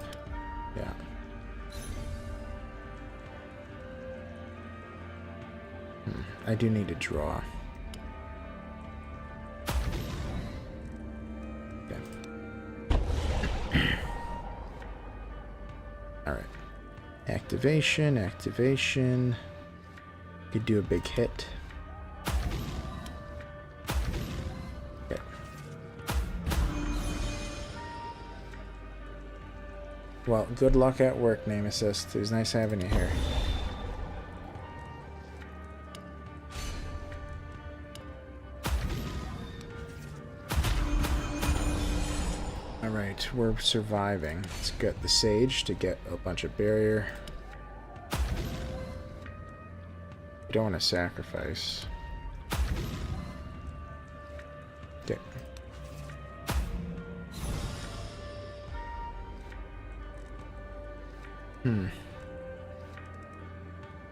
Yeah. I do need to draw. Okay. Alright. Activation. Could do a big hit. Okay. Well, good luck at work, Name Assist. It was nice having you here. Alright, we're surviving. Let's get the Sage to get a bunch of barrier. You don't want to sacrifice. Okay.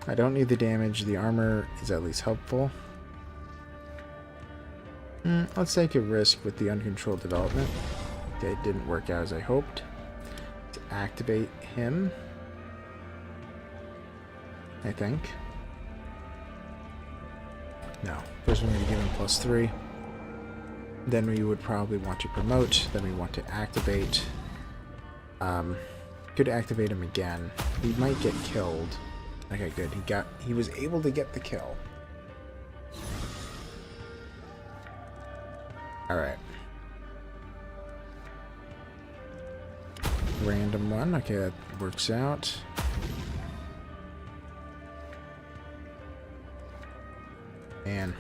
I don't need the damage. The armor is at least helpful. Let's take a risk with the uncontrolled development. Okay, it didn't work out as I hoped. To activate him, I think. No. First we're going to give him +3. Then we would probably want to promote. Then we want to activate. Could activate him again. He might get killed. Okay, good. He was able to get the kill. Alright. Random one. Okay, that works out. Man.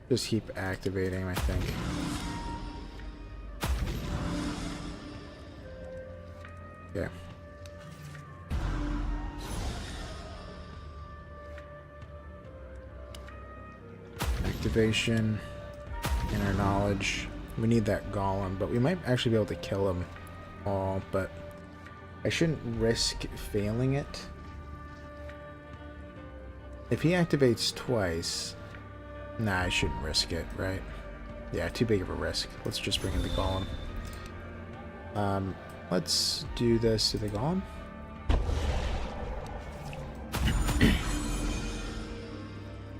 Just keep activating, I think. Yeah. Activation. Inner knowledge. We need that golem, but we might actually be able to kill him all, but I shouldn't risk failing it. If he activates twice, nah, I shouldn't risk it, right? Yeah, too big of a risk. Let's just bring in the golem. Let's do this to the golem.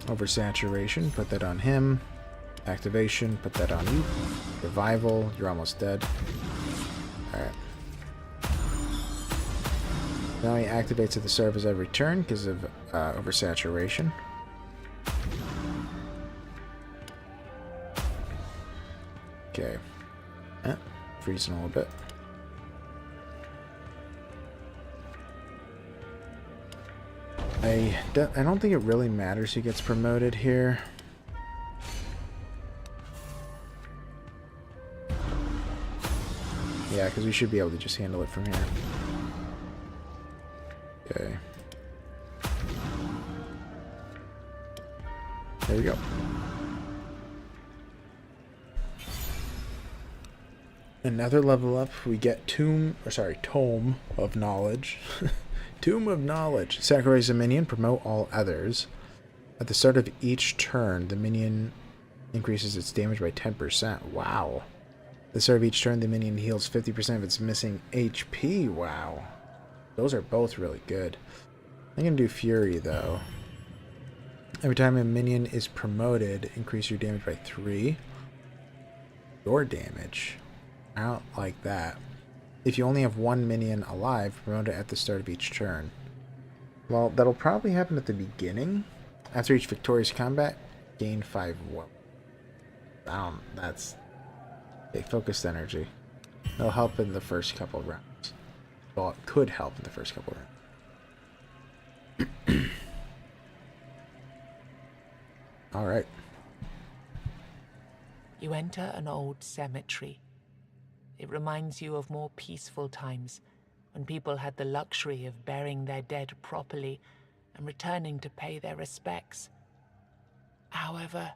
Oversaturation, put that on him. Activation, put that on you. Revival, you're almost dead. Alright. Now he activates at the start of his every turn because of oversaturation. Okay. Freezing a little bit. I don't think it really matters who gets promoted here. Yeah, because we should be able to just handle it from here. Okay. There we go. Another level up, we get Tome of Knowledge. Tomb of Knowledge. Sacrifice a minion, promote all others. At the start of each turn, the minion increases its damage by 10%. Wow. At the start of each turn, the minion heals 50% of its missing HP. Wow. Those are both really good. I'm going to do Fury, though. Every time a minion is promoted, increase your damage by 3. Your damage. I don't like that. If you only have one minion alive, promote it at the start of each turn. Well, that'll probably happen at the beginning. After each victorious combat, gain 5 will. That's a focused energy. It'll help in the first couple rounds. Well, it could help in the first couple rounds. All right. You enter an old cemetery. It reminds you of more peaceful times when people had the luxury of burying their dead properly and returning to pay their respects. However,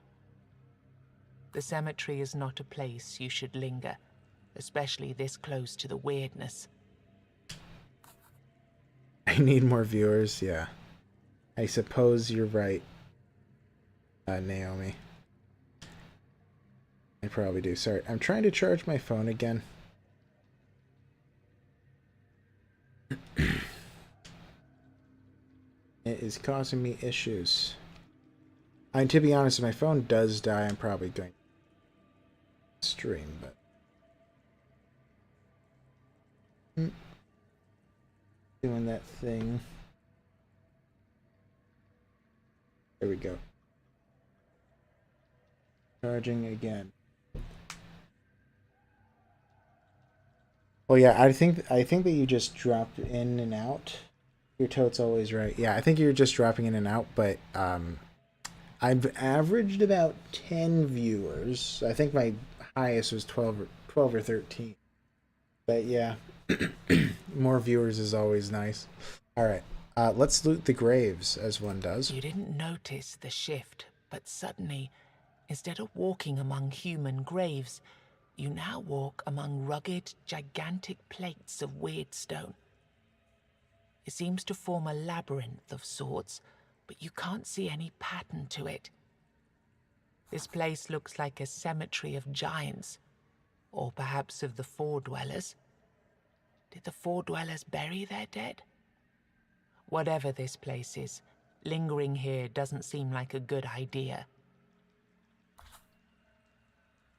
the cemetery is not a place you should linger, especially this close to the weirdness. I need more viewers, yeah. I suppose you're right, Naomi. I probably do. Sorry, I'm trying to charge my phone again. It is causing me issues. I mean, to be honest, if my phone does die, I'm probably going to stream, but... Doing that thing. There we go. Charging again. Well, yeah, I think that you just dropped in and out. Your tote's always right. Yeah, I think you're just dropping in and out, but I've averaged about 10 viewers. I think my highest was 12 or 13. But yeah, more viewers is always nice. All right, let's loot the graves, as one does. You didn't notice the shift, but suddenly, instead of walking among human graves, you now walk among rugged, gigantic plates of weird stone. It seems to form a labyrinth of sorts, but you can't see any pattern to it. This place looks like a cemetery of giants, or perhaps of the Four Dwellers. Did the Four Dwellers bury their dead? Whatever this place is, lingering here doesn't seem like a good idea.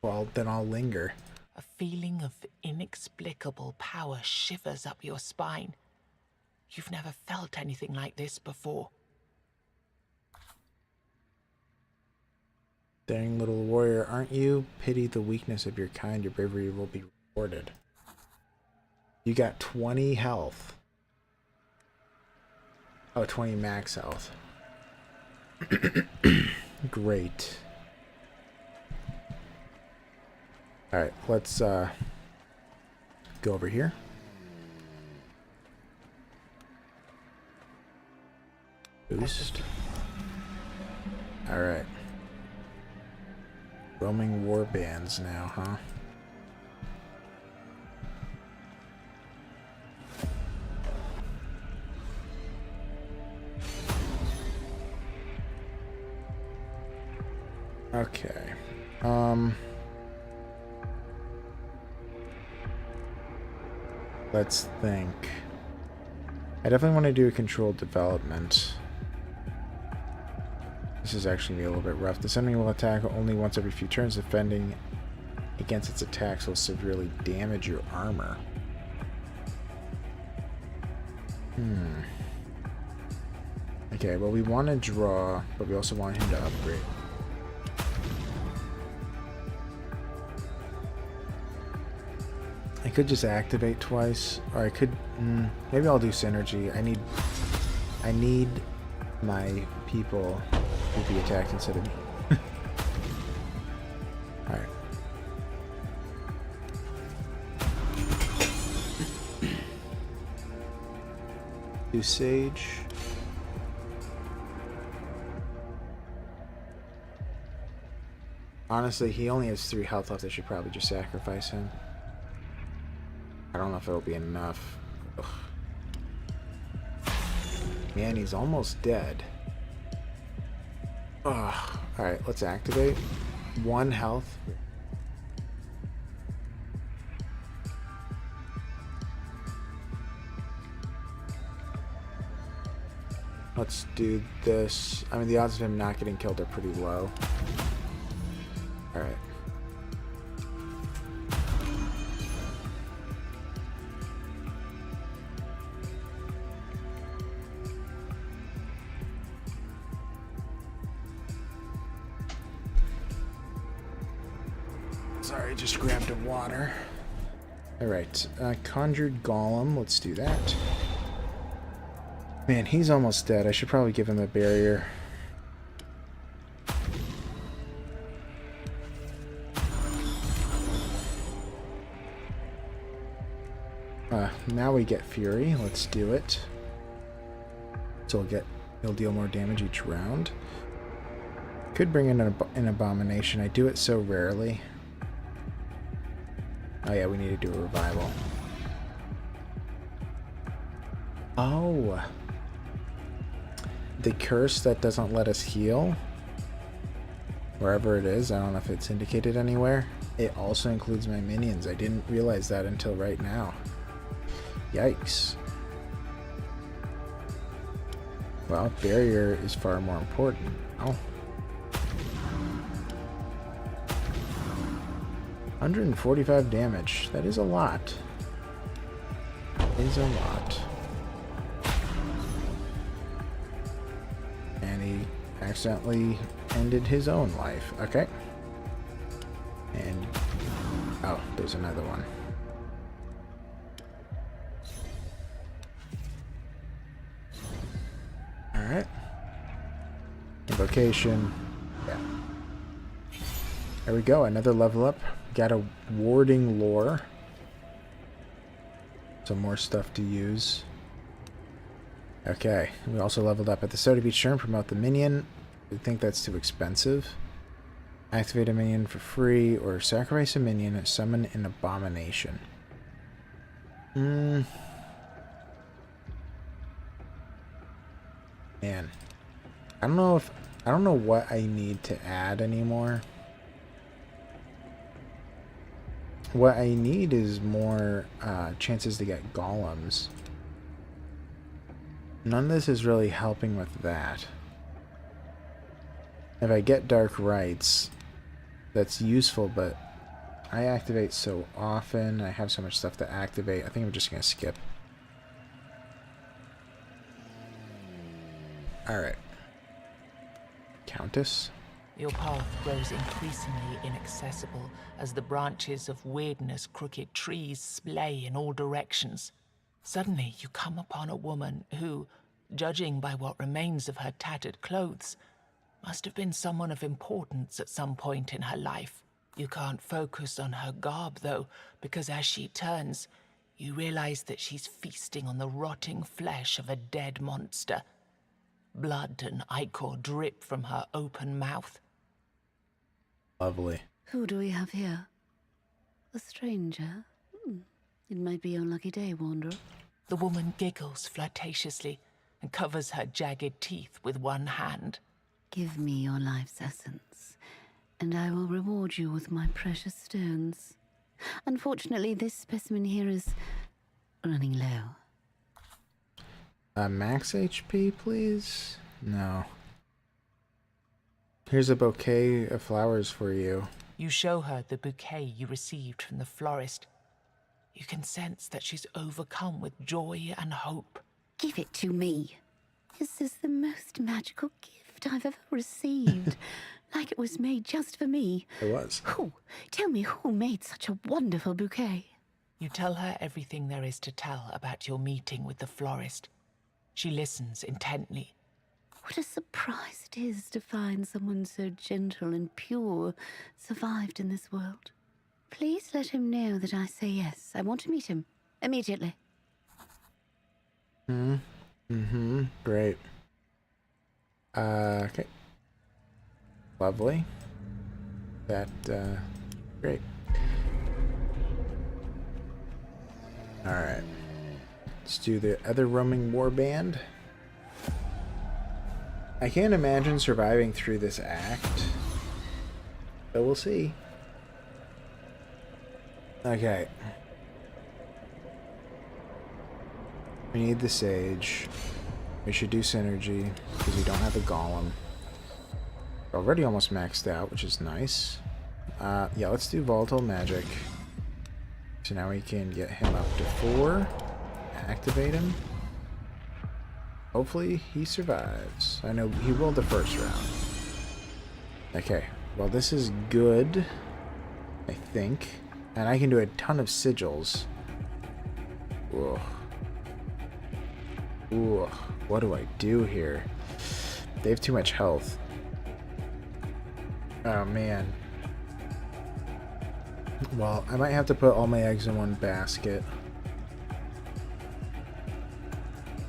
Well, then I'll linger. A feeling of inexplicable power shivers up your spine. You've never felt anything like this before. Daring little warrior, aren't you? Pity the weakness of your kind, your bravery will be rewarded. You got 20 health. Oh, 20 max health. Great. Alright, let's go over here. Boost. Alright. Roaming war bands now, huh? Okay. Let's think. I definitely want to do a controlled development. This is actually going to be a little bit rough. This enemy will attack only once every few turns. Defending against its attacks will severely damage your armor. Okay, well, we want to draw, but we also want him to upgrade. I could just activate twice, or I could... maybe I'll do synergy. I need my people to be attacked instead of me. Alright. Do Sage. Honestly, he only has 3 health left. I should probably just sacrifice him. I don't know if it'll be enough. Ugh. Man, he's almost dead. Ugh. Alright, let's activate. 1 health. Let's do this. I mean, the odds of him not getting killed are pretty low. Alright. Sorry, just grabbed a water. Alright, conjured golem, let's do that. Man, he's almost dead. I should probably give him a barrier. Now we get Fury. Let's do it. So he'll deal more damage each round. Could bring in an Abomination. I do it so rarely. Oh yeah, we need to do a revival. Oh. The curse that doesn't let us heal. Wherever it is, I don't know if it's indicated anywhere. It also includes my minions. I didn't realize that until right now. Yikes. Well, barrier is far more important. Oh. 145 damage. That is a lot. That is a lot. And he accidentally ended his own life. Okay. And... oh, there's another one. Alright. Invocation. Yeah. There we go. Another level up. Got a warding lore. Some more stuff to use. Okay. We also leveled up at the start of each turn. Promote the minion. I think that's too expensive. Activate a minion for free. Or sacrifice a minion and summon an abomination. Man, I don't know what I need to add anymore. What I need is more chances to get golems. None of this is really helping with that. If I get dark rites, that's useful, but I activate so often. I have so much stuff to activate. I think I'm just gonna skip. Alright. Countess? Your path grows increasingly inaccessible as the branches of weirdness, crooked trees splay in all directions. Suddenly, you come upon a woman who, judging by what remains of her tattered clothes, must have been someone of importance at some point in her life. You can't focus on her garb, though, because as she turns, you realize that she's feasting on the rotting flesh of a dead monster. Blood and ichor drip from her open mouth. Lovely. Who do we have here? A stranger? It might be your lucky day, Wanderer. The woman giggles flirtatiously and covers her jagged teeth with one hand. Give me your life's essence, and I will reward you with my precious stones. Unfortunately, this specimen here is running low. Max HP, please? No. Here's a bouquet of flowers for you. You show her the bouquet you received from the florist. You can sense that she's overcome with joy and hope. Give it to me. This is the most magical gift I've ever received. Like it was made just for me. It was. Tell me who made such a wonderful bouquet? You tell her everything there is to tell about your meeting with the florist. She listens intently. What a surprise it is to find someone so gentle and pure survived in this world. Please let him know that I say yes. I want to meet him immediately. Great. Okay. Lovely. Great. Alright. Let's do the other roaming warband. I can't imagine surviving through this act, but we'll see. Okay. We need the sage. We should do synergy, because we don't have a golem. We're already almost maxed out, which is nice. Yeah, let's do volatile magic. So now we can get him up to 4. Activate him. Hopefully he survives. I know he rolled the first round. Okay, well this is good, I think. And I can do a ton of sigils. Whoa. Ooh, what do I do here? They have too much health. Oh man. Well, I might have to put all my eggs in one basket.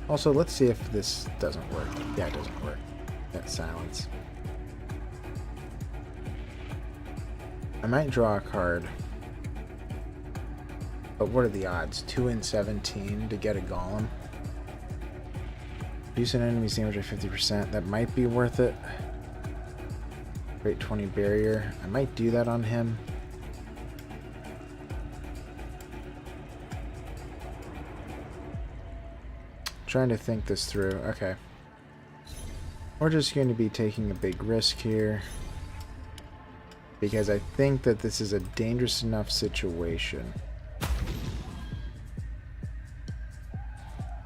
Also, let's see if this doesn't work. Yeah, it doesn't work. That silence. I might draw a card. But what are the odds? 2 in 17 to get a golem. Reduce an enemy's damage by 50%. That might be worth it. Great 20 barrier. I might do that on him. Trying to think this through. Okay. We're just going to be taking a big risk here. Because I think that this is a dangerous enough situation.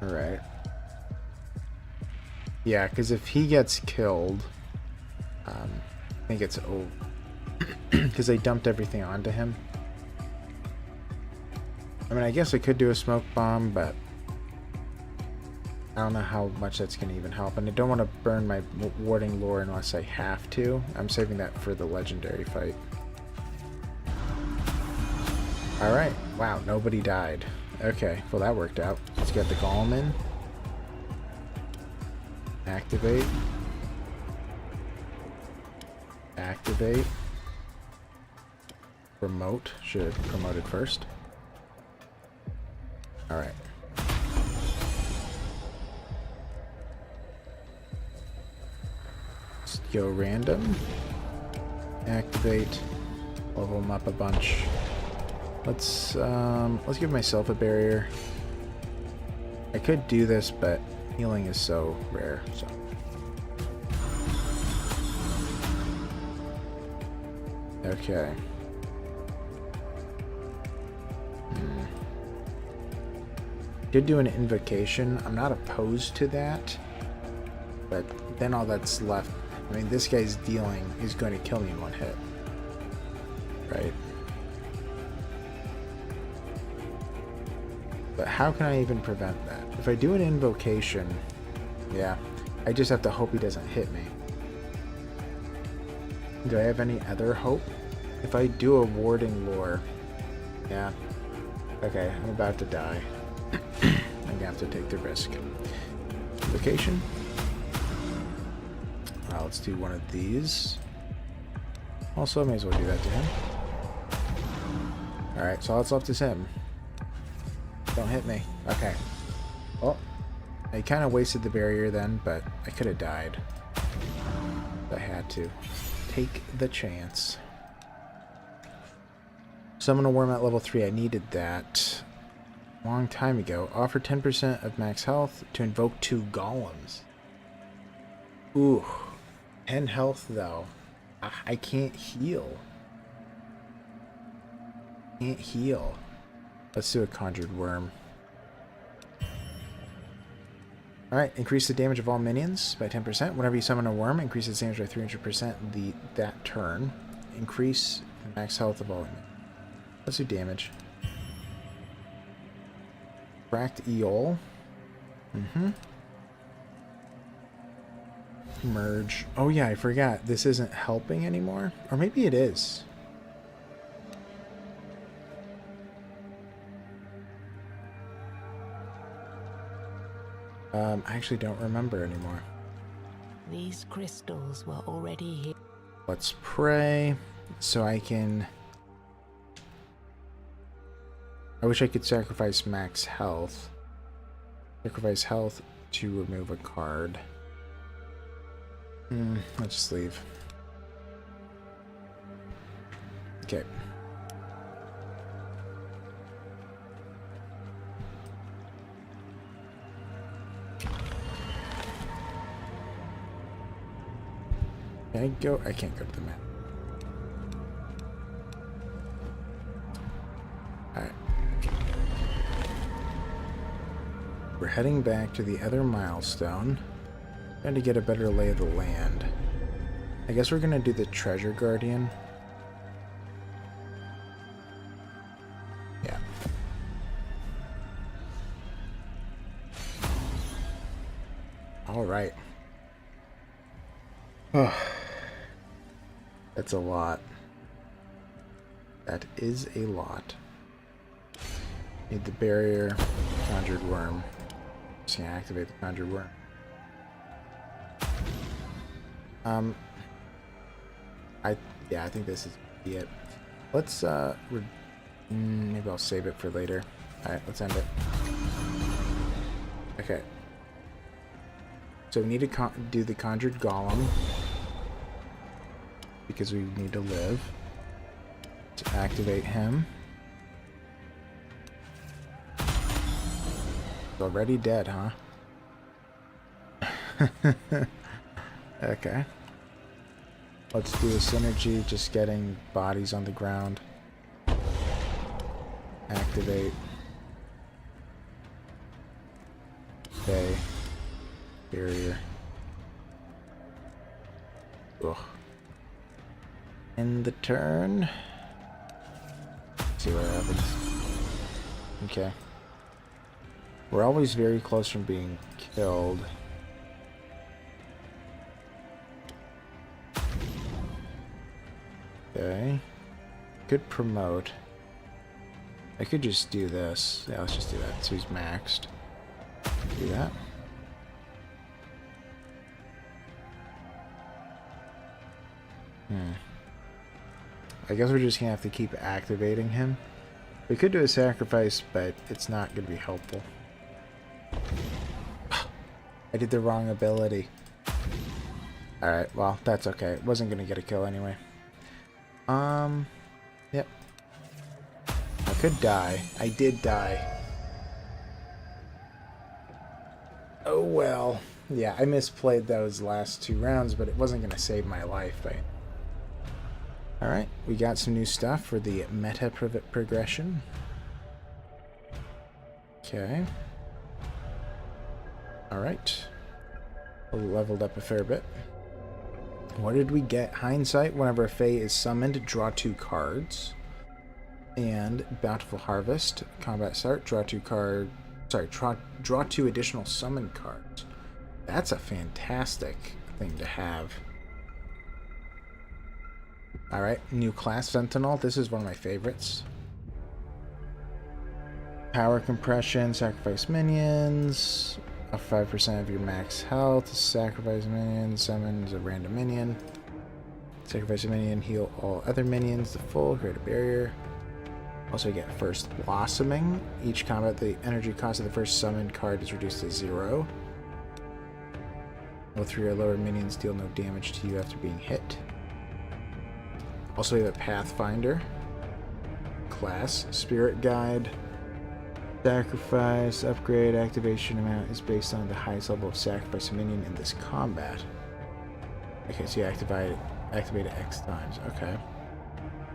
Alright. Yeah, because if he gets killed, I think it's over. Because they dumped everything onto him. I mean, I guess I could do a smoke bomb, but I don't know how much that's going to even help. And I don't want to burn my warding lore unless I have to. I'm saving that for the legendary fight. Alright. Wow, nobody died. Okay, well that worked out. Let's get the golem in. Activate. Activate. Promote. Should have promoted first. Alright. Let's go random. Activate. Level them up a bunch. Let's give myself a barrier. I could do this, but healing is so rare, so. Okay. Did do an invocation. I'm not opposed to that, but then all that's left. I mean, this guy's dealing is going to kill me in one hit, right? But how can I even prevent that? If I do an invocation, yeah, I just have to hope he doesn't hit me. Do I have any other hope? If I do a warding lore, yeah. Okay, I'm about to die. I'm gonna have to take the risk. Invocation. Let's do one of these. Also, I may as well do that to him. Alright, so all that's left is him. Don't hit me. Okay. Well, I kind of wasted the barrier then, but I could have died. I had to. Take the chance. Summon a worm at level 3. I needed that a long time ago. Offer 10% of max health to invoke 2 golems. Ooh. 10 health though. I can't heal. Can't heal. Let's do a conjured worm. Alright, increase the damage of all minions by 10%. Whenever you summon a worm, increase its damage by 300% that turn. Increase the max health of all minions. Let's do damage. Cracked Eol. Merge. Oh yeah, I forgot. This isn't helping anymore. Or maybe it is. I actually don't remember anymore. These crystals were already here. Let's pray so I can... I wish I could sacrifice max health. Sacrifice health to remove a card. Let's just leave. Okay. Can I go? I can't go to the map. Alright. We're heading back to the other milestone. Trying to get a better lay of the land. I guess we're gonna do the treasure guardian. Yeah. All right. Oh, that's a lot. That is a lot. Need the barrier, conjured worm. Just gonna activate the conjured worm. I think this is it. Let's maybe I'll save it for later. All right, let's end it. Okay. So we need to do the conjured golem because we need to live. To activate him. He's already dead, huh? Okay. Let's do a synergy, just getting bodies on the ground. Activate. Okay. Barrier. Ugh. End the turn. See what happens. Okay. We're always very close from being killed. Okay. Could promote. I could just do this. Yeah, let's just do that. So he's maxed. Do that. I guess we're just gonna have to keep activating him. We could do a sacrifice, but it's not gonna be helpful. I did the wrong ability. Alright, well, that's okay. It wasn't gonna get a kill anyway. Yep. I could die. I did die. Oh well. Yeah, I misplayed those last 2 rounds, but it wasn't gonna save my life, right? Alright, we got some new stuff for the meta progression. Okay. Alright. Leveled up a fair bit. What did we get? Hindsight, whenever a Fae is summoned, draw 2 cards. And Bountiful Harvest, combat start, draw 2 cards. Sorry, draw 2 additional summon cards. That's a fantastic thing to have. Alright, new class Sentinel. This is one of my favorites. Power compression, sacrifice minions. Up 5% of your max health. Sacrifice minion, summons a random minion. Sacrifice a minion, heal all other minions to full, create a barrier. Also get first blossoming. Each combat, the energy cost of the first summoned card is reduced to 0. All 3 or lower minions deal no damage to you after being hit. Also, we have a Pathfinder class. Spirit Guide. Sacrifice, upgrade, activation amount is based on the highest level of sacrifice a minion in this combat. Okay, so you activate it X times. Okay.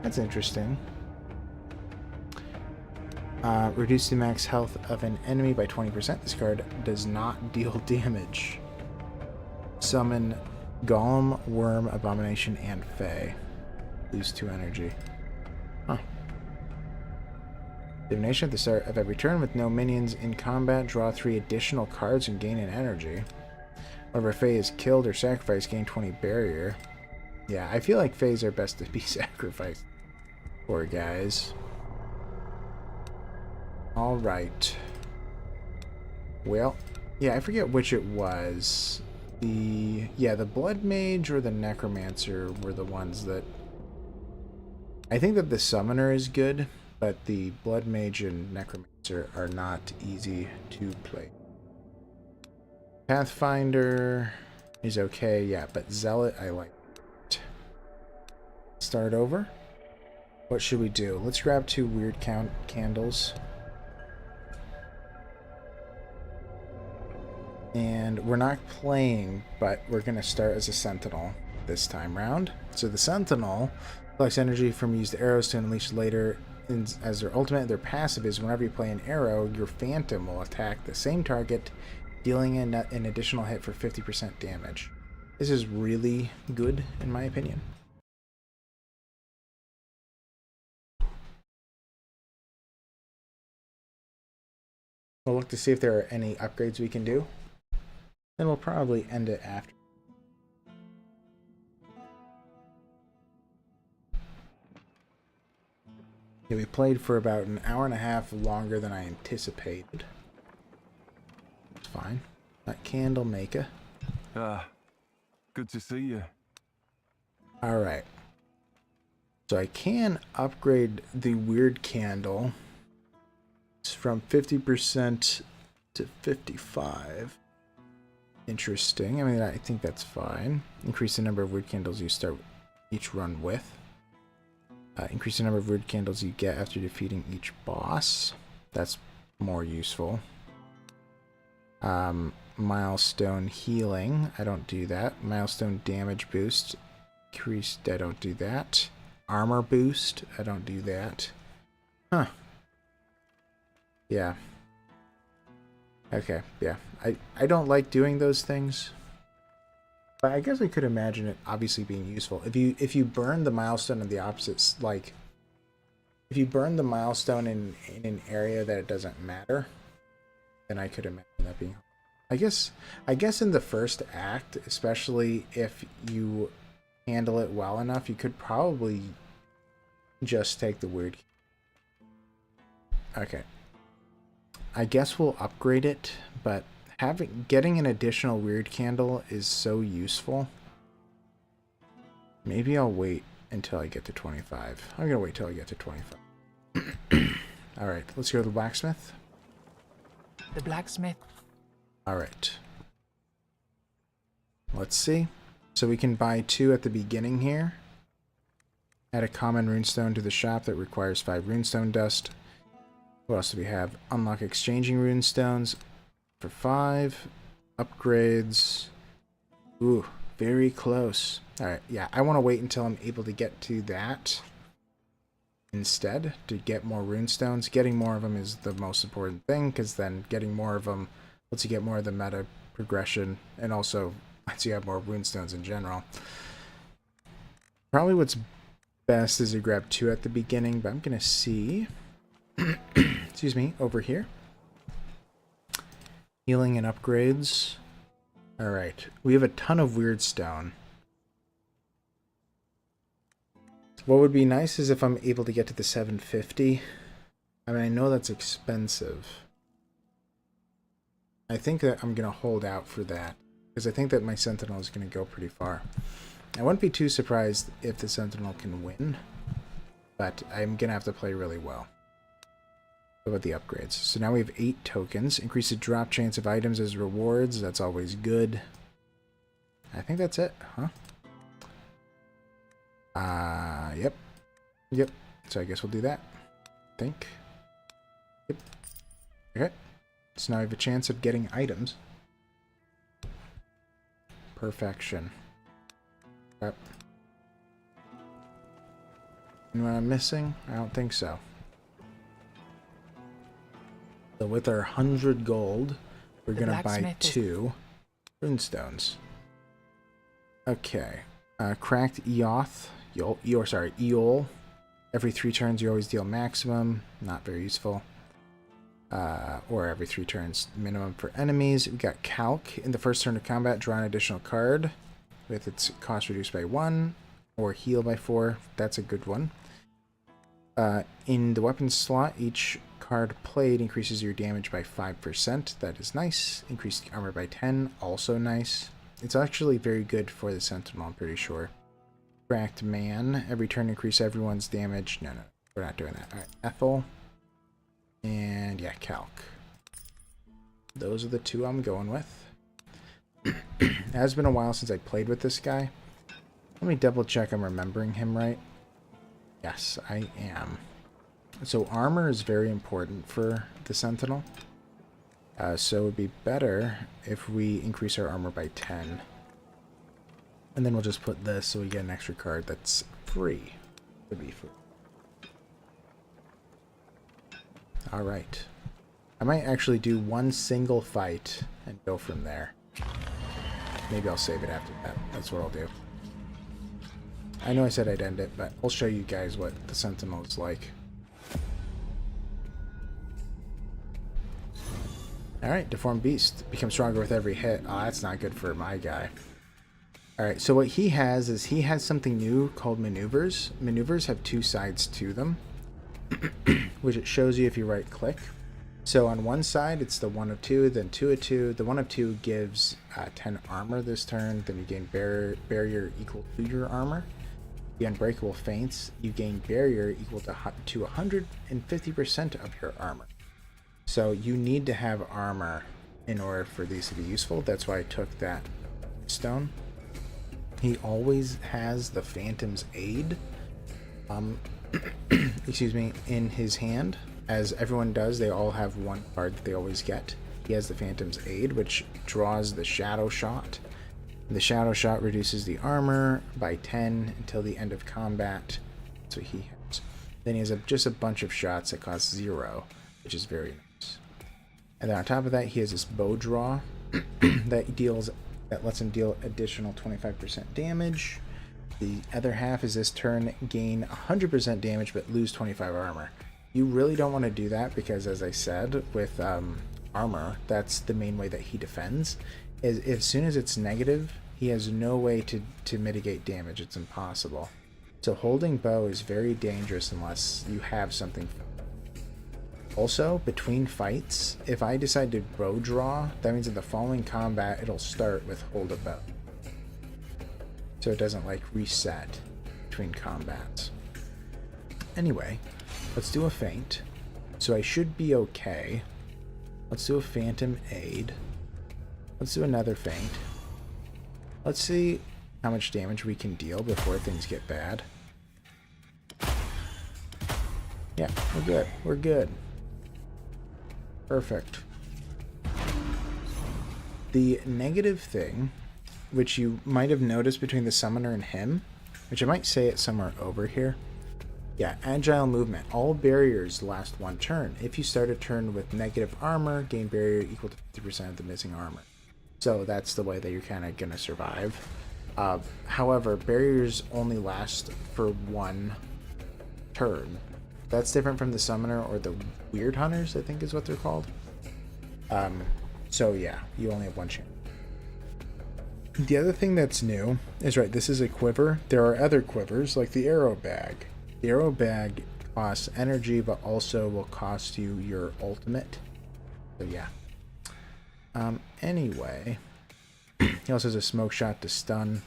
That's interesting. Reduce the max health of an enemy by 20%. This card does not deal damage. Summon Golem, Worm, Abomination, and Fae. Lose 2 energy. Huh. Divination at the start of every turn with no minions in combat. Draw 3 additional cards and gain an energy. Whenever Fae is killed or sacrificed, gain 20 barrier. Yeah, I feel like Faes are best to be sacrificed. Poor guys. Alright. Well, yeah, I forget which it was. The Blood Mage or the Necromancer were the ones that... I think that the Summoner is good, but the Blood Mage and Necromancer are not easy to play. Pathfinder is okay, yeah, but Zealot I like. Start over. What should we do? Let's grab 2 weird candles. And we're not playing, but we're going to start as a Sentinel this time round. So the Sentinel collects energy from used arrows to unleash later as their ultimate. Their passive is whenever you play an arrow, your Phantom will attack the same target, dealing an additional hit for 50% damage. This is really good, in my opinion. We'll look to see if there are any upgrades we can do. Then we'll probably end it after. Yeah, we played for about an hour and a half longer than I anticipated. It's fine. That candle maker. Ah, good to see you. Alright. So I can upgrade the weird candle. It's from 50% to 55. Interesting. I mean, I think that's fine. Increase the number of weird candles you start each run with. Increase the number of weird candles you get after defeating each boss. That's more useful. Milestone healing. I don't do that. Milestone damage boost. Increased. I don't do that. Armor boost. I don't do that. Huh. Yeah. Okay, yeah. I don't like doing those things. But I guess I could imagine it obviously being useful. If you burn the milestone in the opposites, like if you burn the milestone in an area that it doesn't matter, then I could imagine that being. I guess in the first act, especially if you handle it well enough, you could probably just take the weird. Okay. I guess we'll upgrade it, but getting an additional weird candle is so useful. Maybe I'll wait until I get to 25. I'm gonna wait till I get to 25. Alright, let's go to the blacksmith. The blacksmith. Alright. Let's see. So we can buy 2 at the beginning here. Add a common runestone to the shop that requires 5 runestone dust. What else do we have? Unlock exchanging runestones for 5. Upgrades. Ooh, very close. Alright, yeah, I want to wait until I'm able to get to that instead to get more runestones. Getting more of them is the most important thing, because then getting more of them lets you get more of the meta progression, and also lets you have more runestones in general. Probably what's best is to grab 2 at the beginning, but I'm going to see... excuse me, over here. Healing and upgrades. Alright, we have a ton of weird stone. What would be nice is if I'm able to get to the 750. I mean, I know that's expensive. I think that I'm going to hold out for that, because I think that my Sentinel is going to go pretty far. I wouldn't be too surprised if the Sentinel can win, but I'm going to have to play really well. What about the upgrades? So now we have 8 tokens. Increase the drop chance of items as rewards. That's always good. I think that's it, huh? Yep. Yep. So I guess we'll do that. I think. Yep. Okay. So now I have a chance of getting items. Perfection. Yep. Anyone I'm missing? I don't think so. So with our 100 gold, we're going to buy 2 runestones. Okay. Cracked Eoth. Eol. Every 3 turns you always deal maximum. Not very useful. Or every 3 turns minimum for enemies. We got Calc. In the first turn of combat, draw an additional card with its cost reduced by 1 or heal by 4. That's a good one. In the weapons slot, each card played increases your damage by 5%. That is nice. Increased armor by 10. Also nice. It's actually very good for the Sentinel, I'm pretty sure. Cracked Man. Every turn increase everyone's damage. No, we're not doing that. Alright, Ethel. And yeah, Calc. Those are the 2 I'm going with. It has been a while since I played with this guy. Let me double check I'm remembering him right. Yes, I am. So armor is very important for the Sentinel. So it would be better if we increase our armor by 10. And then we'll just put this so we get an extra card that's free. To be free. Alright. I might actually do one single fight and go from there. Maybe I'll save it after that. That's what I'll do. I know I said I'd end it, but I'll show you guys what the Sentinel is like. Alright, Deformed Beast. Becomes stronger with every hit. Oh, that's not good for my guy. Alright, so what he has is he has something new called Maneuvers. Maneuvers have two sides to them, which it shows you if you right click. So on one side, it's the 1 of 2, then 2 of 2. The 1 of 2 gives 10 armor this turn. Then you gain barrier equal to your armor. The Unbreakable Feints, you gain barrier equal to 150% of your armor. So you need to have armor in order for these to be useful. That's why I took that stone. He always has the Phantom's Aid, excuse me, in his hand. As everyone does, they all have one card that they always get. He has the Phantom's Aid, which draws the Shadow Shot. The Shadow Shot reduces the armor by 10 until the end of combat. That's what he has. Then he has just a bunch of shots that cost 0, which is very nice. And then on top of that, he has this Bow Draw that lets him deal additional 25% damage. The other half is this turn gain 100% damage but lose 25 armor. You really don't want to do that because, as I said, with armor, that's the main way that he defends. As soon as it's negative, he has no way to mitigate damage. It's impossible. So holding bow is very dangerous unless you have something. Also, between fights, if I decide to bow draw, that means in the following combat, it'll start with hold a bow. So it doesn't like reset between combats. Anyway, let's do a feint. So I should be okay. Let's do a Phantom Aid. Let's do another feint. Let's see how much damage we can deal before things get bad. Yeah, we're good. We're good. Perfect. The negative thing, which you might have noticed between the summoner and him, which I might say it somewhere over here. Yeah, agile movement. All barriers last one turn. If you start a turn with negative armor, gain barrier equal to 50% of the missing armor. So that's the way that you're kind of going to survive. However, barriers only last for one turn. That's different from the summoner or the weird hunters, I think is what they're called. So yeah, you only have one chance. The other thing that's new is, right, this is a quiver. There are other quivers, like the arrow bag. The arrow bag costs energy, but also will cost you your ultimate. So yeah. Anyway, he also has a smoke shot to stun.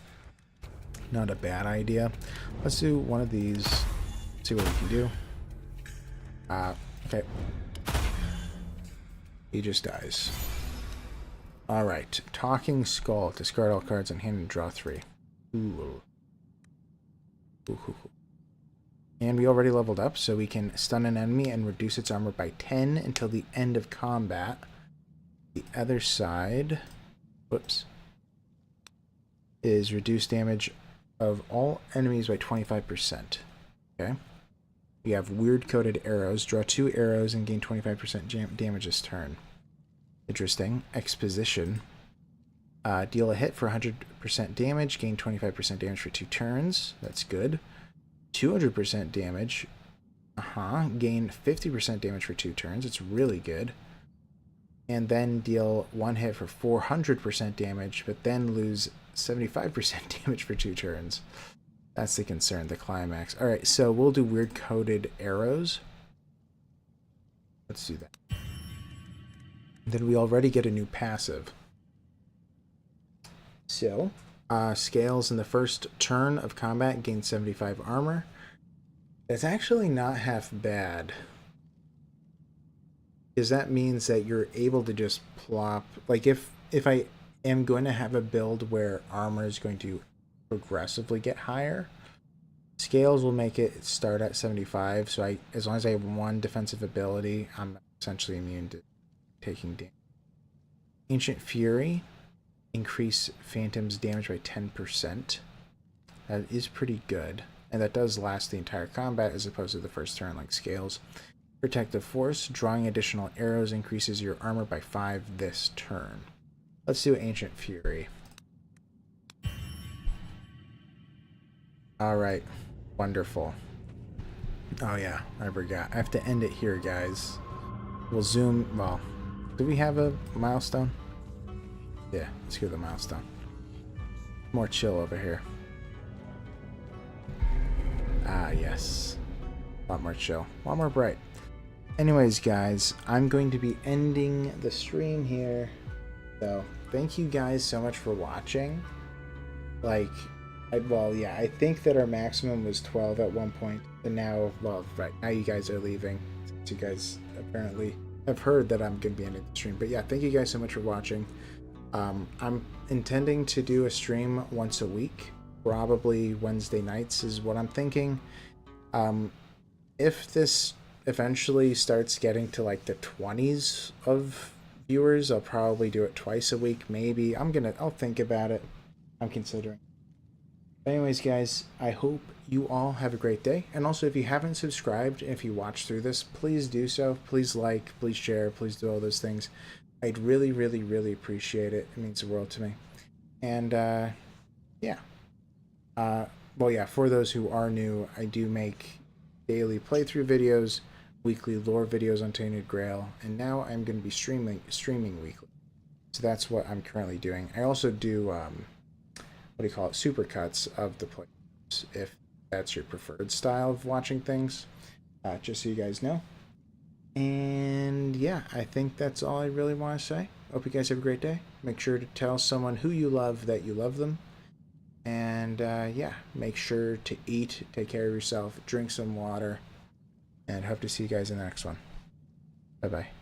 Not a bad idea. Let's do one of these. See what we can do. Okay. He just dies. Alright. Talking Skull. Discard all cards in hand and draw 3. Ooh. Ooh. And we already leveled up, so we can stun an enemy and reduce its armor by 10 until the end of combat. The other side, whoops, is reduce damage of all enemies by 25%. Okay. We have weird coated arrows. Draw 2 arrows and gain 25% damage this turn. Interesting. Exposition. Deal a hit for 100% damage. Gain 25% damage for 2 turns. That's good. 200% damage. Gain 50% damage for 2 turns. It's really good. And then deal 1 hit for 400% damage, but then lose 75% damage for 2 turns. That's the concern, the climax. Alright, so we'll do weird coated arrows. Let's do that. Then we already get a new passive. So, scales in the first turn of combat gain 75 armor. That's actually not half bad. Because that means that you're able to just plop, like if I am going to have a build where armor is going to progressively get higher, scales will make it start at 75. So as long as I have 1 defensive ability, I'm essentially immune to taking damage. Ancient Fury, increase Phantom's damage by 10%. That is pretty good, and that does last the entire combat as opposed to the first turn like scales. Protective Force, drawing additional arrows increases your armor by 5 this turn. Let's do Ancient Fury. Alright, wonderful. Oh yeah, I forgot. I have to end it here, guys. We'll zoom, well, Do we have a milestone? Yeah, let's go to the milestone. More chill over here. Ah, yes. A lot more chill. A lot more bright. Anyways, guys, I'm going to be ending the stream here. So, thank you guys so much for watching. Like, I think that our maximum was 12 at one point. And now, well, right, now you guys are leaving. Since you guys apparently have heard that I'm going to be ending the stream. But yeah, thank you guys so much for watching. I'm intending to do a stream once a week. Probably Wednesday nights is what I'm thinking. If this eventually starts getting to like the 20s of viewers, I'll probably do it twice a week, maybe. I'll think about it. I'm considering. Anyways, guys, I hope you all have a great day. And also, if you haven't subscribed, if you watch through this, please do so. Please like, please share, please do all those things. I'd really, really, really appreciate it. It means the world to me. And, yeah. Well, yeah, for those who are new, I do make daily playthrough videos, weekly lore videos on Tainted Grail, and now I'm going to be streaming weekly. So that's what I'm currently doing. I also do, what do you call it, supercuts of the playthroughs, if that's your preferred style of watching things, just so you guys know. And yeah, I think that's all I really want to say. Hope you guys have a great day. Make sure to tell someone who you love that you love them. And yeah, make sure to eat, take care of yourself, drink some water, and hope to see you guys in the next one. Bye-bye.